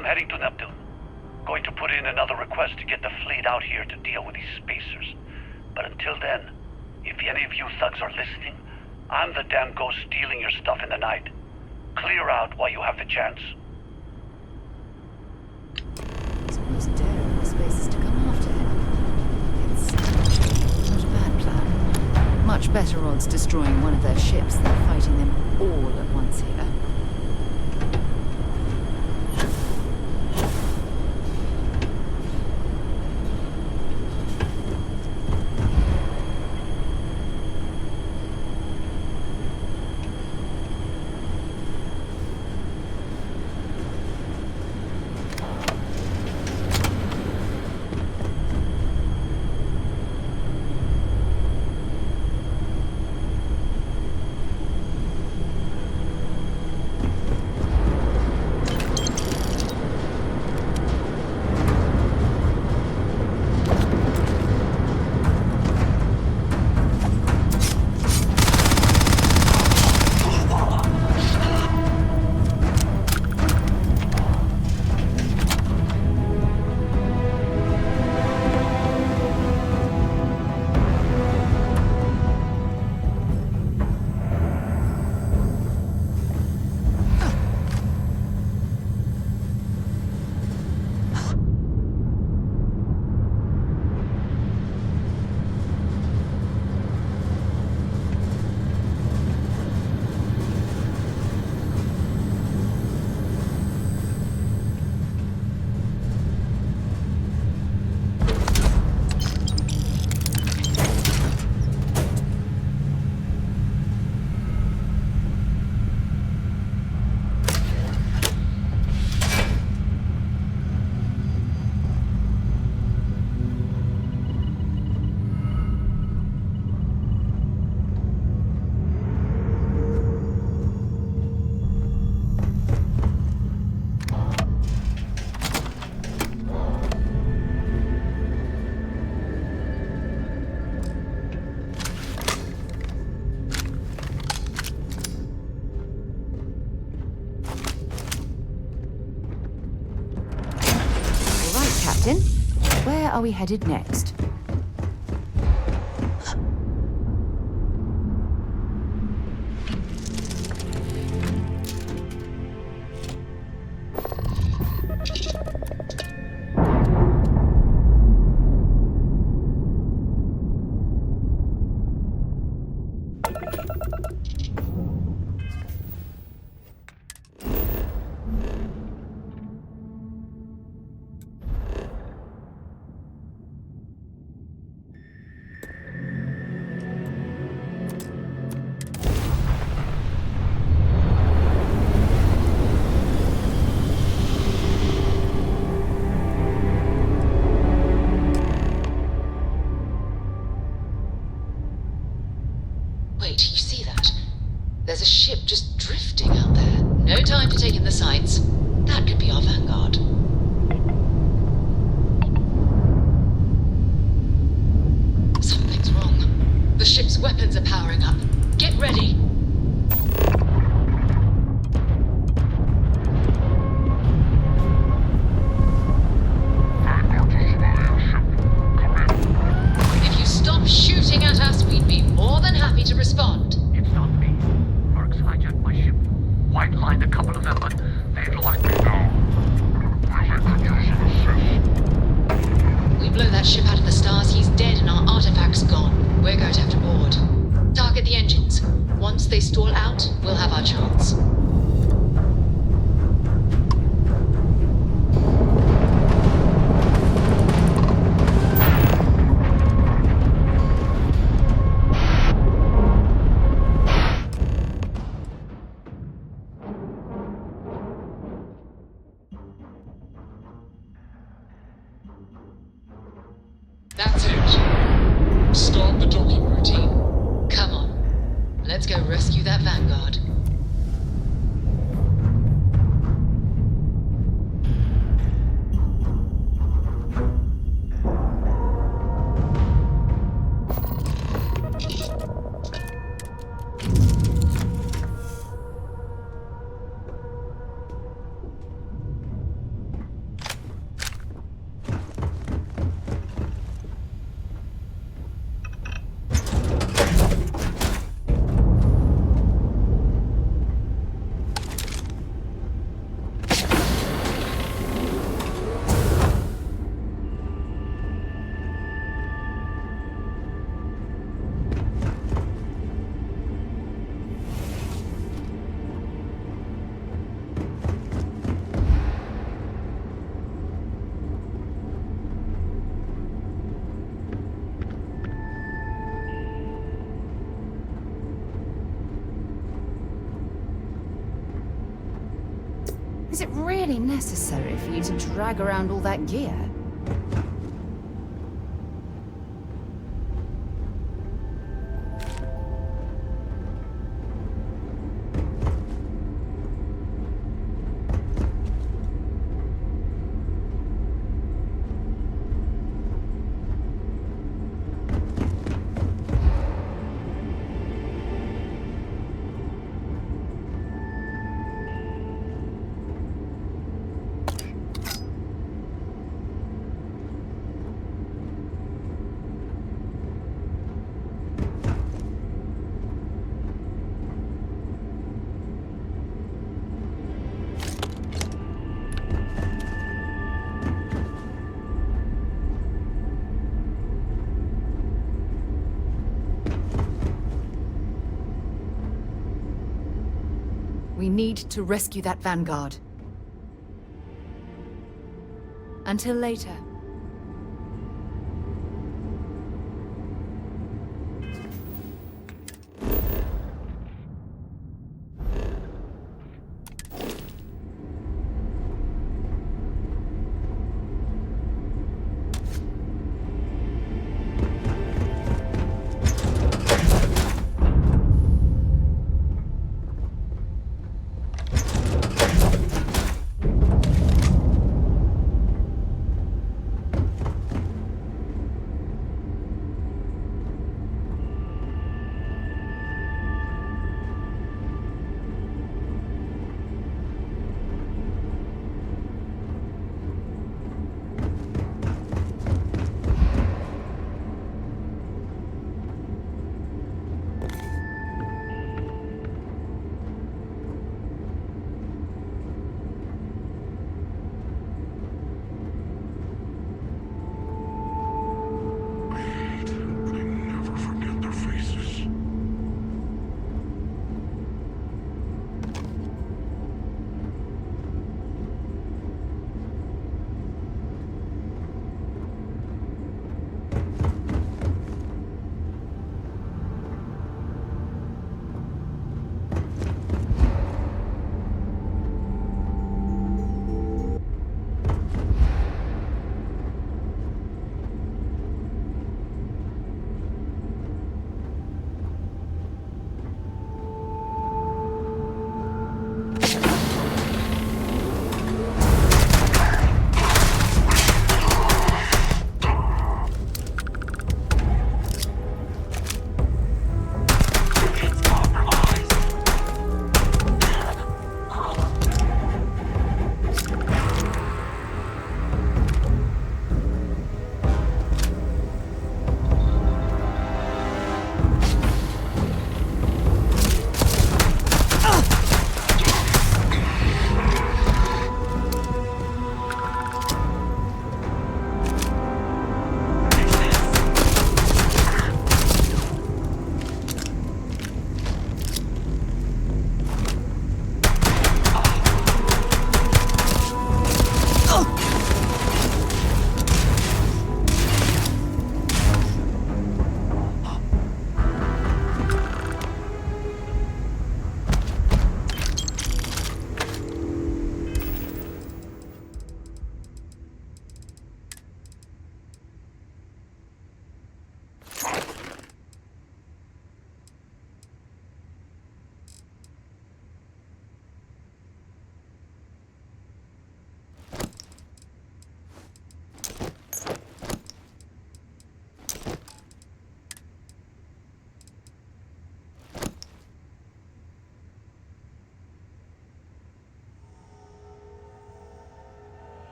I'm heading to Neptune. Going to put in another request to get the fleet out here to deal with these spacers. But until then, if any of you thugs are listening, I'm the damn ghost stealing your stuff in the night. Clear out while you have the chance. He's almost daring the spacers to come after him. It's not a bad plan. Much better odds destroying one of their ships than fighting them all at once here. Captain, where are we headed next? Wait, you see that? There's a ship just drifting out there. No time to take in the sights. That could be our vanguard. Something's wrong. The ship's weapons are powering up. Get ready. If you stop shooting at us, we'd be more than happy to respond. It's not me. Mercs hijacked my ship. White-lined a couple of them, but they've locked me down. We blow that ship out of the stars, he's dead and our artifact's gone. We're going to have to board. Target the engines. Once they stall out, we'll have our chance. That's it. Start the docking routine. Come on. Let's go rescue that Vanguard. Is it really necessary for you to drag around all that gear? We need to rescue that Vanguard. Until later.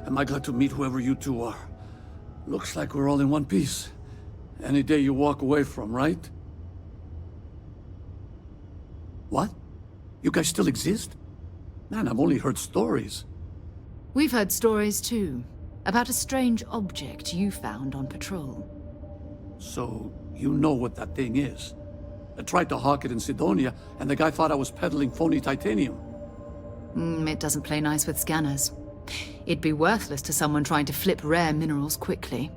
Am I glad to meet whoever you two are. Looks like we're all in one piece. Any day you walk away from, right? What? You guys still exist? Man, I've only heard stories. We've heard stories too, about a strange object you found on patrol. So, you know what that thing is? I tried to hawk it in Sidonia, and the guy thought I was peddling phony titanium. It doesn't play nice with scanners. It'd be worthless to someone trying to flip rare minerals quickly.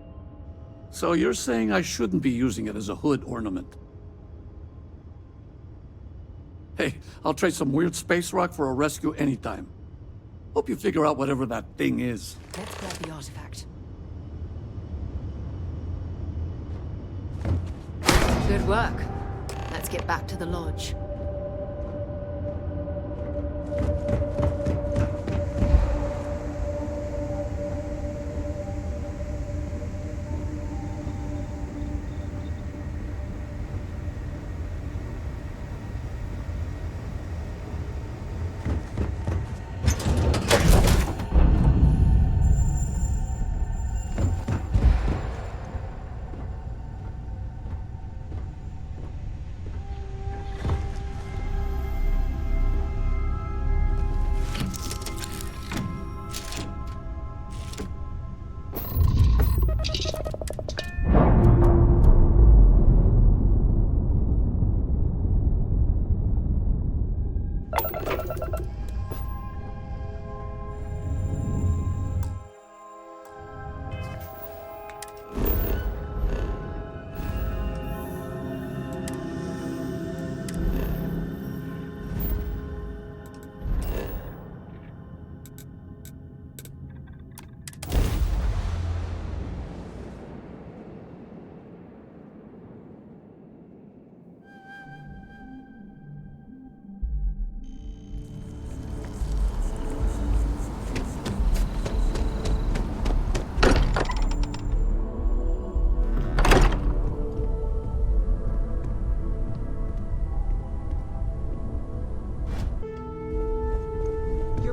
So you're saying I shouldn't be using it as a hood ornament? Hey, I'll trade some weird space rock for a rescue anytime. Hope you figure out whatever that thing is. Let's grab the artifact. Good work. Let's get back to the lodge.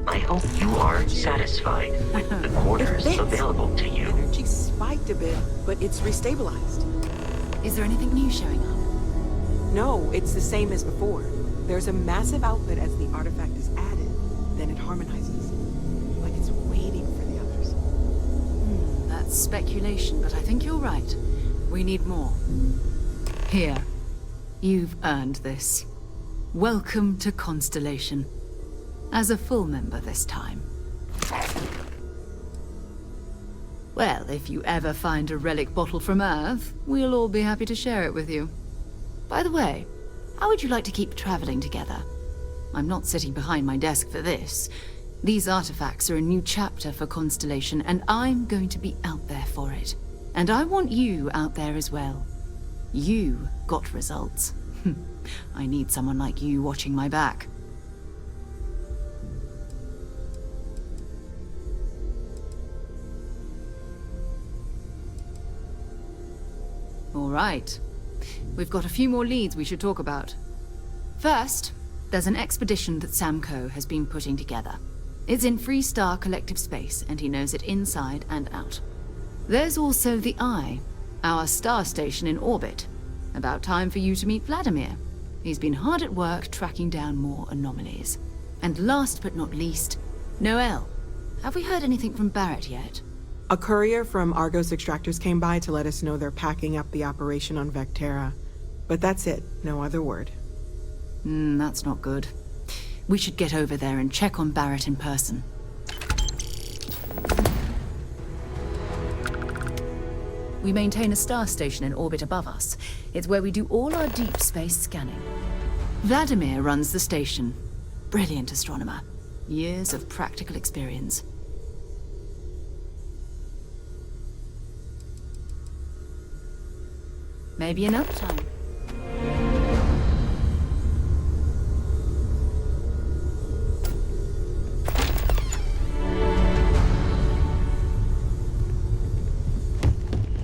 I hope you are satisfied with the quarters available to you. Energy spiked a bit, but it's restabilized. Is there anything new showing up? No, it's the same as before. There's a massive output as the artifact is added, then it harmonizes. Like it's waiting for the others. That's speculation, but I think you're right. We need more. Here. You've earned this. Welcome to Constellation. As a full member this time. Well, if you ever find a relic bottle from Earth, we'll all be happy to share it with you. By the way, how would you like to keep traveling together? I'm not sitting behind my desk for this. These artifacts are a new chapter for Constellation, and I'm going to be out there for it. And I want you out there as well. You got results. I need someone like you watching my back. All right. We've got a few more leads we should talk about. First, there's an expedition that Samco has been putting together. It's in Freestar Collective Space, and he knows it inside and out. There's also the Eye, our star station in orbit. About time for you to meet Vladimir. He's been hard at work tracking down more anomalies. And last but not least, Noel. Have we heard anything from Barrett yet? A courier from Argos Extractors came by to let us know they're packing up the operation on Vectera. But that's it, no other word. That's not good. We should get over there and check on Barrett in person. We maintain a star station in orbit above us. It's where we do all our deep space scanning. Vladimir runs the station. Brilliant astronomer. Years of practical experience. Maybe another time.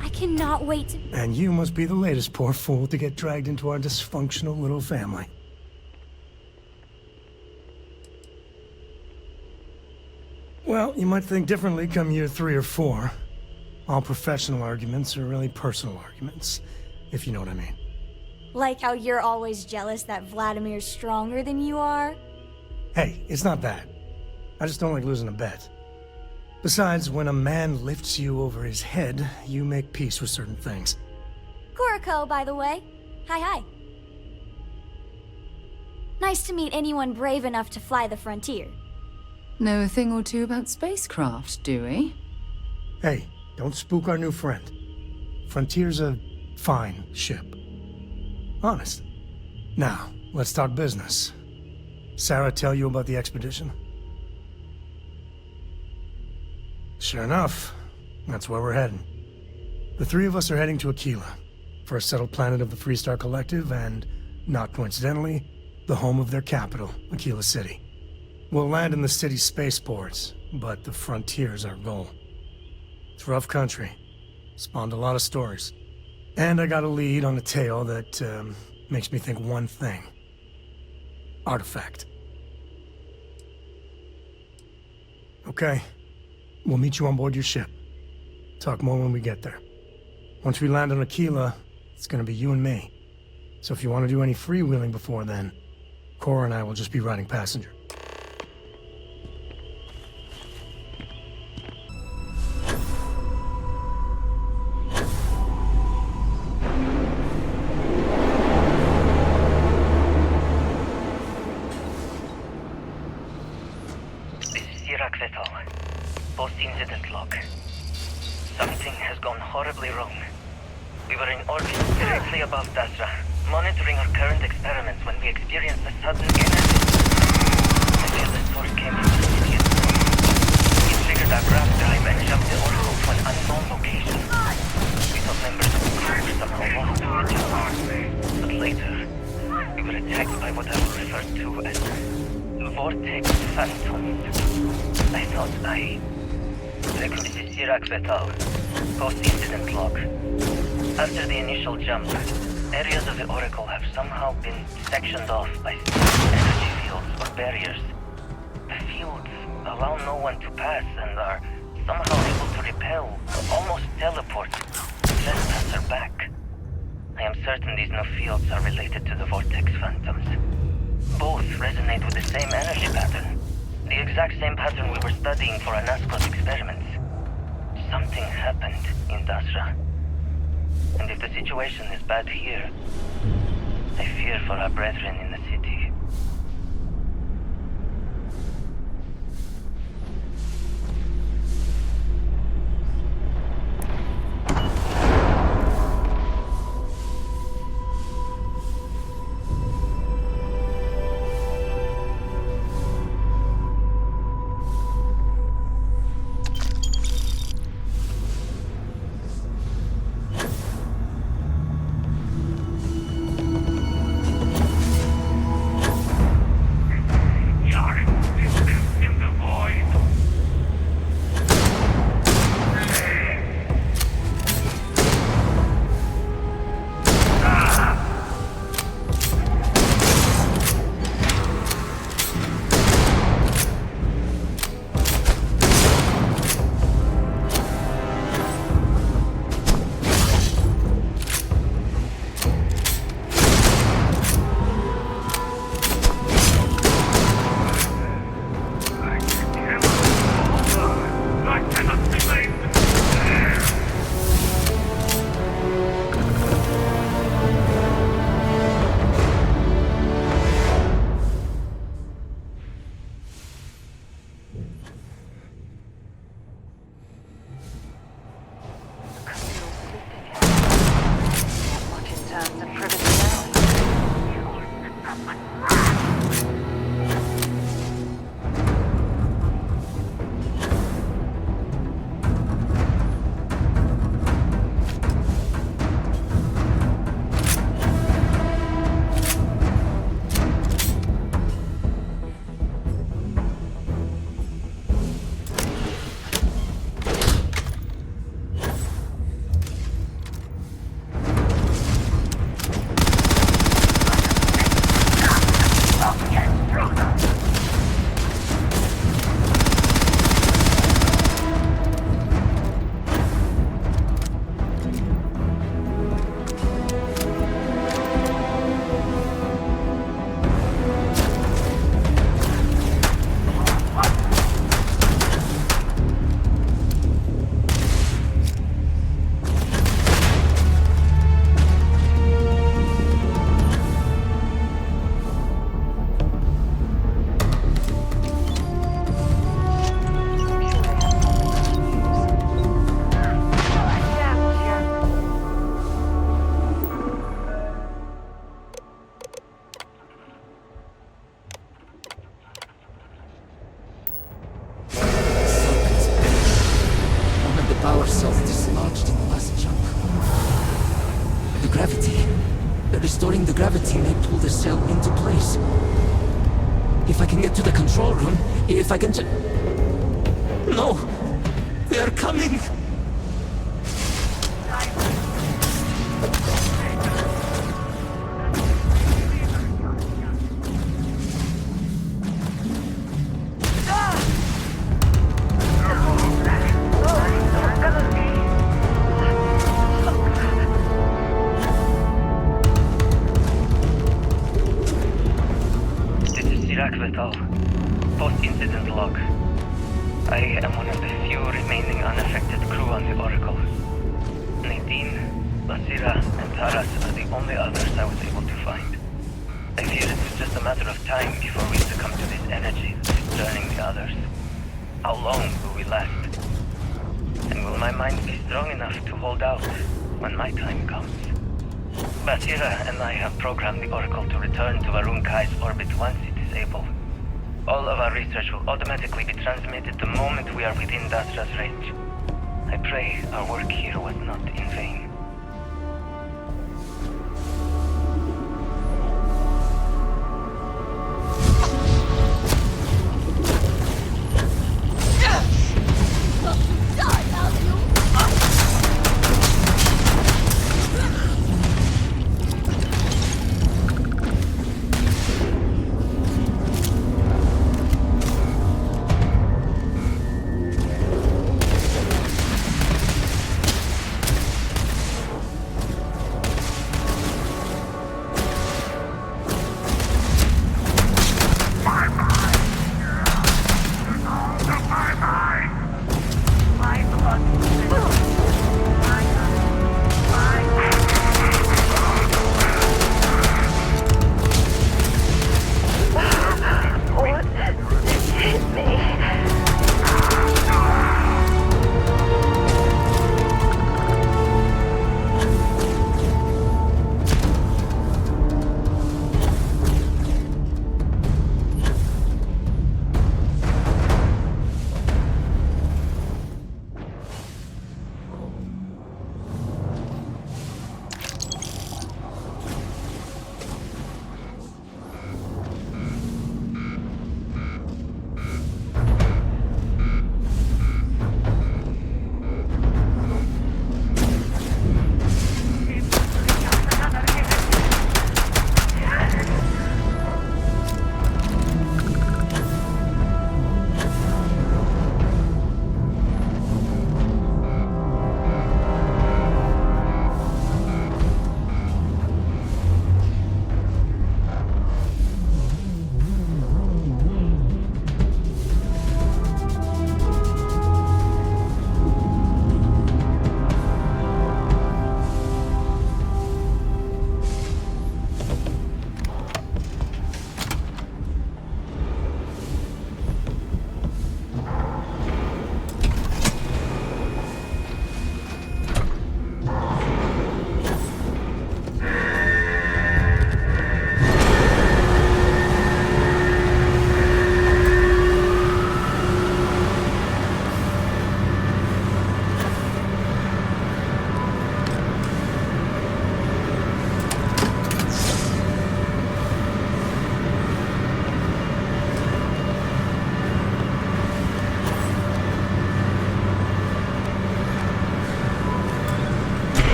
I cannot wait to... And you must be the latest poor fool to get dragged into our dysfunctional little family. Well, you might think differently come year 3 or 4. All professional arguments are really personal arguments, if you know what I mean. Like how you're always jealous that Vladimir's stronger than you are? Hey, it's not that. I just don't like losing a bet. Besides, when a man lifts you over his head, you make peace with certain things. Kuriko, by the way. Hi. Nice to meet anyone brave enough to fly the frontier. Know a thing or two about spacecraft, do we? Hey, don't spook our new friend. Frontier's a fine ship. Honest. Now, let's talk business. Sarah tell you about the expedition? Sure enough, that's where we're heading. The 3 of us are heading to Aquila, first settled planet of the Freestar Collective and, not coincidentally, the home of their capital, Aquila City. We'll land in the city's spaceports, but the frontier's our goal. It's rough country. Spawned a lot of stories. And I got a lead on a tale that makes me think one thing. Artifact. Okay. We'll meet you on board your ship. Talk more when we get there. Once we land on Aquila, it's gonna be you and me. So if you want to do any freewheeling before then, Cora and I will just be riding passenger. Post-incident log. Something has gone horribly wrong. We were in orbit directly above Dasra, monitoring our current experiments when we experienced a sudden energy. I feel the source came from the city itself. It triggered our grab drive and jumped the Oracle to an unknown location. We thought members of the crew were somehow lost to the jump. But later, we were attacked by what I will refer to as vortex phantoms. I thought This is Sirac Vetal. Post-incident log. After the initial jump, areas of the Oracle have somehow been sectioned off by energy fields or barriers. The fields allow no one to pass and are somehow able to repel, almost teleport, the trespasser back. I am certain these new fields are related to the vortex phantoms. Both resonate with the same energy pattern. The exact same pattern we were studying for our NASCOS experiments. Something happened in Dasra. And if the situation is bad here, I fear for our brethren in the city. can get to the control room, if I can just... No! They're coming! Post-incident log. I am one of the few remaining unaffected crew on the Oracle. Nadine, Basira, and Taras are the only others I was able to find. I fear it is just a matter of time before we succumb to this energy that is turning the others. How long will we last? And will my mind be strong enough to hold out when my time comes? Basira and I have programmed the Oracle to return to Varun Kai's orbit once it is able. All of our research will automatically be transmitted the moment we are within Dasra's range. I pray our work here was not in vain.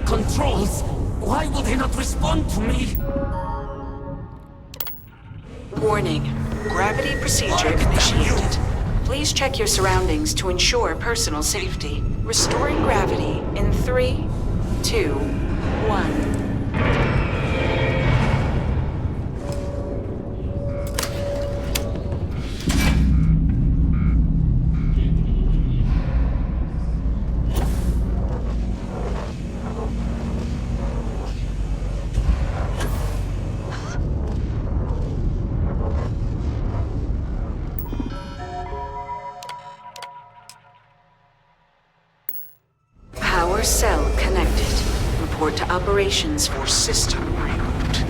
Controls! Why will they not respond to me? Warning. Gravity procedure initiated. Please check your surroundings to ensure personal safety. Restoring gravity in 3, 2, 1. Power cell connected. Report to operations for system reboot.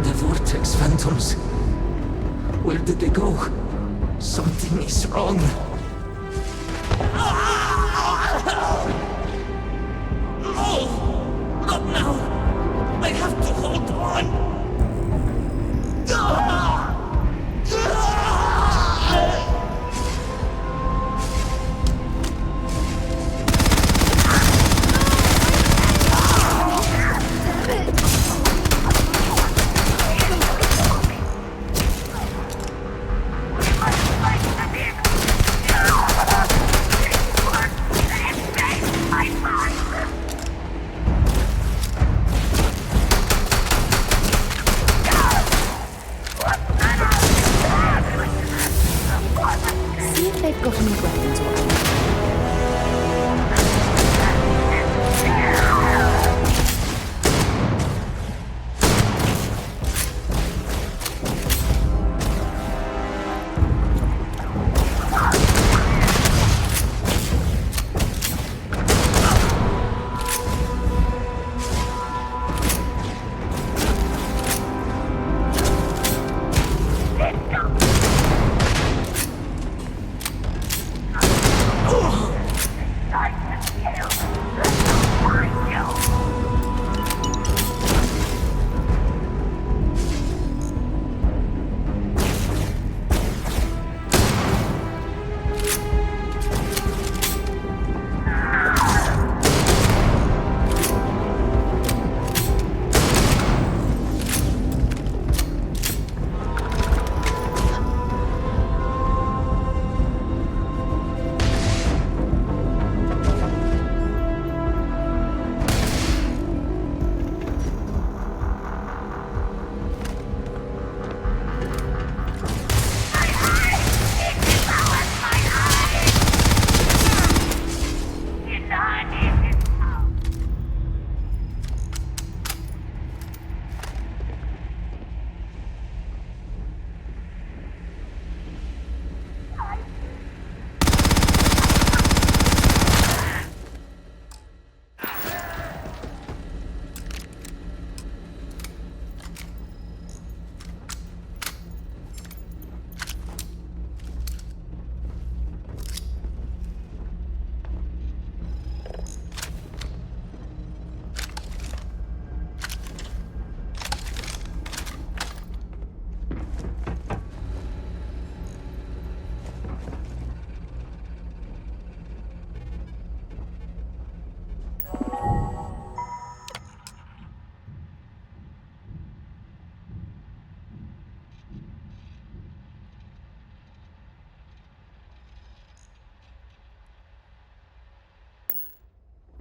The Vortex Phantoms. Where did they go? Something is wrong. No! Not now! I have to hold on! See if they've got any weapons or anything.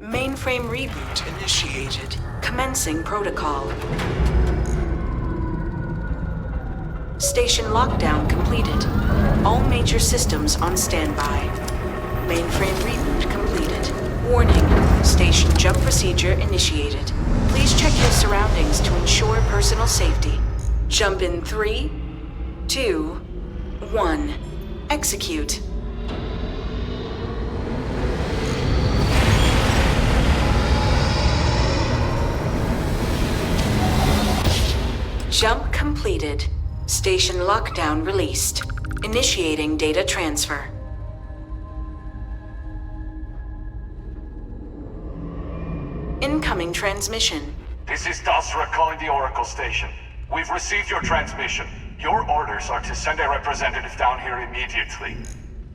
Mainframe reboot initiated. Commencing protocol. Station lockdown completed. All major systems on standby. Mainframe reboot completed. Warning. Station jump procedure initiated. Please check your surroundings to ensure personal safety. Jump in 3, 2, 1. Execute. Jump completed. Station lockdown released. Initiating data transfer. Incoming transmission. This is Dasra calling the Oracle station. We've received your transmission. Your orders are to send a representative down here immediately.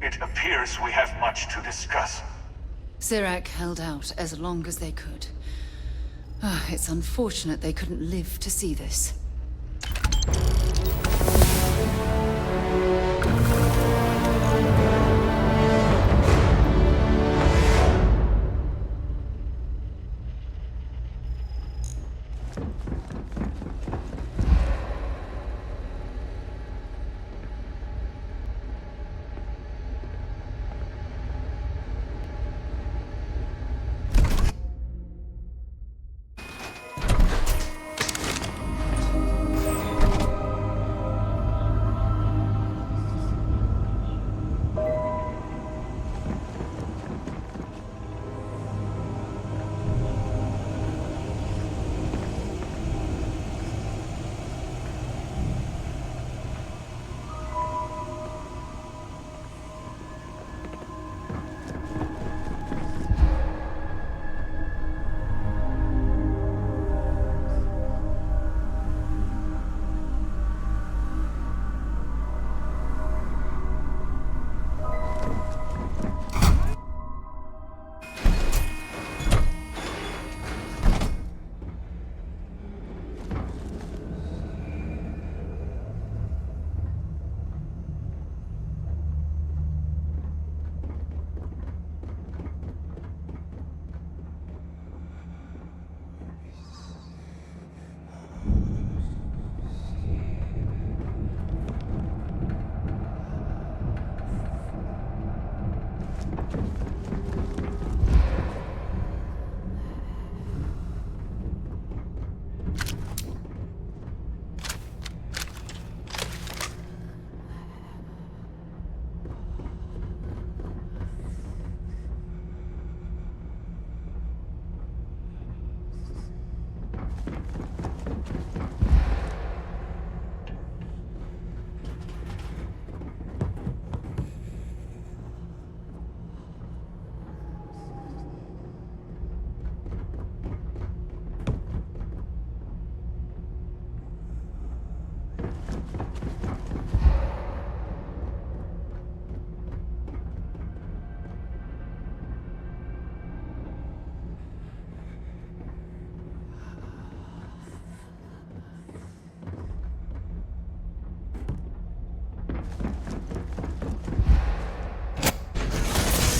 It appears we have much to discuss. Sirac held out as long as they could. It's unfortunate they couldn't live to see this.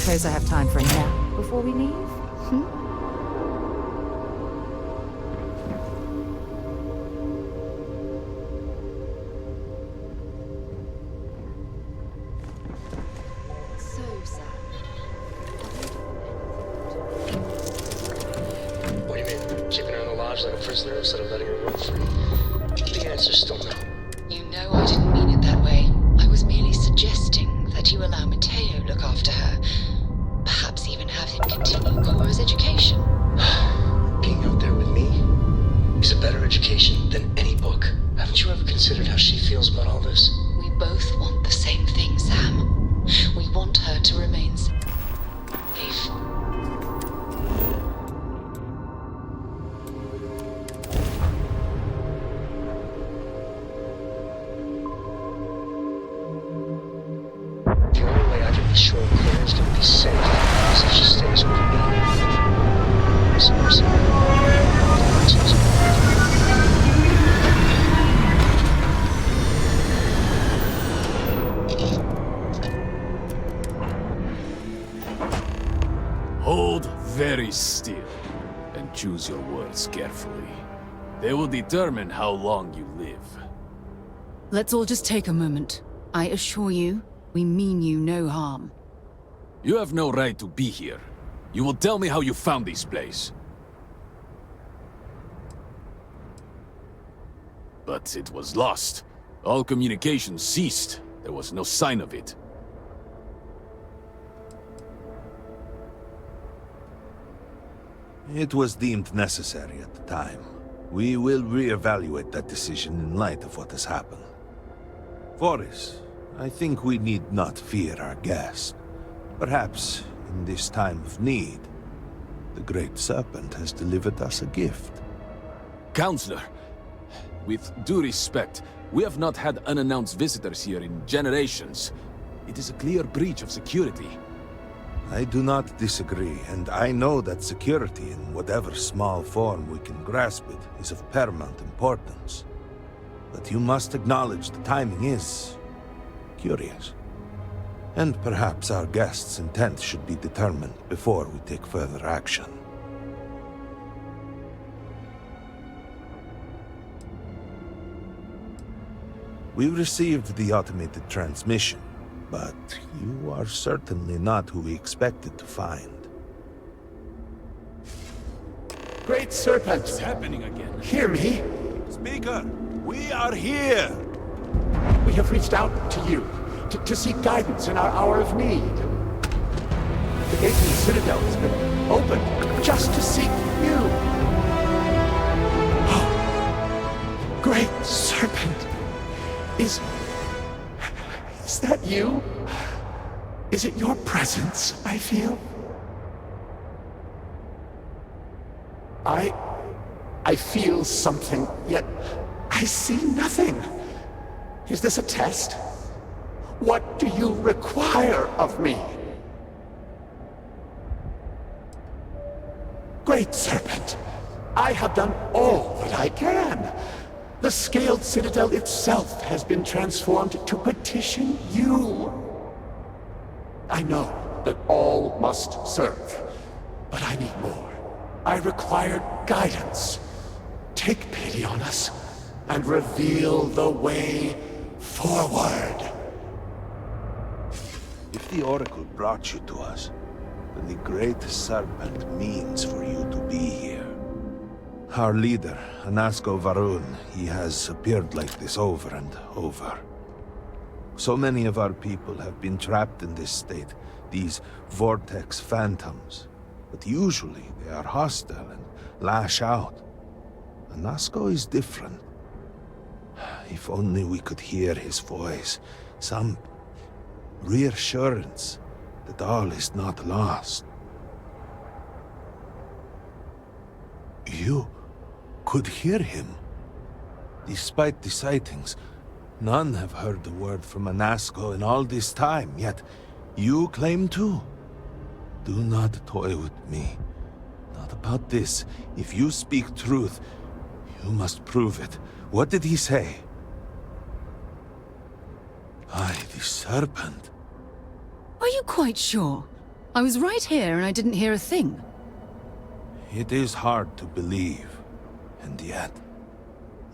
suppose I have time for a nap before we leave? So, Sam. What do you mean? Keeping her in the lodge like a prisoner instead of letting her roam free? The answer's still no. You know I didn't mean it that way. I was merely suggesting that you allow Mateo look after her. Perhaps even have him continue Cora's education. Being out there with me is a better education than any book. Haven't you ever considered how she feels about all this? We both want the same thing, Sam. We want her to remain safe. The only way I can be sure Claire's gonna be safe is if she stays with me. Hold very still and choose your words carefully. They will determine how long you live. Let's all just take a moment. I assure you, we mean you no harm. You have no right to be here. You will tell me how you found this place. But it was lost. All communication ceased. There was no sign of it. It was deemed necessary at the time. We will reevaluate that decision in light of what has happened. Forrest, I think we need not fear our guest. Perhaps, in this time of need, the Great Serpent has delivered us a gift. Counselor, with due respect, we have not had unannounced visitors here in generations. It is a clear breach of security. I do not disagree, and I know that security, in whatever small form we can grasp it, is of paramount importance. But you must acknowledge the timing is curious. And perhaps our guest's intent should be determined before we take further action. We received the automated transmission, but you are certainly not who we expected to find. Great Serpent! What's happening again? Hear me? Speaker, we are here! We have reached out to you to seek guidance in our hour of need. The gate to the Citadel has been opened just to seek you. Oh, Great Serpent! Is that you? Is it your presence I feel? I feel something, yet I see nothing. Is this a test? What do you require of me? Great Serpent, I have done all that I can. The Scaled Citadel itself has been transformed to petition you. I know that all must serve, but I need more. I require guidance. Take pity on us and reveal the way forward. If the Oracle brought you to us, then the Great Serpent means for you to be here. Our leader, Anasco Varun, he has appeared like this over and over. So many of our people have been trapped in this state, these vortex phantoms. But usually they are hostile and lash out. Anasco is different. If only we could hear his voice, some reassurance that all is not lost. You could hear him. Despite the sightings, none have heard the word from Anasco in all this time, yet you claim to. Do not toy with me. Not about this. If you speak truth, you must prove it. What did he say? I, the Serpent. Are you quite sure? I was right here and I didn't hear a thing. It is hard to believe, and yet,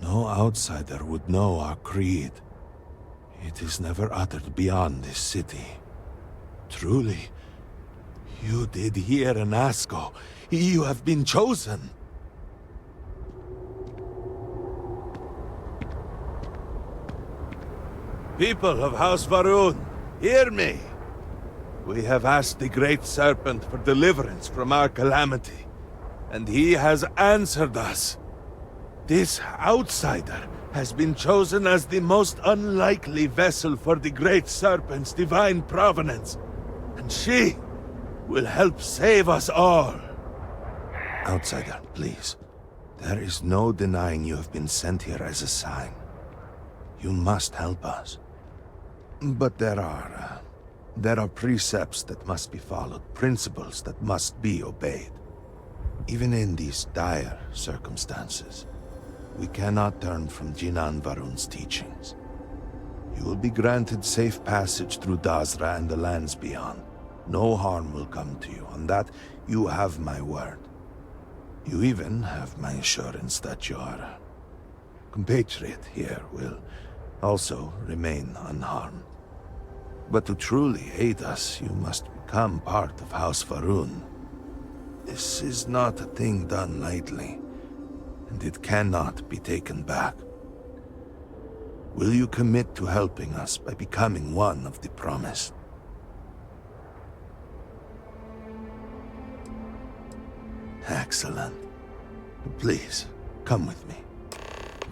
no outsider would know our creed. It is never uttered beyond this city. Truly, you did hear Anasco. You have been chosen. People of House Varun, hear me. We have asked the Great Serpent for deliverance from our calamity, and he has answered us. This outsider has been chosen as the most unlikely vessel for the Great Serpent's divine provenance, and she will help save us all. Outsider, please. There is no denying you have been sent here as a sign. You must help us. But there are precepts that must be followed, principles that must be obeyed. Even in these dire circumstances, we cannot turn from Jinan Varun's teachings. You will be granted safe passage through Dazra and the lands beyond. No harm will come to you. On that, you have my word. You even have my assurance that your compatriot here will also remain unharmed. But to truly aid us, you must become part of House Varun. This is not a thing done lightly, and it cannot be taken back. Will you commit to helping us by becoming one of the promised? Excellent. Please, come with me.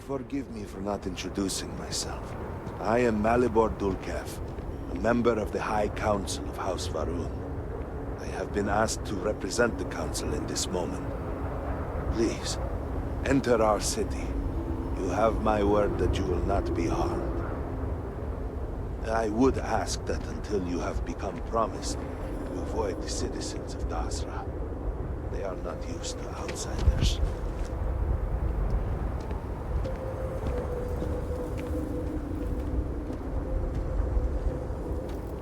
Forgive me for not introducing myself. I am Malibor Dulkev, a member of the High Council of House Varun. I have been asked to represent the Council in this moment. Please, enter our city. You have my word that you will not be harmed. I would ask that until you have become promised, you avoid the citizens of Dazra. They are not used to outsiders.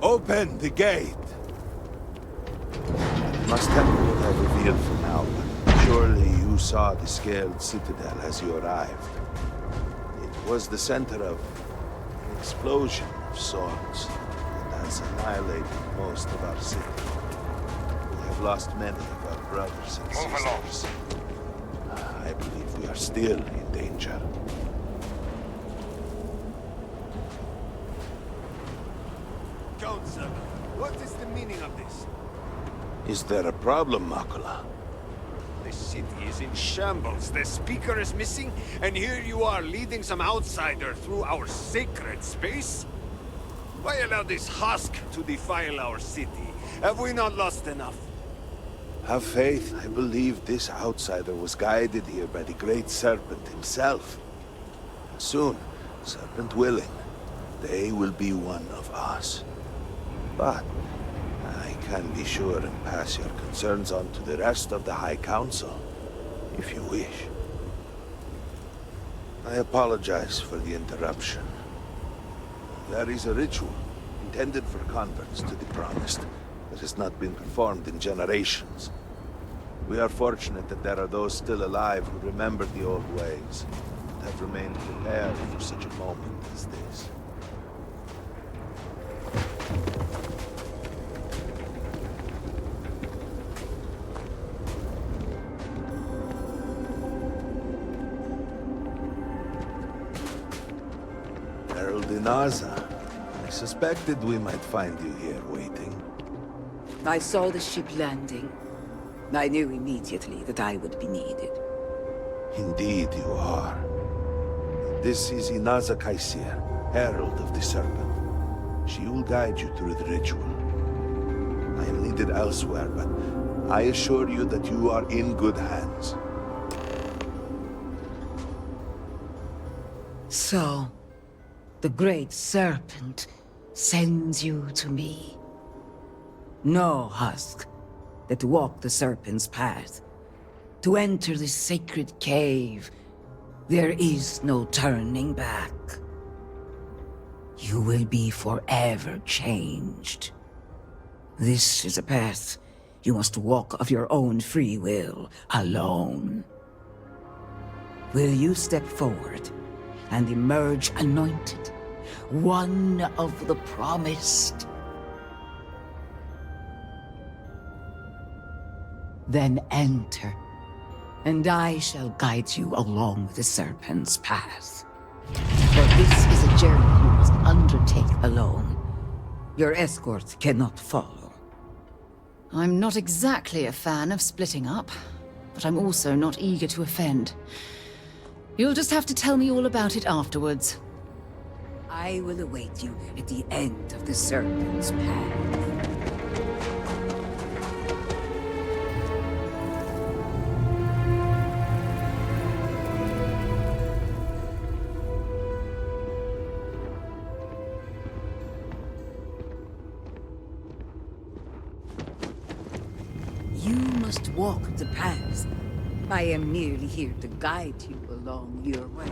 Open the gate! Must tell me what I revealed for now, but surely you saw the scaled citadel as you arrived. It was the center of an explosion of sorts that has annihilated most of our city. We have lost many of our brothers and sisters. I believe we are still in danger. Council, what is the meaning of this? Is there a problem, Makula? The city is in shambles, the speaker is missing, and here you are leading some outsider through our sacred space? Why allow this husk to defile our city? Have we not lost enough? Have faith. I believe this outsider was guided here by the Great Serpent himself. Soon, Serpent willing, they will be one of us. But I can be sure and pass your concerns on to the rest of the High Council, if you wish. I apologize for the interruption. There is a ritual intended for converts to the Promised that has not been performed in generations. We are fortunate that there are those still alive who remember the old ways and have remained prepared for such a moment as this. Naza, I suspected we might find you here waiting. I saw the ship landing. I knew immediately that I would be needed. Indeed you are. This is Inaza Kaisir, Herald of the Serpent. She will guide you through the ritual. I am needed elsewhere, but I assure you that you are in good hands. So, the Great Serpent sends you to me. No husk that walk the Serpent's path. To enter the sacred cave, there is no turning back. You will be forever changed. This is a path you must walk of your own free will, alone. Will you step forward and emerge anointed, one of the promised? Then enter, and I shall guide you along the Serpent's path. For this is a journey you must undertake alone. Your escort cannot follow. I'm not exactly a fan of splitting up, but I'm also not eager to offend. You'll just have to tell me all about it afterwards. I will await you at the end of the Serpent's path. You must walk the path. I am merely here to guide you along your way.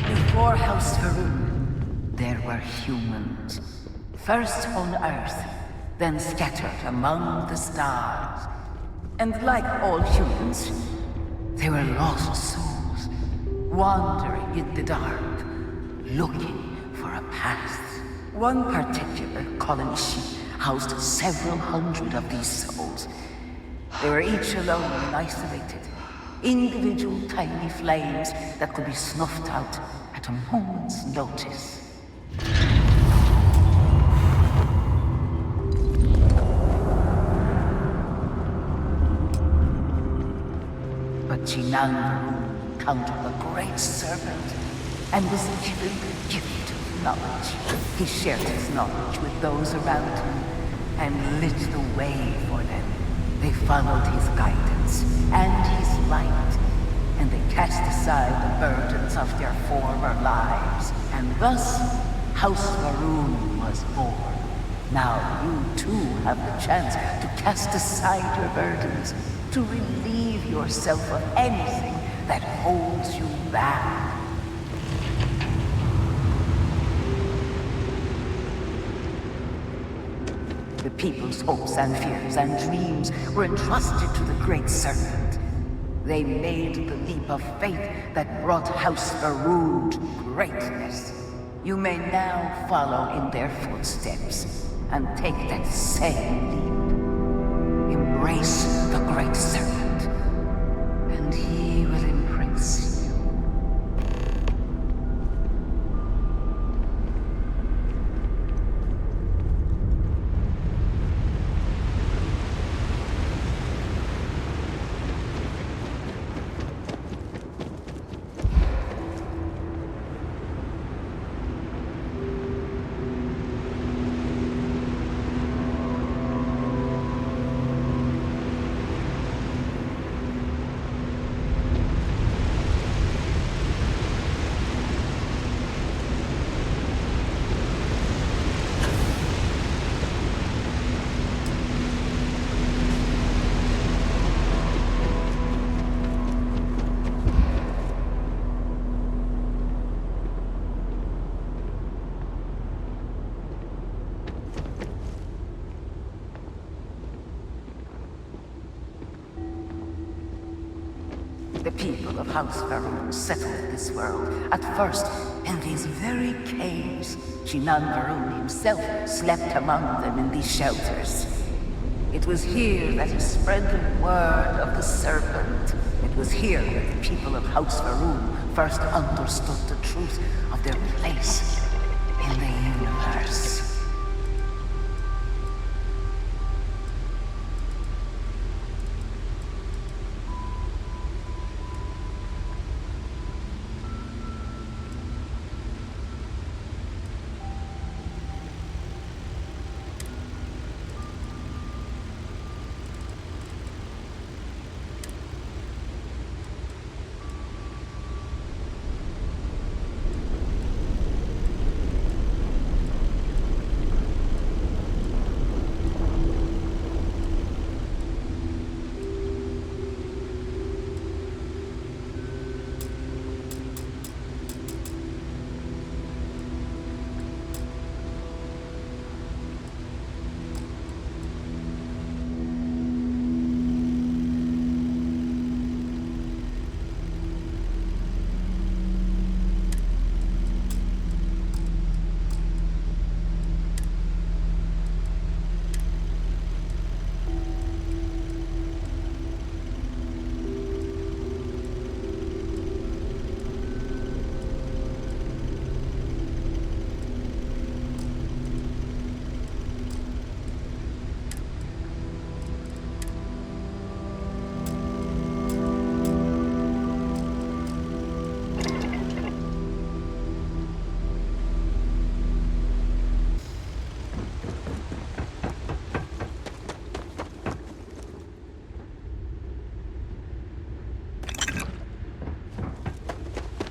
Before House Farouk, there were humans. First on Earth, then scattered among the stars. And like all humans, they were lost souls, wandering in the dark, looking for a path. One particular colony ship housed several hundred of these souls. They were each alone and isolated, individual tiny flames that could be snuffed out at a moment's notice. But Jinan encountered the Great Serpent and was given the gift of knowledge. He shared his knowledge with those around him and lit the way for them. They followed his guidance and his light, and they cast aside the burdens of their former lives. And thus, House Varun was born. Now you too have the chance to cast aside your burdens, to relieve yourself of anything that holds you back. The people's hopes and fears and dreams were entrusted to the Great Serpent. They made the leap of faith that brought House Varun to greatness. You may now follow in their footsteps and take that same leap. Embrace the Great Serpent, and he will embrace you. The people of House Varun settled this world, at first in these very caves. Jinan Varun himself slept among them in these shelters. It was here that he spread the word of the Serpent. It was here that the people of House Varun first understood the truth of their place in the universe.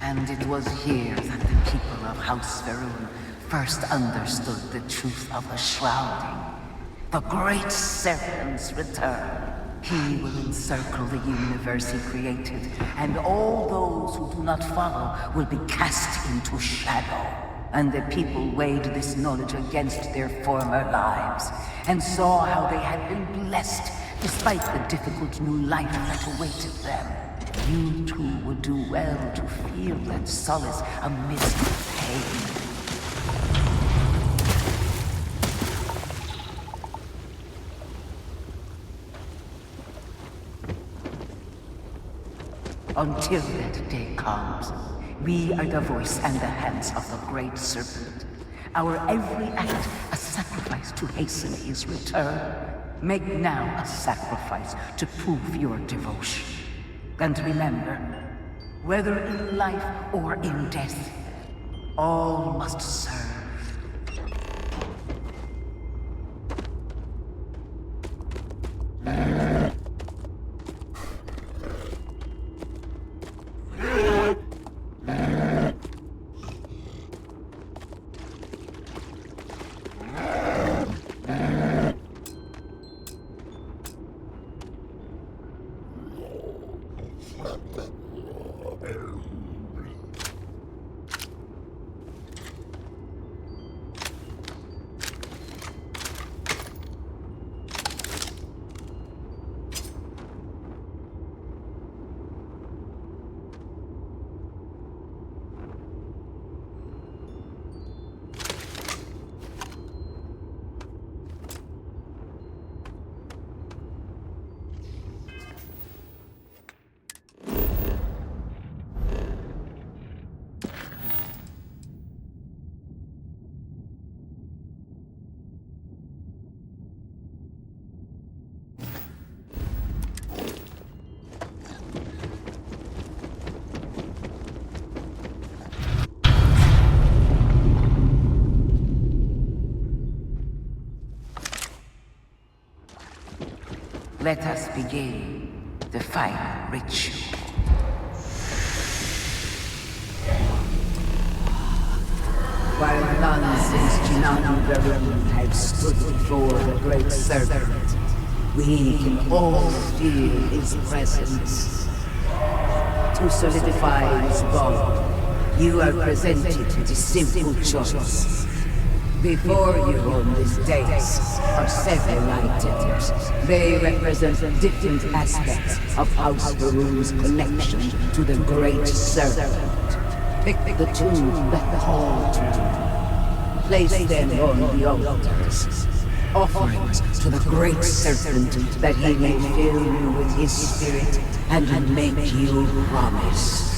And it was here that the people of House Varun first understood the truth of the shrouding. The Great Serpent's return. He will encircle the universe he created, and all those who do not follow will be cast into shadow. And the people weighed this knowledge against their former lives, and saw how they had been blessed despite the difficult new life that awaited them. You too would do well to feel that solace amidst pain. Until that day comes, we are the voice and the hands of the Great Serpent. Our every act a sacrifice to hasten his return. Make now a sacrifice to prove your devotion. And remember, whether in life or in death, all must serve. Let us begin the final ritual. While none since Jinani Varun have stood before the Great Serpent, we can all feel his presence. To solidify his bond, you are presented with a simple choice. Before you on this dais are several items. They represent different aspects of House Varun's connection to the Great Serpent. Pick the two that call to you. Place them on the altars. Offerings to the Great Serpent that he may fill you with his spirit and make you promise.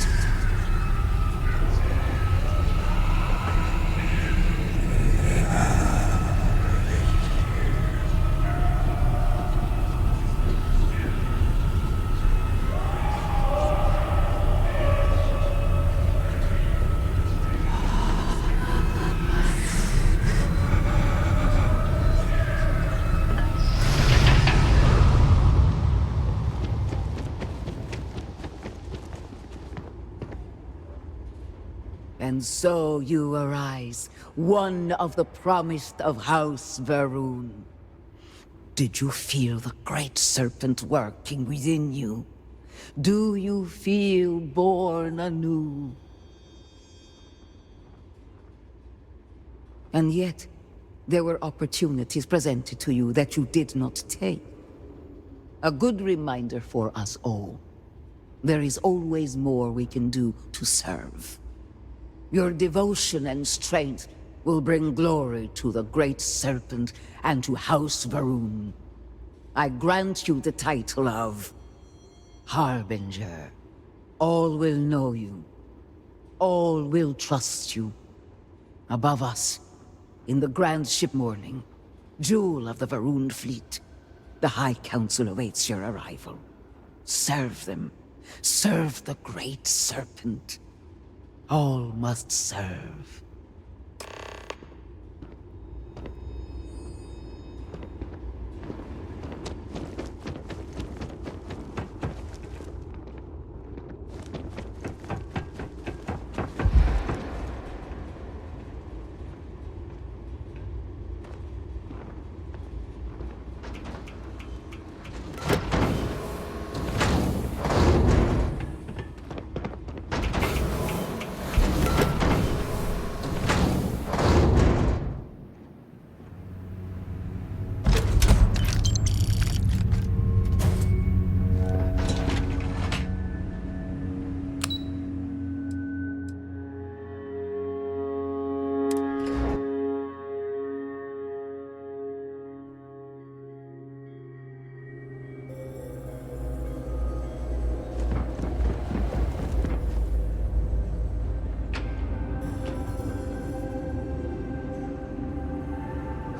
And so you arise, one of the promised of House Varun. Did you feel the Great Serpent working within you? Do you feel born anew? And yet, there were opportunities presented to you that you did not take. A good reminder for us all. There is always more we can do to serve. Your devotion and strength will bring glory to the Great Serpent and to House Varun. I grant you the title of Harbinger. All will know you. All will trust you. Above us, in the grand ship morning, jewel of the Varun fleet, the High Council awaits your arrival. Serve them. Serve the Great Serpent. All must serve.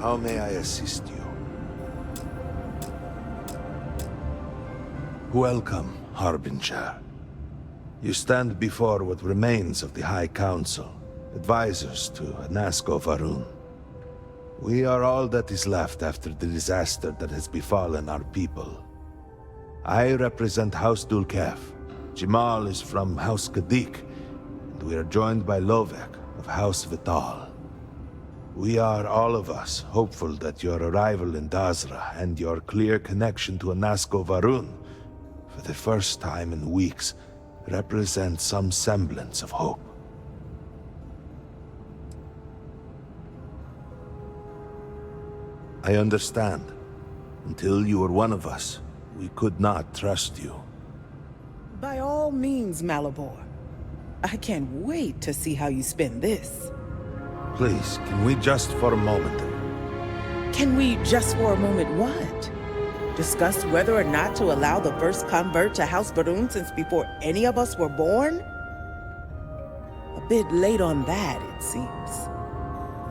How may I assist you? Welcome, Harbinger. You stand before what remains of the High Council, advisors to Anasko Varun. We are all that is left after the disaster that has befallen our people. I represent House Dulkef. Jamal is from House Kadik, and we are joined by Lovek of House Vital. We are, all of us, hopeful that your arrival in Dazra and your clear connection to Anasko Varun, for the first time in weeks, represent some semblance of hope. I understand. Until you were one of us, we could not trust you. By all means, Malabor. I can't wait to see how you spend this. Please, can we just for a moment? Can we just for a moment what? Discuss whether or not to allow the first convert to House Varun since before any of us were born? A bit late on that, it seems.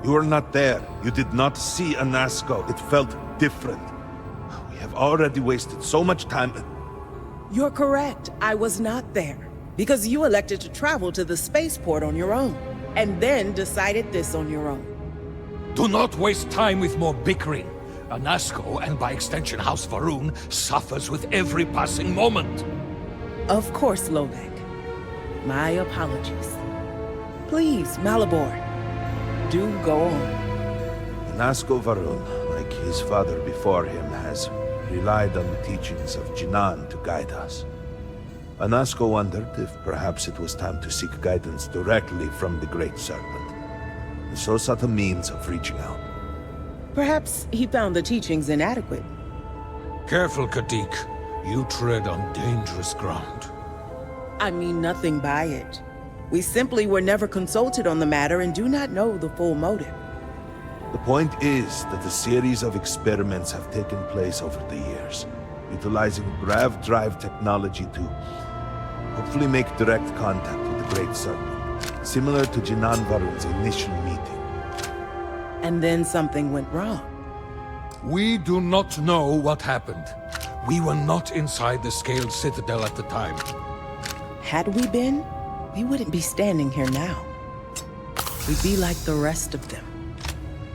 You were not there. You did not see Anasko. It felt different. We have already wasted so much time. You're correct. I was not there. Because you elected to travel to the spaceport on your own. And then decided this on your own. Do not waste time with more bickering. Anasko, and by extension House Varun, suffers with every passing moment. Of course, Lovek. My apologies. Please, Malabor. Do go on. Anasko Varun, like his father before him, has relied on the teachings of Jinan to guide us. Anasko wondered if perhaps it was time to seek guidance directly from the Great Serpent, and so sought a means of reaching out. Perhaps he found the teachings inadequate. Careful, Kadik. You tread on dangerous ground. I mean nothing by it. We simply were never consulted on the matter and do not know the full motive. The point is that a series of experiments have taken place over the years, utilizing grav drive technology to hopefully make direct contact with the Great Serpent, similar to Jinan Varun's initial meeting. And then something went wrong. We do not know what happened. We were not inside the Scaled Citadel at the time. Had we been, we wouldn't be standing here now. We'd be like the rest of them.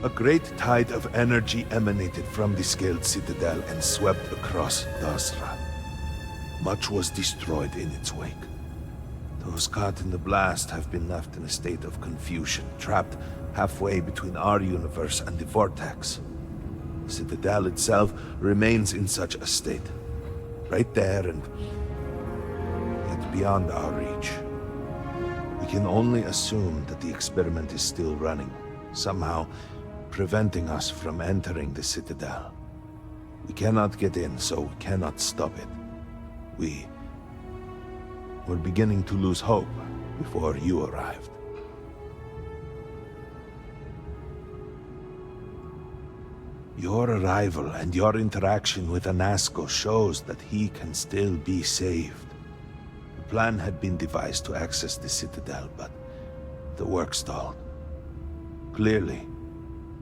A great tide of energy emanated from the Scaled Citadel and swept across Dazra. Much was destroyed in its wake. Those caught in the blast have been left in a state of confusion, trapped halfway between our universe and the Vortex. The Citadel itself remains in such a state. Right there and yet beyond our reach. We can only assume that the experiment is still running, somehow preventing us from entering the Citadel. We cannot get in, so we cannot stop it. We were beginning to lose hope before you arrived. Your arrival and your interaction with Anasko shows that he can still be saved. The plan had been devised to access the Citadel, but the work stalled. Clearly,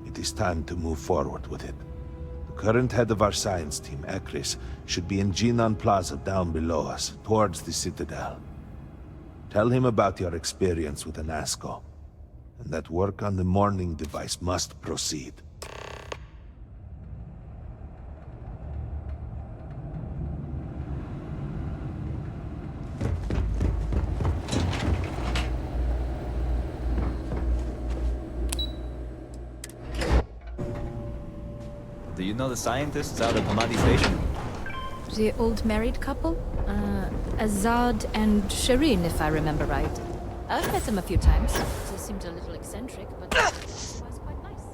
it is time to move forward with it. The current head of our science team, Ekris, should be in Jinan Plaza down below us, towards the Citadel. Tell him about your experience with Anasko, and that work on the morning device must proceed. Do you know the scientists out at Hamadi Station? The old married couple? Azad and Shireen, if I remember right. I've met them a few times. They seemed a little eccentric, but otherwise quite nice.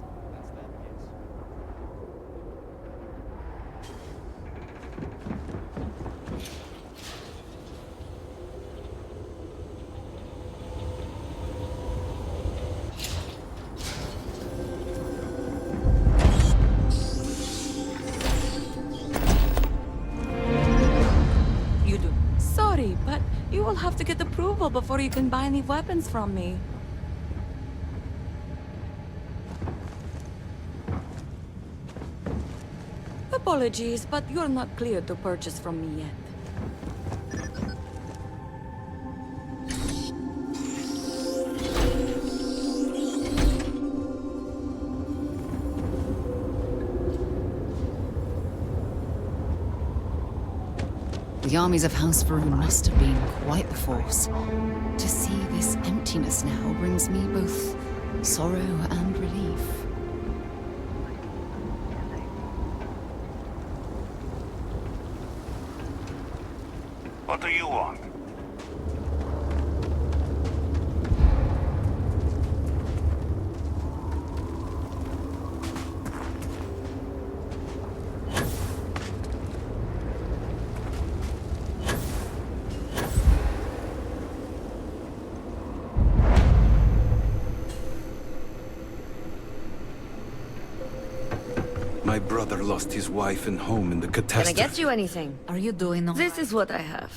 Sorry, but you will have to get approval before you can buy any weapons from me. Apologies, but you're not cleared to purchase from me yet. The armies of House Varun must have been quite the force. To see this emptiness now brings me both sorrow and relief. What do you want? My brother lost his wife and home in the catastrophe. Can I get you anything? Are you doing all This is what I have.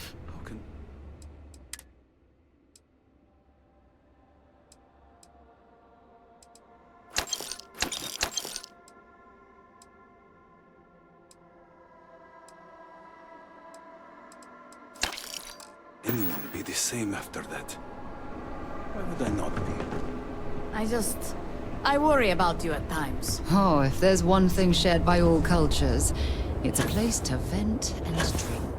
Anyone be the same after that? Why would I not be? I worry about you at times. Oh, if there's one thing shared by all cultures, it's a place to vent and drink.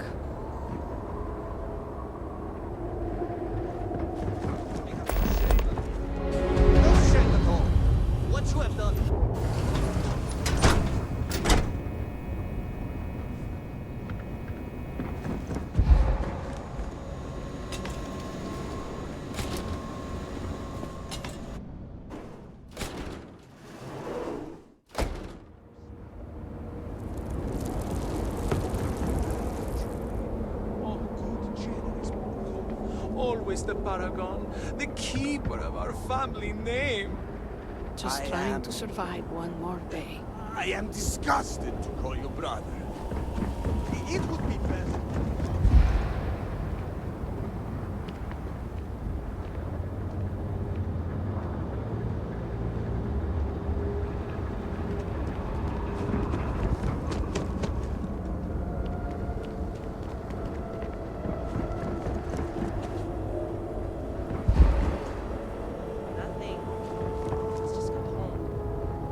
No shame at all. What you have done. Always the paragon, the keeper of our family name. Just trying to survive one more day. I am disgusted to call you brother. It would be best.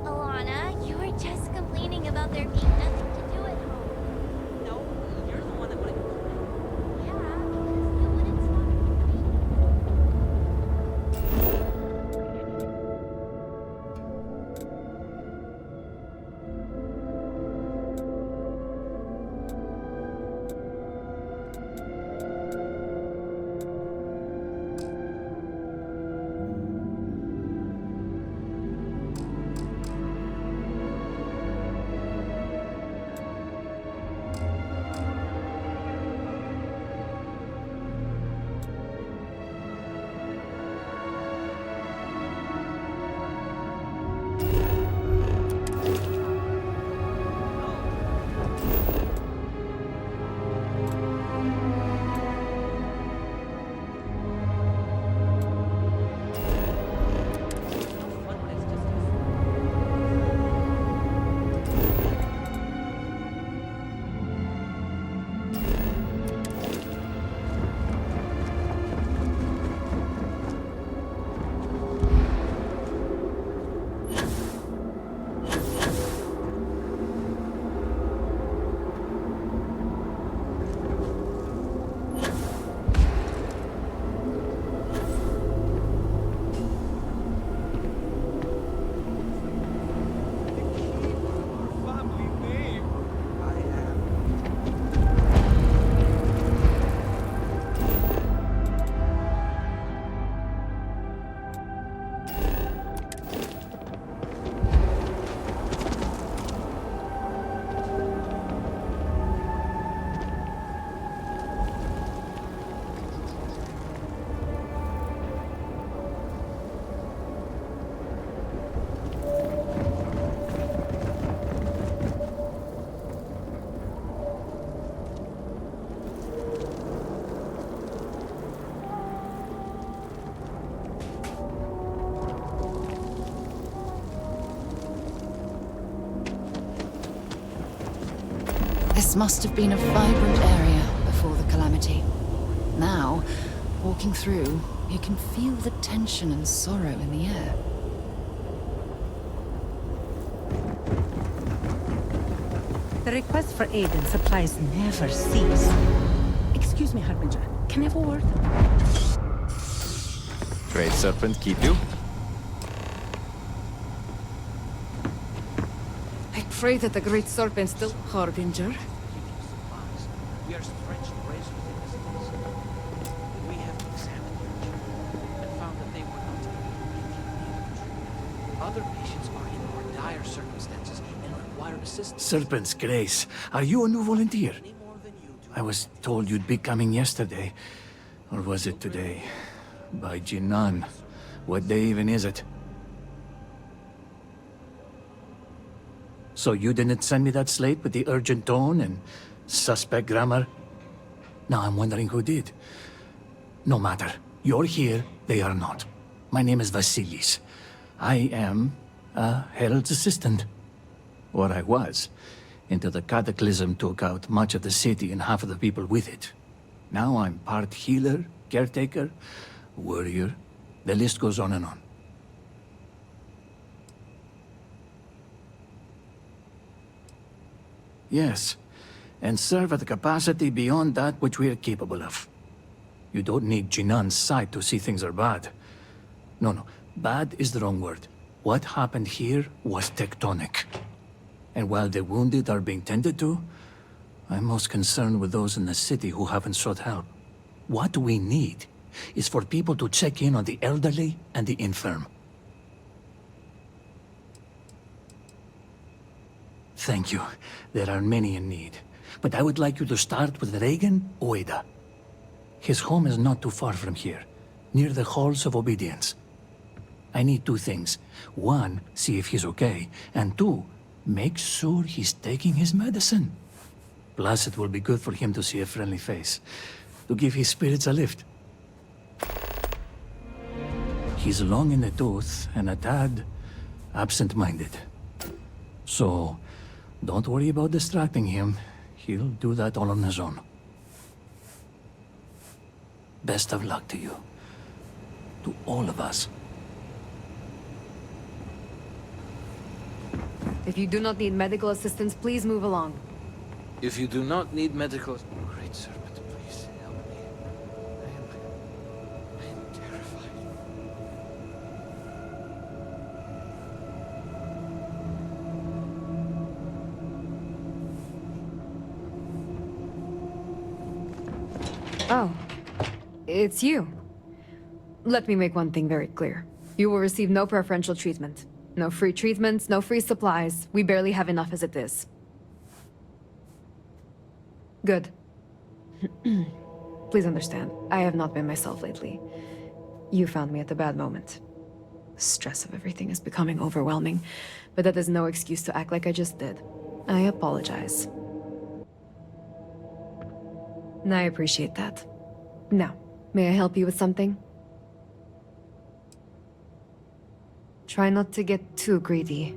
Alana, you were just complaining about there being nothing to do at home. No, you're the one that wouldn't complain. This must have been a vibrant area before the calamity. Now, walking through, you can feel the tension and sorrow in the air. The request for aid and supplies never cease. Excuse me, Harbinger. Can I have a word? Great Serpent, keep you. I pray that the Great Serpent still Harbinger. We are stretched razor's innocence. We have examined your children and found that they were not immediately. Other patients are in more dire circumstances and require assistance. Serpent's Grace, are you a new volunteer? I was told you'd be coming yesterday. Or was it today? By Jinan. What day even is it? So you didn't send me that slate with the urgent tone and suspect grammar? Now I'm wondering who did. No matter. You're here, they are not. My name is Vasilis. I am a Herald's assistant. Or I was, until the cataclysm took out much of the city and half of the people with it. Now I'm part healer, caretaker, warrior. The list goes on and on. Yes, and serve at a capacity beyond that which we are capable of. You don't need Jinan's sight to see things are bad. No, bad is the wrong word. What happened here was tectonic. And while the wounded are being tended to, I'm most concerned with those in the city who haven't sought help. What we need is for people to check in on the elderly and the infirm. Thank you. There are many in need. But I would like you to start with Reagan Ueda. His home is not too far from here, near the Halls of Obedience. I need two things. One, see if he's okay. And two, make sure he's taking his medicine. Plus, it will be good for him to see a friendly face, to give his spirits a lift. He's long in the tooth and a tad absent-minded. So, don't worry about distracting him. He'll do that all on his own. Best of luck to you. To all of us. If you do not need medical assistance, please move along. If you do not need medical... Great Serpent, please help me. I am terrified. Oh, it's you. Let me make one thing very clear. You will receive no preferential treatment. No free treatments, no free supplies. We barely have enough as it is. Good. Please understand, I have not been myself lately. You found me at a bad moment. The stress of everything is becoming overwhelming, but that is no excuse to act like I just did. I apologize. And I appreciate that. Now, may I help you with something? Try not to get too greedy.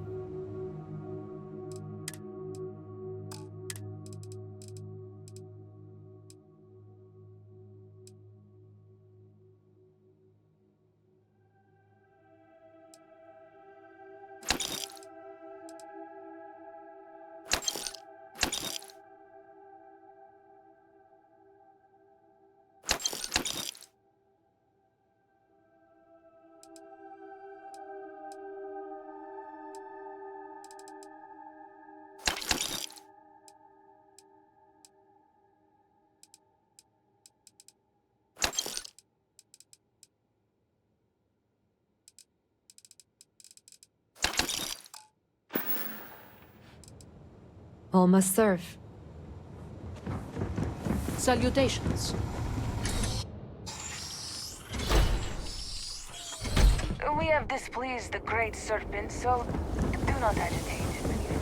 All must serve. Salutations. We have displeased the Great Serpent, so do not agitate any further.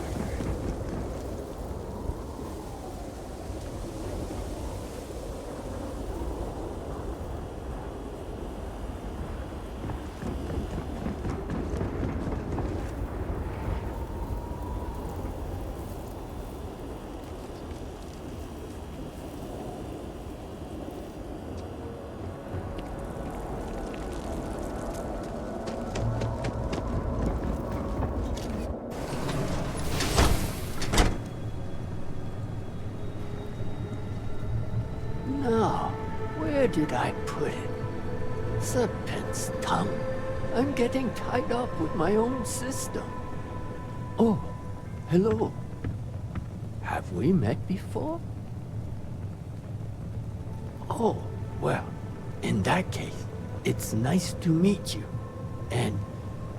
Where did I put it? Serpent's tongue. I'm getting tied up with my own system. Oh, hello. Have we met before? Oh, well, in that case, it's nice to meet you. And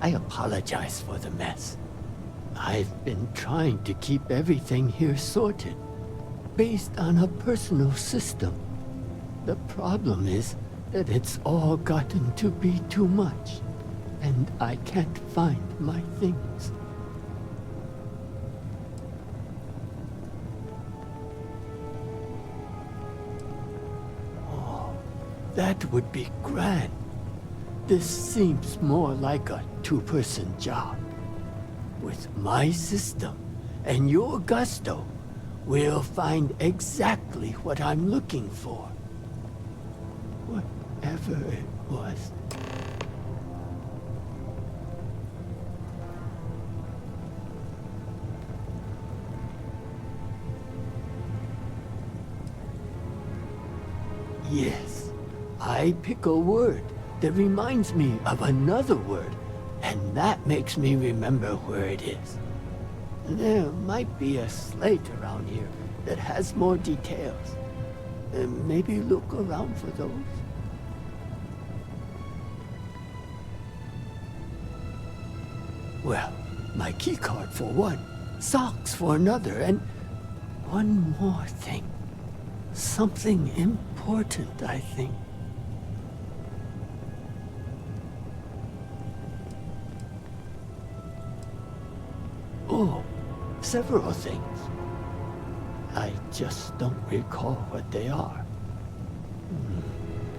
I apologize for the mess. I've been trying to keep everything here sorted, based on a personal system. The problem is that it's all gotten to be too much, and I can't find my things. Oh, that would be grand. This seems more like a two-person job. With my system and your gusto, we'll find exactly what I'm looking for. Whatever it was. Yes, I pick a word that reminds me of another word, and that makes me remember where it is. There might be a slate around here that has more details. Maybe look around for those. Well, my keycard for one, socks for another, and one more thing. Something important, I think. Oh, several things. I just don't recall what they are.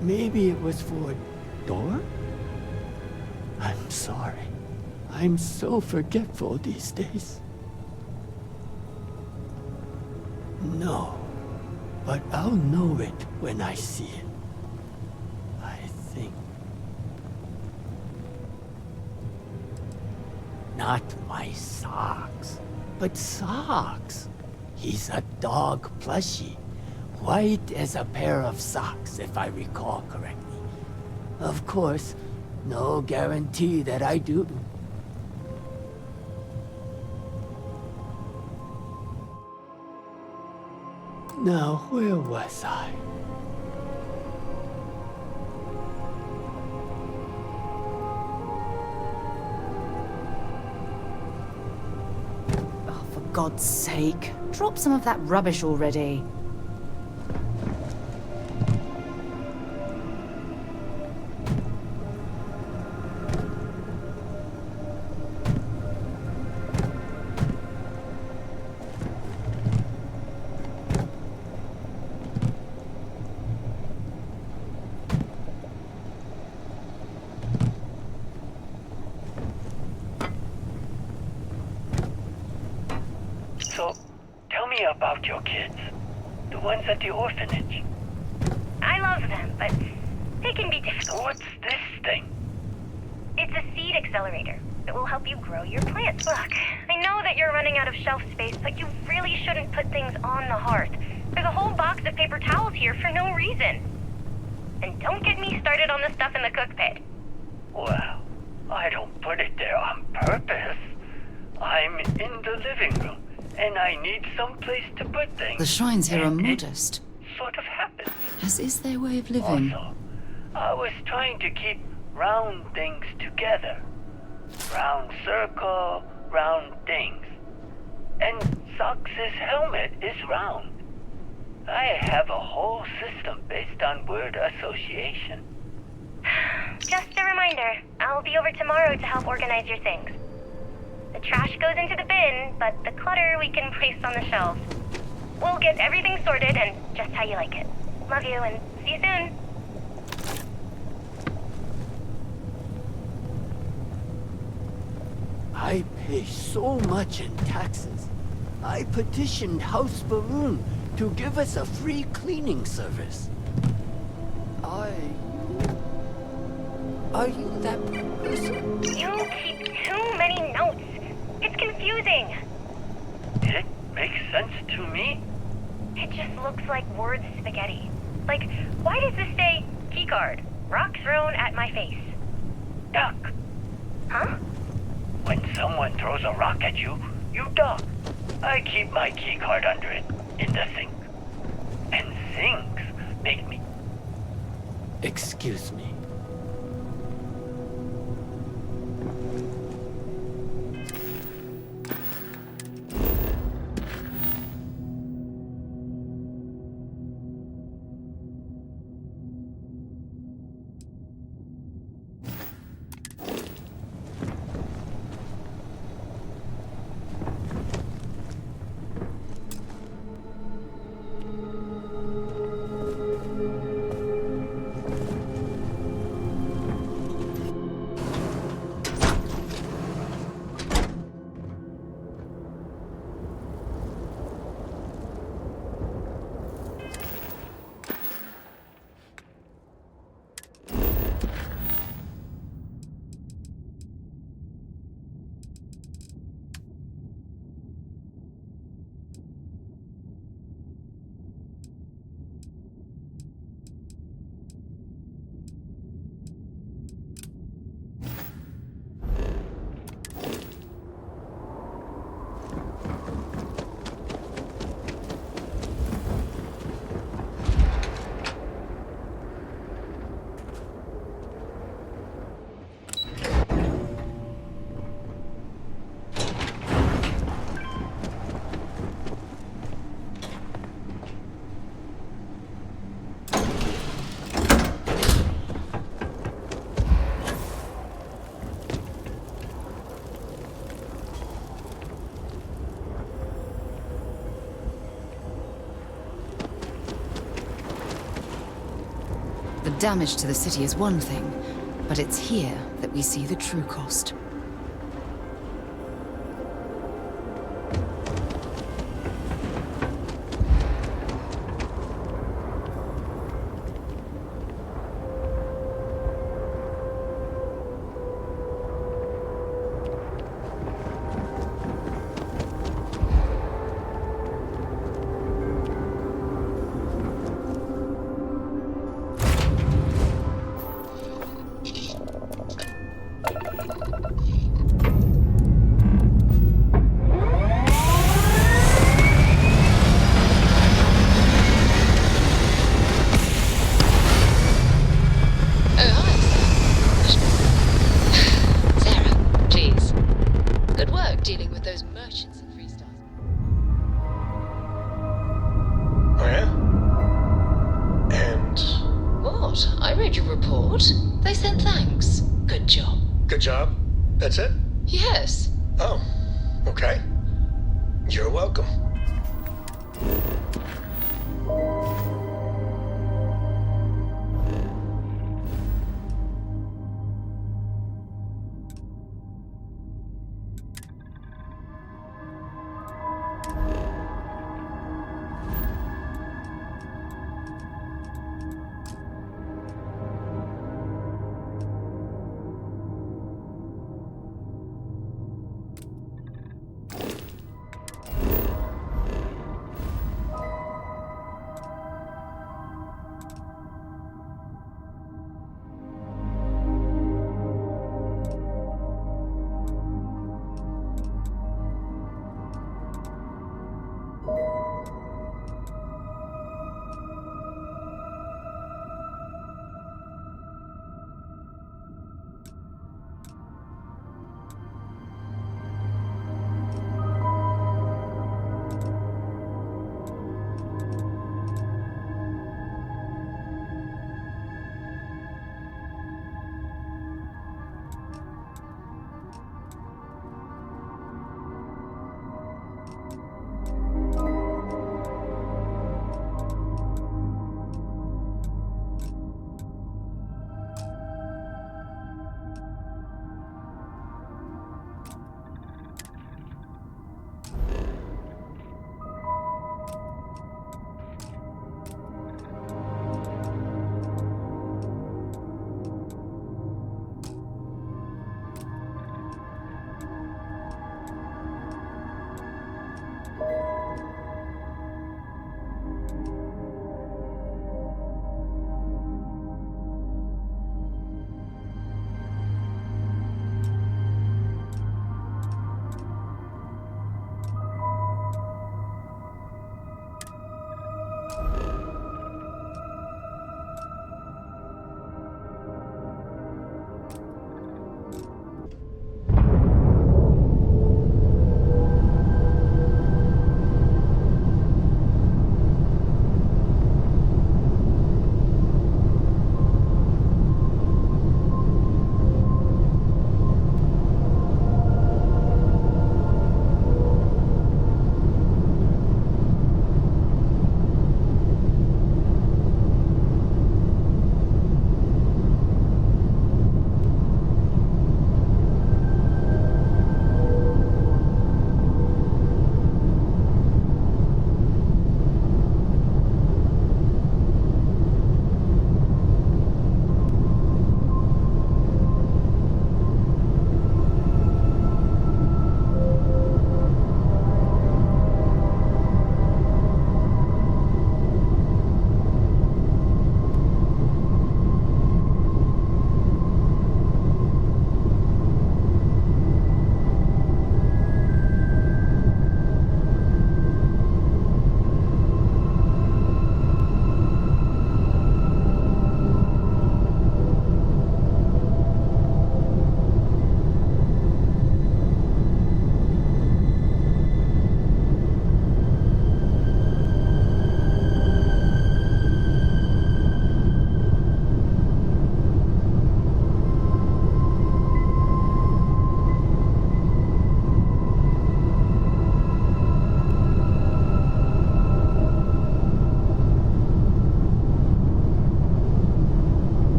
Maybe it was for a door? I'm sorry. I'm so forgetful these days. No, but I'll know it when I see it. I think. Not my socks, but socks. He's a dog plushie. White as a pair of socks, if I recall correctly. Of course, no guarantee that I do. Now, where was I? Oh, for God's sake, drop some of that rubbish already. So, tell me about your kids. The ones at the orphanage. I love them, but they can be difficult. What's this thing? It's a seed accelerator that will help you grow your plants. Look, I know that you're running out of shelf space, but you really shouldn't put things on the hearth. There's a whole box of paper towels here for no reason. And don't get me started on the stuff in the cook pit. Well, I don't put it there on purpose. I'm in the living room, and I need some place to put things. The shrines here are modest, Sort of happens. as is their way of living. Also, I was trying to keep round things together. Round circle, round things. And Sox's helmet is round. I have a whole system based on word association. Just a reminder, I'll be over tomorrow to help organize your things. The trash goes into the bin, but the clutter we can place on the shelves. We'll get everything sorted and just how you like it. Love you and see you soon. I pay so much in taxes. I petitioned House Baroon to give us a free cleaning service. Are you that person? You keep too many notes. It's confusing. It makes sense to me. It just looks like word spaghetti. Like, why does this say keycard? Rock thrown at my face. Duck. Huh? When someone throws a rock at you, you duck. I keep my keycard under it, in the sink. And sinks make me... Excuse me. The damage to the city is one thing, but it's here that we see the true cost. That's it? Yes. Oh, okay. You're welcome.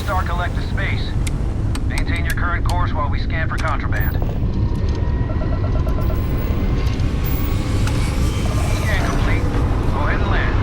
Star Collective space. Maintain your current course while we scan for contraband. Scan complete. Go ahead and land.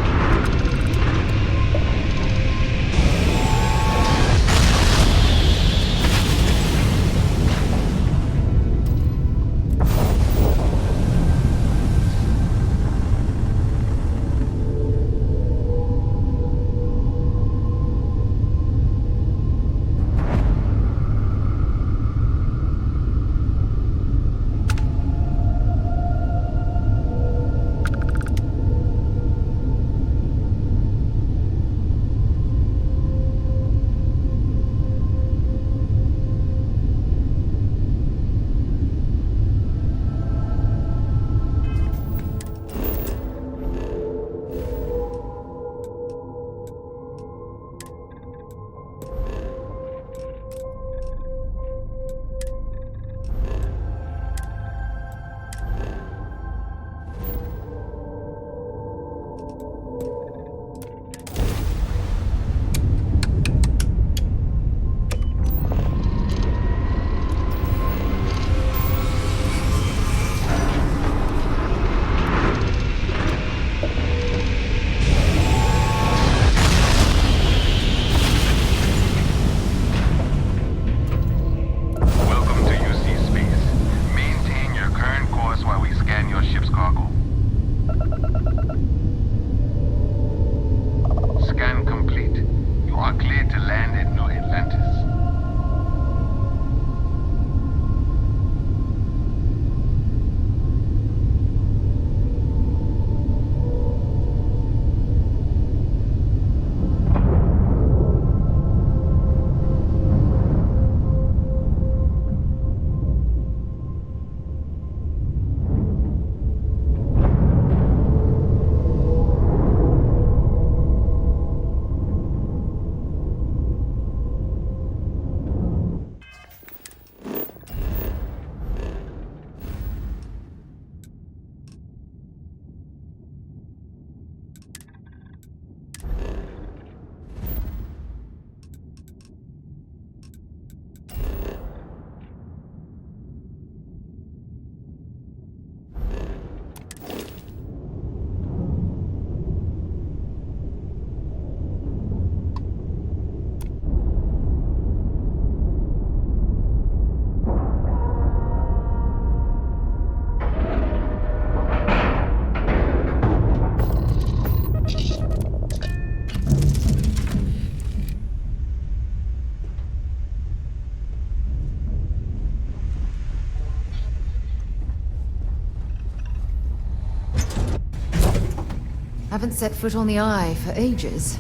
Haven't set foot on the Eye for ages.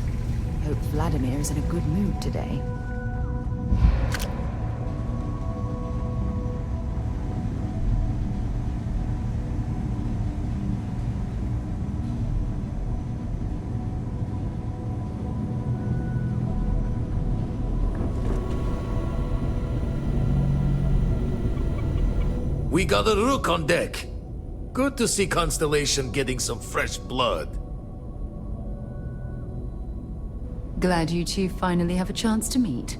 Hope Vladimir is in a good mood today. We got a rook on deck. Good to see Constellation getting some fresh blood. Glad you two finally have a chance to meet.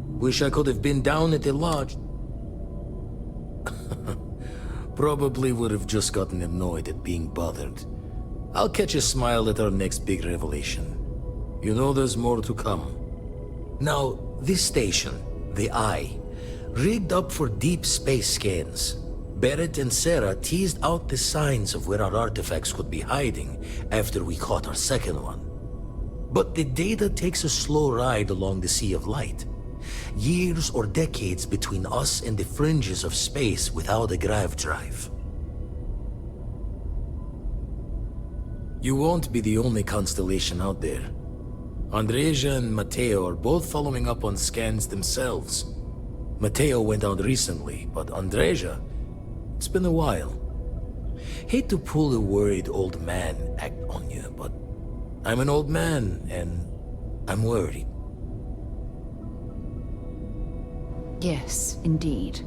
Wish I could have been down at the lodge. Probably would have just gotten annoyed at being bothered. I'll catch a smile at our next big revelation. You know there's more to come. Now, this station, the Eye, rigged up for deep space scans. Barrett and Sarah teased out the signs of where our artifacts could be hiding after we caught our second one. But the data takes a slow ride along the Sea of Light. Years or decades between us and the fringes of space without a grav drive. You won't be the only constellation out there. Andreja and Matteo are both following up on scans themselves. Matteo went out recently, but Andreja, it's been a while. Hate to pull a worried old man act on you, but I'm an old man, and I'm worried. Yes, indeed.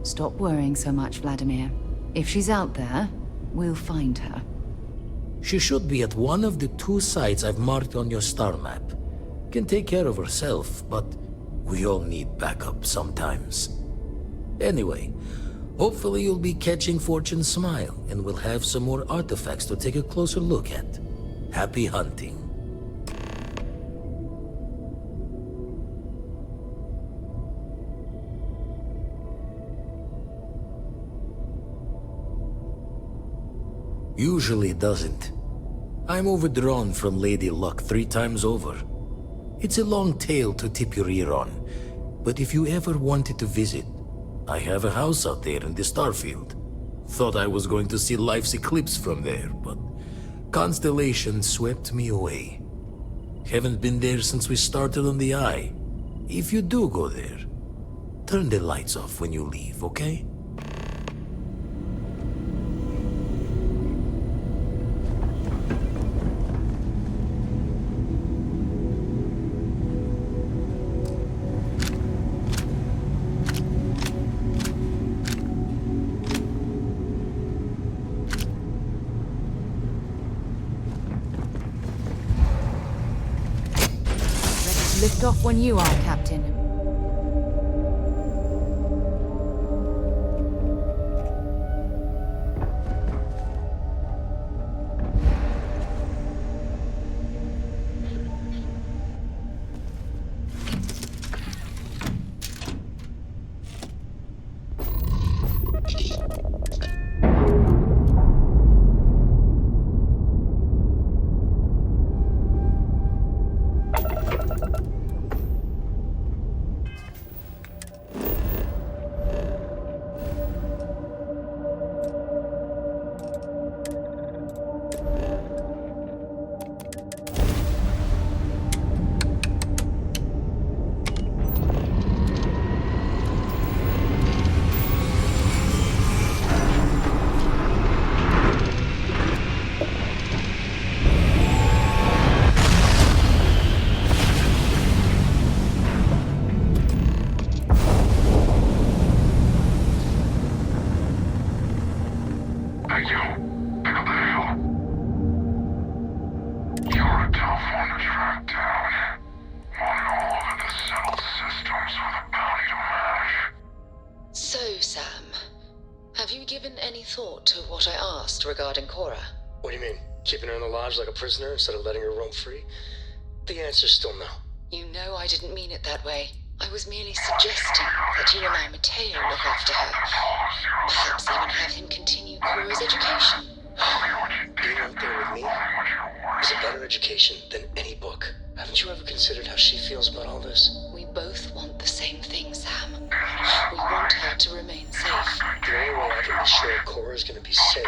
Stop worrying so much, Vladimir. If she's out there, we'll find her. She should be at one of the 2 sites I've marked on your star map. Can take care of herself, but we all need backup sometimes. Anyway, hopefully you'll be catching Fortune's smile, and we'll have some more artifacts to take a closer look at. Happy hunting. Usually it doesn't. I'm overdrawn from Lady Luck 3 times over. It's a long tale to tip your ear on, but if you ever wanted to visit, I have a house out there in the Starfield. Thought I was going to see life's eclipse from there, but Constellation swept me away. Haven't been there since we started on the Eye. If you do go there, turn the lights off when you leave, okay? Lift off when you are, Captain. Regarding Cora. What do you mean? Keeping her in the lodge like a prisoner instead of letting her roam free? The answer's still no. You know I didn't mean it that way. I was merely suggesting that you allow Matteo look after her. Perhaps even have him continue Cora's education. Being out there with me is a better education than any book. Haven't you ever considered how she feels about all this? We both want the same thing, Sam. We want her to remain safe. The only way I can be sure Cora's gonna be safe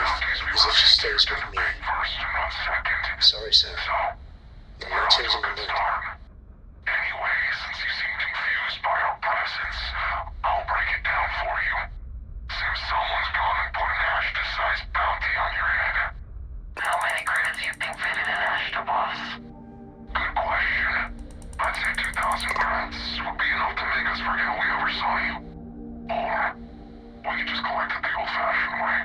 is if she stays with me. Sorry, sir. I'm not changing my mind. Anyway, since you seem confused by our presence, I'll break it down for you. Seems someone's gone and put an Ashta-sized bounty on your head. How many credits you think fitted in Ashta, boss? Good question. I'd say 2,000 credits would be enough to make us forget we ever saw you. Or we could just collect it the old-fashioned way.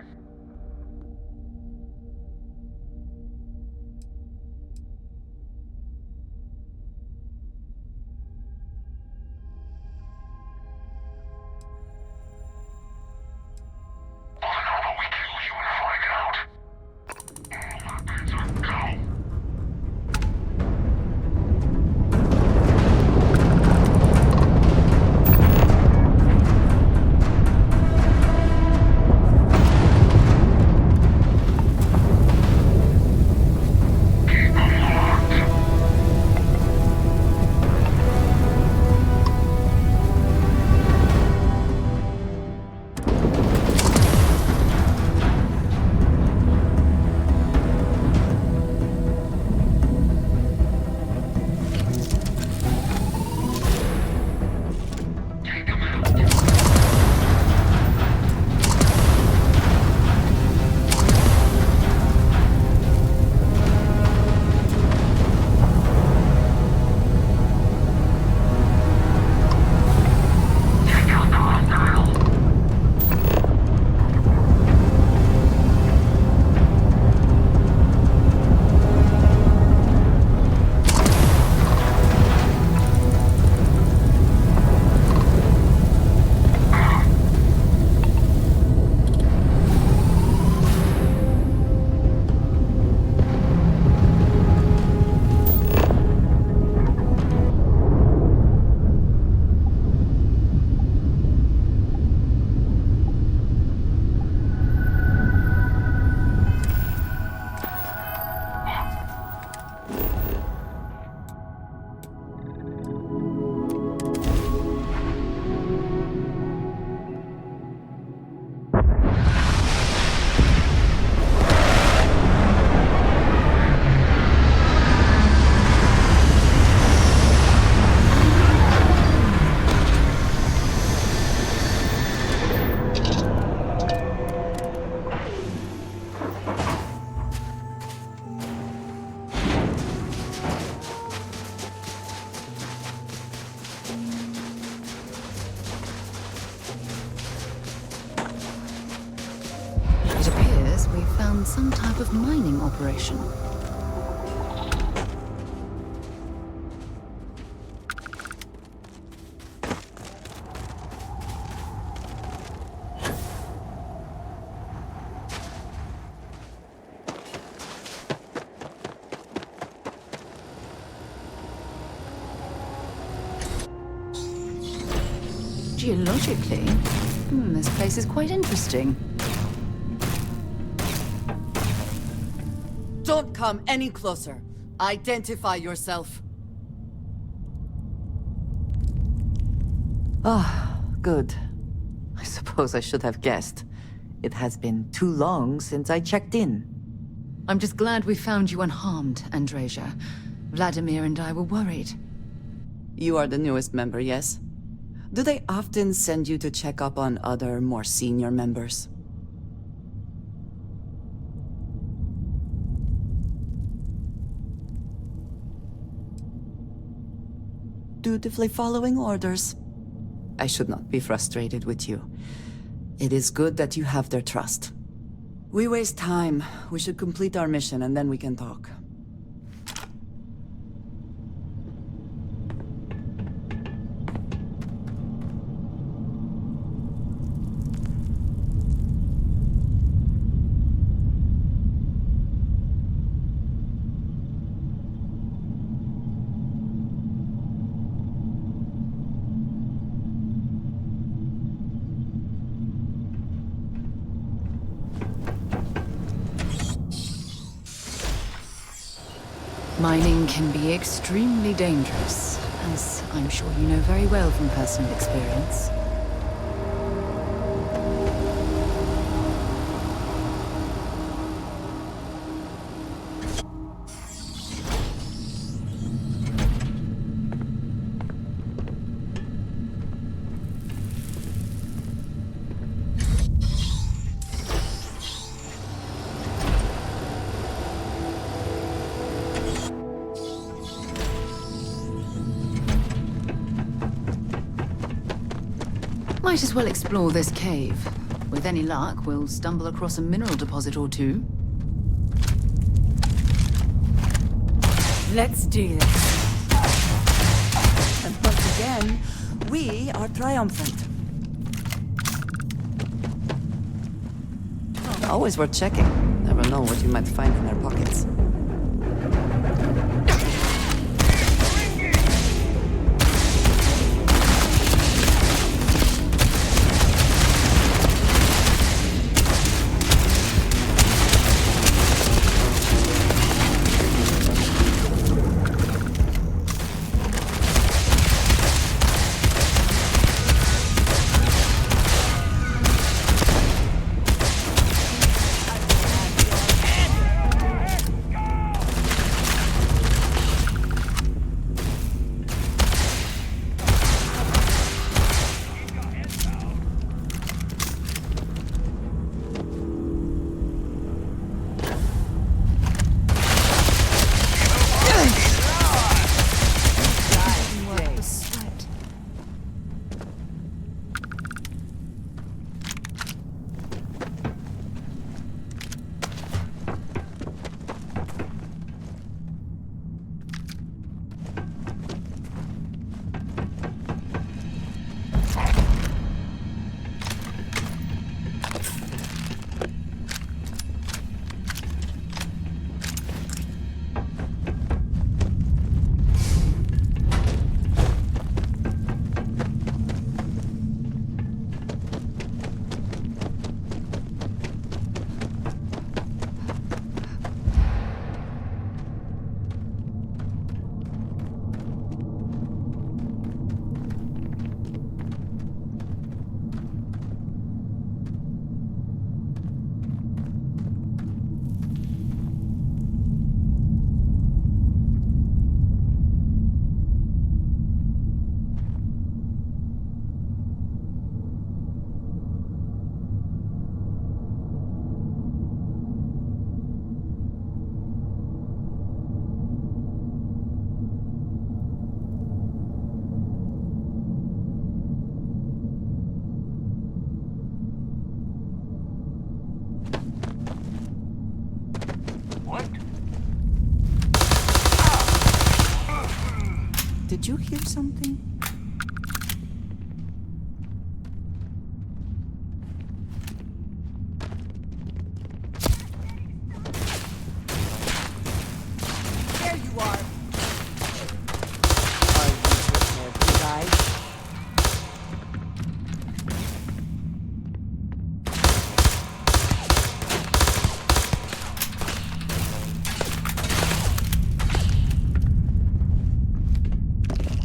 Some type of mining operation. Geologically, this place is quite interesting. Don't come any closer. Identify yourself. Ah, good. I suppose I should have guessed. It has been too long since I checked in. I'm just glad we found you unharmed, Andreja. Vladimir and I were worried. You are the newest member, yes? Do they often send you to check up on other, more senior members? Dutifully following orders. I should not be frustrated with you. It is good that you have their trust. We waste time. We should complete our mission and then we can talk. Mining can be extremely dangerous, as I'm sure you know very well from personal experience. Might as well explore this cave. With any luck, we'll stumble across a mineral deposit or two. Let's do this. And once again, we are triumphant. Always worth checking. Never know what you might find in their pockets. Did you hear something? There you are. Are you prepared to die?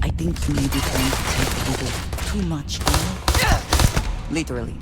I think you may be trying to take a little too much on. Literally.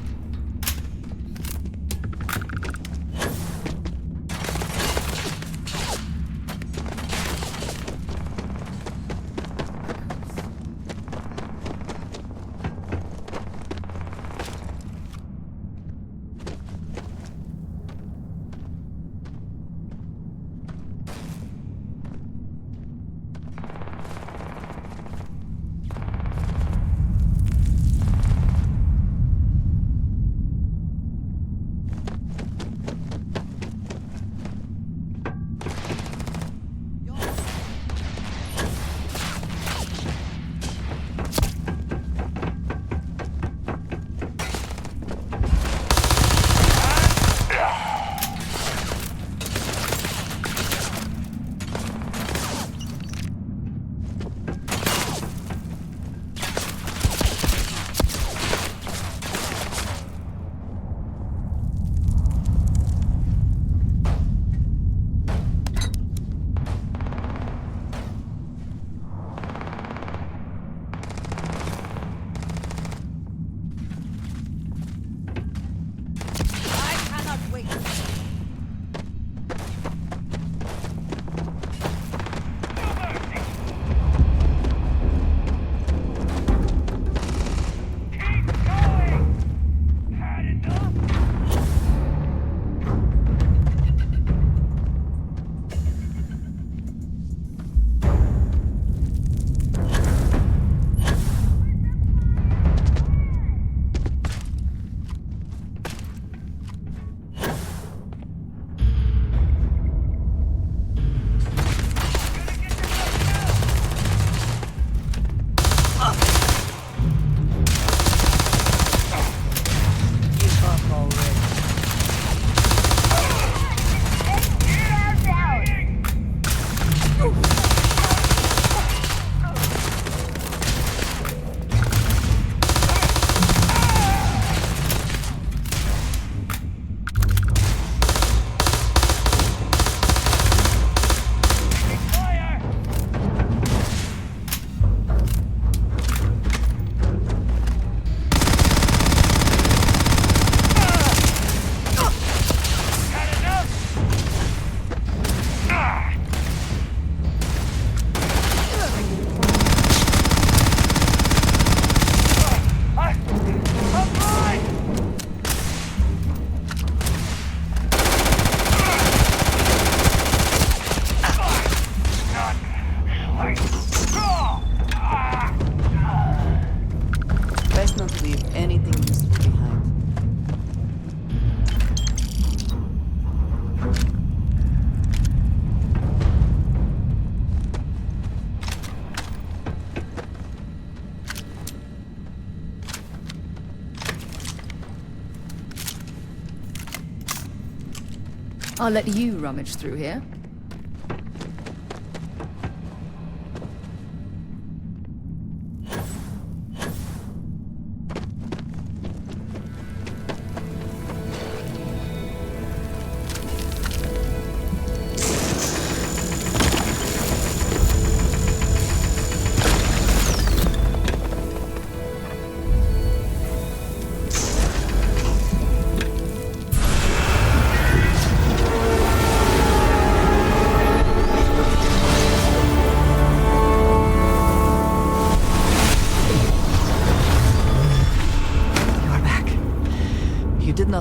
I'll let you rummage through here.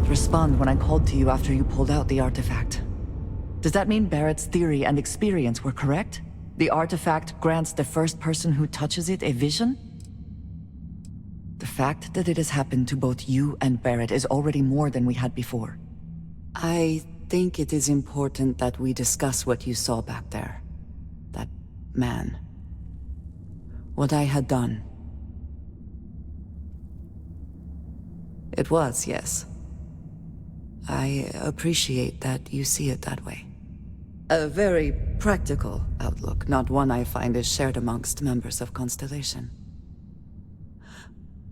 Respond when I called to you after you pulled out the artifact. Does that mean Barrett's theory and experience were correct? The artifact grants the first person who touches it a vision? The fact that it has happened to both you and Barrett is already more than we had before. I think it is important that we discuss what you saw back there. That man. What I had done. It was, yes. I appreciate that you see it that way. A very practical outlook, not one I find is shared amongst members of Constellation.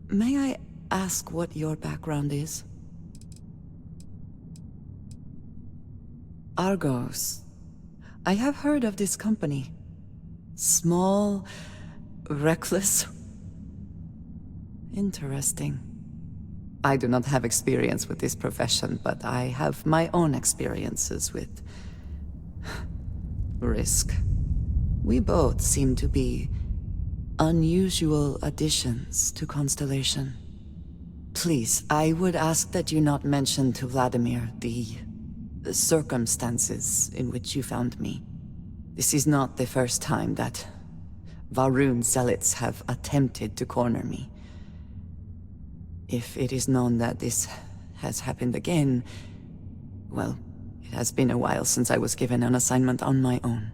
May I ask what your background is? Argos. I have heard of this company. Small, reckless. Interesting. I do not have experience with this profession, but I have my own experiences with risk. We both seem to be unusual additions to Constellation. Please, I would ask that you not mention to Vladimir the circumstances in which you found me. This is not the first time that Va'ruun zealots have attempted to corner me. If it is known that this has happened again, well, it has been a while since I was given an assignment on my own.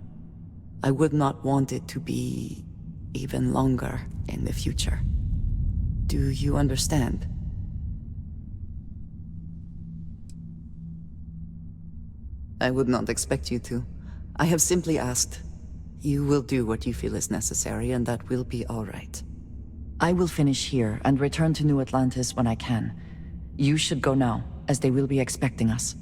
I would not want it to be even longer in the future. Do you understand? I would not expect you to. I have simply asked. You will do what you feel is necessary, and that will be all right. I will finish here and return to New Atlantis when I can. You should go now, as they will be expecting us.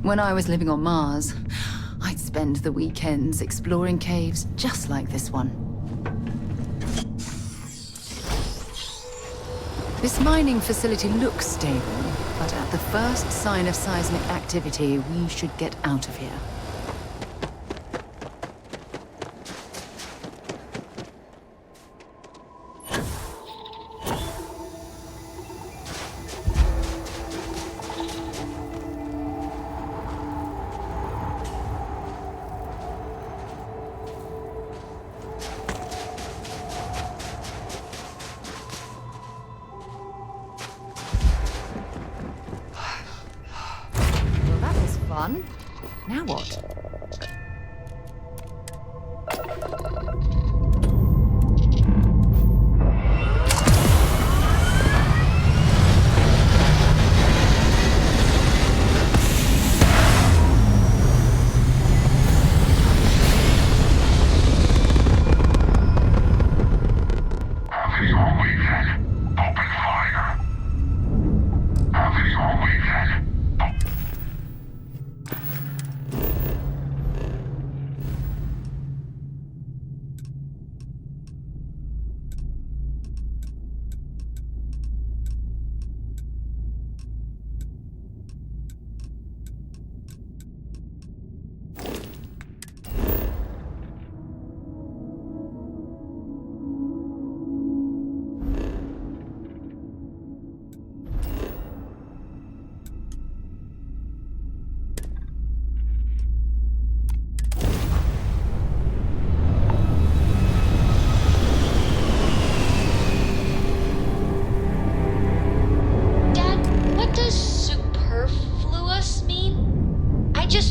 When I was living on Mars, I'd spend the weekends exploring caves just like this one. This mining facility looks stable, but at the first sign of seismic activity, we should get out of here. Well, that was fun. Now what?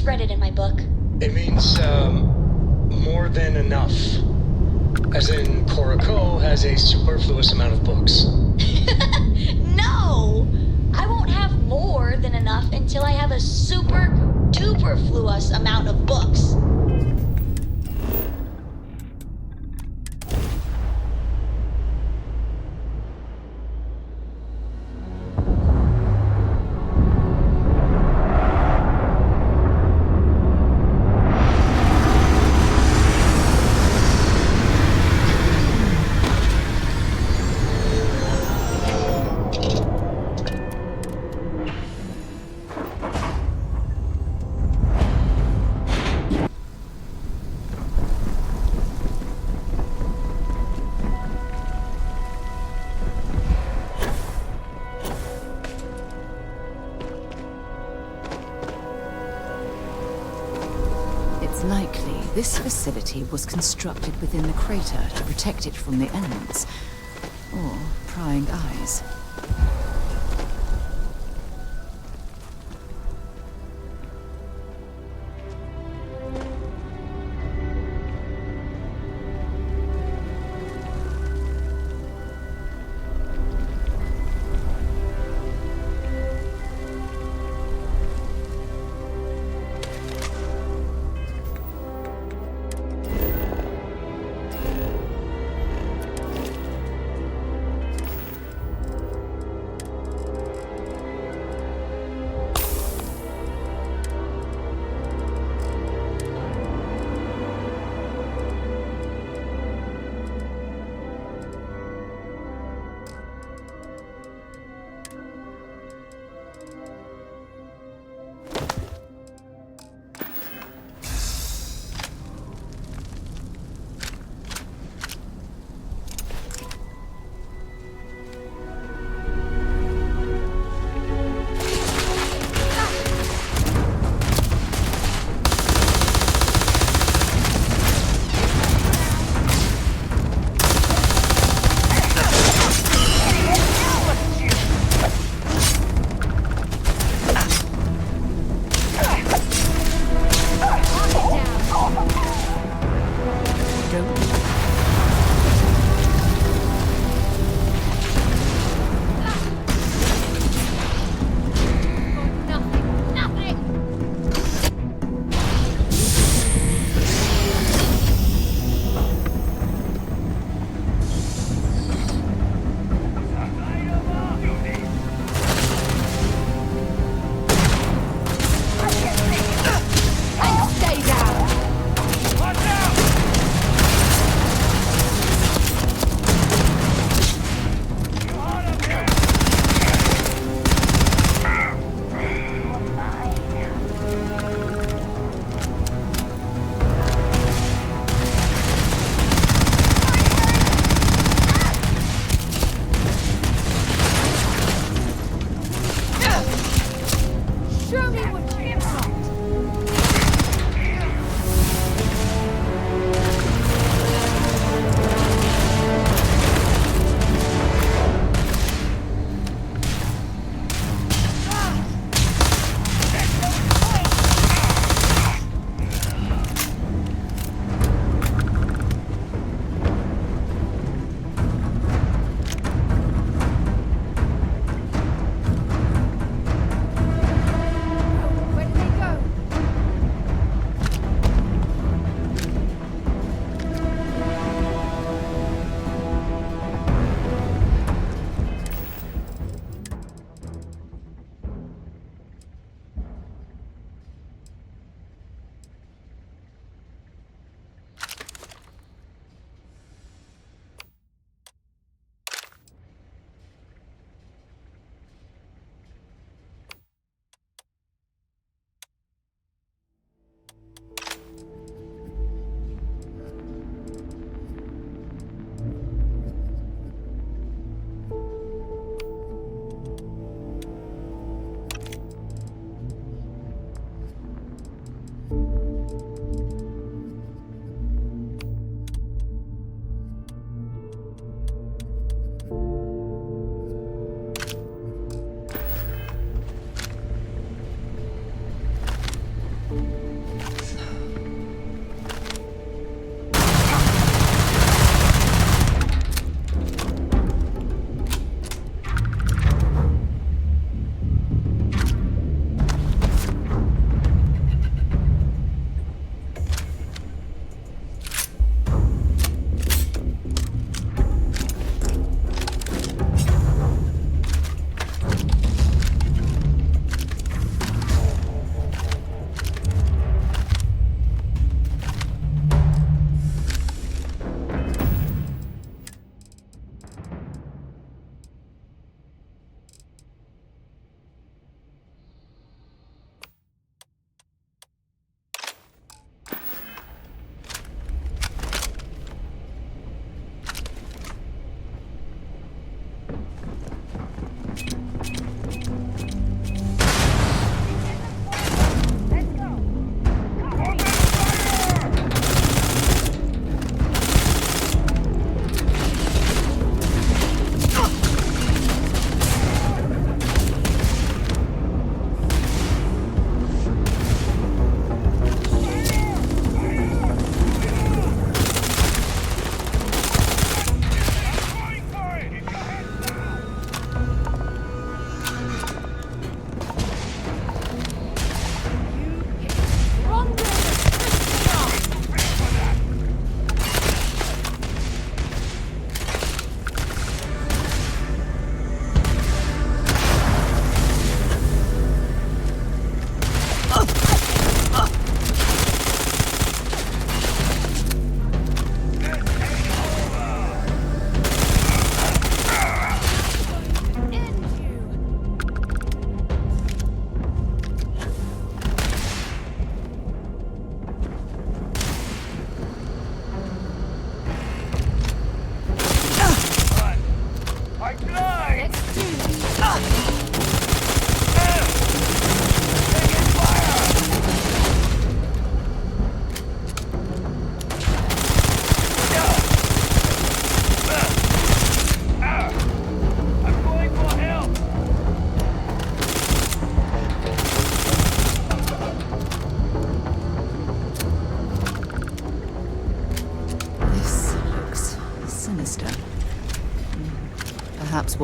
Read it in my book. It means, more than enough. As in, Koroko has a superfluous amount of books. No! I won't have more than enough until I have a super-duper-fluous amount of books. It's likely this facility was constructed within the crater to protect it from the elements, or prying eyes.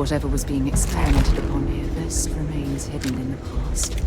whatever was being experimented upon here best remains hidden in the past.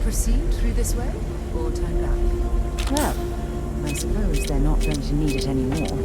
Proceed through this way, or turn back? Well, I suppose they're not going to need it anymore.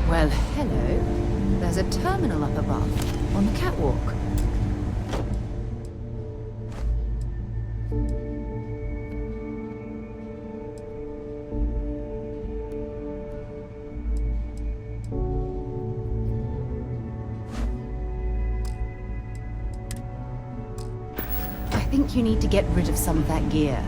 Well, hello. There's a terminal up above, on the catwalk. I think you need to get rid of some of that gear.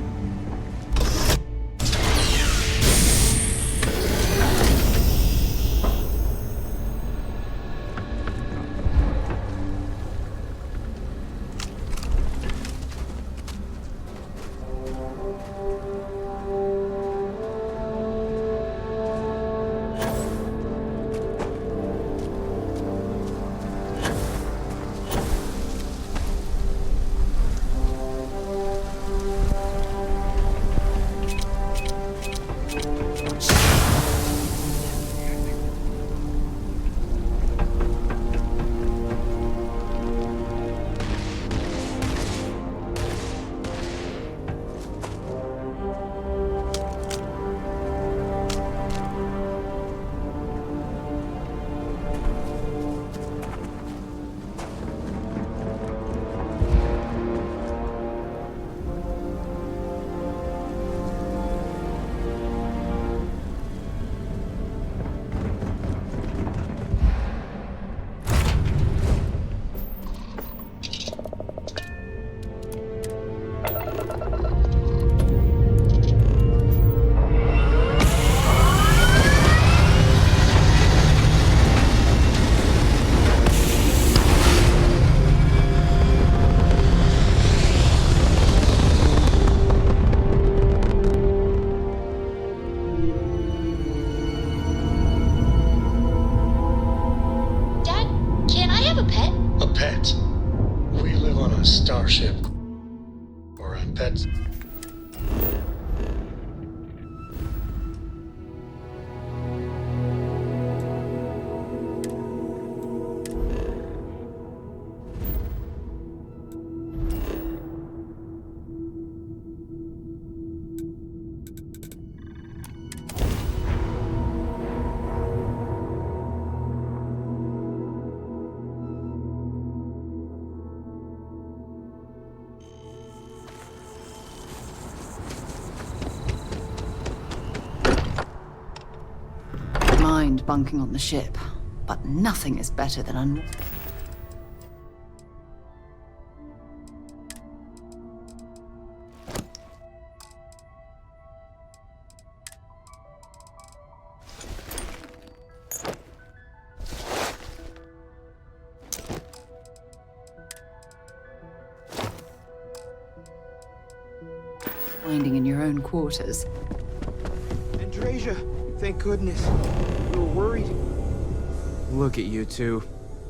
mind bunking on the ship, but nothing is better than finding in your own quarters. Andrasia, thank goodness. We were worried. Look at you two.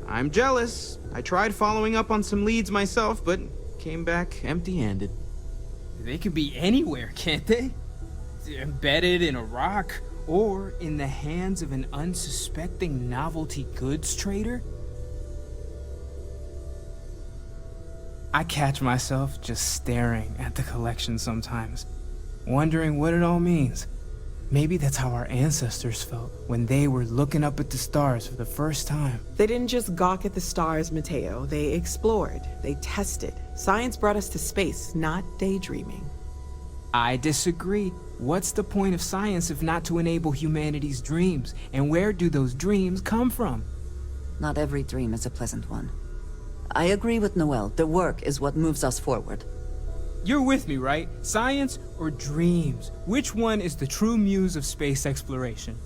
I'm jealous. I tried following up on some leads myself, but came back empty-handed. They could be anywhere, can't they? Embedded in a rock, or in the hands of an unsuspecting novelty goods trader? I catch myself just staring at the collection sometimes, wondering what it all means. Maybe that's how our ancestors felt when they were looking up at the stars for the first time. They didn't just gawk at the stars, Mateo. They explored. They tested. Science brought us to space, not daydreaming. I disagree. What's the point of science if not to enable humanity's dreams? And where do those dreams come from? Not every dream is a pleasant one. I agree with Noel. The work is what moves us forward. You're with me, right? Science or dreams? Which one is the true muse of space exploration?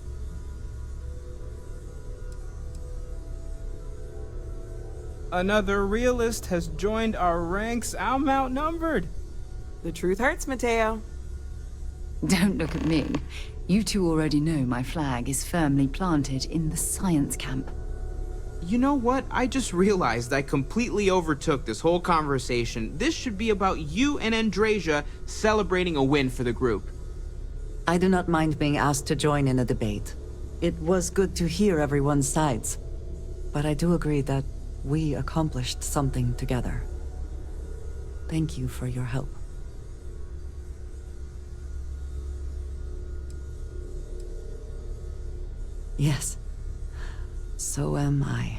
Another realist has joined our ranks. I'm outnumbered. The truth hurts, Mateo. Don't look at me. You two already know my flag is firmly planted in the science camp. You know what? I just realized I completely overtook this whole conversation. This should be about you and Andrasia celebrating a win for the group. I do not mind being asked to join in a debate. It was good to hear everyone's sides. But I do agree that we accomplished something together. Thank you for your help. Yes. So am I.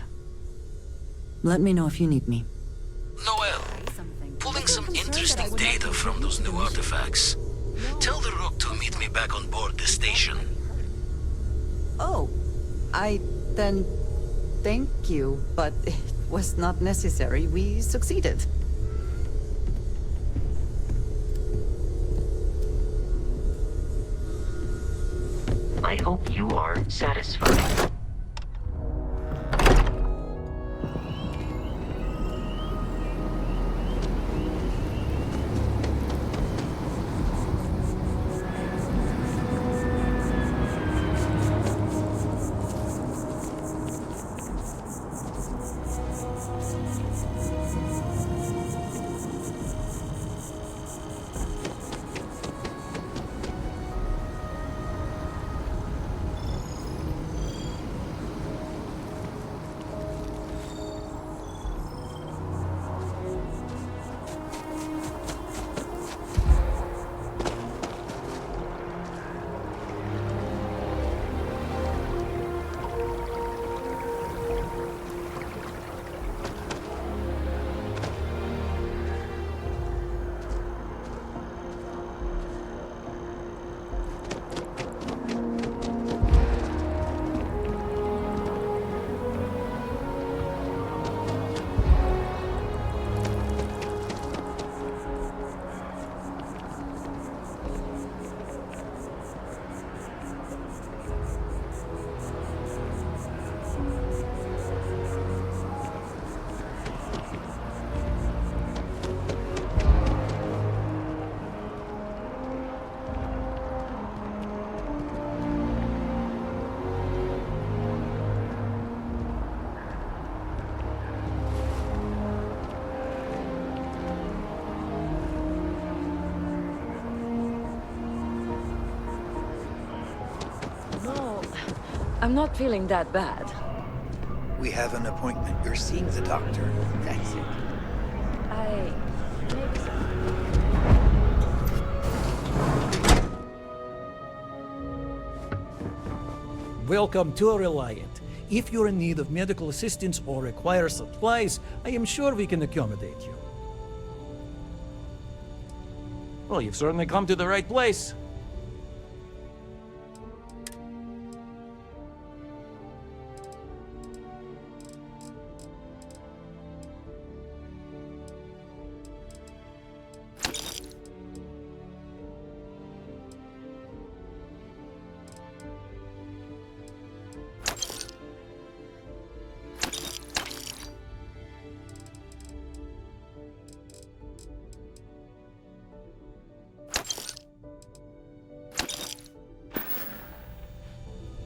Let me know if you need me. Noel, pulling some interesting data from those new artifacts. Tell the Rook to meet me back on board the station. Oh, then thank you, but it was not necessary. We succeeded. I hope you are satisfied. I'm not feeling that bad. We have an appointment. You're seeing the doctor. That's it. Maybe so. Welcome to Reliant. If you're in need of medical assistance or require supplies, I am sure we can accommodate you. Well, you've certainly come to the right place.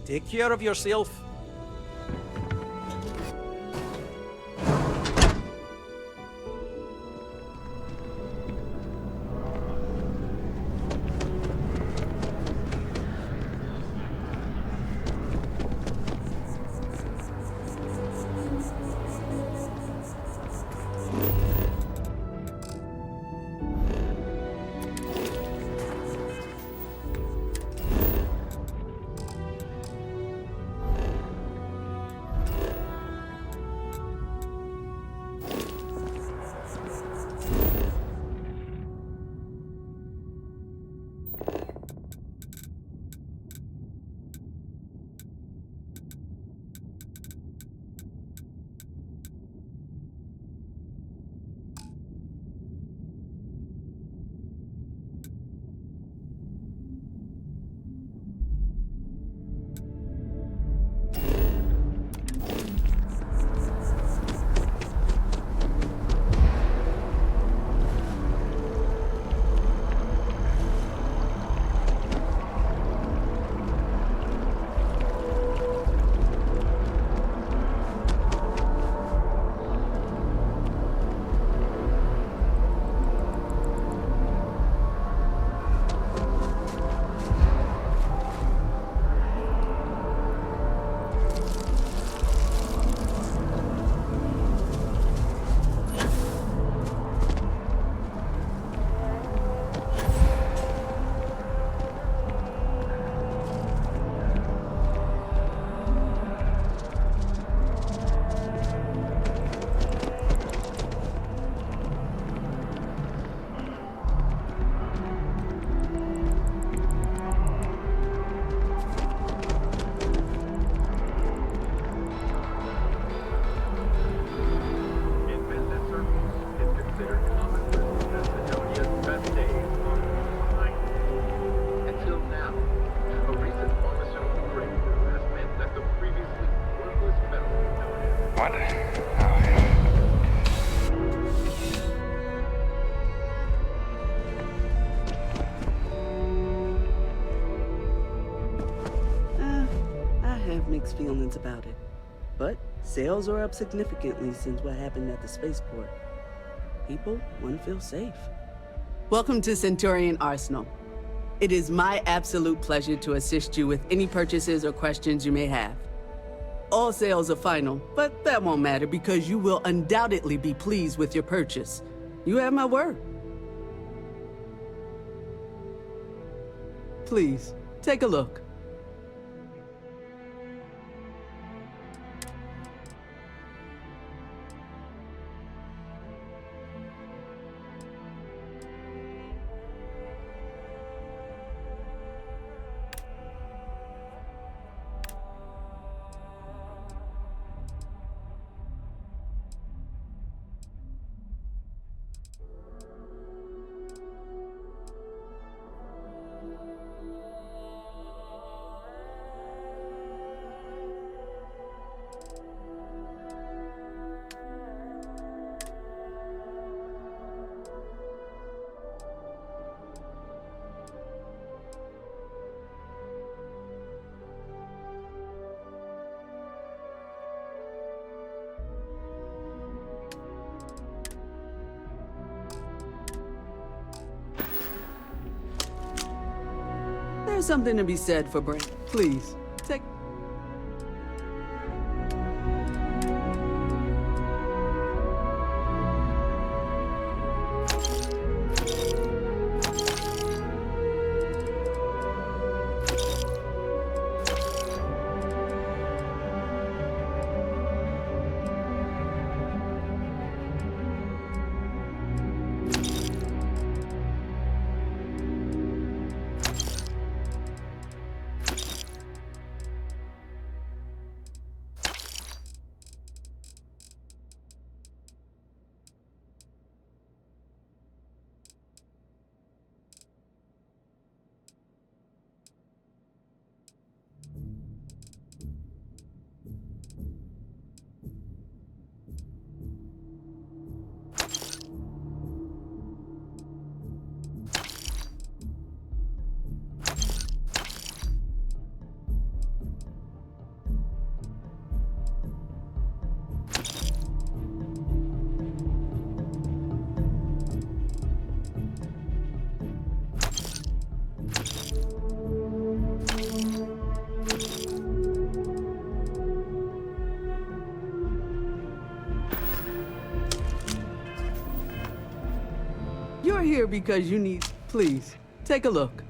Take care of yourself. Mixed feelings about it. But sales are up significantly since what happened at the spaceport. People want to feel safe. Welcome to Centurion Arsenal. It is my absolute pleasure to assist you with any purchases or questions you may have. All sales are final, but that won't matter because you will undoubtedly be pleased with your purchase. You have my word. Please, take a look. There's something to be said for brain. Please, take... because you need... Please, take a look.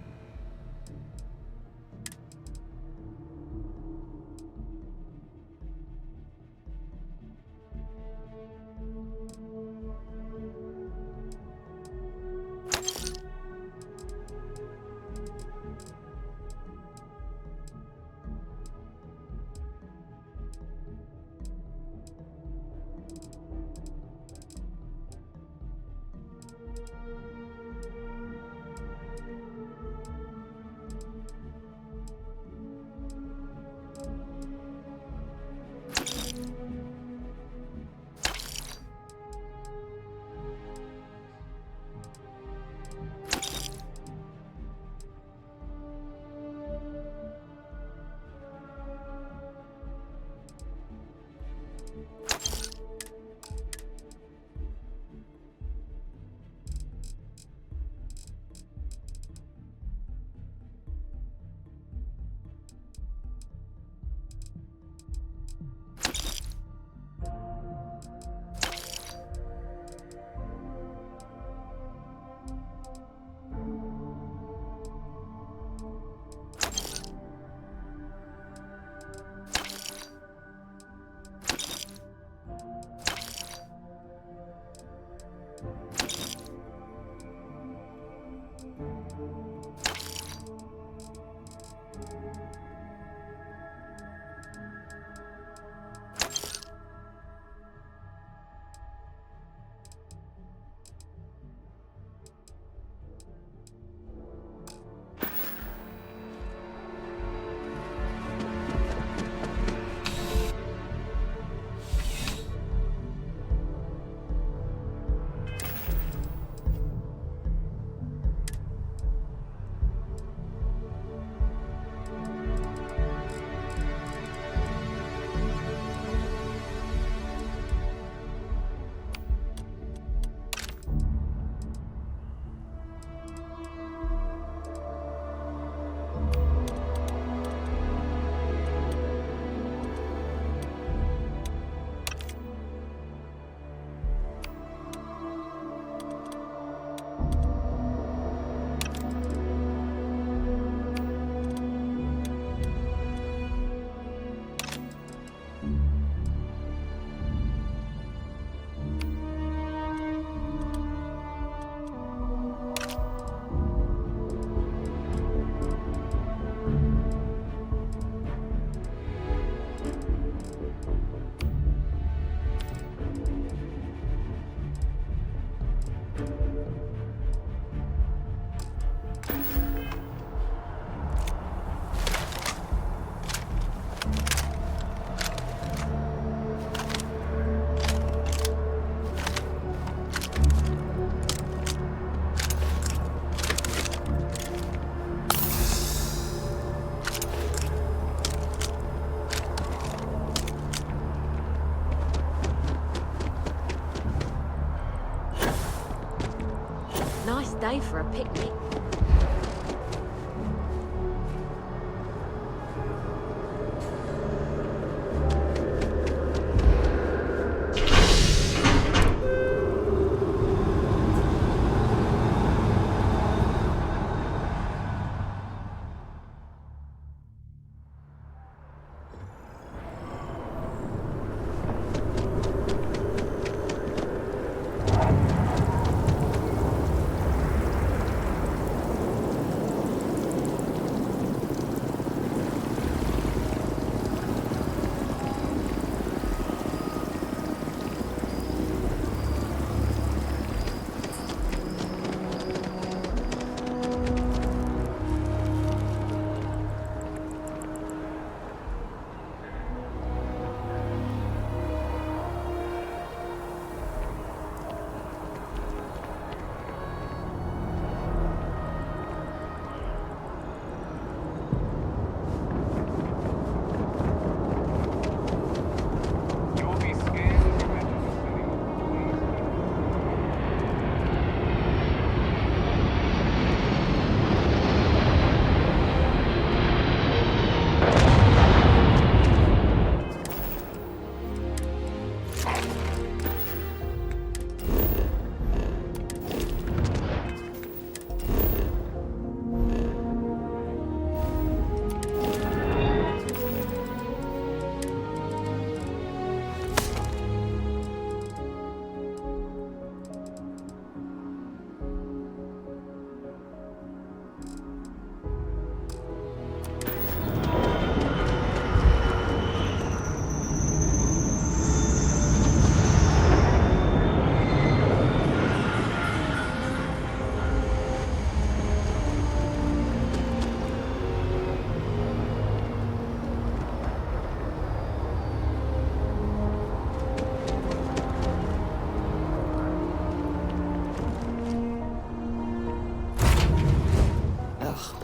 Nice day for a picnic.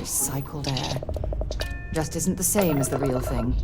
Recycled air. Just isn't the same as the real thing.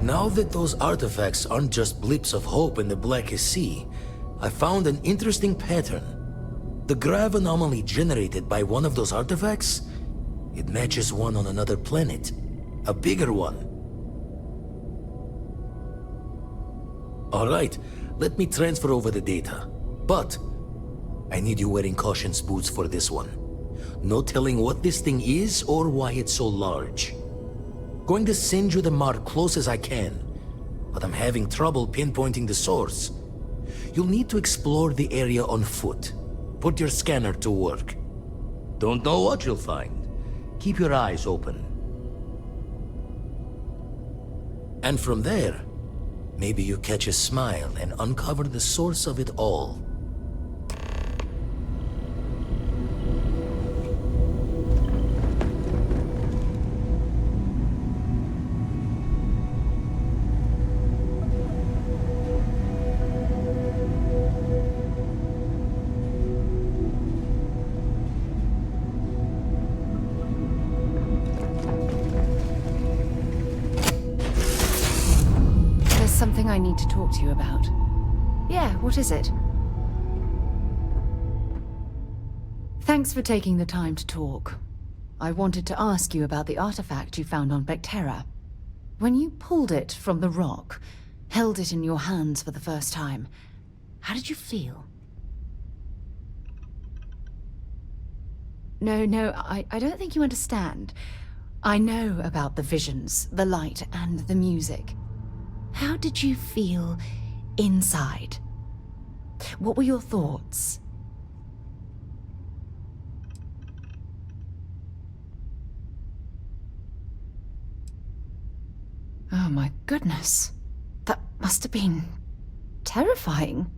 Now that those artifacts aren't just blips of hope in the blackest sea, I found an interesting pattern. The grav anomaly generated by one of those artifacts, it matches one on another planet. A bigger one. Alright, let me transfer over the data. But I need you wearing caution's boots for this one. No telling what this thing is or why it's so large. Going to send you the mark close as I can, but I'm having trouble pinpointing the source. You'll need to explore the area on foot. Put your scanner to work. Don't know what you'll find. Keep your eyes open. And from there, maybe you catch a smile and uncover the source of it all. Something I need to talk to you about. Yeah, what is it? Thanks for taking the time to talk. I wanted to ask you about the artifact you found on Bactera. When you pulled it from the rock, held it in your hands for the first time, how did you feel? No, I don't think you understand. I know about the visions, the light, and the music. How did you feel inside? What were your thoughts? Oh my goodness. That must have been terrifying.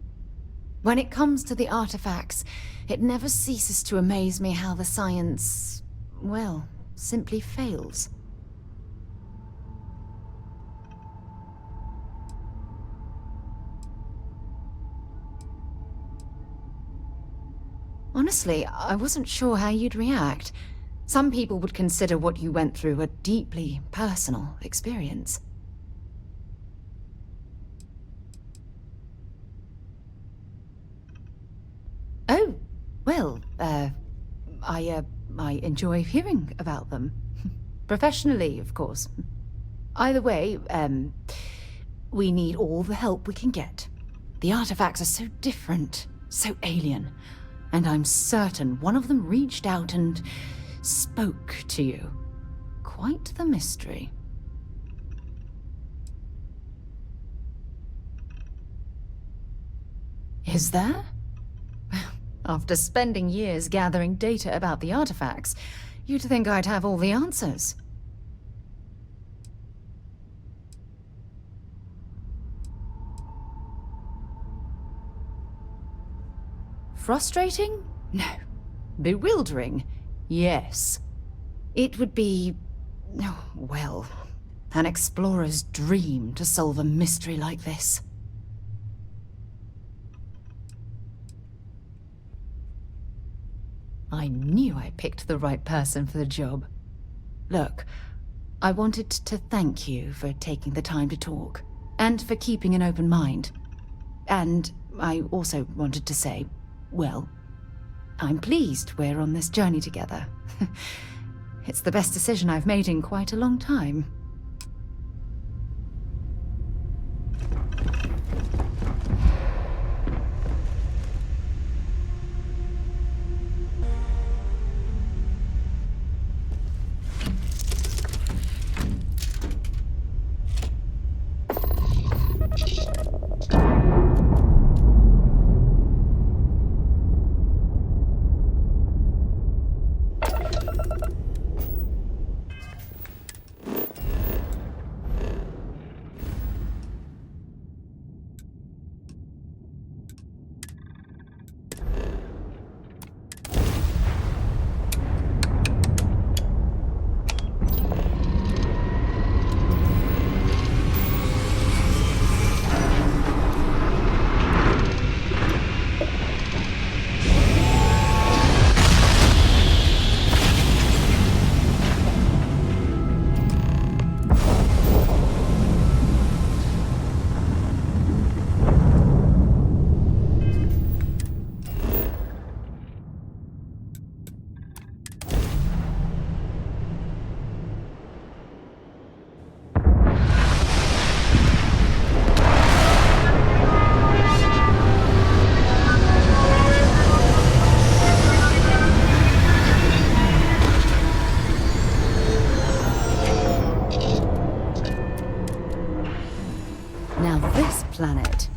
When it comes to the artifacts, it never ceases to amaze me how the science, well, simply fails. Honestly, I wasn't sure how you'd react. Some people would consider what you went through a deeply personal experience. Oh, well, I enjoy hearing about them. Professionally, of course. Either way, we need all the help we can get. The artifacts are so different, so alien. And I'm certain one of them reached out and spoke to you. Quite the mystery. Is there? After spending years gathering data about the artifacts, you'd think I'd have all the answers. Frustrating? No. Bewildering? Yes. It would be, oh, well, an explorer's dream to solve a mystery like this. I knew I picked the right person for the job. Look, I wanted to thank you for taking the time to talk, and for keeping an open mind. And I also wanted to say, well, I'm pleased we're on this journey together. It's the best decision I've made in quite a long time. Now this planet...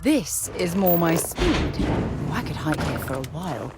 This is more my speed. Oh, I could hide here for a while.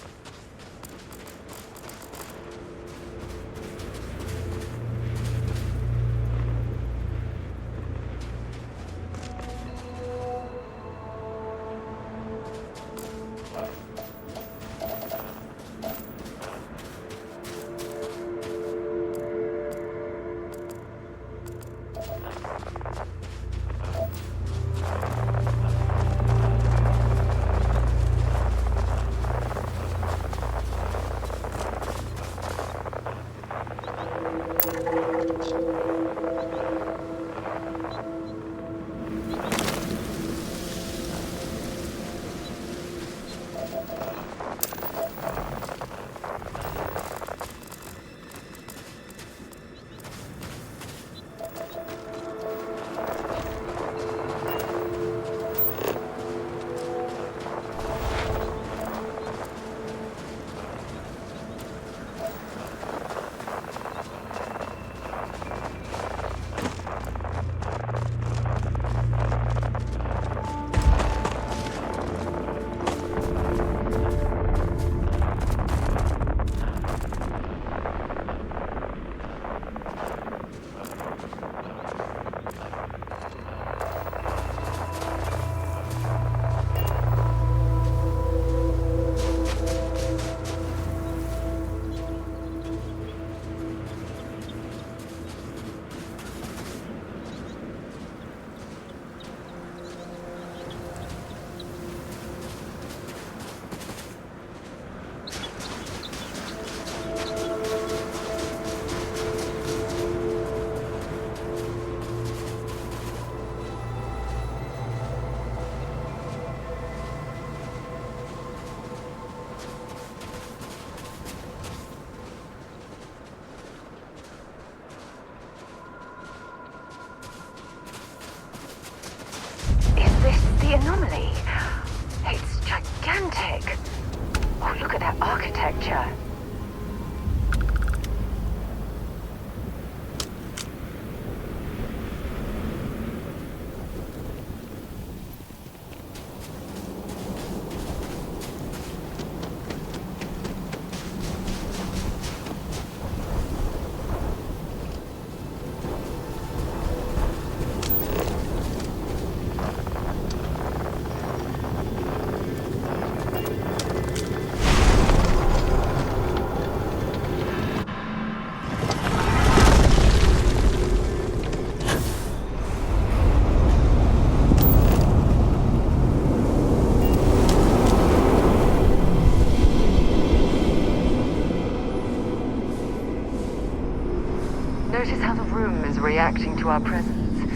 Notice how the room is reacting to our presence.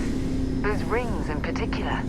Those rings in particular.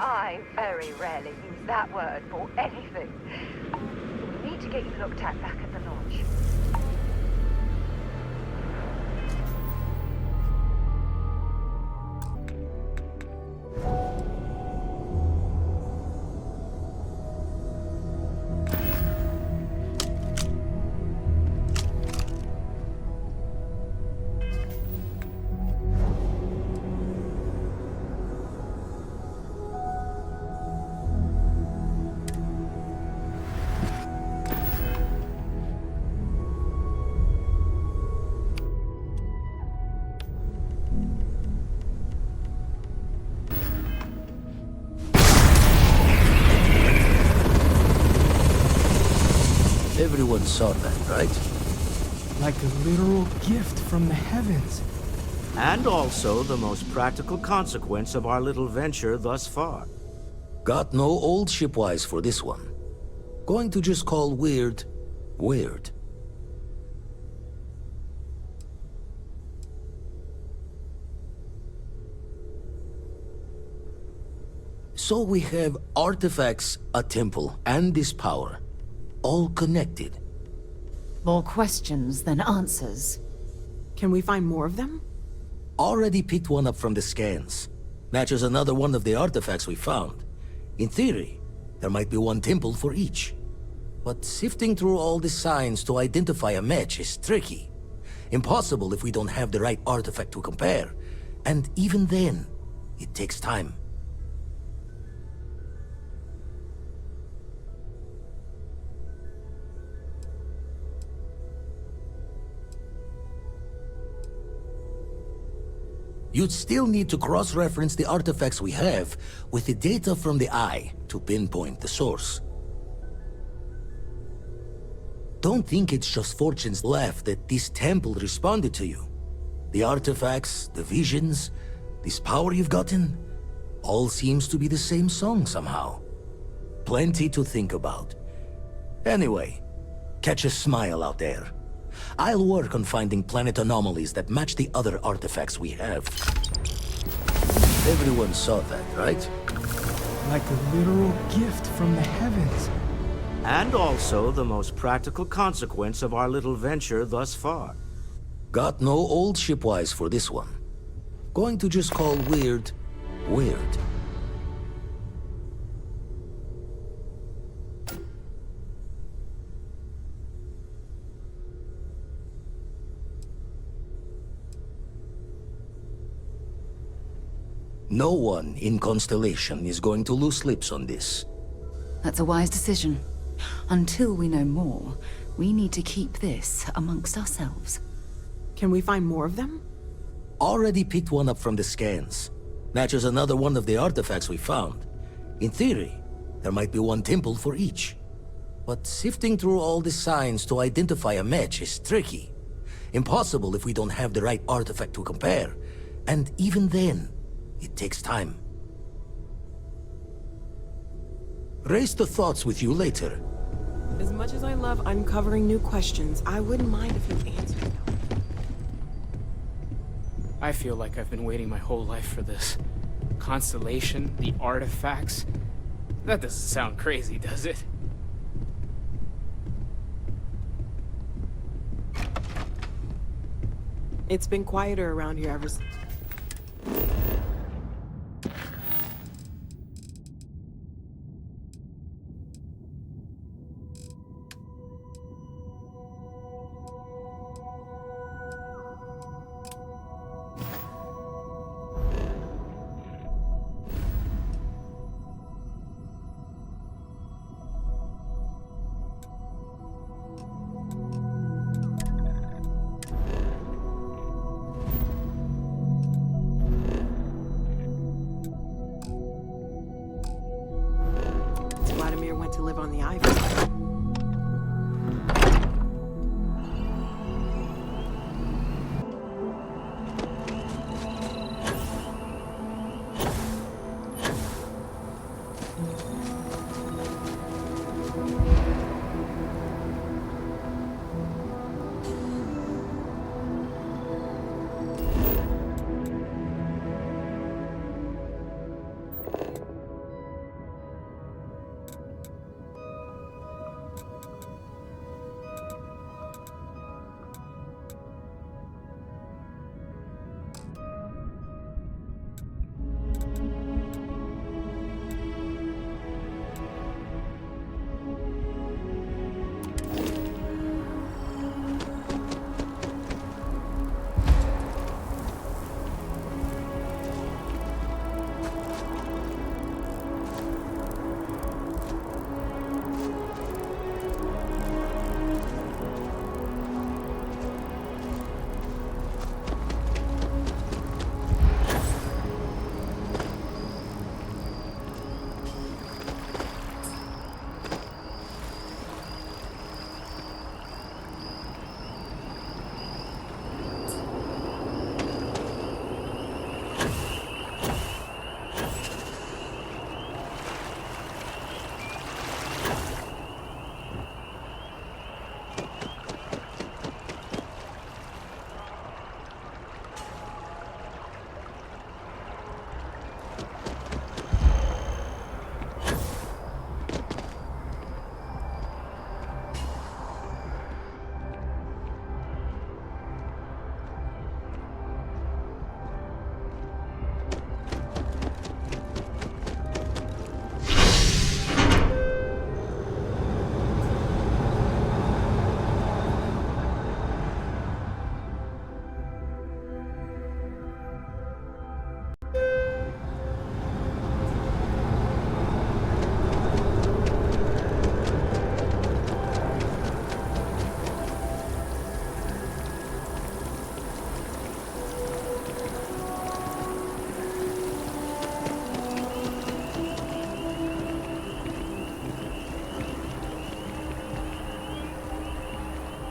I very rarely use that word for anything. We need to get you looked at back at the lodge. Everyone saw that, right? Like a literal gift from the heavens. And also the most practical consequence of our little venture thus far. Got no old shipwise for this one. Going to just call weird, weird. So we have artifacts, a temple, and this power. All connected. More questions than answers. Can we find more of them? Already picked one up from the scans. Matches another one of the artifacts we found. In theory, there might be one temple for each. But sifting through all the signs to identify a match is tricky. Impossible if we don't have the right artifact to compare. And even then, it takes time. You'd still need to cross-reference the artifacts we have with the data from the eye to pinpoint the source. Don't think it's just Fortune's laugh that this temple responded to you. The artifacts, the visions, this power you've gotten, all seems to be the same song somehow. Plenty to think about. Anyway, catch a smile out there. I'll work on finding planet anomalies that match the other artifacts we have. Everyone saw that, right? Like a literal gift from the heavens. And also the most practical consequence of our little venture thus far. Got no old shipwise for this one. Going to just call weird, weird. No one in Constellation is going to lose lips on this. That's a wise decision. Until we know more, we need to keep this amongst ourselves. Can we find more of them? Already picked one up from the scans. Matches another one of the artifacts we found. In theory, there might be one temple for each. But sifting through all the signs to identify a match is tricky. Impossible if we don't have the right artifact to compare. And even then, it takes time. Raise the thoughts with you later. As much as I love uncovering new questions, I wouldn't mind if you answered them. I feel like I've been waiting my whole life for this. Constellation, the artifacts. That doesn't sound crazy, does it? It's been quieter around here ever since. To live on the island.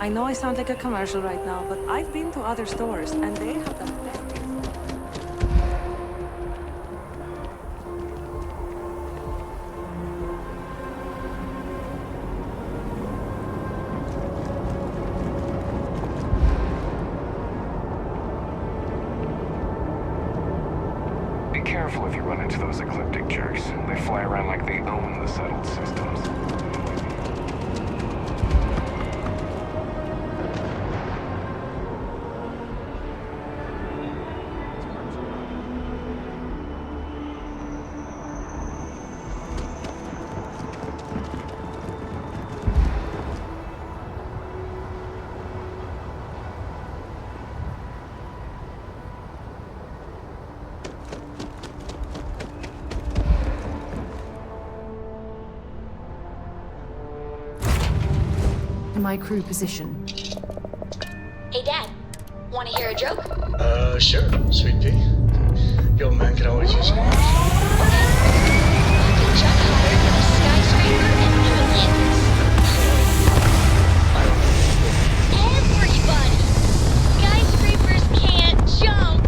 I know I sound like a commercial right now, but I've been to other stores, and they have the best. Be careful if you run into those ecliptic jerks. They fly around like they own the settled systems. My crew position. Hey, Dad. Want to hear a joke? Sure, sweet pea. The old man could always use a laugh. You can jump higher than a skyscraper and millions. Everybody! Skyscrapers can't jump!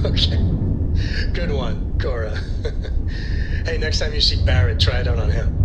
Okay. Good one, Cora. Hey, next time you see Barrett, try it out on him.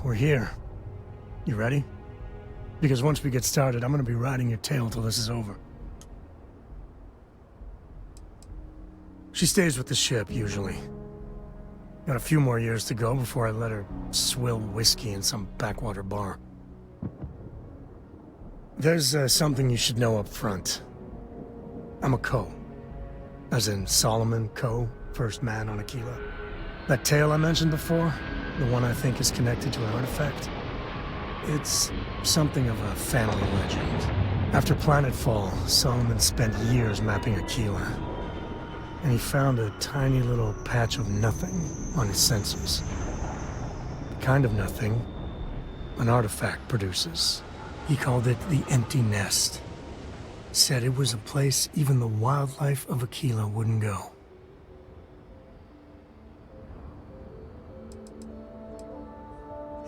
We're here. You ready? Because once we get started, I'm gonna be riding your tail till this is over. She stays with the ship, usually. Got a few more years to go before I let her swill whiskey in some backwater bar. There's something you should know up front. I'm a Co. As in Solomon Co., first man on Aquila. That tale I mentioned before, the one I think is connected to an artifact, it's something of a family legend. After planetfall, Solomon spent years mapping Aquila, and he found a tiny little patch of nothing on his sensors. The kind of nothing an artifact produces. He called it the Empty Nest. Said it was a place even the wildlife of Aquila wouldn't go.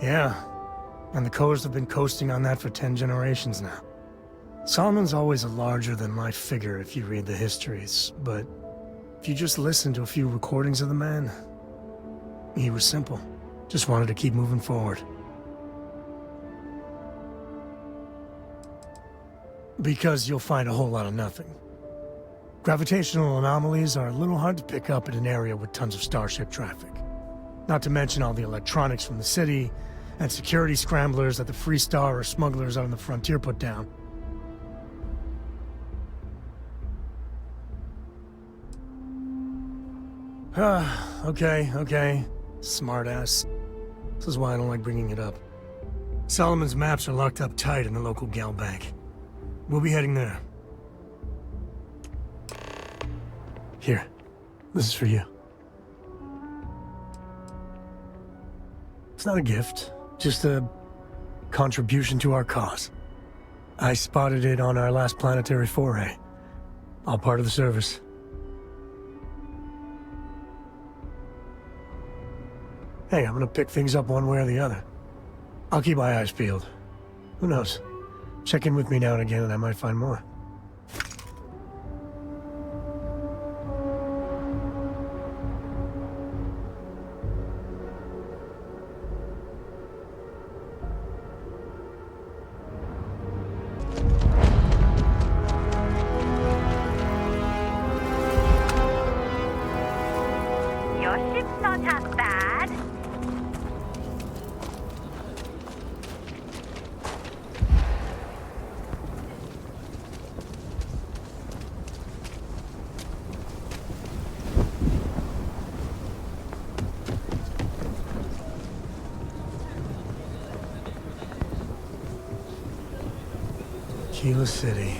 Yeah, and the Coors have been coasting on that for 10 generations now. Solomon's always a larger-than-life figure if you read the histories, but if you just listen to a few recordings of the man, he was simple. Just wanted to keep moving forward. Because you'll find a whole lot of nothing. Gravitational anomalies are a little hard to pick up in an area with tons of starship traffic. Not to mention all the electronics from the city, and security scramblers that the Free Star or smugglers out on the frontier put down. Okay. Smartass. This is why I don't like bringing it up. Solomon's maps are locked up tight in the local gal bank. We'll be heading there. Here, this is for you. It's not a gift, just a contribution to our cause. I spotted it on our last planetary foray. All part of the service. Hey, I'm gonna pick things up one way or the other. I'll keep my eyes peeled. Who knows? Check in with me now and again and I might find more. Your ship's not half bad. Kilo City.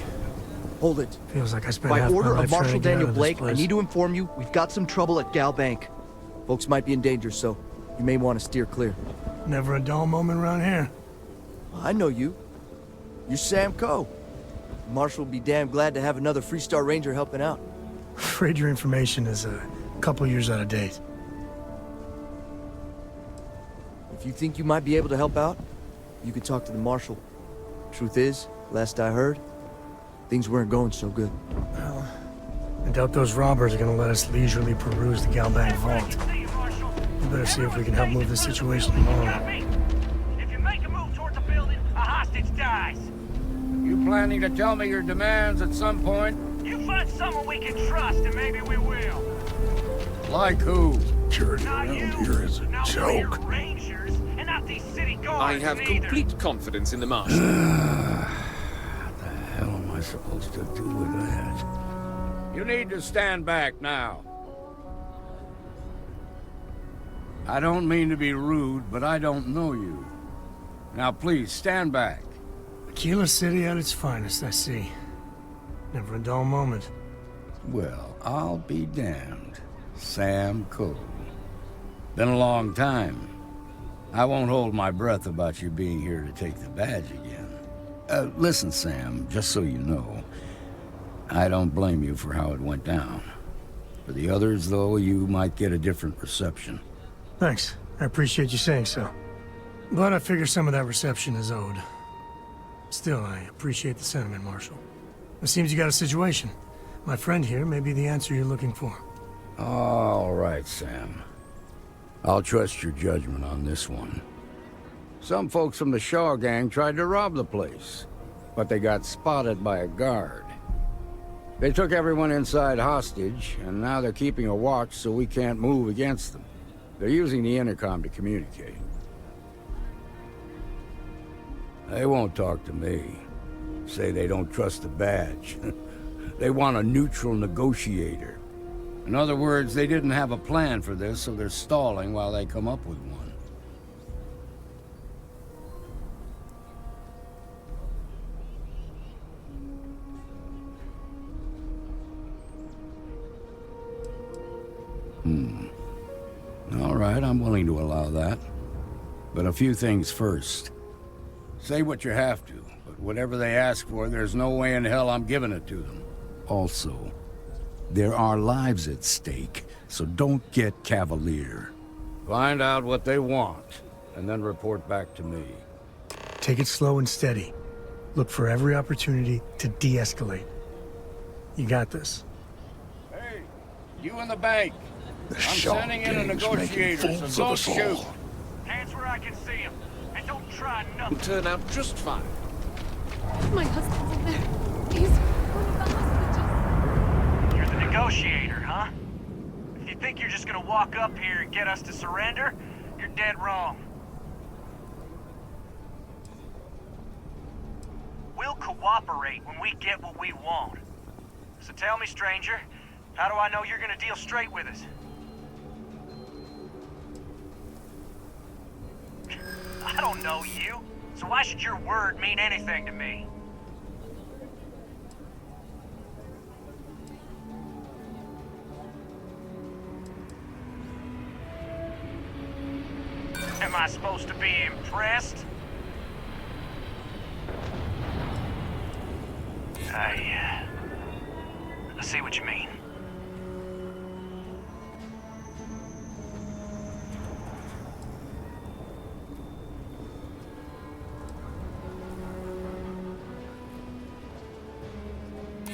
Hold it. Feels like I spent By half order my of life trying Marshal to get out Daniel of this Blake, I place. need to inform you, we've got some trouble at Gal Bank. Folks might be in danger, so you may want to steer clear. Never a dull moment around here. I know you. You're Sam Coe. Marshal will be damn glad to have another Freestar Ranger helping out. Afraid your information is a couple years out of date. If you think you might be able to help out, you could talk to the Marshal. Truth is, last I heard, things weren't going so good. Well, I doubt those robbers are gonna let us leisurely peruse the Galbank vault. We better see if we can help move this situation along. If you make a move towards a building, a hostage dies. You planning to tell me your demands at some point? You find someone we can trust, and maybe we will. Like who? Security around here is a joke. Rangers, and not these city guards. I have complete confidence in the Marshal. What the hell am I supposed to do with that? You need to stand back now. I don't mean to be rude, but I don't know you. Now please, stand back. Kilo City at its finest, I see. Never a dull moment. Well, I'll be damned. Sam Coe. Been a long time. I won't hold my breath about you being here to take the badge again. Listen, Sam, just so you know, I don't blame you for how it went down. For the others, though, you might get a different reception. Thanks. I appreciate you saying so. But I figure some of that reception is owed. Still, I appreciate the sentiment, Marshal. It seems you got a situation. My friend here may be the answer you're looking for. All right, Sam. I'll trust your judgment on this one. Some folks from the Shaw gang tried to rob the place, but they got spotted by a guard. They took everyone inside hostage, and now they're keeping a watch so we can't move against them. They're using the intercom to communicate. They won't talk to me. Say they don't trust the badge. They want a neutral negotiator. In other words, they didn't have a plan for this, so they're stalling while they come up with one. All right, I'm willing to allow that. But a few things first. Say what you have to, but whatever they ask for, there's no way in hell I'm giving it to them. Also, there are lives at stake, so don't get cavalier. Find out what they want, and then report back to me. Take it slow and steady. Look for every opportunity to de-escalate. You got this. Hey, you in the bank. The I'm Shaw sending in a gang's making negotiator, fools so of don't us all. shoot. Hands where I can see him, and don't try nothing. Will turn out just fine. My husband's in there. He's one of the hostages. You're the negotiator, huh? If you think you're just gonna walk up here and get us to surrender, you're dead wrong. We'll cooperate when we get what we want. So tell me, stranger, how do I know you're gonna deal straight with us? I don't know you. So why should your word mean anything to me? Am I supposed to be impressed? I see what you mean.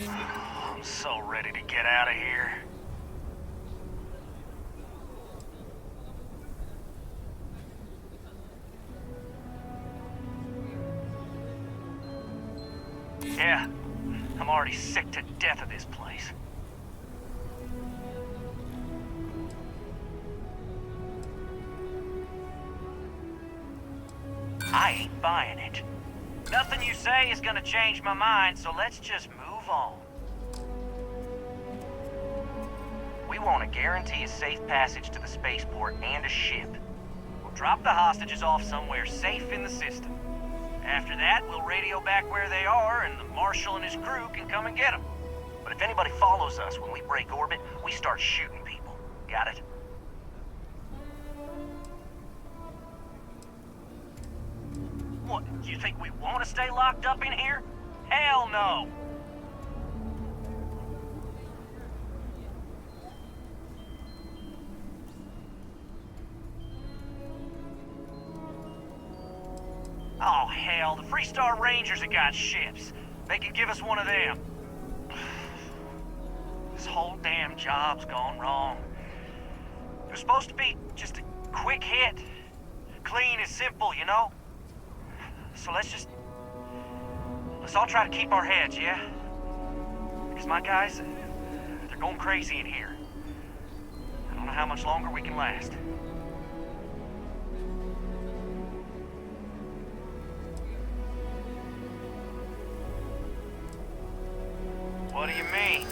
I'm so ready to get out of here. Yeah, I'm already sick to death of this place. I ain't buying it. Nothing you say is gonna change my mind, so let's just move on. We want to guarantee a safe passage to the spaceport and a ship. We'll drop the hostages off somewhere safe in the system. After that, we'll radio back where they are, and the Marshal and his crew can come and get them. But if anybody follows us when we break orbit, we start shooting people. Got it? What, you think we want to stay locked up in here? Hell no! Oh, hell, the Freestar Rangers have got ships. They could give us one of them. This whole damn job's gone wrong. It was supposed to be just a quick hit. Clean and simple, you know? So let's all try to keep our heads, yeah? Because my guys, they're going crazy in here. I don't know how much longer we can last. What do you mean?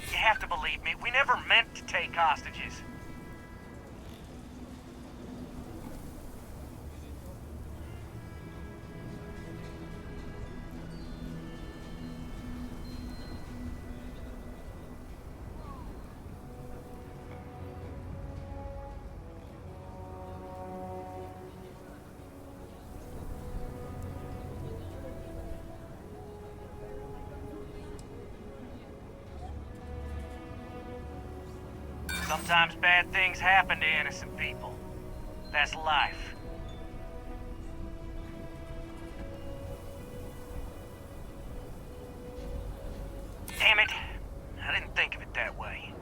You have to believe me, we never meant to take hostages. Sometimes bad things happen to innocent people. That's life. Damn it! I didn't think of it that way.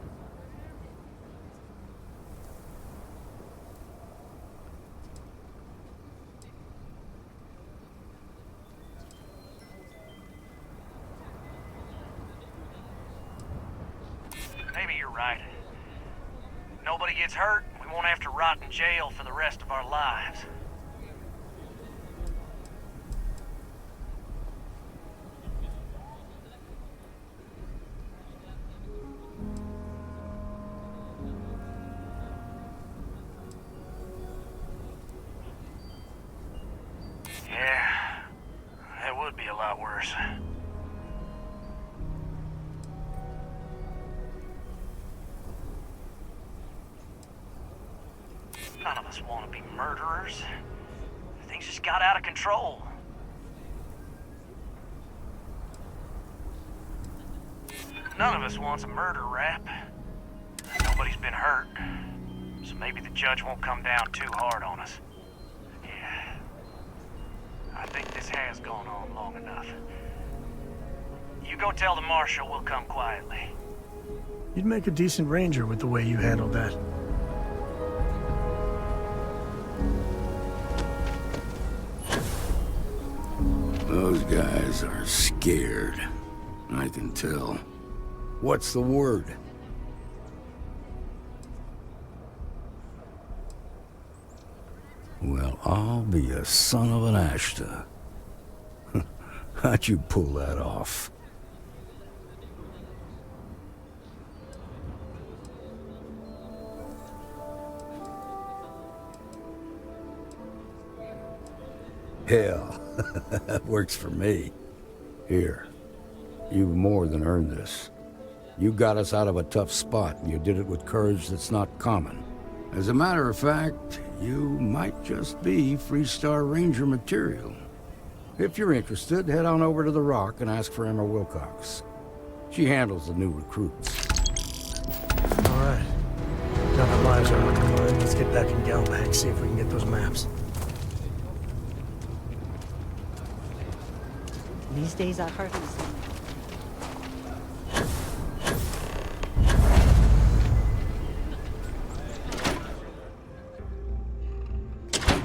Maybe you're right. Nobody gets hurt, we won't have to rot in jail for the rest of our lives. Yeah, that would be a lot worse. None of us want to be murderers. Things just got out of control. None of us wants a murder rap. Nobody's been hurt. So maybe the judge won't come down too hard on us. Yeah. I think this has gone on long enough. You go tell the Marshal we'll come quietly. You'd make a decent ranger with the way you handled that. Those guys are scared. I can tell. What's the word? Well, I'll be a son of an Ashta. How'd you pull that off? Hell, that works for me. Here, you've more than earned this. You got us out of a tough spot, and you did it with courage that's not common. As a matter of fact, you might just be Freestar Ranger material. If you're interested, head on over to the Rock and ask for Emma Wilcox. She handles the new recruits. All right. Now that lives are on the line, let's get back in Galbag, see if we can get those maps. These days I've hardly seen it.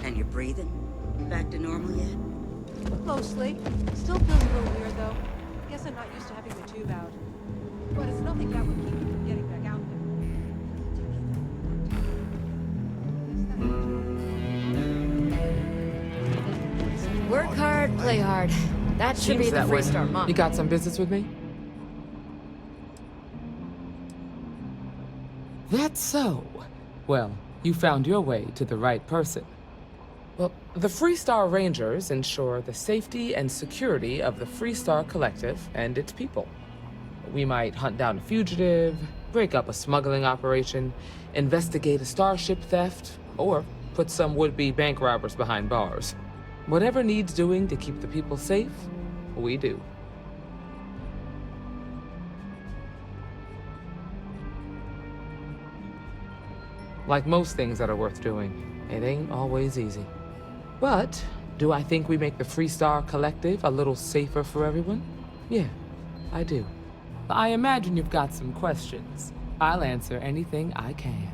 And you're breathing? Back to normal yet? Mostly. Still feels a little weird, though. Guess I'm not used to having the tube out. But it's nothing that would keep me from getting back out there. Work hard, play hard. That should be the Freestar motto. You got some business with me? That's so. Well, you found your way to the right person. Well, the Freestar Rangers ensure the safety and security of the Freestar Collective and its people. We might hunt down a fugitive, break up a smuggling operation, investigate a starship theft, or put some would-be bank robbers behind bars. Whatever needs doing to keep the people safe, we do. Like most things that are worth doing, it ain't always easy. But do I think we make the Freestar Collective a little safer for everyone? Yeah, I do. I imagine you've got some questions. I'll answer anything I can.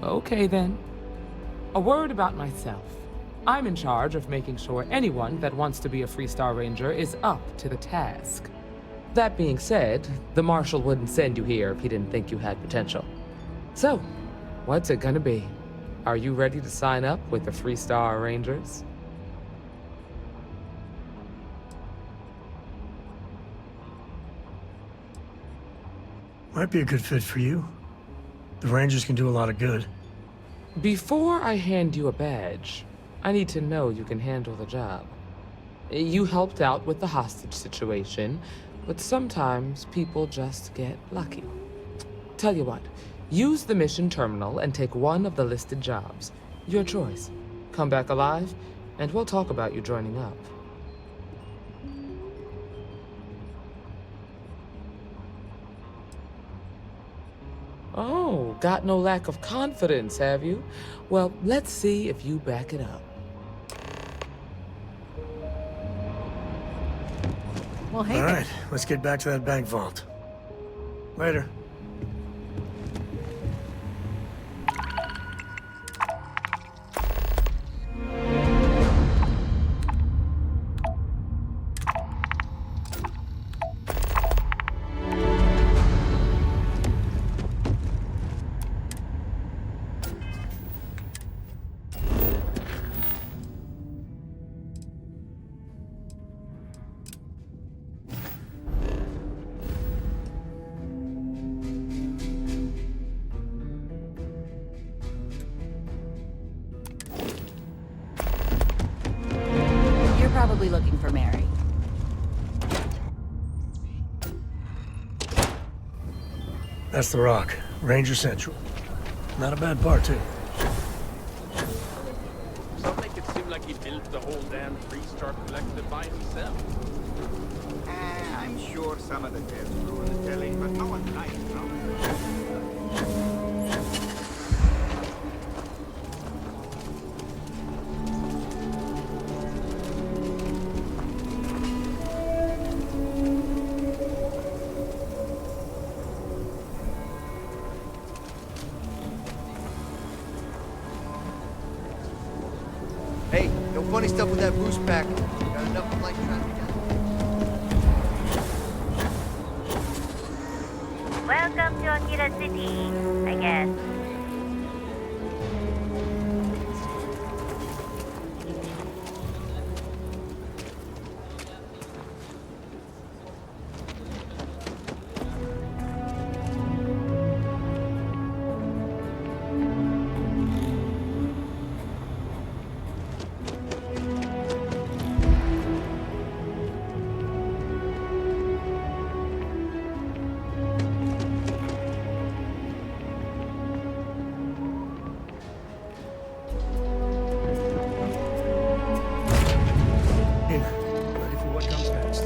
Okay then. A word about myself. I'm in charge of making sure anyone that wants to be a Freestar Ranger is up to the task. That being said, the Marshal wouldn't send you here if he didn't think you had potential. So, what's it gonna be? Are you ready to sign up with the Freestar Rangers? Might be a good fit for you. The Rangers can do a lot of good. Before I hand you a badge, I need to know you can handle the job. You helped out with the hostage situation, but sometimes people just get lucky. Tell you what, use the mission terminal and take one of the listed jobs. Your choice. Come back alive, and we'll talk about you joining up. Oh, got no lack of confidence, have you? Well, let's see if you back it up. Well, hey. All right, let's get back to that bank vault. Later. Probably looking for Mary. That's the Rock, Ranger Central. Not a bad part, too. Some make it seem like he built the whole damn Freestar Collective by himself. I'm sure some of the tales were the telling, but no one's nice, no? Hey, no funny stuff with that boost pack. Got enough of light traffic out. Welcome to Akira City, I guess. In. Ready for what comes next.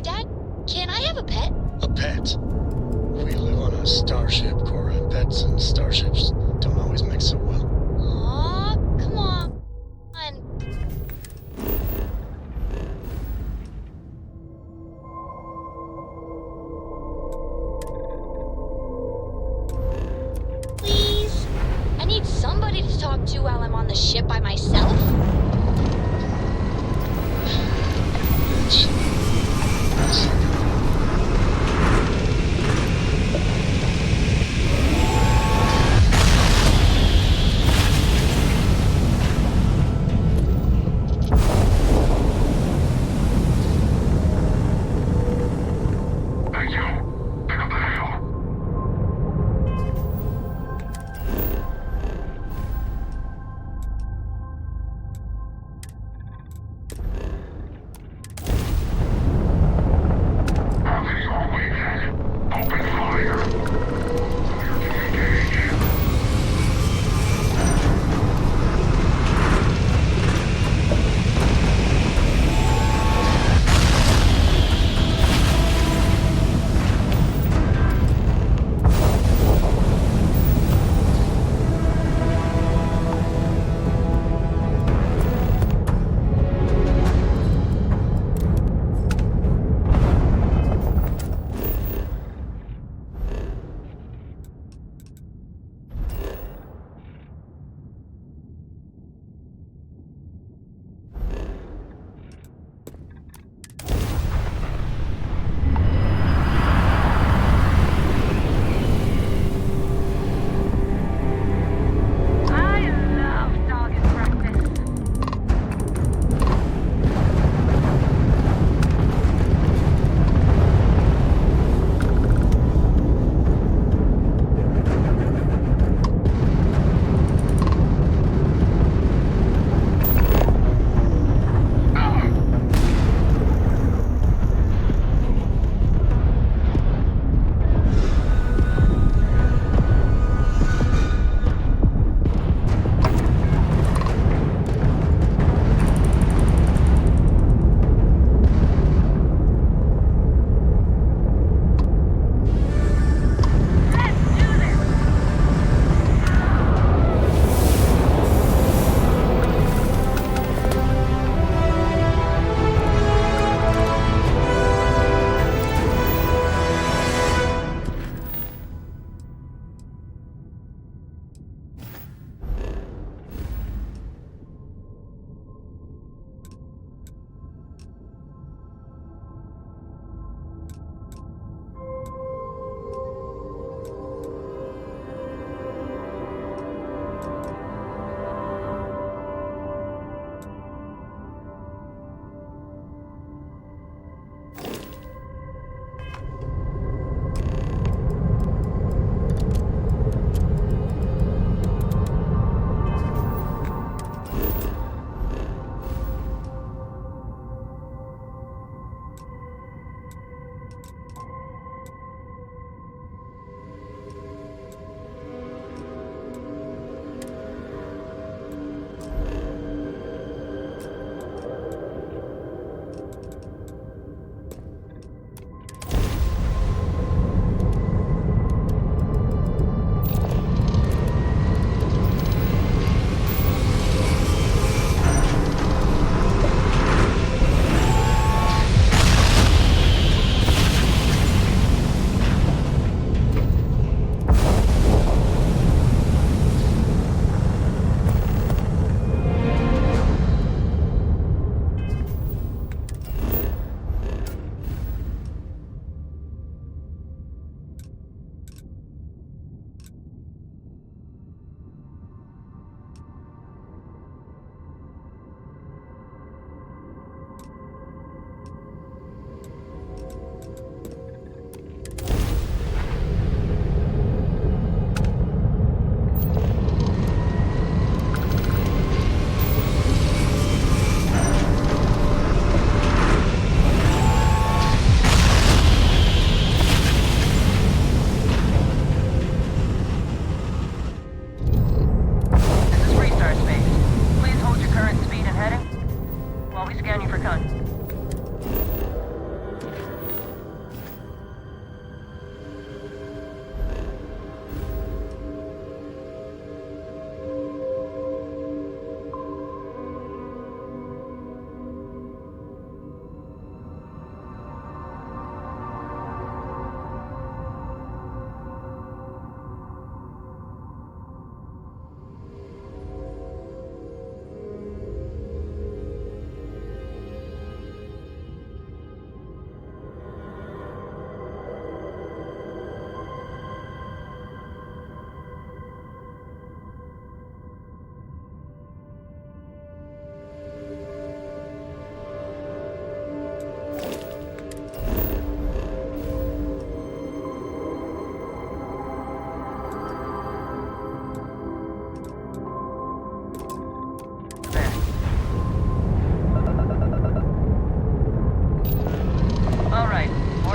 Dad, can I have a pet? A pet? We live on a starship, Cora. Pets and starships don't always mix so well. Aw, come on. Please? I need somebody to talk to while I'm on the ship by myself. Thank you. Pick up the hail.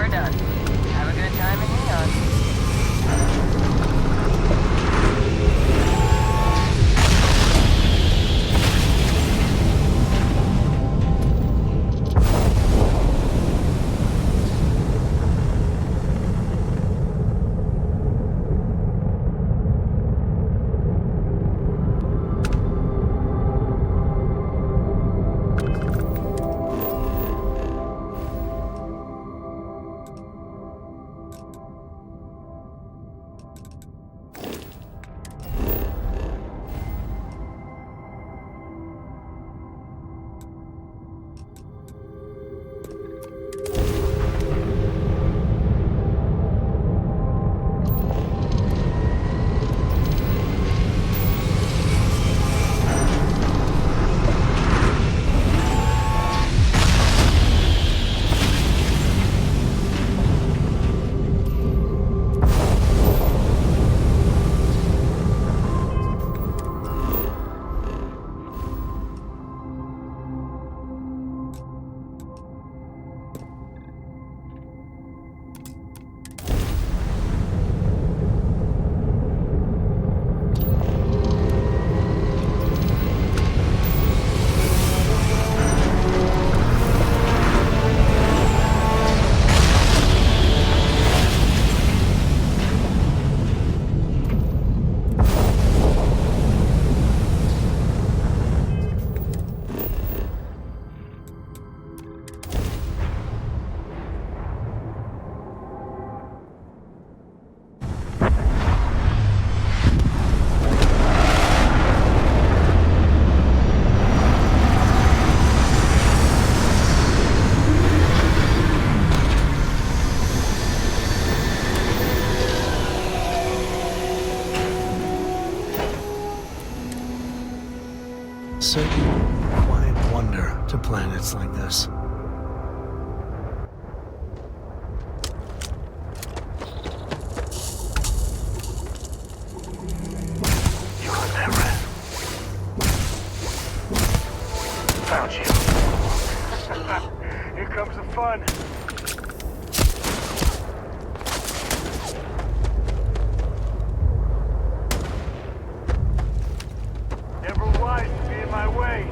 we're done. Have a good time in Neon. Certain quiet wonder to planets like this. You got that, Red? Found you. Here comes the fun. Never wise to be in my way.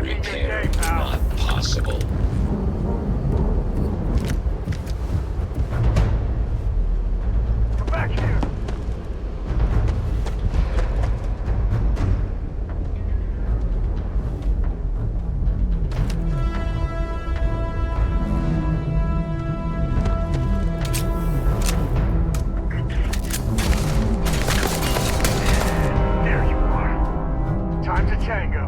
Repair not possible. Come back here. There you are. Time to tango.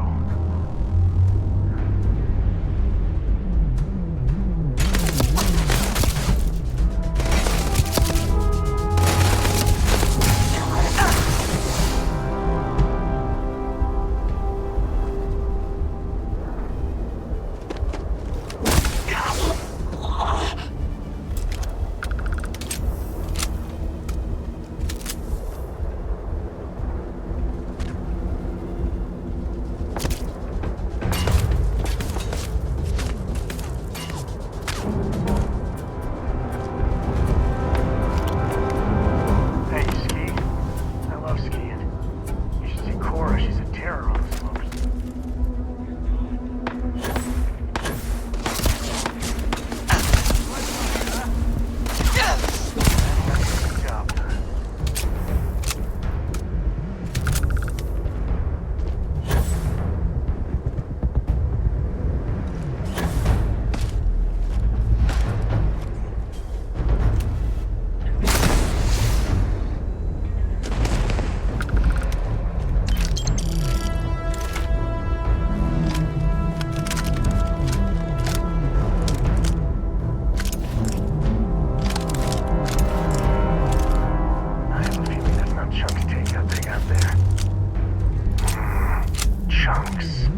crooks.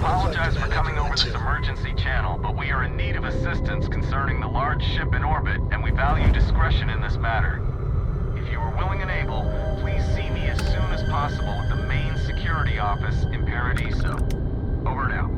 apologize for coming over this emergency channel, but we are in need of assistance concerning the large ship in orbit, and we value discretion in this matter. If you are willing and able, please see me as soon as possible at the main security office in Paradiso. Over and out.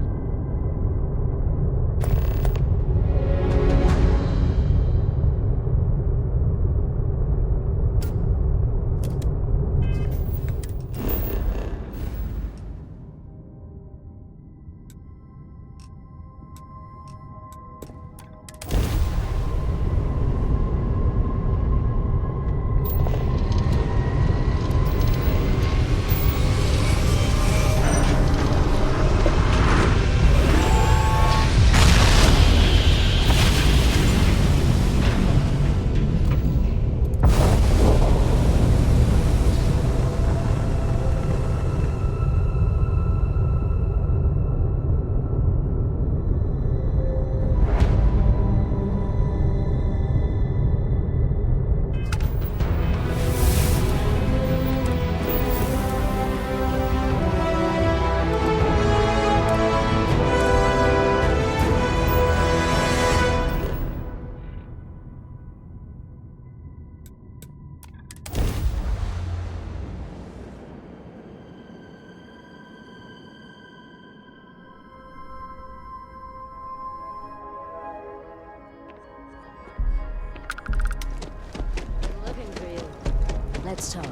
Looking for you. Let's talk.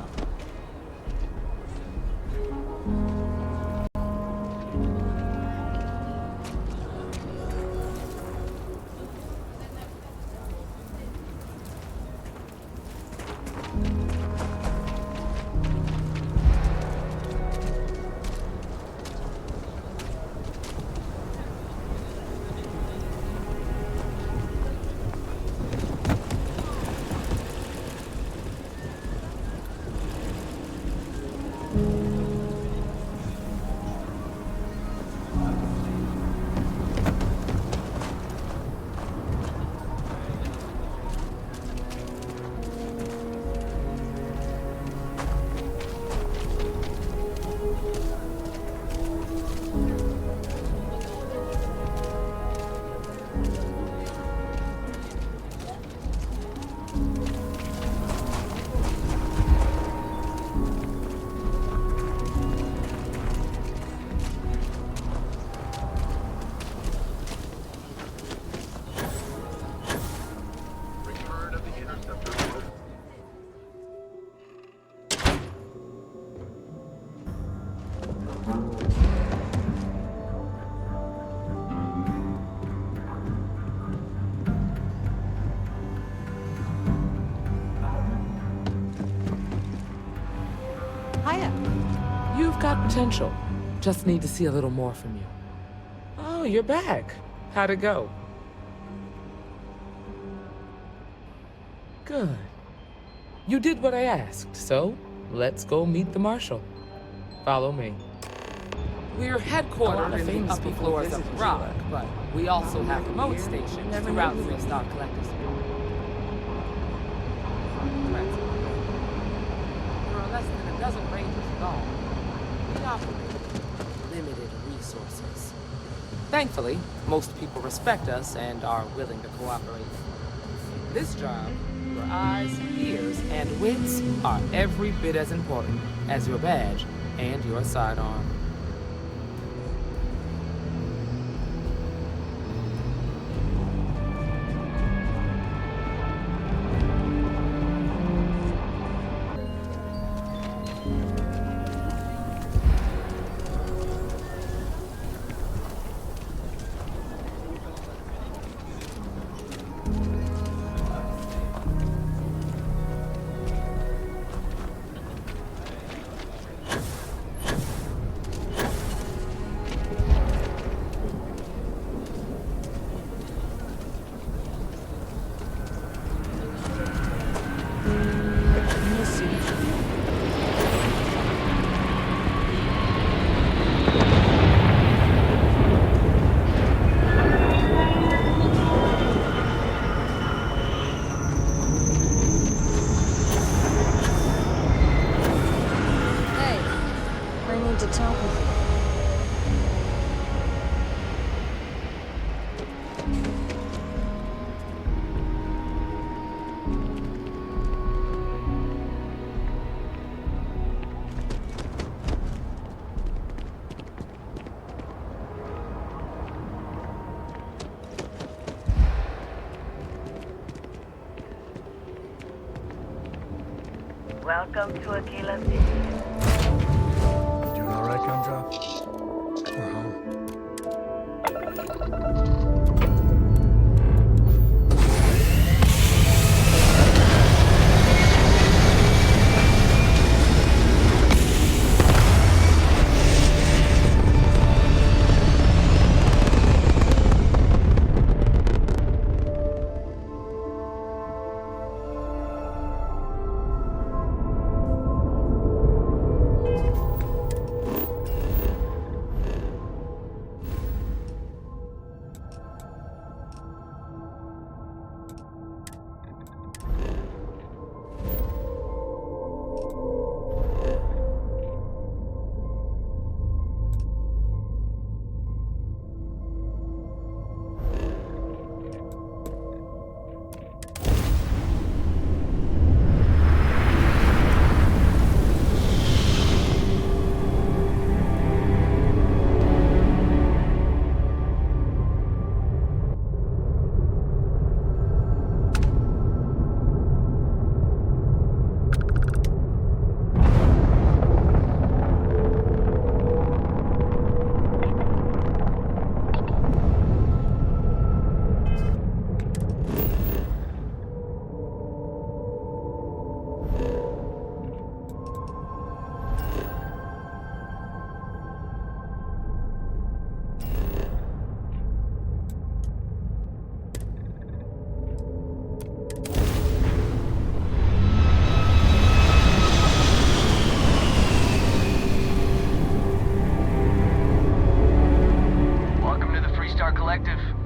Hiya. You've got potential. Just need to see a little more from you. Oh, you're back. How'd it go? Good. You did what I asked, so let's go meet the Marshal. Follow me. We're headquartered in the upper floors of the Rock, but we also have remote stations throughout Free Star Collective. There are less than a dozen rangers involved. We operate with limited resources. Thankfully, most people respect us and are willing to cooperate. In this job, your eyes, ears, and wits are every bit as important as your badge and your sidearm. Welcome to Aquila City. You doing alright, Gumdrop? We're home.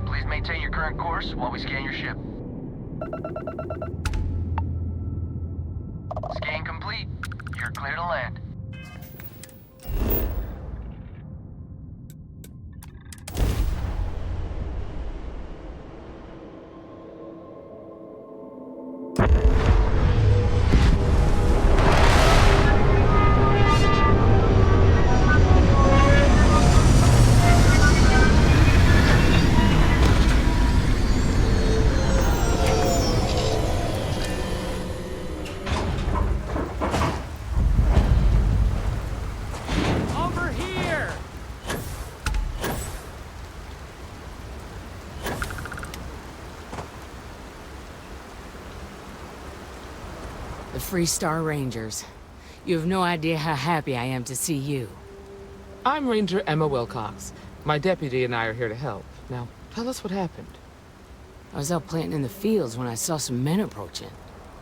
Please maintain your current course while we scan your ship. Scan complete. You're clear to land. Free Star Rangers. You have no idea how happy I am to see you. I'm Ranger Emma Wilcox. My deputy and I are here to help. Now, tell us what happened. I was out planting in the fields when I saw some men approaching.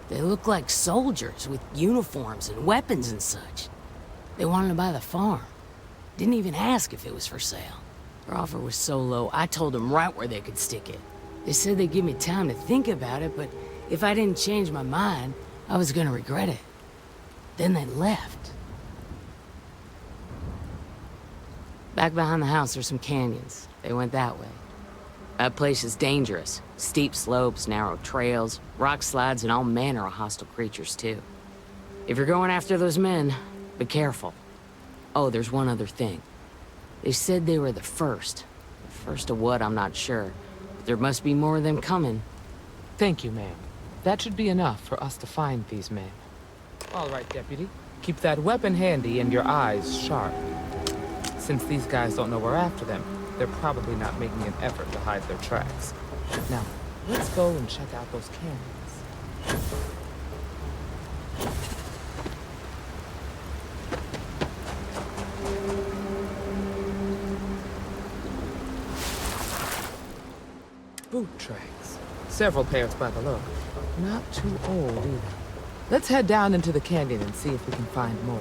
They looked like soldiers with uniforms and weapons and such. They wanted to buy the farm. Didn't even ask if it was for sale. Their offer was so low, I told them right where they could stick it. They said they'd give me time to think about it, but if I didn't change my mind, I was gonna regret it. Then they left. Back behind the house there's some canyons. They went that way. That place is dangerous. Steep slopes, narrow trails, rock slides, and all manner of hostile creatures, too. If you're going after those men, be careful. Oh, there's one other thing. They said they were the first. The first of what, I'm not sure. But there must be more of them coming. Thank you, ma'am. That should be enough for us to find these men. All right, Deputy. Keep that weapon handy and your eyes sharp. Since these guys don't know we're after them, they're probably not making an effort to hide their tracks. Now, let's go and check out those canyons. Boot tracks. Several pairs by the look. Not too old either. Let's head down into the canyon and see if we can find more.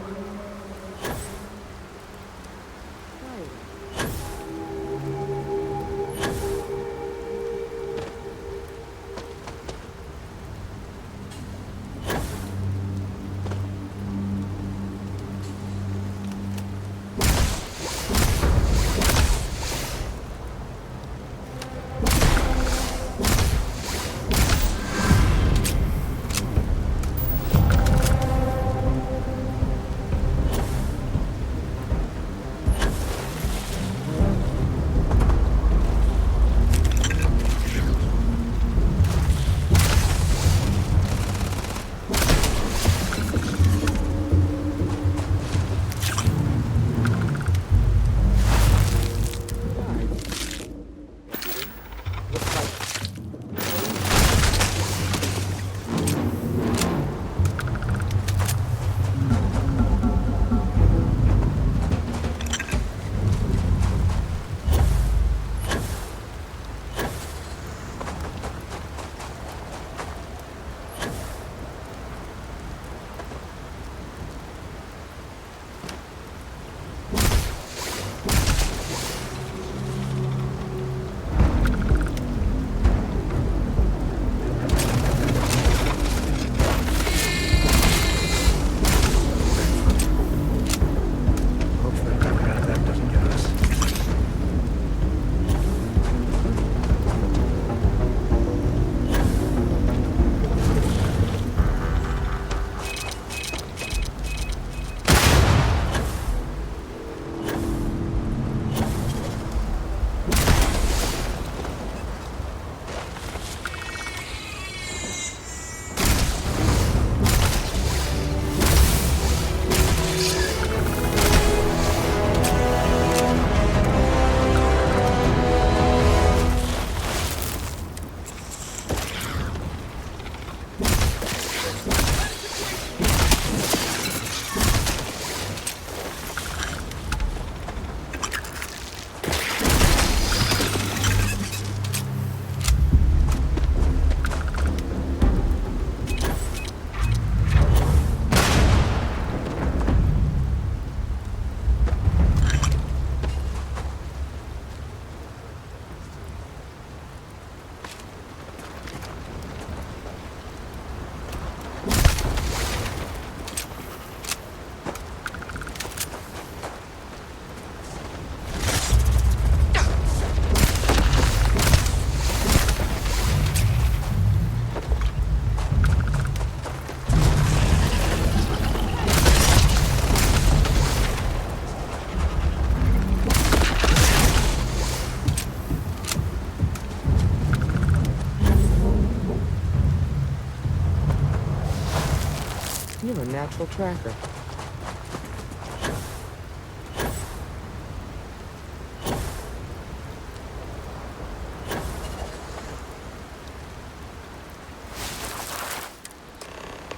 natural tracker.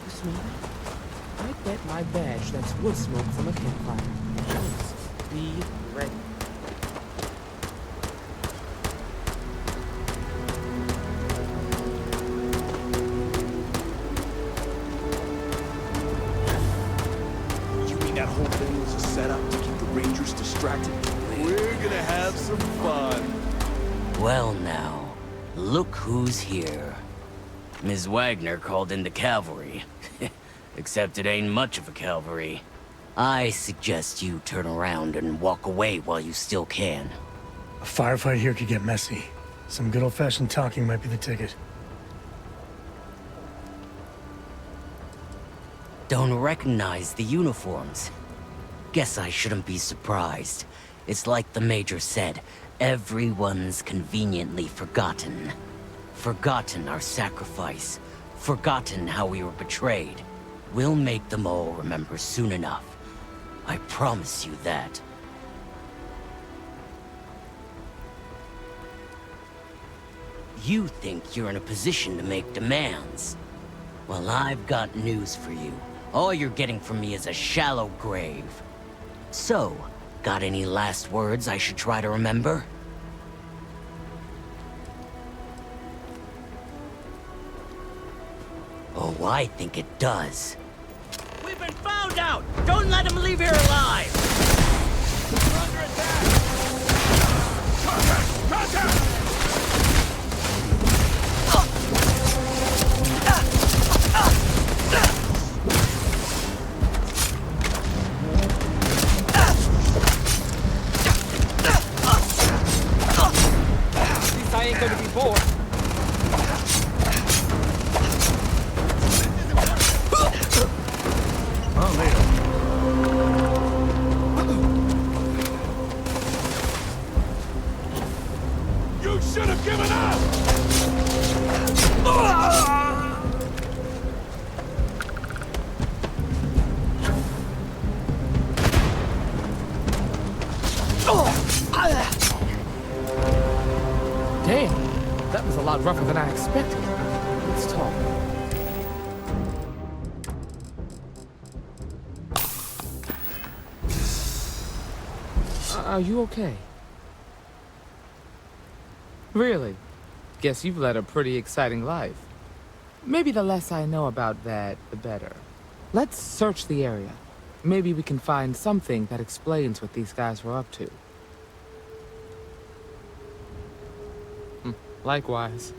You smell that? I bet my badge that's wood smoke from a campfire. Just be ready. That whole thing was a setup to keep the Rangers distracted. We're gonna have some fun. Well now, look who's here. Ms. Wagner called in the cavalry. Except it ain't much of a cavalry. I suggest you turn around and walk away while you still can. A firefight here could get messy. Some good old-fashioned talking might be the ticket. Don't recognize the uniforms. Guess I shouldn't be surprised. It's like the Major said, everyone's conveniently forgotten. Forgotten our sacrifice. Forgotten how we were betrayed. We'll make them all remember soon enough. I promise you that. You think you're in a position to make demands. Well, I've got news for you. All you're getting from me is a shallow grave. So, got any last words I should try to remember? Oh, I think it does. We've been found out! Don't let him leave here alive! We're under attack! Contact! Contact! I ain't gonna be bored. Oh, later. You should have given up! Damn, that was a lot rougher than I expected. Let's talk. Are you okay? Really? Guess you've led a pretty exciting life. Maybe the less I know about that, the better. Let's search the area. Maybe we can find something that explains what these guys were up to. Likewise.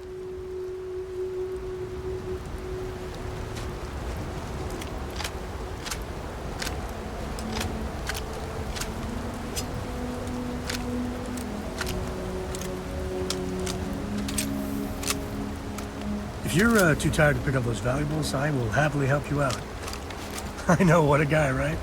If you're too tired to pick up those valuables, I will happily help you out. I know, what a guy, right?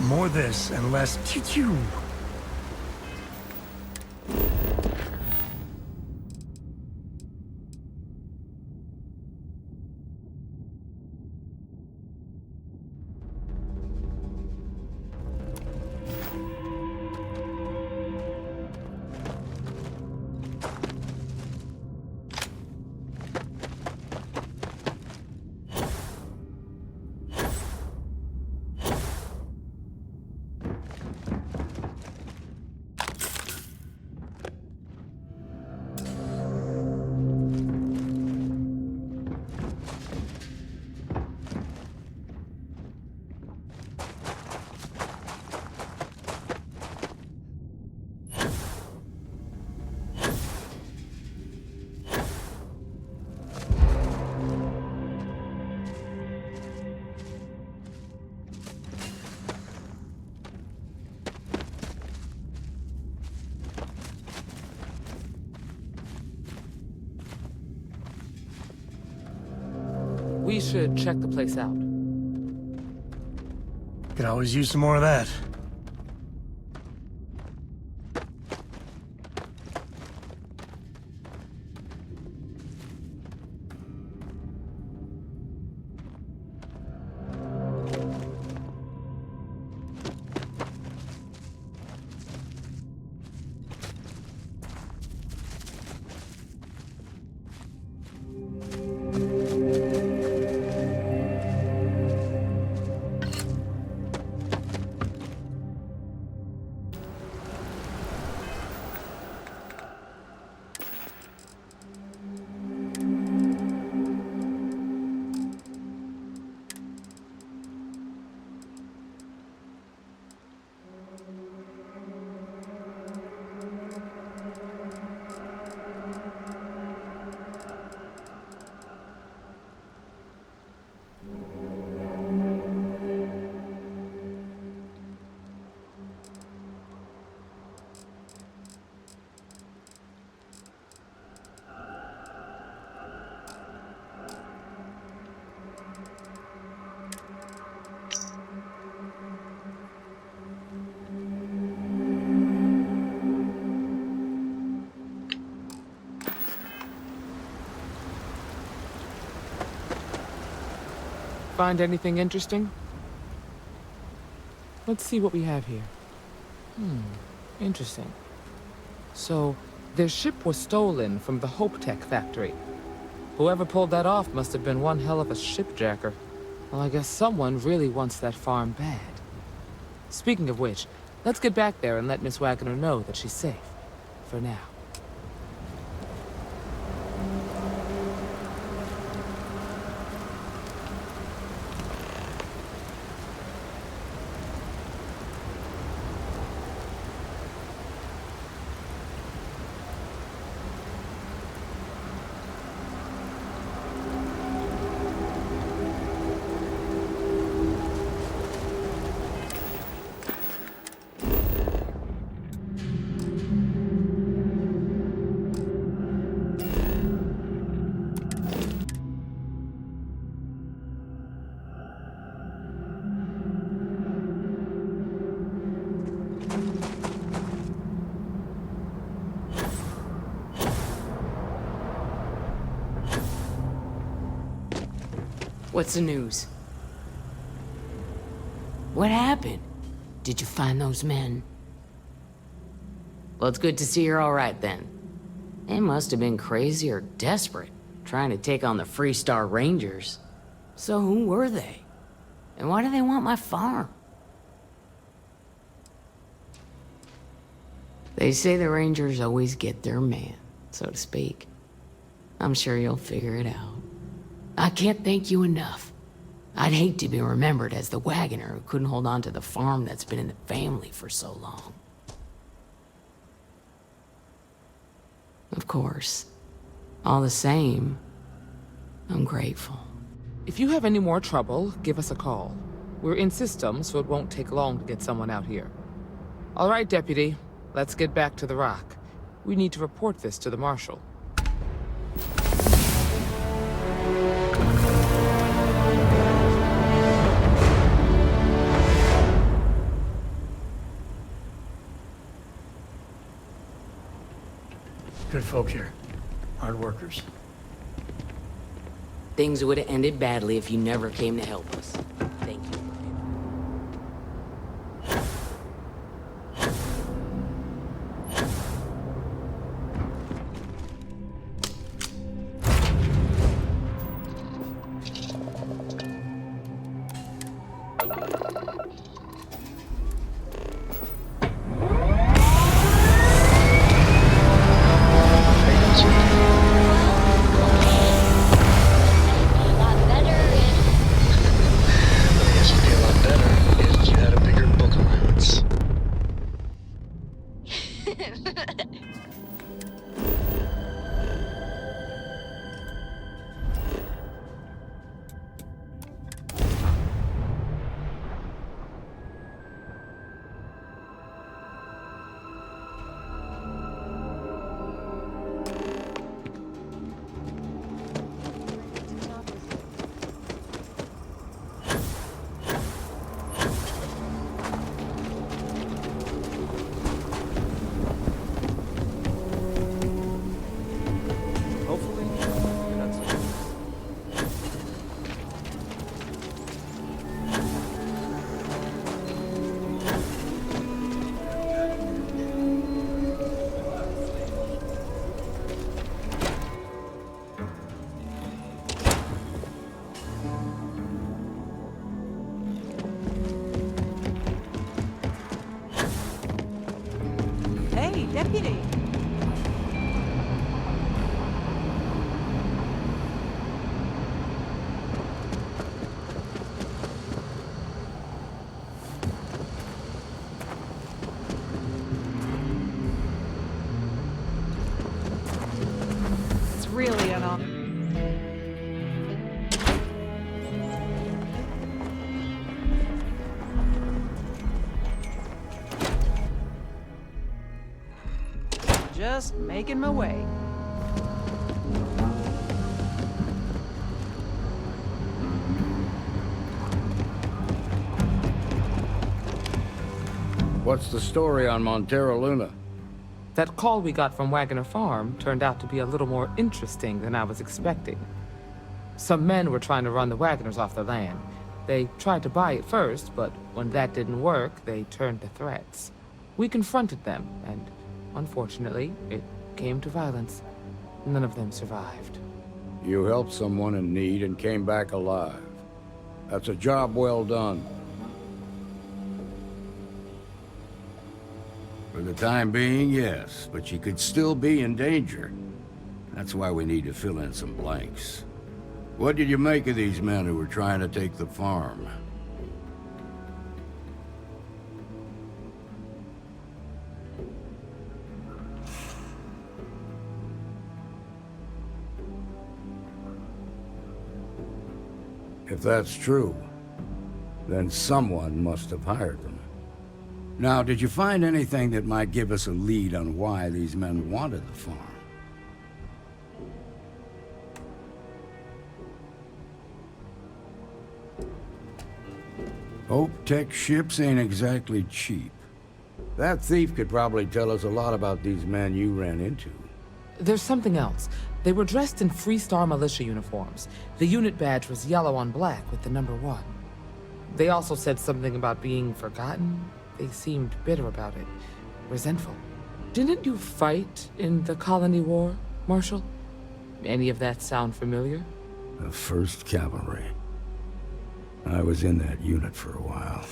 More this and less choo-choo. We should check the place out. Could always use some more of that. Find anything interesting? Let's see what we have here. Interesting. So, their ship was stolen from the Hope Tech factory. Whoever pulled that off must have been one hell of a shipjacker. Well, I guess someone really wants that farm bad. Speaking of which, let's get back there and let Miss Wagner know that she's safe. For now. What's the news? What happened? Did you find those men? Well, it's good to see you're all right then. They must have been crazy or desperate, trying to take on the Freestar Rangers. So who were they? And why do they want my farm? They say the Rangers always get their man, so to speak. I'm sure you'll figure it out. I can't thank you enough. I'd hate to be remembered as the wagoner who couldn't hold on to the farm that's been in the family for so long. Of course. All the same, I'm grateful. If you have any more trouble, give us a call. We're in system, so it won't take long to get someone out here. All right, Deputy. Let's get back to the Rock. We need to report this to the Marshal. Good folk here. Hard workers. Things would have ended badly if you never came to help us. Thank you. Just making my way. What's the story on Montero Luna? That call we got from Wagoner Farm turned out to be a little more interesting than I was expecting. Some men were trying to run the Wagoners off the land. They tried to buy it first, but when that didn't work, they turned to threats. We confronted them, and unfortunately, it came to violence. None of them survived. You helped someone in need and came back alive. That's a job well done. For the time being, yes, but you could still be in danger. That's why we need to fill in some blanks. What did you make of these men who were trying to take the farm? If that's true, then someone must have hired them. Now, did you find anything that might give us a lead on why these men wanted the farm? Hope Tech ships ain't exactly cheap. That thief could probably tell us a lot about these men you ran into. There's something else. They were dressed in Freestar militia uniforms. The unit badge was yellow on black with the number 1. They also said something about being forgotten. They seemed bitter about it, resentful. Didn't you fight in the Colony War, Marshal? Any of that sound familiar? The 1st Cavalry. I was in that unit for a while.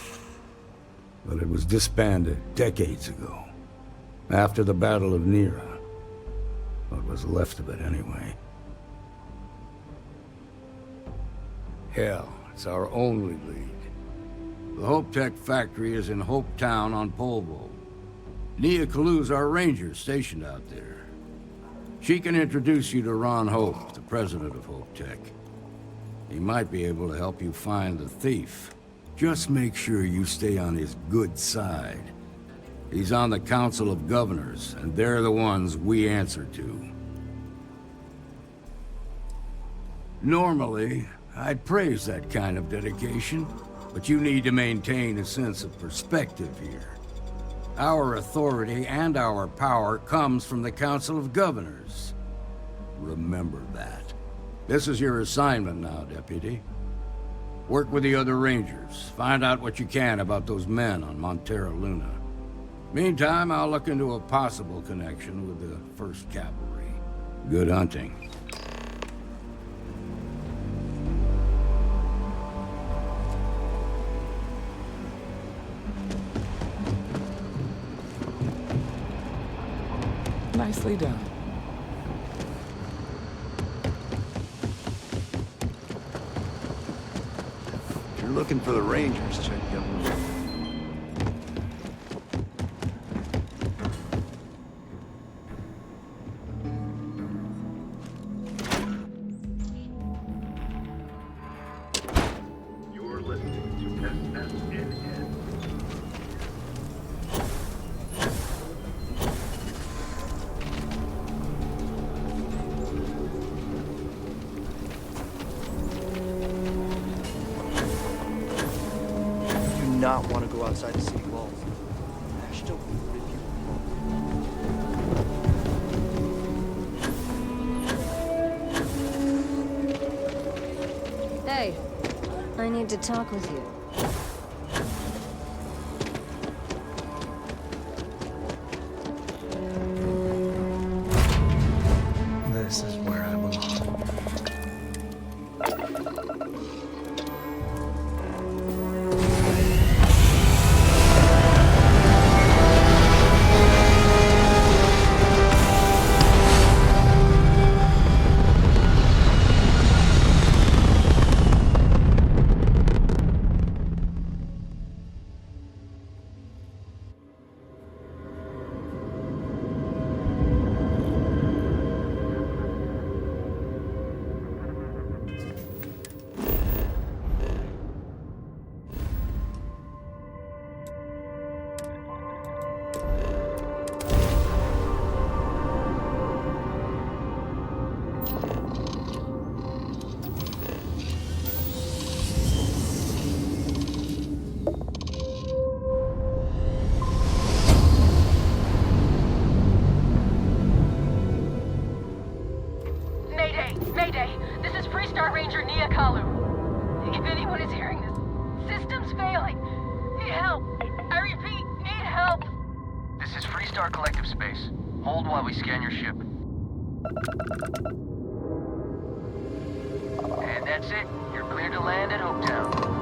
But it was disbanded decades ago. After the Battle of Nera. What was left of it, anyway. Hell, it's our only lead. The Hope Tech factory is in Hope Town on Polvo. Nia Kalu's our ranger stationed out there. She can introduce you to Ron Hope, the president of Hope Tech. He might be able to help you find the thief. Just make sure you stay on his good side. He's on the Council of Governors, and they're the ones we answer to. Normally, I'd praise that kind of dedication, but you need to maintain a sense of perspective here. Our authority and our power comes from the Council of Governors. Remember that. This is your assignment now, Deputy. Work with the other Rangers. Find out what you can about those men on Montero Luna. Meantime, I'll look into a possible connection with the 1st Cavalry. Good hunting. Nicely done. If you're looking for the Rangers, check the other room. Not want to go outside the city walls. Ash don't rip you. Hey, I need to talk with you. This is where I belong. Kalu. If anyone is hearing this, system's failing. Need help. I repeat, need help. This is Freestar Collective Space. Hold while we scan your ship. And that's it. You're clear to land at Hopetown.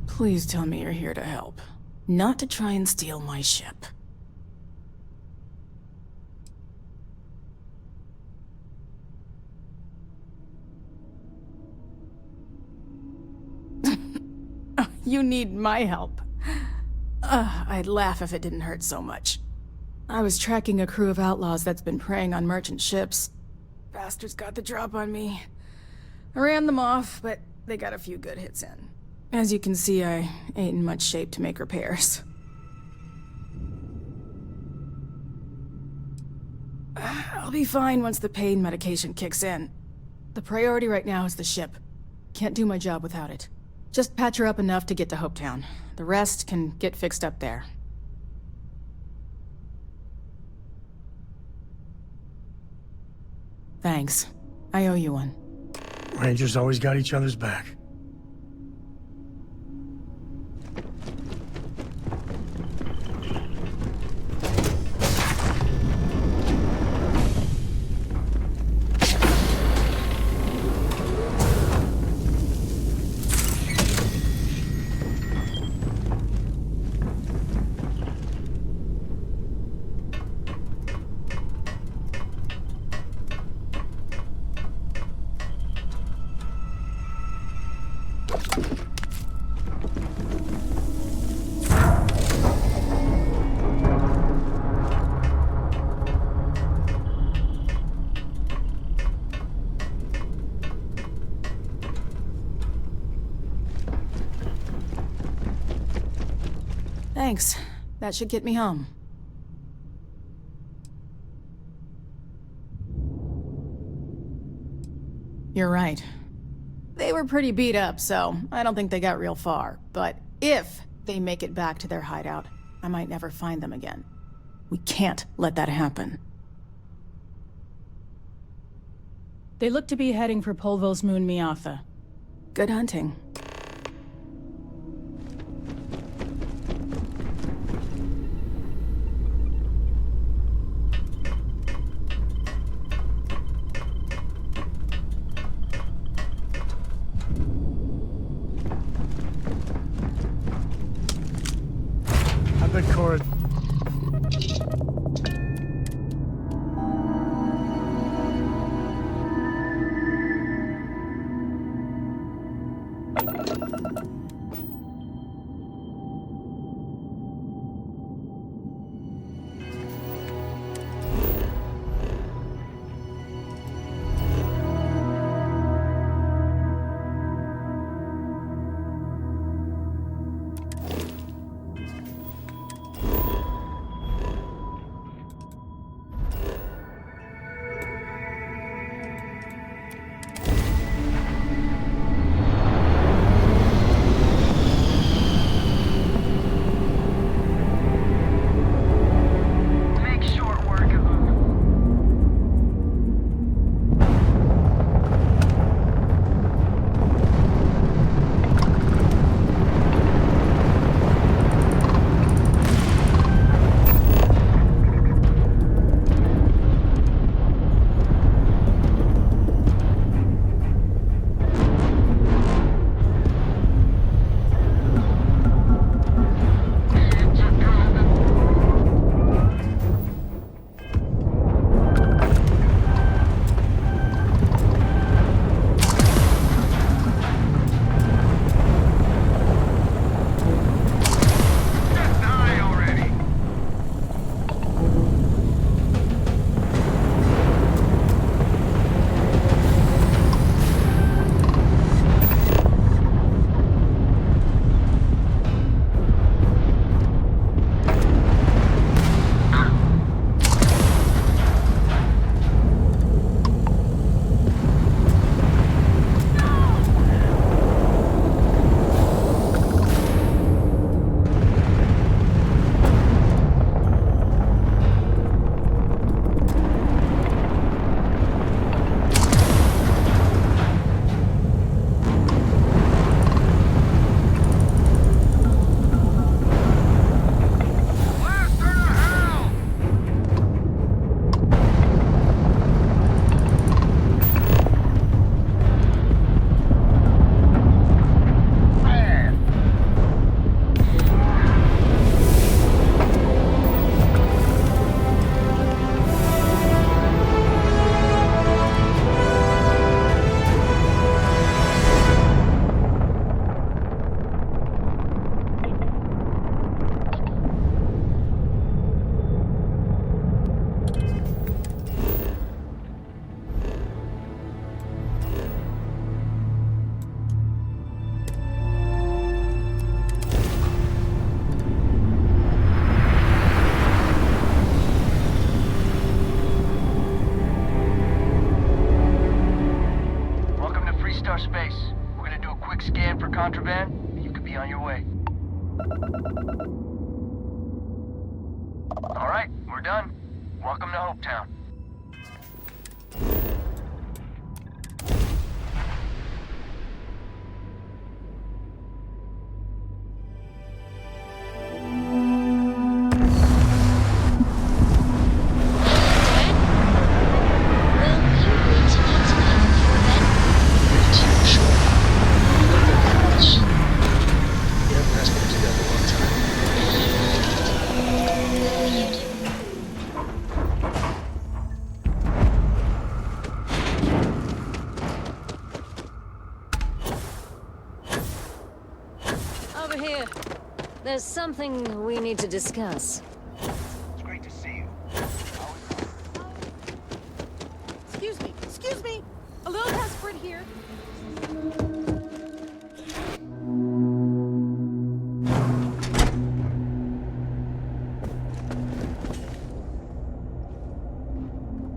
Please tell me you're here to help, not to try and steal my ship. You need my help. I'd laugh if it didn't hurt so much. I was tracking a crew of outlaws that's been preying on merchant ships. Bastards got the drop on me. I ran them off, but they got a few good hits in. As you can see, I ain't in much shape to make repairs. I'll be fine once the pain medication kicks in. The priority right now is the ship. Can't do my job without it. Just patch her up enough to get to Hopetown. The rest can get fixed up there. Thanks. I owe you one. Rangers always got each other's back. Thanks. That should get me home. You're right. They were pretty beat up, so I don't think they got real far. But if they make it back to their hideout, I might never find them again. We can't let that happen. They look to be heading for Polvo's moon Miatha. Good hunting. I bet Cora... Star Space. We're gonna do a quick scan for contraband, and you could be on your way. All right, we're done. Welcome to Hopetown. Over here. There's something we need to discuss. It's great to see you. Excuse me. A little desperate here.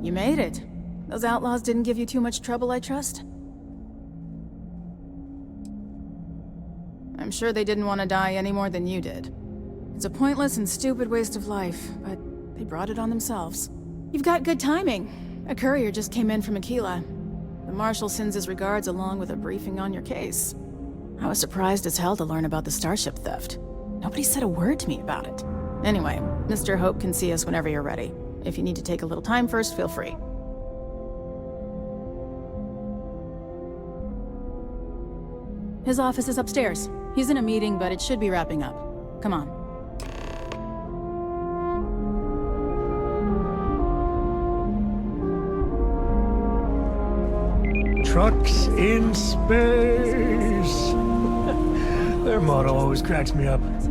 You made it. Those outlaws didn't give you too much trouble, I trust? I'm sure they didn't want to die any more than you did. It's a pointless and stupid waste of life, but they brought it on themselves. You've got good timing. A courier just came in from Aquila. The Marshal sends his regards along with a briefing on your case. I was surprised as hell to learn about the starship theft. Nobody said a word to me about it. Anyway, Mr. Hope can see us whenever you're ready. If you need to take a little time first, feel free. His office is upstairs. He's in a meeting, but it should be wrapping up. Come on. Trucks in space. Their motto always cracks me up. He's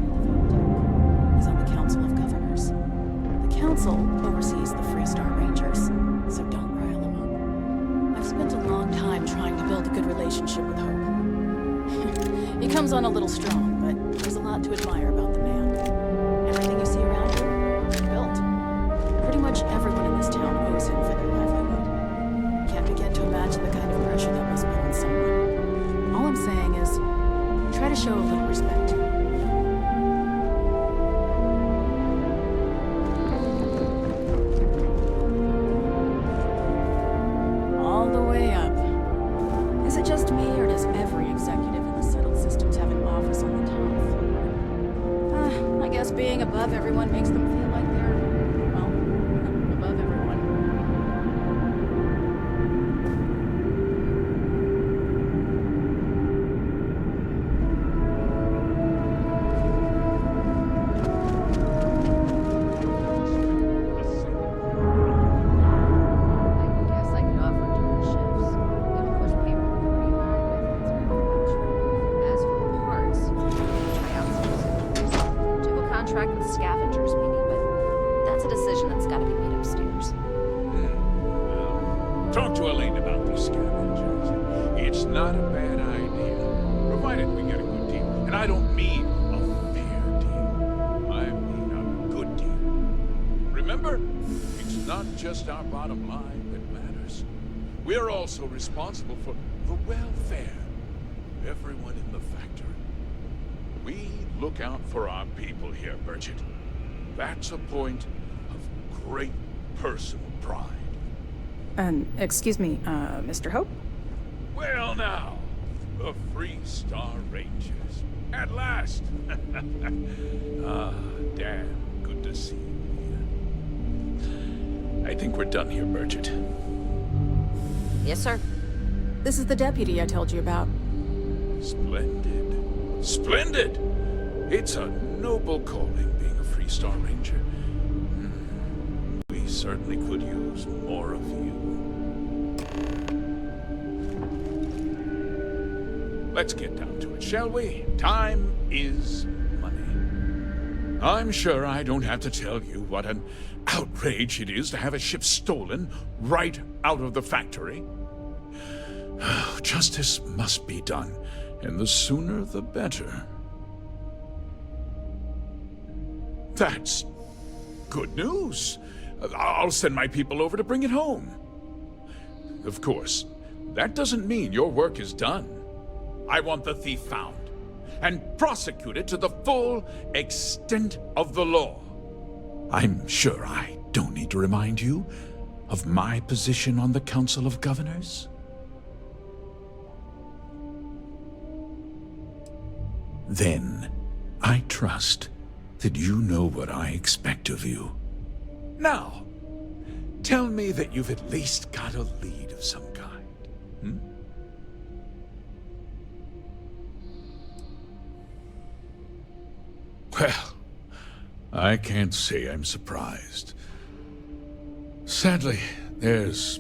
on the Council of Governors. The Council oversees the Free Star Rangers, so don't rile him up. I've spent a long time trying to build a good relationship with Hope. He comes on a little strong, but there's a lot to admire about the man. Everything you see around here, he built. Pretty much everyone in this town owes him for their livelihood. Can't begin to imagine the kind of pressure that must put on someone. All I'm saying is, try to show a little respect. All the way up. Is it just me, or does every executive in the settled systems have an office on the top floor? I guess being above everyone makes them feel like they're, well, above everyone. Contract with scavengers, maybe, but that's a decision that's got to be made upstairs. Talk to Elaine about the scavengers. It's not a bad idea, provided we get a good deal. And I don't mean a fair deal. I mean a good deal. Remember, it's not just our bottom line that matters. We're also responsible for the welfare of everyone in the factory. We look out for our people here, Bridget. That's a point of great personal pride. Excuse me, Mr. Hope? Well now, the Free Star Rangers. At last! Ah, damn good to see you here. I think we're done here, Bridget. Yes, sir. This is the deputy I told you about. Splendid. Splendid! It's a noble calling, being a Free Star Ranger. We certainly could use more of you. Let's get down to it, shall we? Time is money. I'm sure I don't have to tell you what an outrage it is to have a ship stolen right out of the factory. Justice must be done, and the sooner the better. That's good news. I'll send my people over to bring it home. Of course, that doesn't mean your work is done. I want the thief found and prosecuted to the full extent of the law. I'm sure I don't need to remind you of my position on the Council of Governors. Then, I trust that you know what I expect of you. Now, tell me that you've at least got a lead of some kind. Hmm? Well, I can't say I'm surprised. Sadly, there's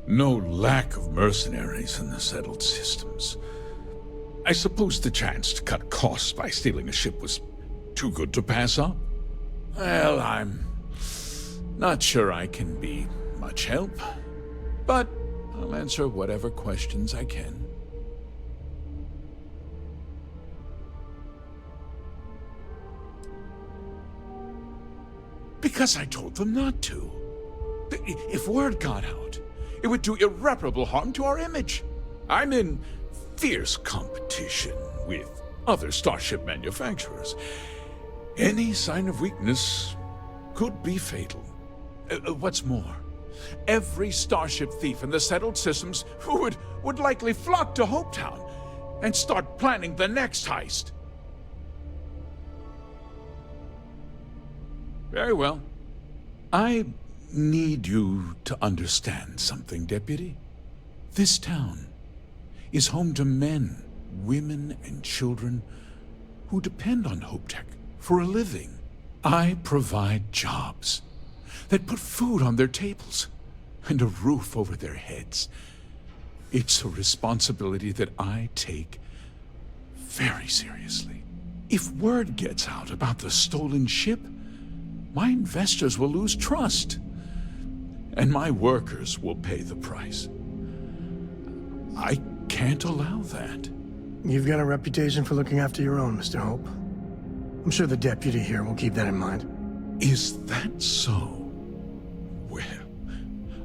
no lack of mercenaries in the settled systems. I suppose the chance to cut costs by stealing a ship was too good to pass up? Well, I'm not sure I can be much help, but I'll answer whatever questions I can. Because I told them not to. If word got out, it would do irreparable harm to our image. I'm in fierce competition with other starship manufacturers. Any sign of weakness could be fatal. What's more, every starship thief in the settled systems would likely flock to Hopetown and start planning the next heist. Very well. I need you to understand something, Deputy. This town is home to men, women, and children who depend on HopeTech for a living. I provide jobs that put food on their tables and a roof over their heads. It's a responsibility that I take very seriously. If word gets out about the stolen ship, my investors will lose trust, and my workers will pay the price. I can't allow that. You've got a reputation for looking after your own, Mr. Hope. I'm sure the deputy here will keep that in mind. Is that so? Well,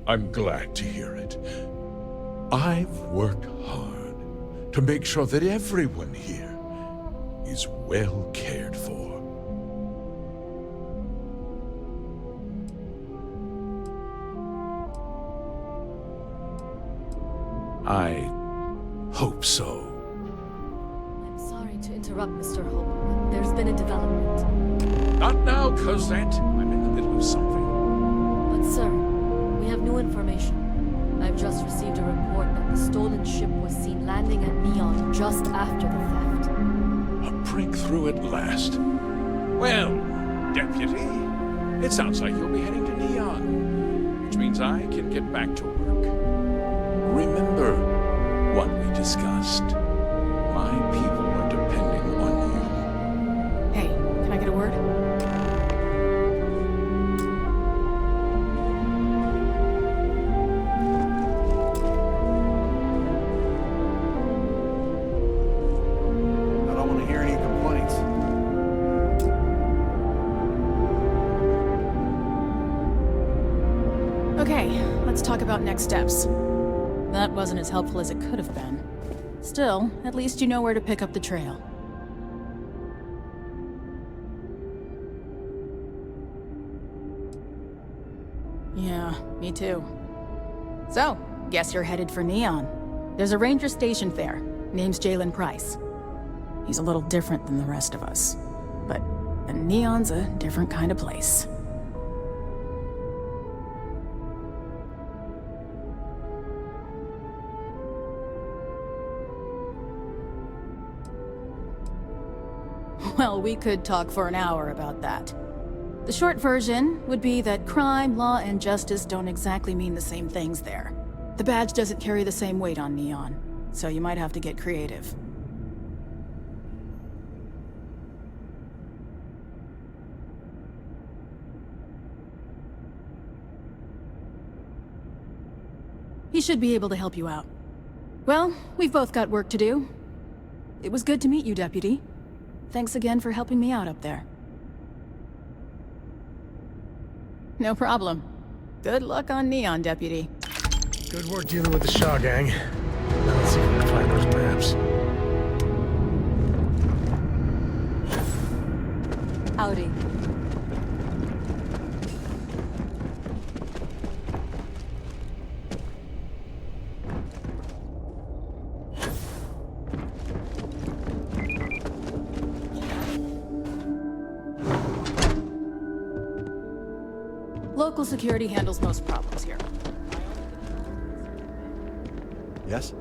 I'm glad to hear it. I've worked hard to make sure that everyone here is well cared for. I hope so. I'm sorry to interrupt, Mr. Hope, but there's been a development. Not now, Cosette. I'm in the middle of something. But sir, we have new information. I've just received a report that the stolen ship was seen landing at Neon just after the theft. A breakthrough at last. Well, Deputy, it sounds like you'll be heading to Neon, which means I can get back to work. Remember what we discussed. My people are depending on you. Hey, can I get a word? I don't want to hear any complaints. Okay, let's talk about next steps. That wasn't as helpful as it could have been. Still, at least you know where to pick up the trail. Yeah, me too. So, guess you're headed for Neon. There's a ranger stationed there. Name's Jalen Price. He's a little different than the rest of us. But Neon's a different kind of place. Well, we could talk for an hour about that. The short version would be that crime, law, and justice don't exactly mean the same things there. The badge doesn't carry the same weight on Neon, so you might have to get creative. He should be able to help you out. Well, we've both got work to do. It was good to meet you, Deputy. Thanks again for helping me out up there. No problem. Good luck on Neon, Deputy. Good work dealing with the Shaw gang. Now let's see if we can find those maps. Howdy. Local security handles most problems here. Yes?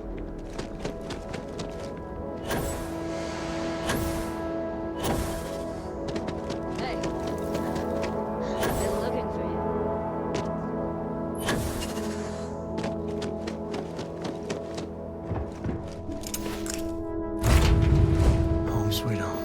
Hey. Been looking for you. Home sweet home.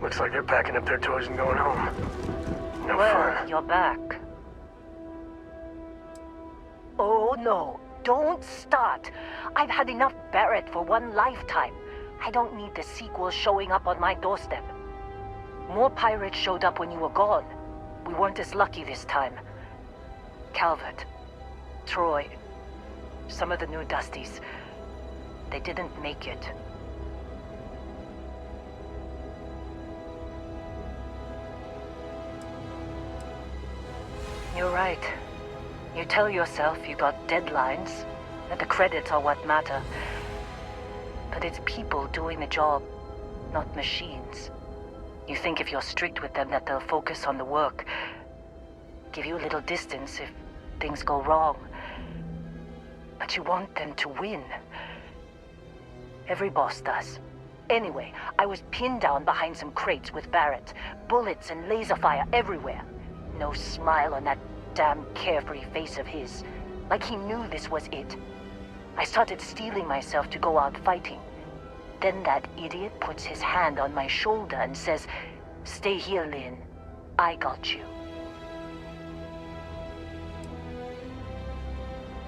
Looks like they're packing up their toys and going home. No fun. You're back. Oh no, don't start. I've had enough Barrett for one lifetime. I don't need the sequel showing up on my doorstep. More pirates showed up when you were gone. We weren't as lucky this time. Calvert, Troy, some of the new Dusties, they didn't make it. You're right. You tell yourself you got deadlines, that the credits are what matter. But it's people doing the job, not machines. You think if you're strict with them that they'll focus on the work, give you a little distance if things go wrong. But you want them to win. Every boss does. Anyway, I was pinned down behind some crates with Barrett. Bullets and laser fire everywhere. No smile on that damn carefree face of his. Like he knew this was it. I started steeling myself to go out fighting. Then that idiot puts his hand on my shoulder and says, "Stay here, Lynn. I got you."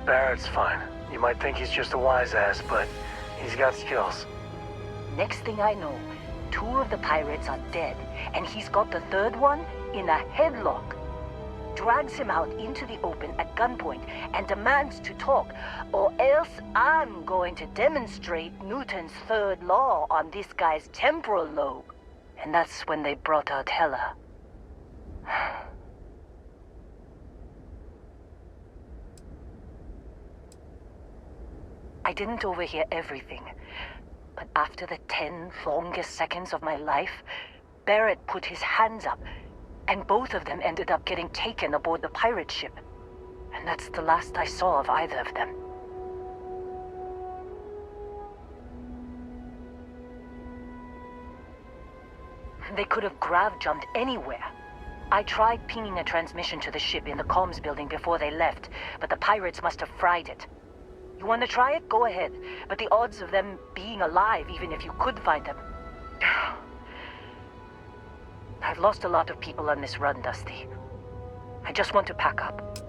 Barrett's fine. You might think he's just a wise ass, but he's got skills. Next thing I know, 2 of the pirates are dead, and he's got the 3rd one in a headlock. Drags him out into the open at gunpoint and demands to talk, or else I'm going to demonstrate Newton's 3rd law on this guy's temporal lobe. And that's when they brought out Hela. I didn't overhear everything, but after the 10 longest seconds of my life, Barrett put his hands up, and both of them ended up getting taken aboard the pirate ship. And that's the last I saw of either of them. They could have grav-jumped anywhere. I tried pinging a transmission to the ship in the comms building before they left, but the pirates must have fried it. You want to try it? Go ahead. But the odds of them being alive, even if you could find them... I've lost a lot of people on this run, Dusty. I just want to pack up.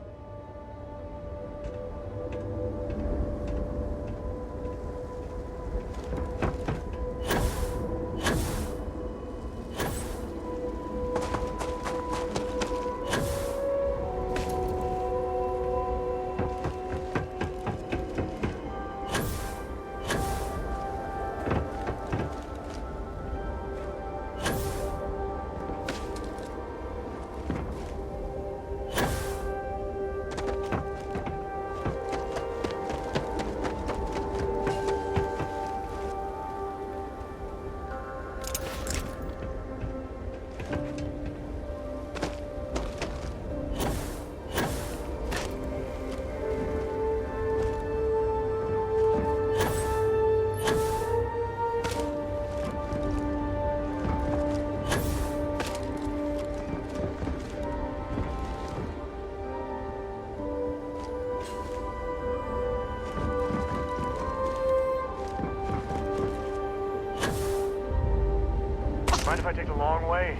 Mind if I take the long way?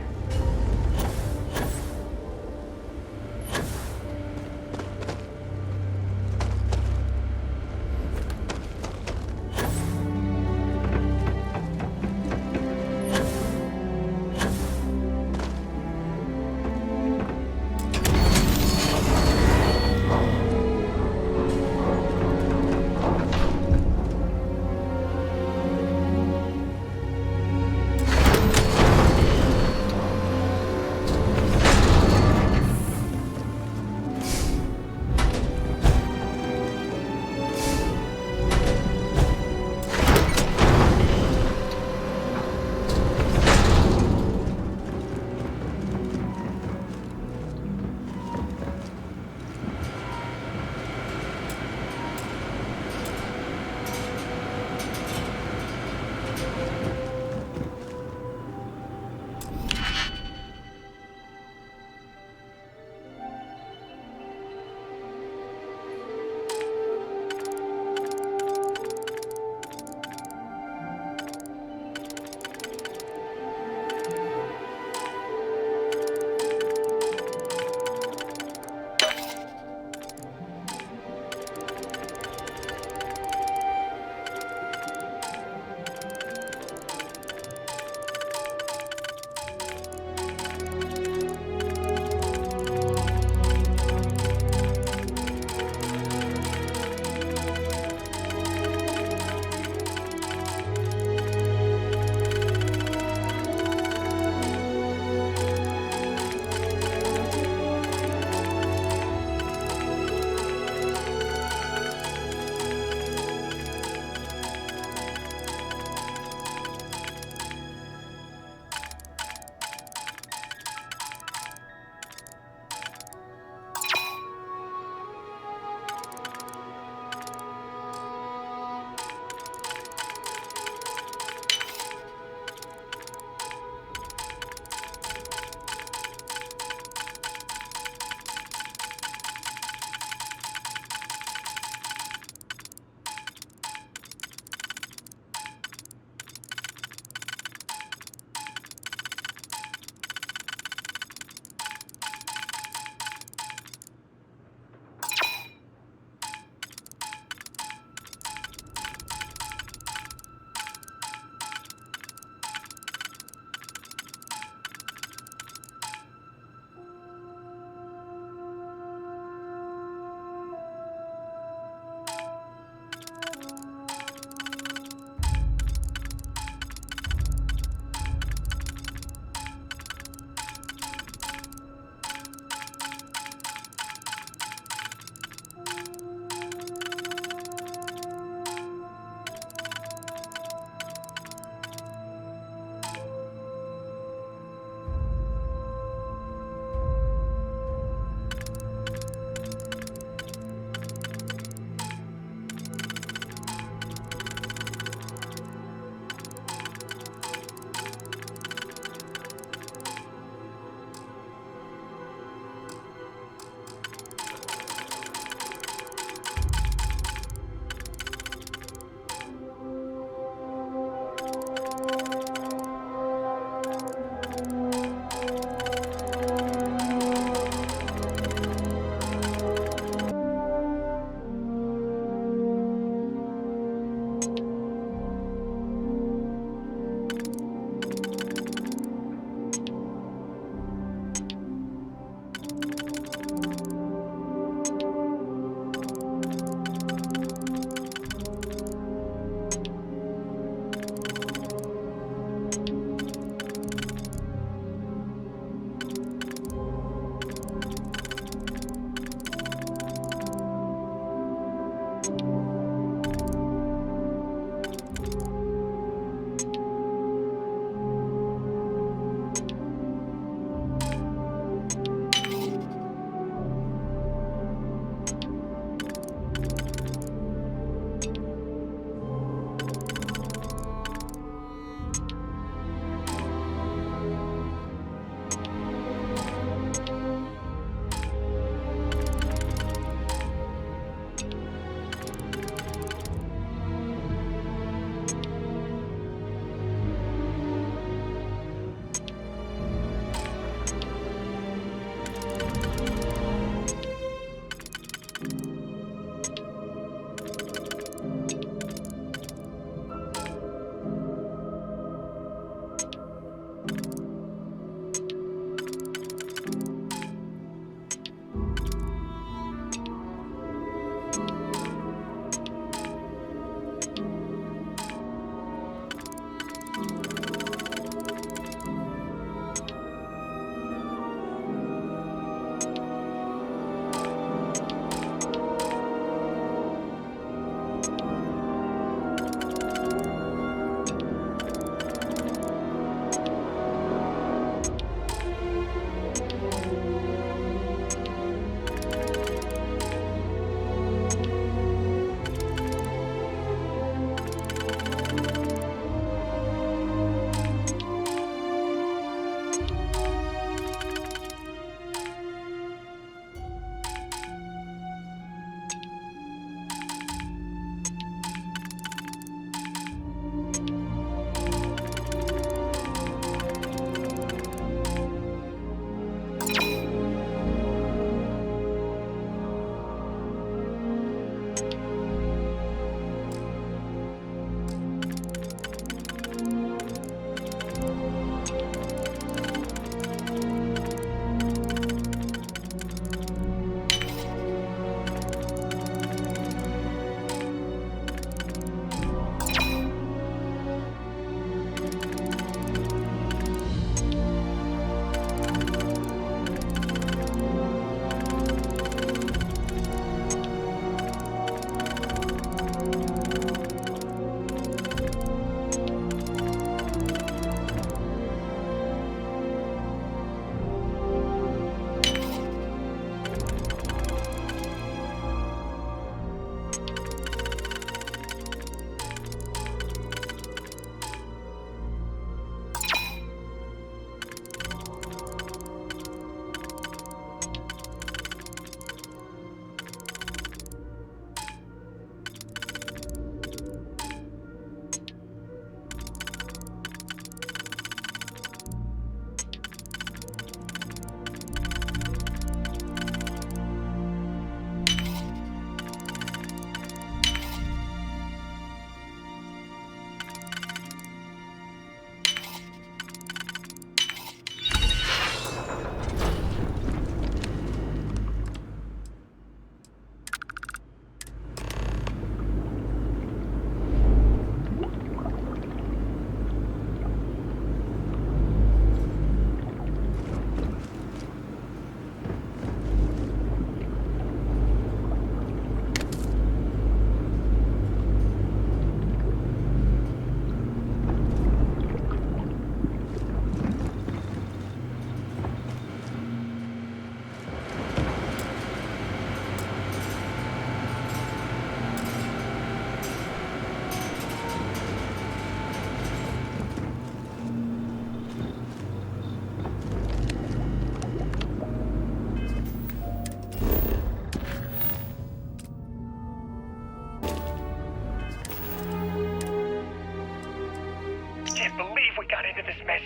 got into this mess.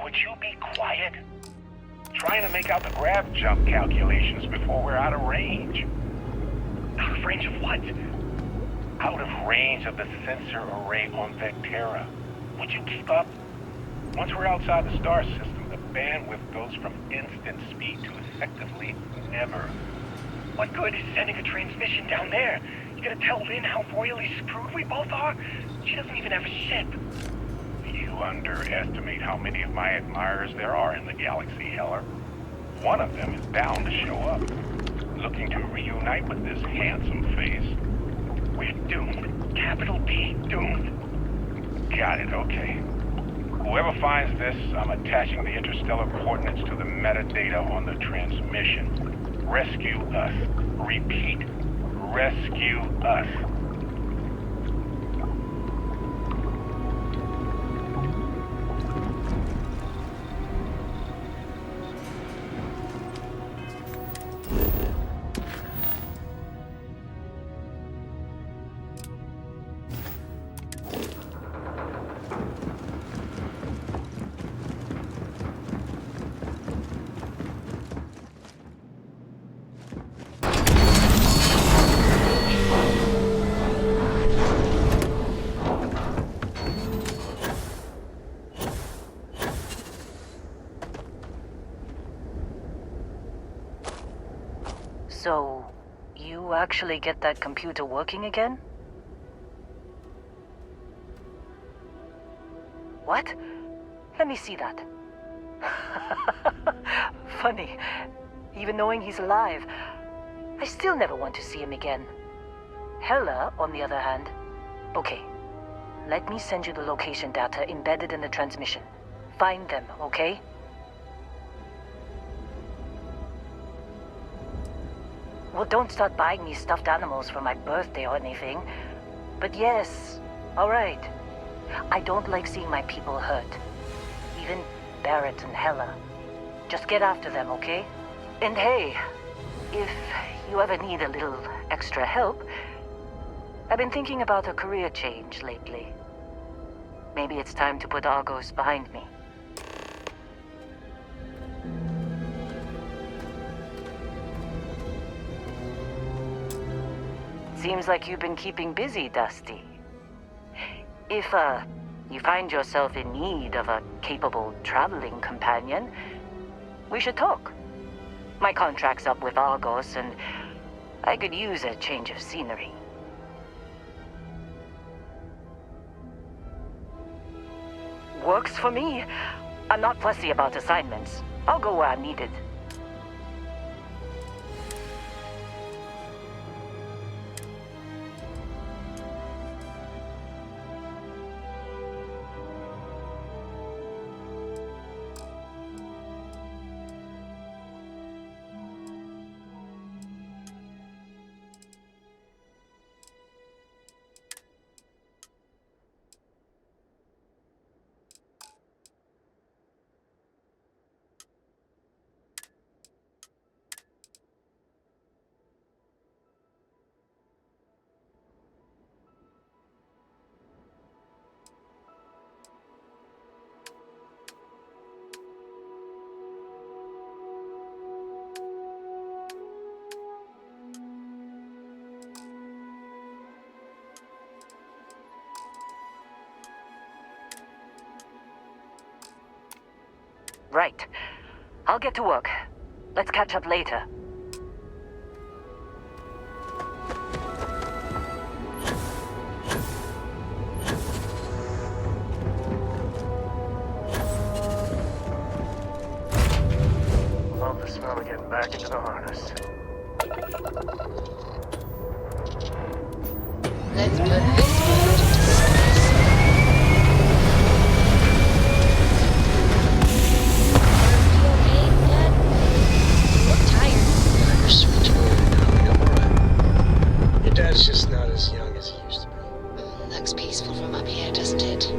Would you be quiet? Trying to make out the grav jump calculations before we're out of range. Out of range of what? Out of range of the sensor array on Vectera. Would you keep up? Once we're outside the star system, the bandwidth goes from instant speed to effectively never. What good is sending a transmission down there? You gonna tell Lynn how royally screwed we both are? She doesn't even have a ship. You underestimate how many of my admirers there are in the galaxy, Heller. One of them is bound to show up, looking to reunite with this handsome face. We're doomed. Capital D, doomed. Got it, okay. Whoever finds this, I'm attaching the interstellar coordinates to the metadata on the transmission. Rescue us. Repeat. Rescue us. So, you actually get that computer working again? What? Let me see that. Funny. Even knowing he's alive, I still never want to see him again. Hella, on the other hand. Okay. Let me send you the location data embedded in the transmission. Find them, okay? Well, don't start buying me stuffed animals for my birthday or anything. But yes, all right. I don't like seeing my people hurt. Even Barrett and Hella. Just get after them, okay? And hey, if you ever need a little extra help, I've been thinking about a career change lately. Maybe it's time to put Argos behind me. Seems like you've been keeping busy, Dusty. If, you find yourself in need of a capable traveling companion, we should talk. My contract's up with Argos, and I could use a change of scenery. Works for me. I'm not fussy about assignments. I'll go where I'm needed. Right. I'll get to work. Let's catch up later. Love the smell of getting back into the harness. Let's put this forward to discuss. Your dad's just not as young as he used to be. Looks peaceful from up here, doesn't it?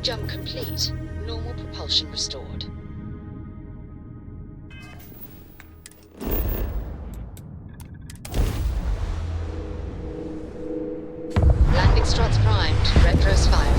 Jump complete. Normal propulsion restored. Landing struts primed. Retros firing.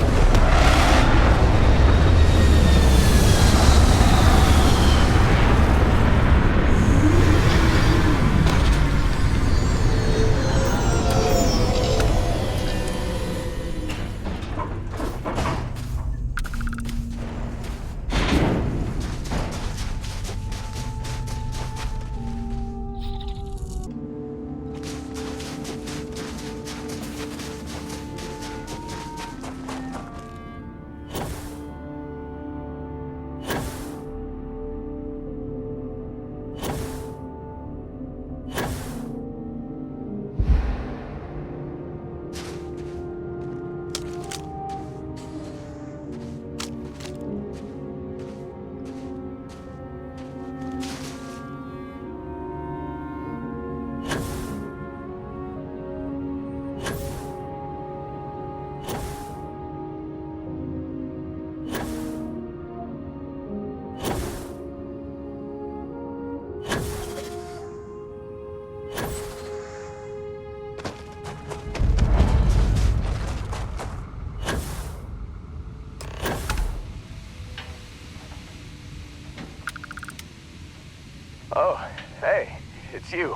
Oh, hey, it's you.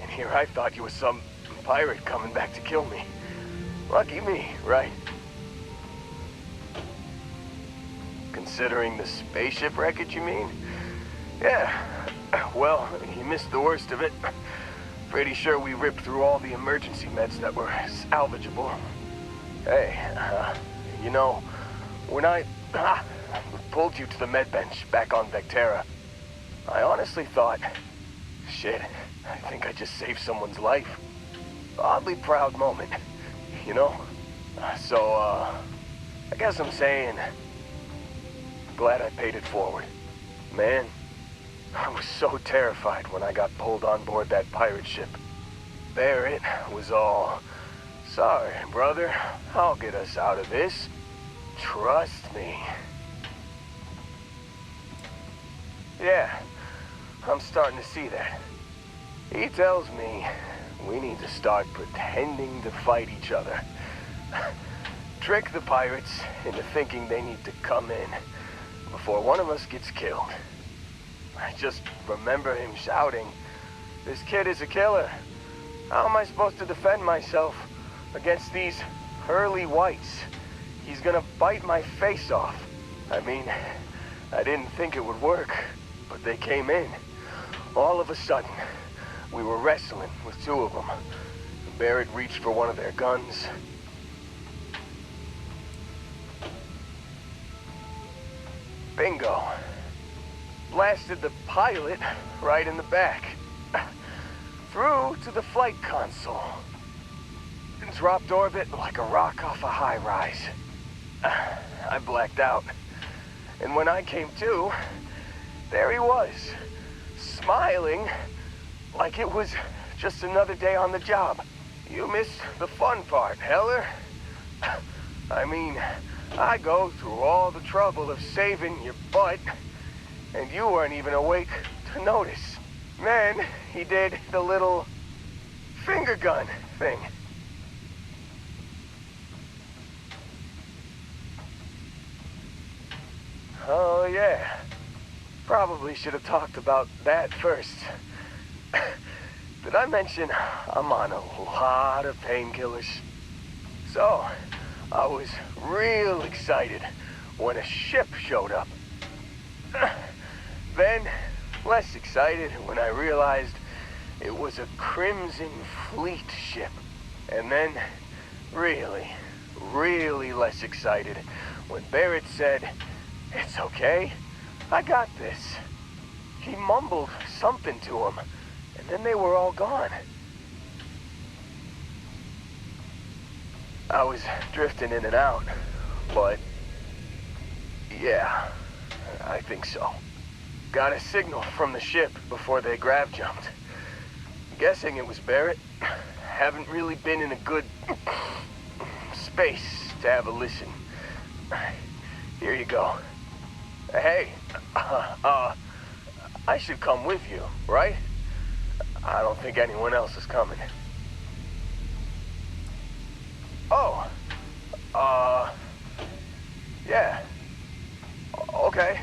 And here I thought you was some pirate coming back to kill me. Lucky me, right? Considering the spaceship wreckage, you mean? Yeah, well, you missed the worst of it. Pretty sure we ripped through all the emergency meds that were salvageable. Hey, you know, when I pulled you to the med bench back on Vectera, I honestly thought, shit, I think I just saved someone's life. Oddly proud moment, you know? So, I guess I'm saying, glad I paid it forward. Man, I was so terrified when I got pulled on board that pirate ship. Barrett was all, sorry, brother, I'll get us out of this. Trust me. Yeah. I'm starting to see that. He tells me we need to start pretending to fight each other. Trick the pirates into thinking they need to come in before one of us gets killed. I just remember him shouting, "This kid is a killer. How am I supposed to defend myself against these early whites? He's gonna bite my face off." I mean, I didn't think it would work, but they came in. All of a sudden, we were wrestling with two of them. Barrett reached for one of their guns. Bingo. Blasted the pilot right in the back. Through to the flight console. And dropped orbit like a rock off a high rise. I blacked out. And when I came to, there he was. Smiling like it was just another day on the job. You missed the fun part, Heller. I mean, I go through all the trouble of saving your butt, and you weren't even awake to notice. Then he did the little finger gun thing. Oh yeah. Probably should have talked about that first. Did I mention I'm on a lot of painkillers? So, I was real excited when a ship showed up. Then, less excited when I realized it was a Crimson Fleet ship. And then, really, really less excited when Barrett said, "It's okay. I got this." He mumbled something to him, and then they were all gone. I was drifting in and out, but yeah, I think so. Got a signal from the ship before they grav jumped. Guessing it was Barrett. Haven't really been in a good space to have a listen. Here you go. Hey, I should come with you, right? I don't think anyone else is coming. Oh, yeah. Okay.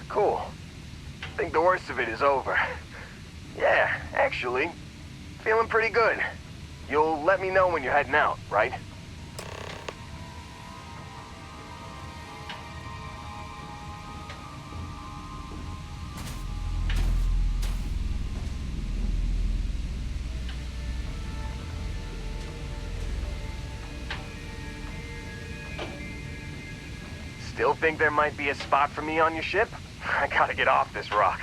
Cool. I think the worst of it is over. Yeah, actually, feeling pretty good. You'll let me know when you're heading out, right? Still think there might be a spot for me on your ship? I gotta get off this rock.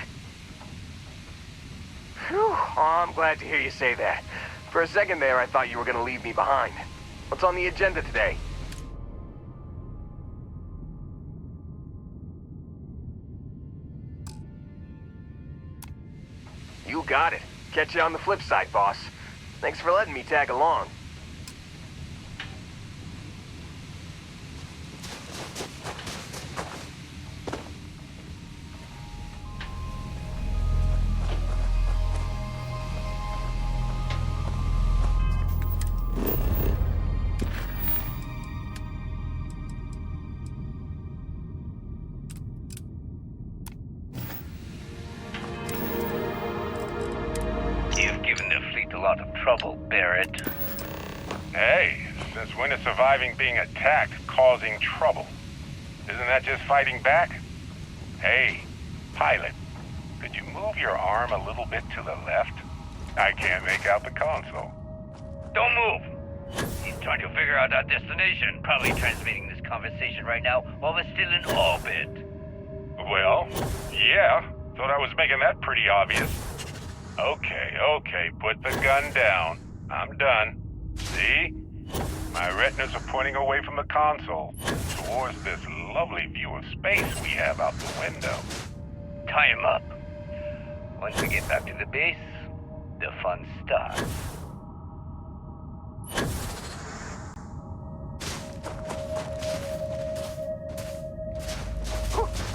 Whew. Oh, I'm glad to hear you say that. For a second there, I thought you were gonna leave me behind. What's on the agenda today? You got it. Catch you on the flip side, boss. Thanks for letting me tag along. Barrett. Hey, since when is surviving being attacked causing trouble? Isn't that just fighting back? Hey, pilot, could you move your arm a little bit to the left? I can't make out the console. Don't move. He's trying to figure out our destination. Probably transmitting this conversation right now while we're still in orbit. Well, yeah. Thought I was making that pretty obvious. Okay, put the gun down. I'm done. See? My retinas are pointing away from the console, towards this lovely view of space we have out the window. Tie him up. Once we get back to the base, the fun starts.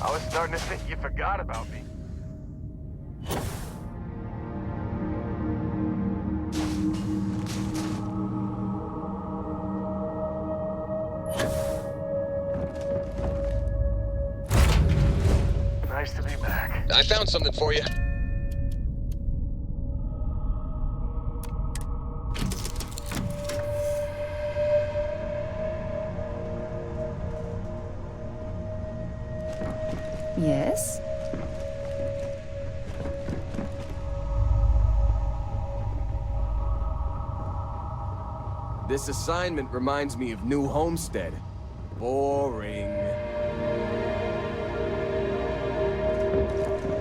I was starting to think you forgot about me. Nice to be back. I found something for you. Yes? This assignment reminds me of New Homestead. Boring.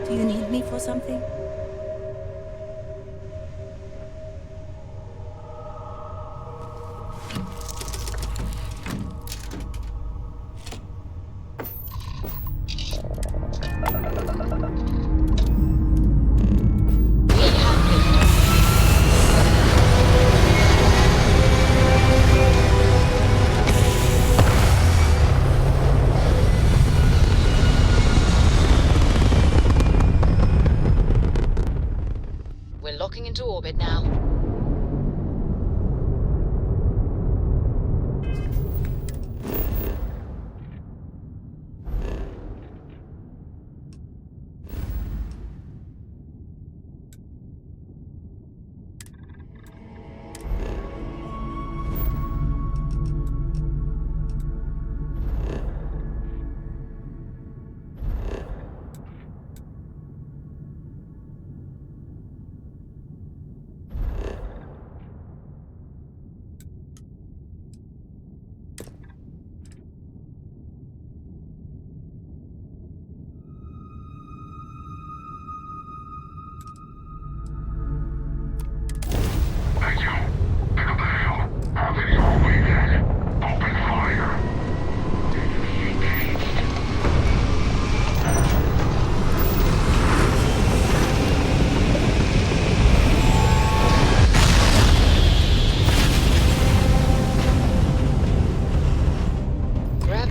Do you need me for something? Into orbit now.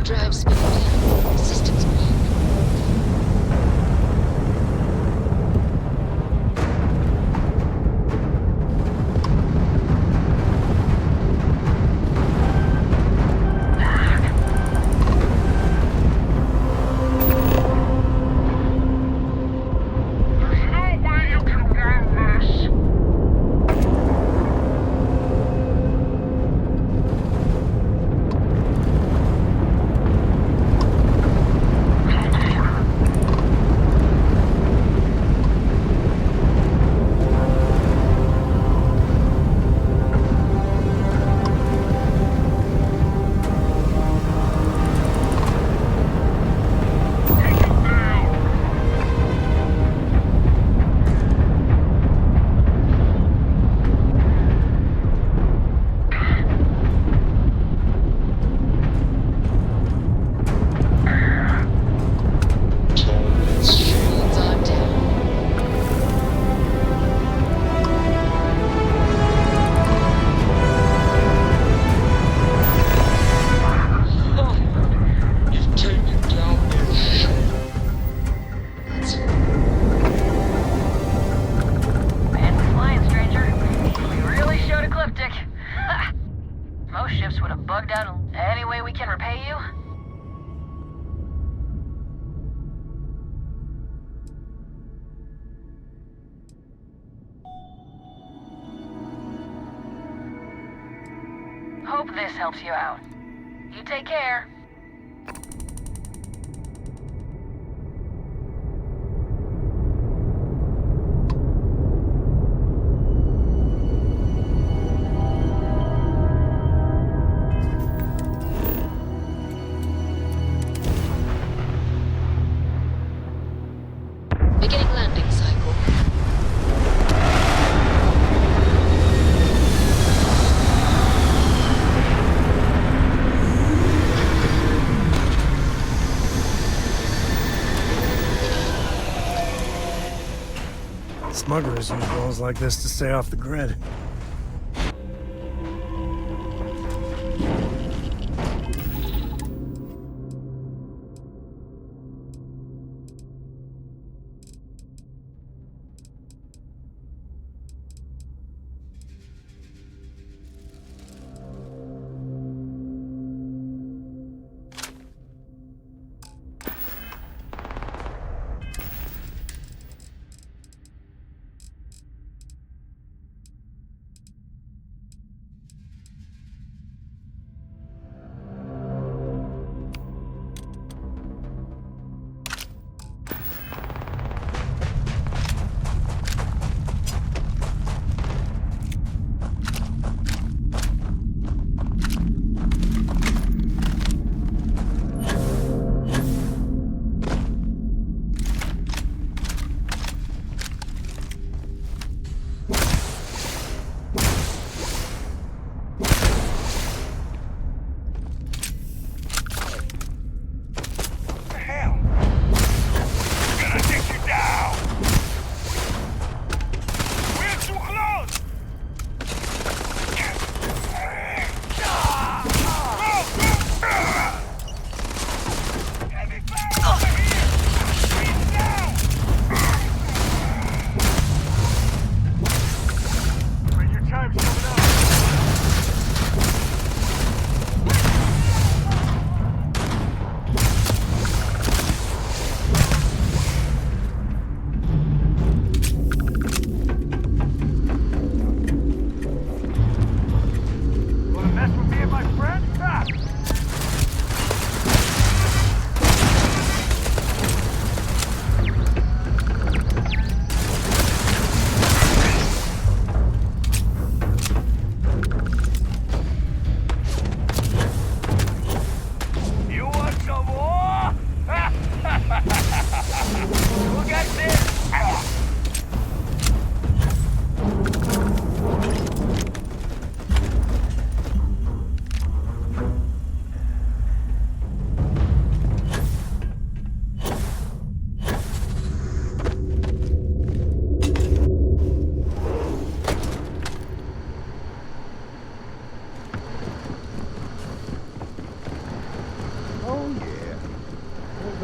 Drive spinning down. systems block. Most ships would have bugged out. Any way we can repay you? Hope this helps you out. You take care. Beginning landing cycle. Smugglers use balls like this to stay off the grid.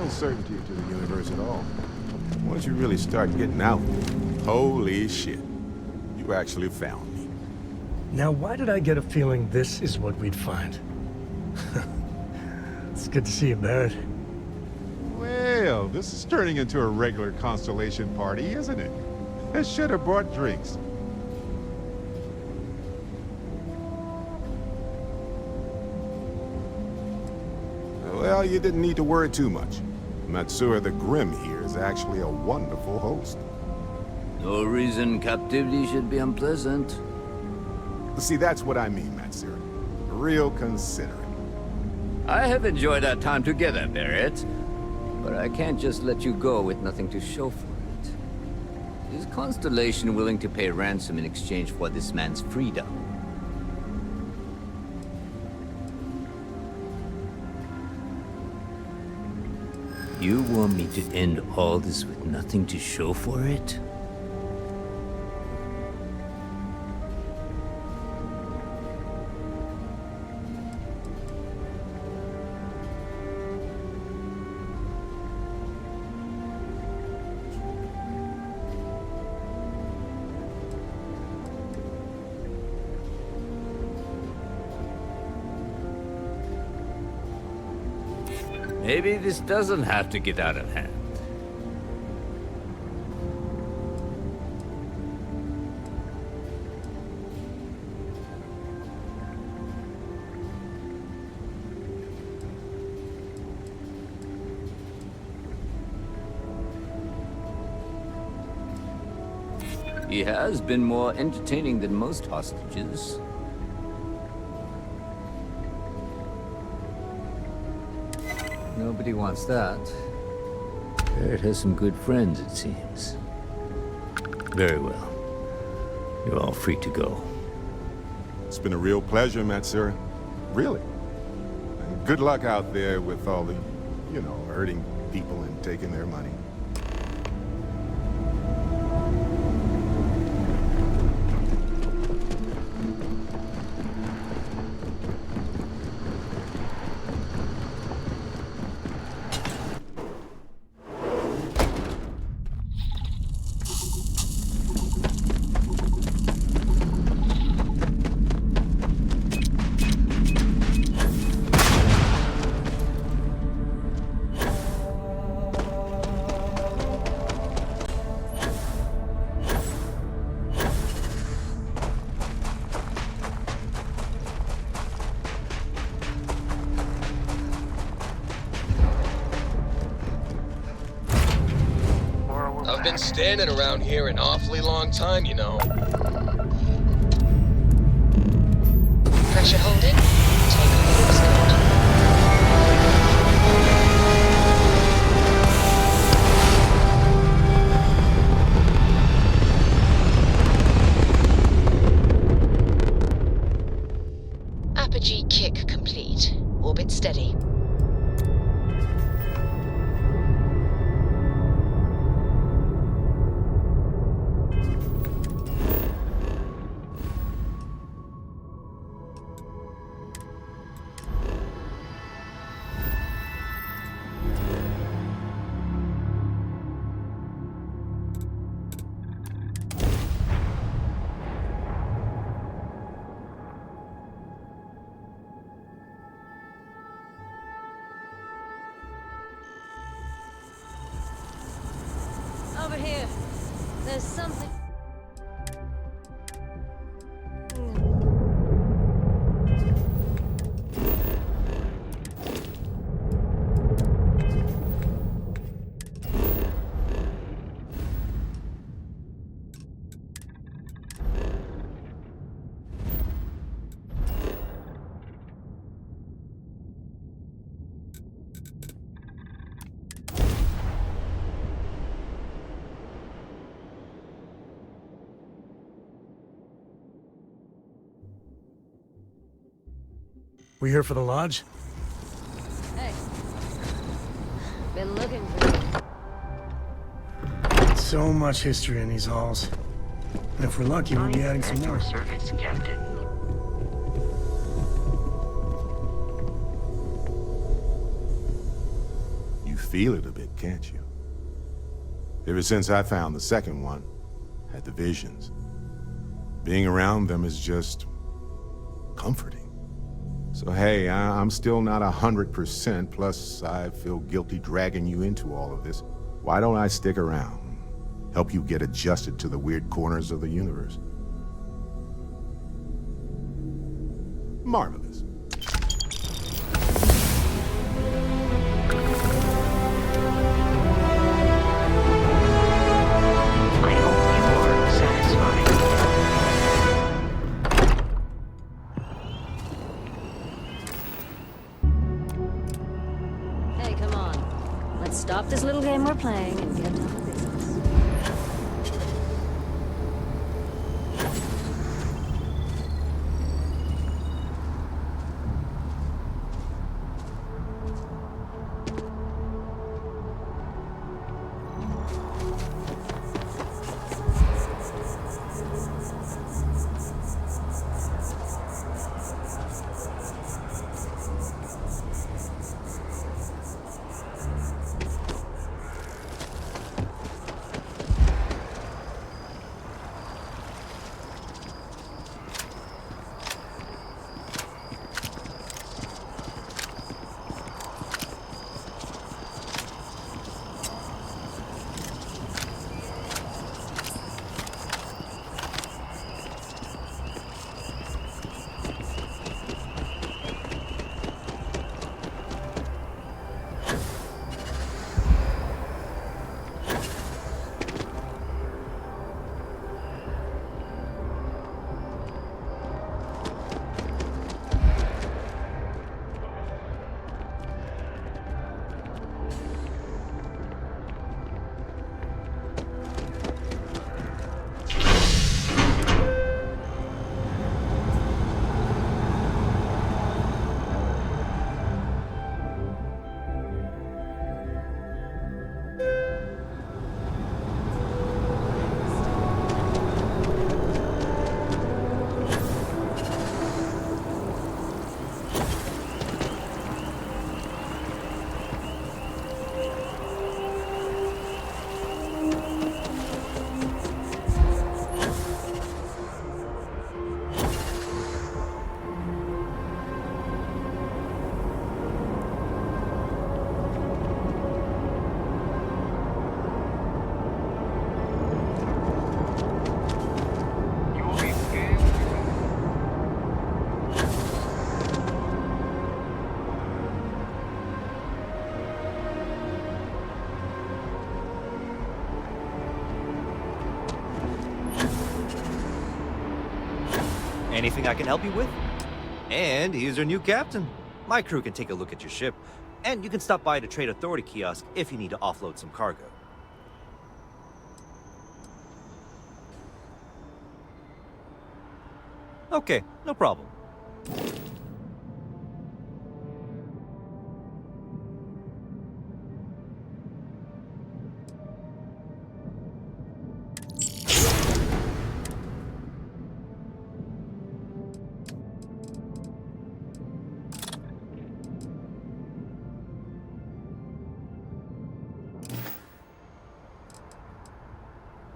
uncertainty to the universe at all. Once you really start getting out, holy shit. You actually found me. Now, why did I get a feeling this is what we'd find? It's good to see you, Barrett. Well, this is turning into a regular Constellation party, isn't it? I should have brought drinks. Well, you didn't need to worry too much. Matsura the Grim here is actually a wonderful host. No reason captivity should be unpleasant. See, that's what I mean, Matsura. Real considerate. I have enjoyed our time together, Barrett. But I can't just let you go with nothing to show for it. Is Constellation willing to pay ransom in exchange for this man's freedom? You want me to end all this with nothing to show for it? Maybe this doesn't have to get out of hand. He has been more entertaining than most hostages. Nobody wants that. Barrett has some good friends, it seems. Very well. You're all free to go. It's been a real pleasure, Matsura. Really. And good luck out there with all the, hurting people and taking their money. I've been standing around here an awfully long time, you know. Pressure holding. Take over escort. Apogee kick complete. Orbit steady. Over here. There's something. We here for the lodge? Hey. Been looking for you. So much history in these halls. And if we're lucky, we'll be adding some more. Circuits, Captain. You feel it a bit, can't you? Ever since I found the second one, had the visions. Being around them is just comforting. So hey, I'm still not 100%, plus I feel guilty dragging you into all of this. Why don't I stick around? Help you get adjusted to the weird corners of the universe. Marvelous. Hey, come on. Let's stop this little game we're playing and get down to business. Anything I can help you with? And here's your new captain. My crew can take a look at your ship, and you can stop by the Trade Authority kiosk if you need to offload some cargo. Okay, no problem.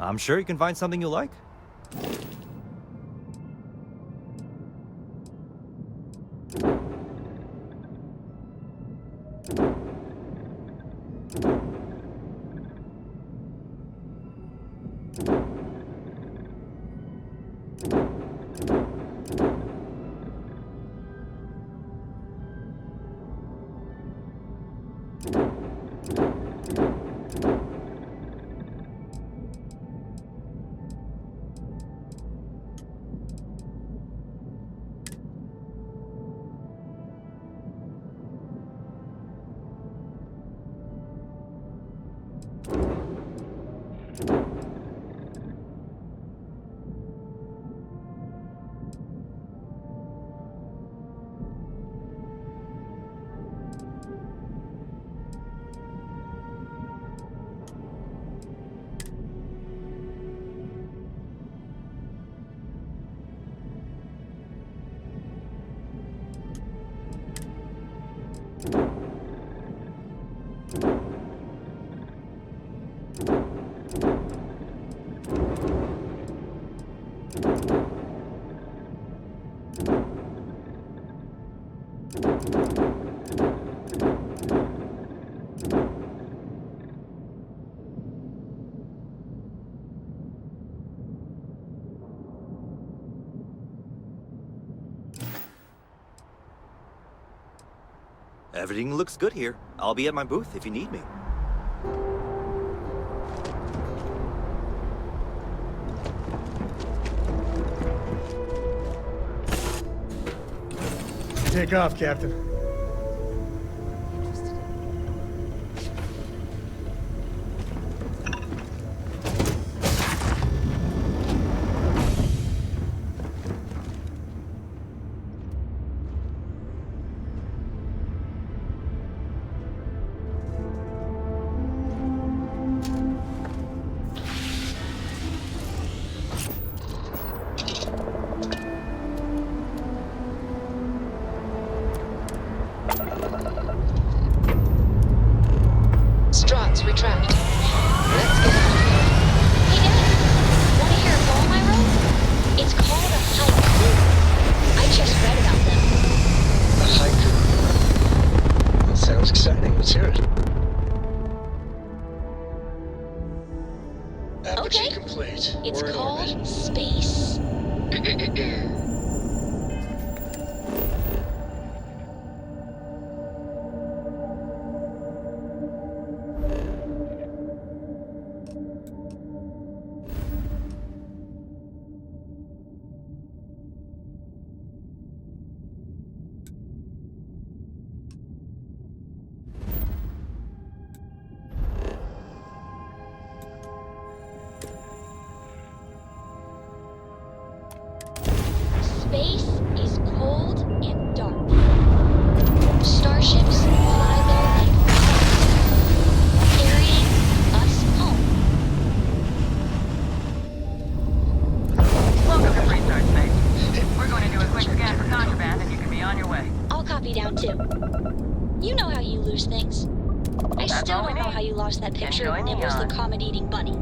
I'm sure you can find something you like. Everything looks good here. I'll be at my booth if you need me. Take off, Captain. Struts retract. Let's get out of here. Hey, Dad. Want to hear a poem I wrote? It's called a haiku. I just read about them. A haiku? That sounds exciting. Let's hear it. Apogee Okay. complete. It's We're in called orbit. space. Space is cold and dark. Starships fly there like clouds, carrying us home. Welcome to Freestart Space. We're going to do a quick scan for contraband and you can be on your way. I'll copy down too. You know how you lose things. I That's still all we don't know need. how you lost that picture of Enjoy Nibbles the neon. comet-eating bunny.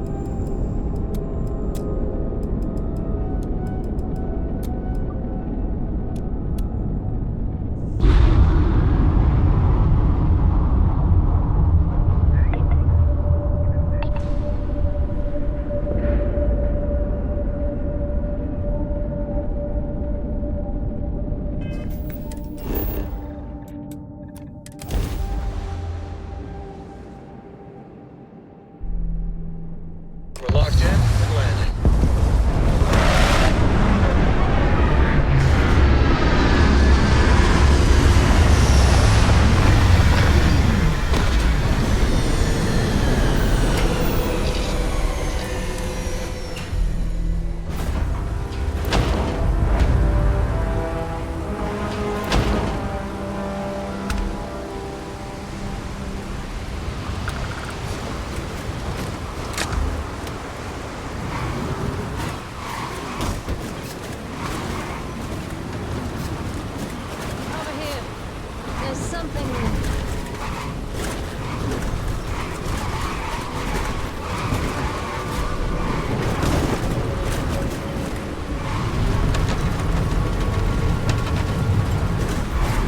We're locked in and landing. Over here. There's something.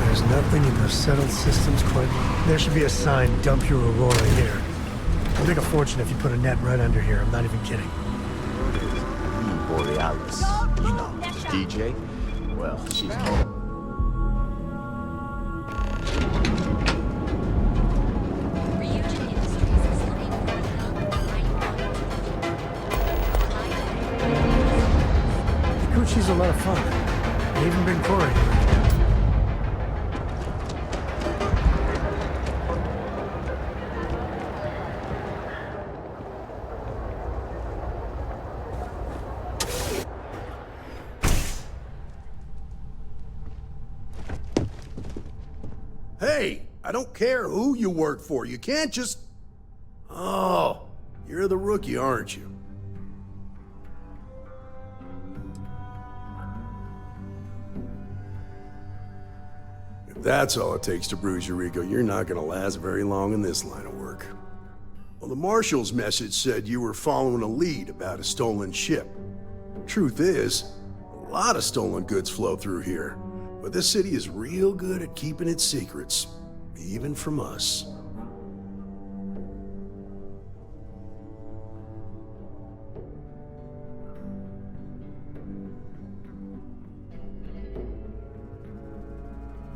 There's nothing in the settled systems quite. There should be a sign, dump your Aurora here. I'll make a fortune if you put a net right under here. I'm not even kidding. Borealis. You know, DJ. Well, she's home. Coochie's a lot of fun. They even been Corey. Hey, I don't care who you work for. You can't just... Oh, you're the rookie, aren't you? If that's all it takes to bruise your ego, you're not gonna last very long in this line of work. Well, the Marshal's message said you were following a lead about a stolen ship. Truth is, a lot of stolen goods flow through here, but this city is real good at keeping its secrets, even from us.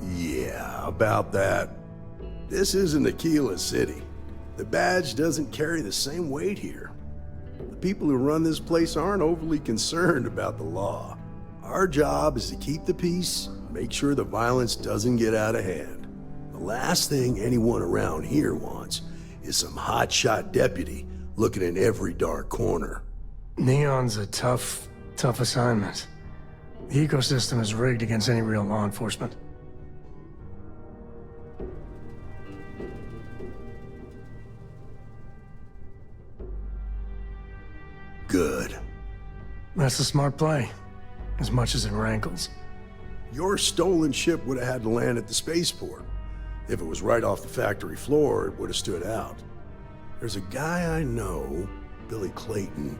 Yeah, about that. This isn't Aquila City. The badge doesn't carry the same weight here. The people who run this place aren't overly concerned about the law. Our job is to keep the peace, make sure the violence doesn't get out of hand. The last thing anyone around here wants is some hotshot deputy looking in every dark corner. Neon's a tough assignment. The ecosystem is rigged against any real law enforcement. Good. That's a smart play, as much as it rankles. Your stolen ship would have had to land at the spaceport. If it was right off the factory floor, it would have stood out. There's a guy I know, Billy Clayton,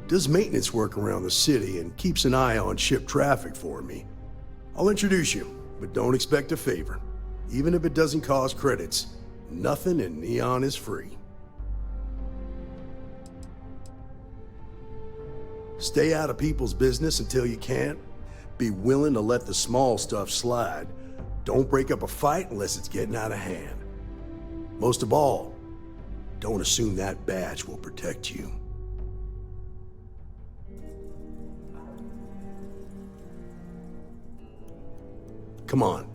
does maintenance work around the city and keeps an eye on ship traffic for me. I'll introduce you, but don't expect a favor. Even if it doesn't cost credits, nothing in Neon is free. Stay out of people's business until you can. Be willing to let the small stuff slide. Don't break up a fight unless it's getting out of hand. Most of all, don't assume that badge will protect you. Come on.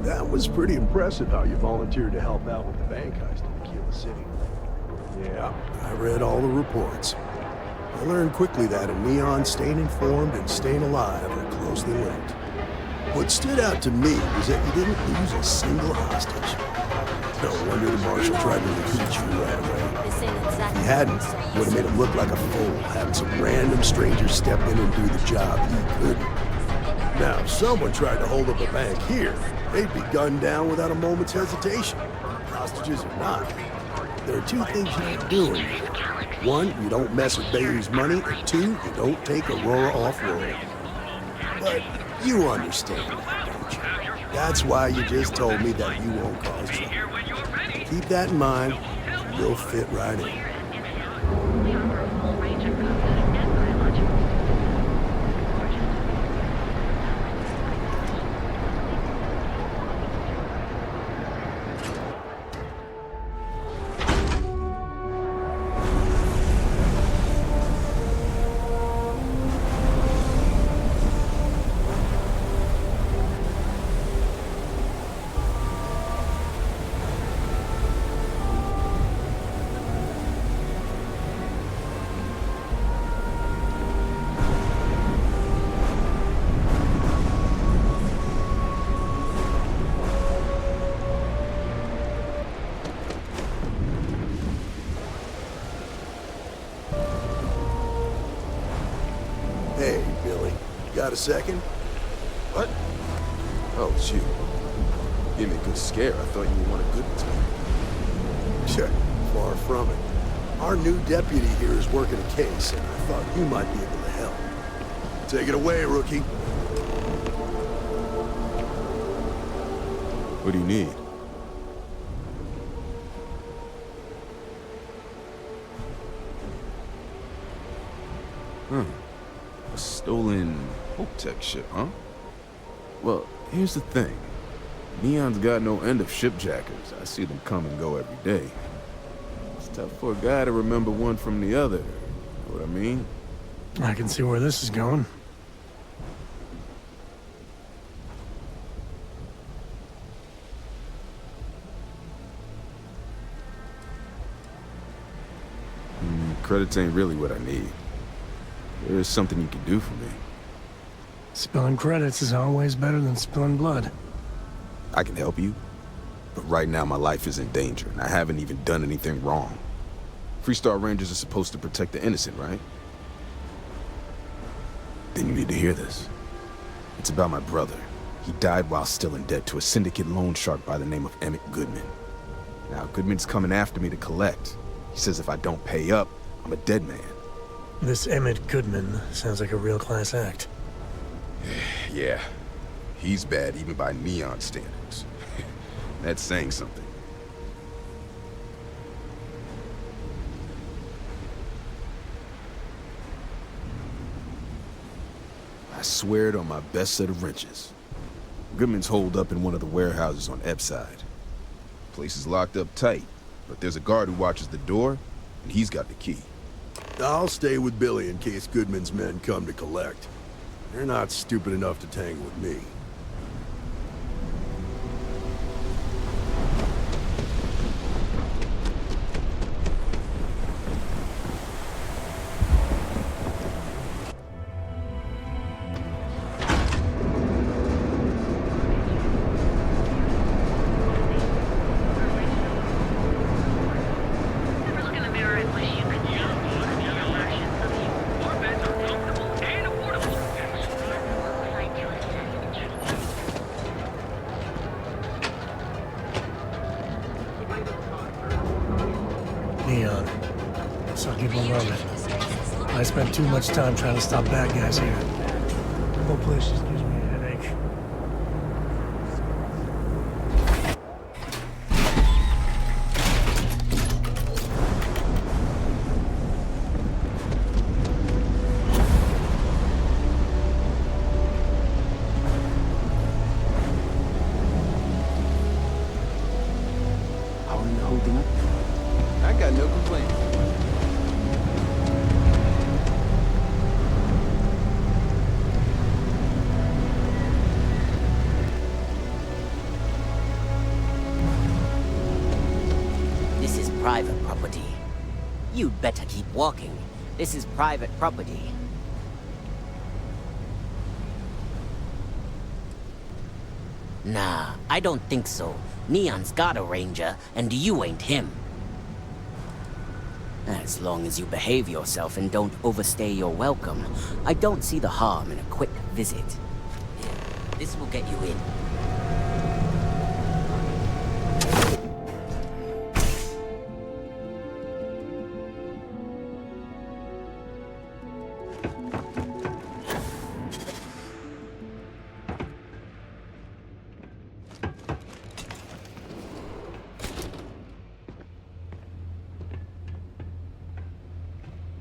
That was pretty impressive how you volunteered to help out with the bank heist in Aquila City. Yeah, I read all the reports. I learned quickly that in Neon, staying informed and staying alive are closely linked. What stood out to me was that you didn't lose a single hostage. No wonder the marshal tried to recruit you right away. If he hadn't, would have made him look like a fool, having some random stranger step in and do the job he couldn't. Now, if someone tried to hold up a bank here, they'd be gunned down without a moment's hesitation. Hostages or not. There are two things you don't do in here. One, you don't mess with Bayou's money, and two, you don't take Aurora off-road. But you understand that, don't you? That's why you just told me that you won't cause trouble. Keep that in mind, and you'll fit right in. Hey, Billy. Got a second? What? Oh, shoot. Gave me a good scare. I thought you wanted good to me. Sure, far from it. Our new deputy here is working a case, and I thought you might be able to help. Take it away, rookie. What do you need? A stolen Hope-Tech ship, huh? Well, here's the thing. Neon's got no end of shipjackers. I see them come and go every day. It's tough for a guy to remember one from the other. Know what I mean? I can see where this is going. Credits ain't really what I need. There is something you can do for me. Spilling credits is always better than spilling blood. I can help you, but right now my life is in danger, and I haven't even done anything wrong. Freestar Rangers are supposed to protect the innocent, right? Then you need to hear this. It's about my brother. He died while still in debt to a syndicate loan shark by the name of Emmett Goodman. Now, Goodman's coming after me to collect. He says if I don't pay up, I'm a dead man. This Emmett Goodman sounds like a real class act. Yeah, he's bad even by Neon standards. That's saying something. I swear it on my best set of wrenches. Goodman's holed up in one of the warehouses on Epps side. Place is locked up tight, but there's a guard who watches the door, and he's got the key. I'll stay with Billy in case Goodman's men come to collect. They're not stupid enough to tangle with me. Neon. So I'll give him a run. I spent too much time trying to stop bad guys here. The whole place just gives me a headache. How are you holding up? I got no complaints. This is private property. You'd better keep walking. This is private property. Nah, I don't think so. Neon's got a ranger, and you ain't him. As long as you behave yourself and don't overstay your welcome, I don't see the harm in a quick visit. Here, this will get you in.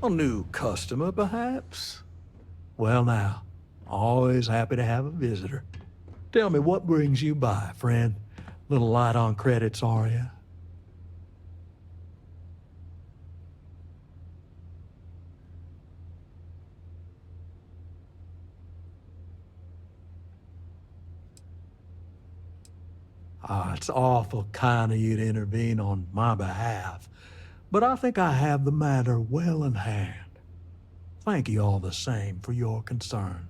A new customer, perhaps? Well now, always happy to have a visitor. Tell me, what brings you by, friend? Little light on credits, are you? It's awful kind of you to intervene on my behalf, but I think I have the matter well in hand. Thank you all the same for your concern.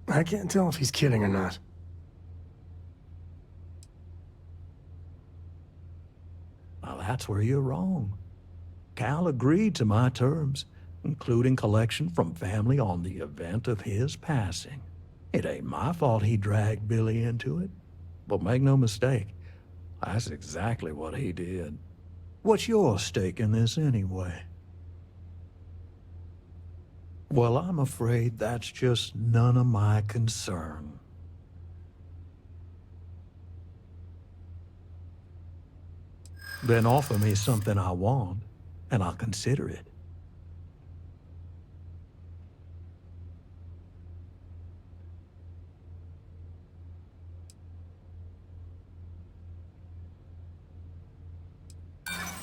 I can't tell if he's kidding or not. Well, that's where you're wrong. Cal agreed to my terms, including collection from family on the event of his passing. It ain't my fault he dragged Billy into it, but make no mistake, that's exactly what he did. What's your stake in this anyway? Well, I'm afraid that's just none of my concern. Then offer me something I want, and I'll consider it.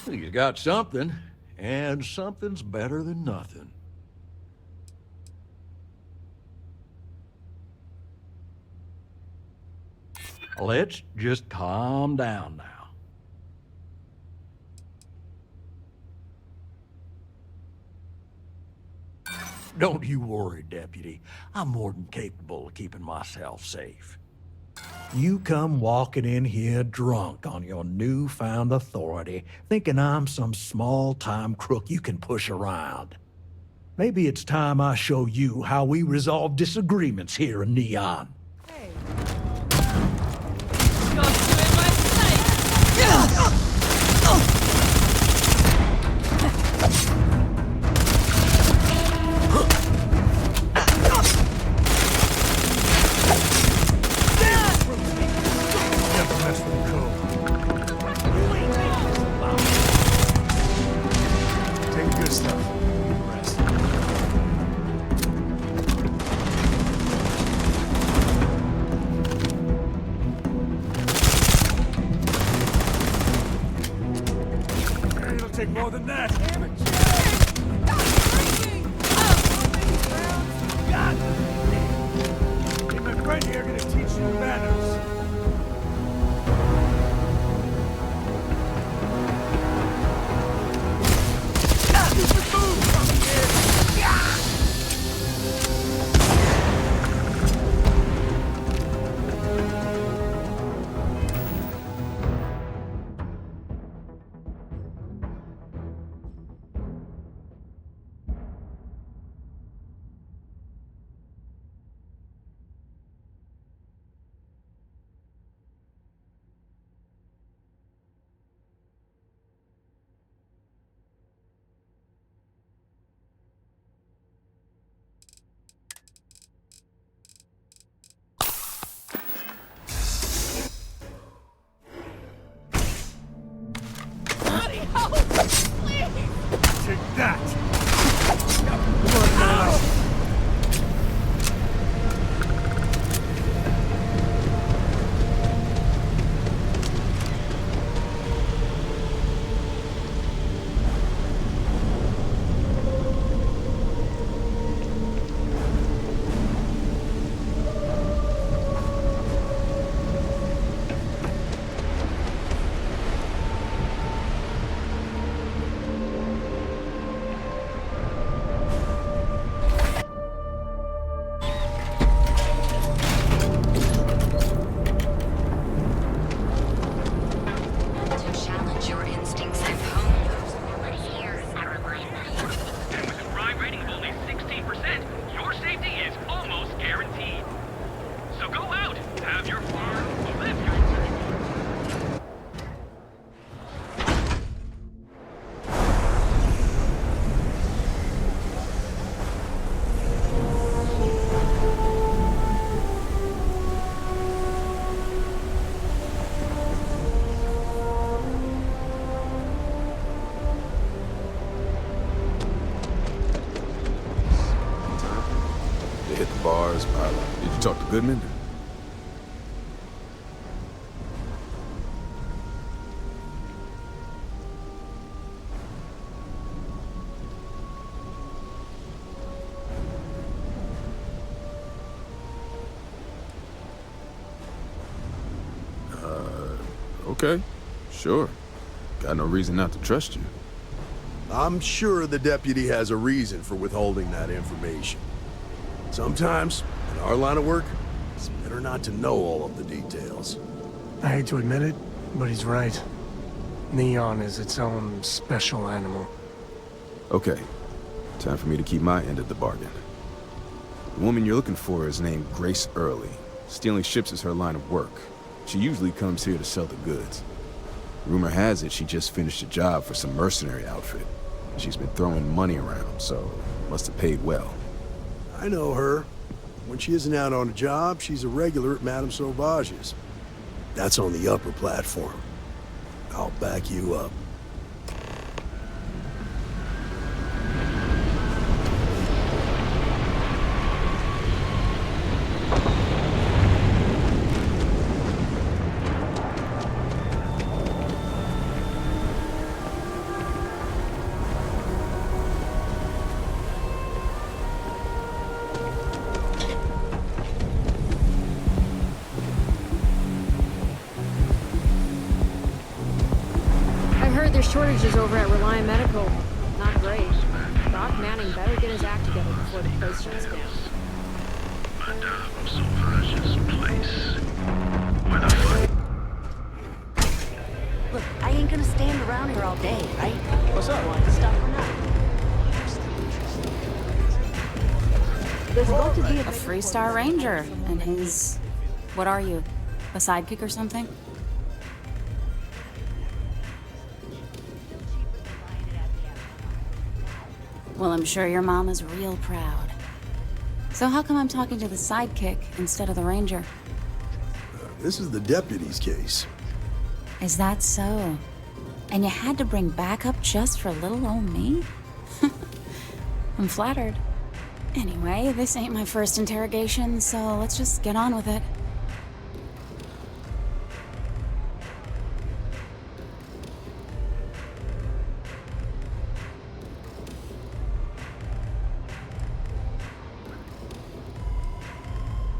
You got something, and something's better than nothing. Let's just calm down now. Don't you worry, Deputy. I'm more than capable of keeping myself safe. You come walking in here drunk on your newfound authority, thinking I'm some small-time crook you can push around. Maybe it's time I show you how we resolve disagreements here in Neon. more than that. Hey, my friend here gonna teach you manners. Take that! Hit the bars, did you talk to Goodman? Okay, sure. Got no reason not to trust you. I'm sure the deputy has a reason for withholding that information. Sometimes, in our line of work, it's better not to know all of the details. I hate to admit it, but he's right. Neon is its own special animal. Okay, time for me to keep my end of the bargain. The woman you're looking for is named Grace Early. Stealing ships is her line of work. She usually comes here to sell the goods. Rumor has it she just finished a job for some mercenary outfit. She's been throwing money around, so must have paid well. I know her. When she isn't out on a job, she's a regular at Madame Sauvage's. That's on the upper platform. I'll back you up. There's shortages over at Reliant Medical. Not great. Doc Manning better get his act together before the place shuts down. Madame Sauvage's place. Where the fuck? Look, I ain't gonna stand around here all day, right? What's up? Want to stop for now? There's about to be a Freestar Ranger, and his... What are you? A sidekick or something? Well, I'm sure your mom is real proud. So how come I'm talking to the sidekick instead of the ranger? This is the deputy's case. Is that so? And you had to bring backup just for little old me? I'm flattered. Anyway, this ain't my first interrogation, so let's just get on with it.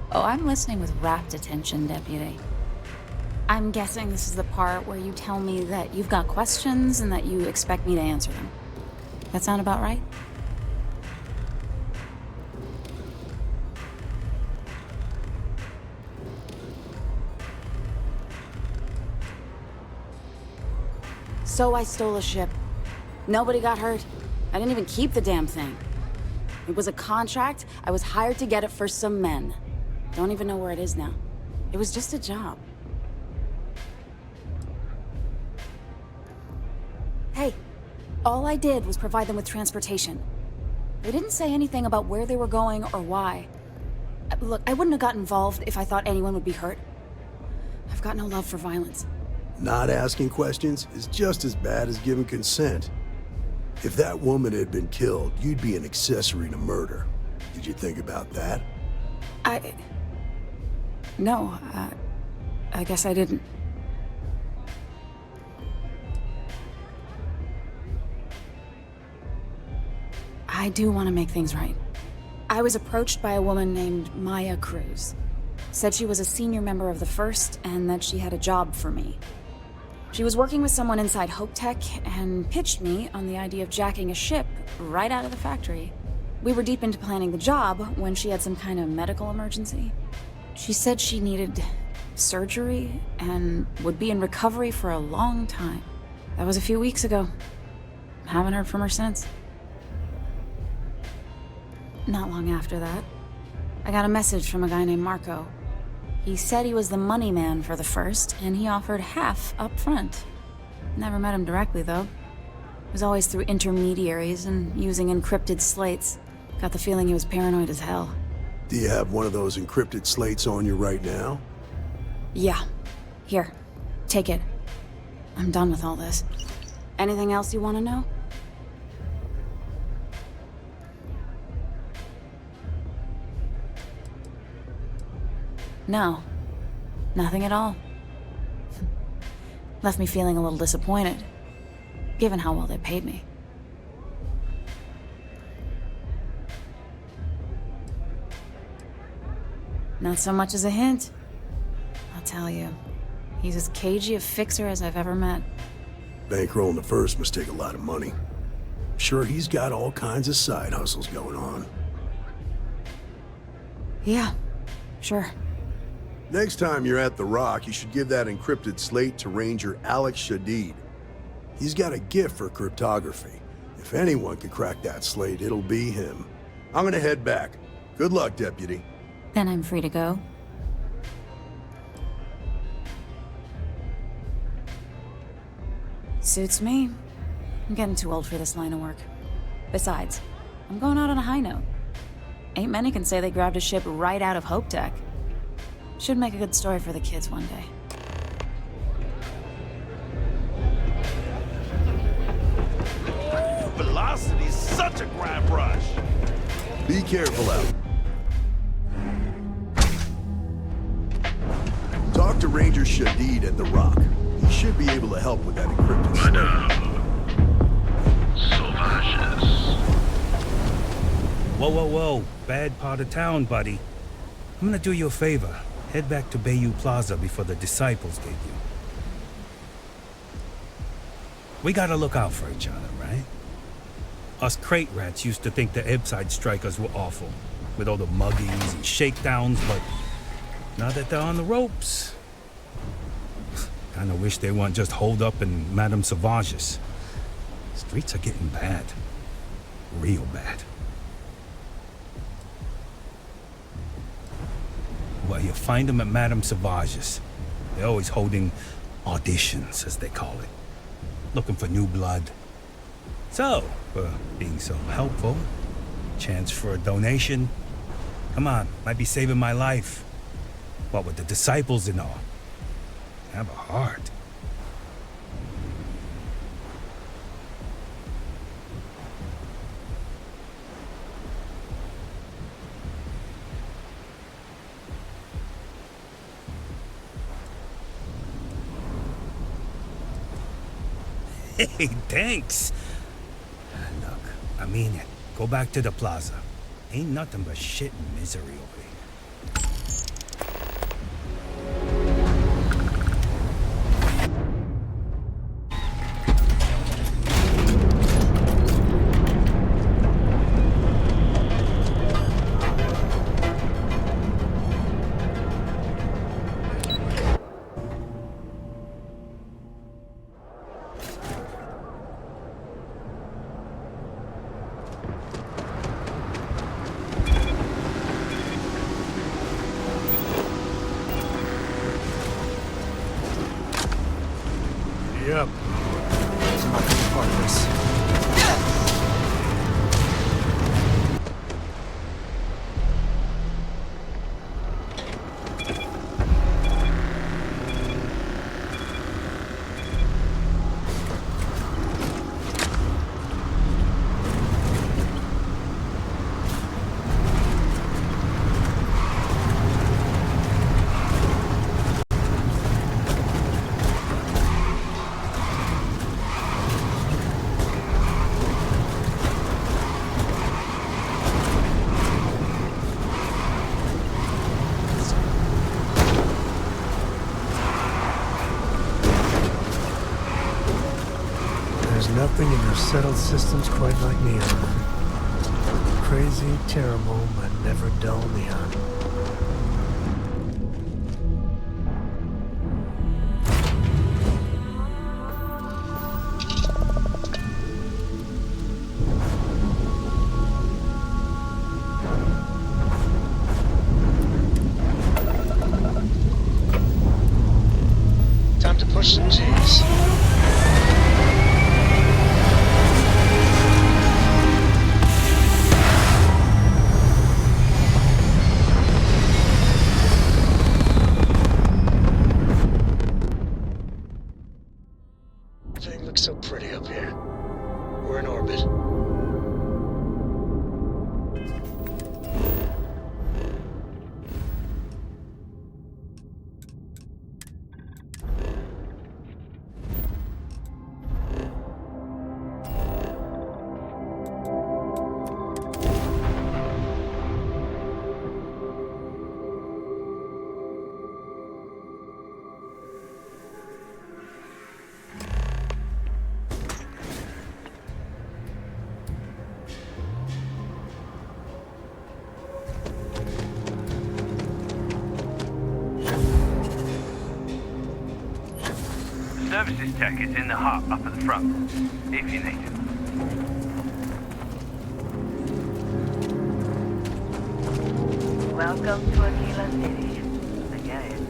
Oh, I'm listening with rapt attention, Deputy. I'm guessing this is the part where you tell me that you've got questions and that you expect me to answer them. That sound about right? So I stole a ship. Nobody got hurt. I didn't even keep the damn thing. It was a contract. I was hired to get it for some men. Don't even know where it is now. It was just a job. Hey, all I did was provide them with transportation. They didn't say anything about where they were going or why. Look, I wouldn't have got involved if I thought anyone would be hurt. I've got no love for violence. Not asking questions is just as bad as giving consent. If that woman had been killed, you'd be an accessory to murder. Did you think about that? No, I guess I didn't. I do want to make things right. I was approached by a woman named Maya Cruz. Said she was a senior member of the First and that she had a job for me. She was working with someone inside Hope Tech and pitched me on the idea of jacking a ship right out of the factory. We were deep into planning the job when she had some kind of medical emergency. She said she needed surgery and would be in recovery for a long time. That was a few weeks ago. Haven't heard from her since. Not long after that, I got a message from a guy named Marco. He said he was the money man for the First, and he offered half up front. Never met him directly, though. It was always through intermediaries and using encrypted slates. Got the feeling he was paranoid as hell. Do you have one of those encrypted slates on you right now? Yeah. Here. Take it. I'm done with all this. Anything else you want to know? No. Nothing at all. Left me feeling a little disappointed, given how well they paid me. Not so much as a hint. I'll tell you, he's as cagey a fixer as I've ever met. Bankrolling the First must take a lot of money. Sure, he's got all kinds of side hustles going on. Yeah, sure. Next time you're at the Rock, you should give that encrypted slate to Ranger Alex Shadid. He's got a gift for cryptography. If anyone can crack that slate, it'll be him. I'm gonna head back. Good luck, Deputy. Then I'm free to go. Suits me. I'm getting too old for this line of work. Besides, I'm going out on a high note. Ain't many can say they grabbed a ship right out of Hope Tech. Should make a good story for the kids one day. Velocity's such a grind rush. Be careful out. Talk to Ranger Shadid at the Rock. He should be able to help with that encrypted slate. Whoa, whoa, whoa. Bad part of town, buddy. I'm gonna do you a favor. Head back to Bayou Plaza before the Disciples get you. We gotta look out for each other, right? Us crate rats used to think the Ebbside strikers were awful, with all the muggings and shakedowns, but now that they're on the ropes, kinda wish they weren't just holed up in Madame Savage's. Streets are getting bad. Real bad. Well, you find them at Madame Savage's. They're always holding auditions, as they call it. Looking for new blood. So, for being so helpful, chance for a donation. Come on, might be saving my life. What with the Disciples and all. Have a heart. Hey, thanks. Look, I mean it. Go back to the plaza. Ain't nothing but shit and misery over here. up. I'm not gonna be part of this. There's nothing in their settled systems quite like neon. Crazy, terrible, but never dull neon. Time to push some G's. Everything looks so pretty up here. We're in orbit. Services tech is in the hut up at the front, if you need it. Welcome to Aquila City. Again.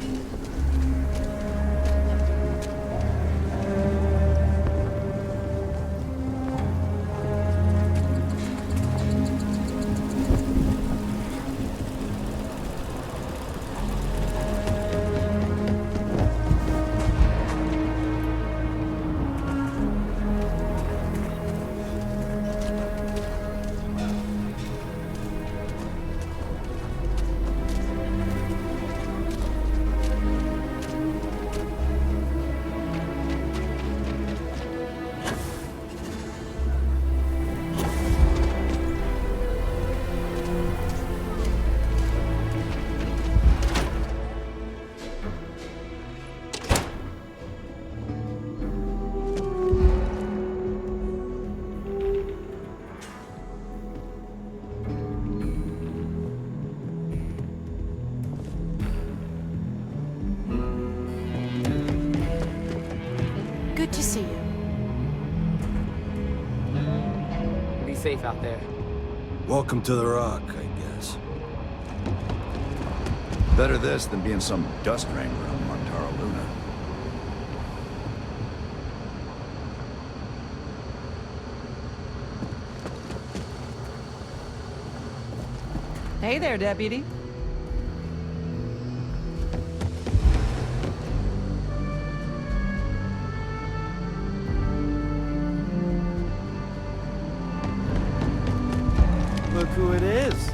Good to see you. Be safe out there. Welcome to the Rock, I guess. Better this than being some dust wrangler on Montara Luna. Hey there, Deputy. Look who it is.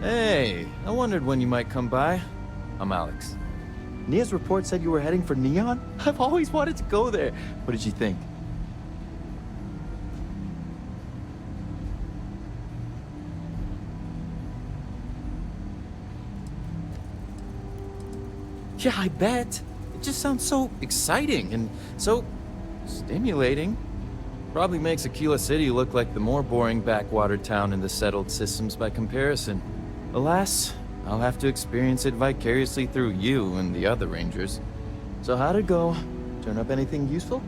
Hey, I wondered when you might come by. I'm Alex. Nia's report said you were heading for Neon? I've always wanted to go there. What did you think? Yeah, I bet. It just sounds so exciting and so stimulating. Probably makes Aquila City look like the more boring backwater town in the settled systems by comparison. Alas, I'll have to experience it vicariously through you and the other rangers. So how'd it go? Turn up anything useful?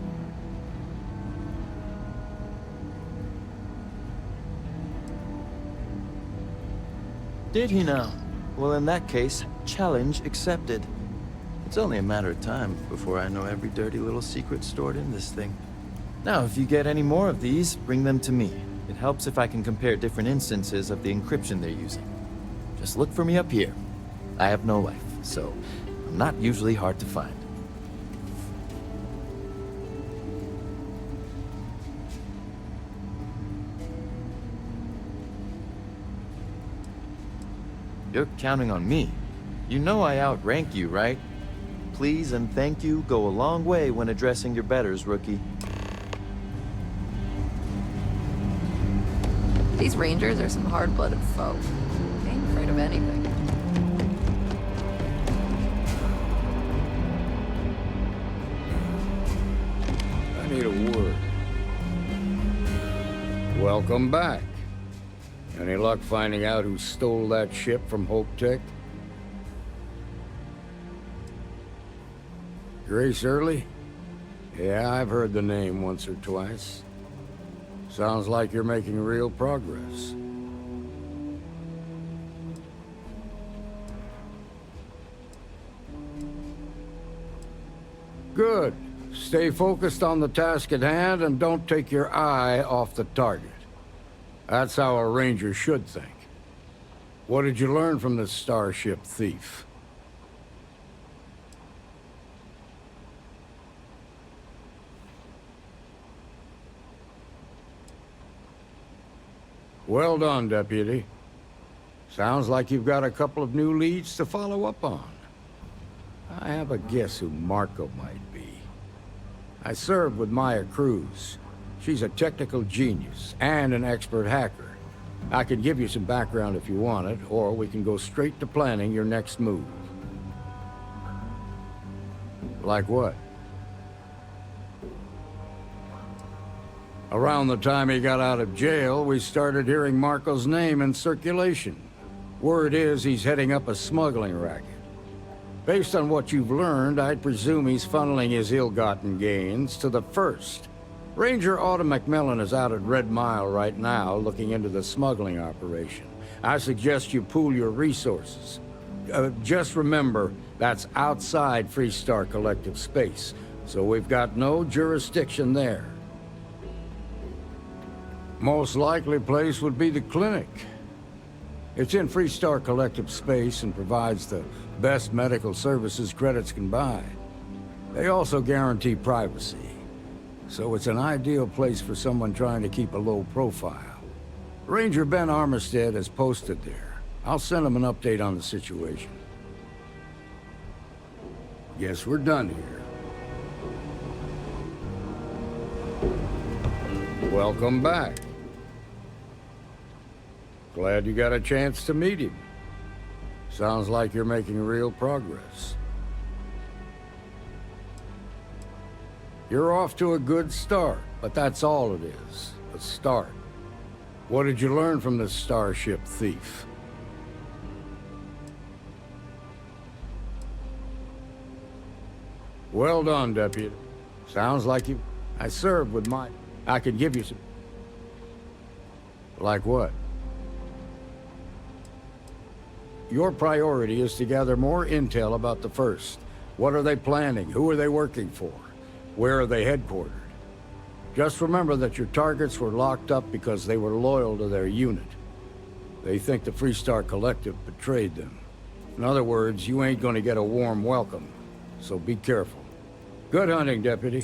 Did he now? Well, in that case, challenge accepted. It's only a matter of time before I know every dirty little secret stored in this thing. Now, if you get any more of these, bring them to me. It helps if I can compare different instances of the encryption they're using. Just look for me up here. I have no life, so I'm not usually hard to find. You're counting on me. You know I outrank you, right? Please and thank you go a long way when addressing your betters, rookie. These rangers are some hard-blooded folk. They ain't afraid of anything. I need a word. Welcome back. Any luck finding out who stole that ship from Hope Tech? Grace Early? Yeah, I've heard the name once or twice. Sounds like you're making real progress. Good. Stay focused on the task at hand and don't take your eye off the target. That's how a ranger should think. What did you learn from this starship thief? Well done, Deputy. Sounds like you've got a couple of new leads to follow up on. I have a guess who Marco might be. I served with Maya Cruz. She's a technical genius and an expert hacker. I could give you some background if you want it, or we can go straight to planning your next move. Like what? Around the time he got out of jail, we started hearing Marco's name in circulation. Word is he's heading up a smuggling racket. Based on what you've learned, I'd presume he's funneling his ill-gotten gains to the First. Ranger Autumn McMillan is out at Red Mile right now looking into the smuggling operation. I suggest you pool your resources. Just remember, that's outside Freestar Collective space, so we've got no jurisdiction there. Most likely place would be the clinic. It's in Freestar Collective space and provides the best medical services credits can buy. They also guarantee privacy, so it's an ideal place for someone trying to keep a low profile. Ranger Ben Armistead is posted there. I'll send him an update on the situation. Guess we're done here. Welcome back. Glad you got a chance to meet him. Sounds like you're making real progress. You're off to a good start, but that's all it is, a start. What did you learn from this starship thief? Well done, Deputy. Sounds like you... I served with my... I could give you some... Like what? Your priority is to gather more intel about the First. What are they planning? Who are they working for? Where are they headquartered? Just remember that your targets were locked up because they were loyal to their unit. They think the Freestar Collective betrayed them. In other words, you ain't gonna get a warm welcome, so be careful. Good hunting, Deputy.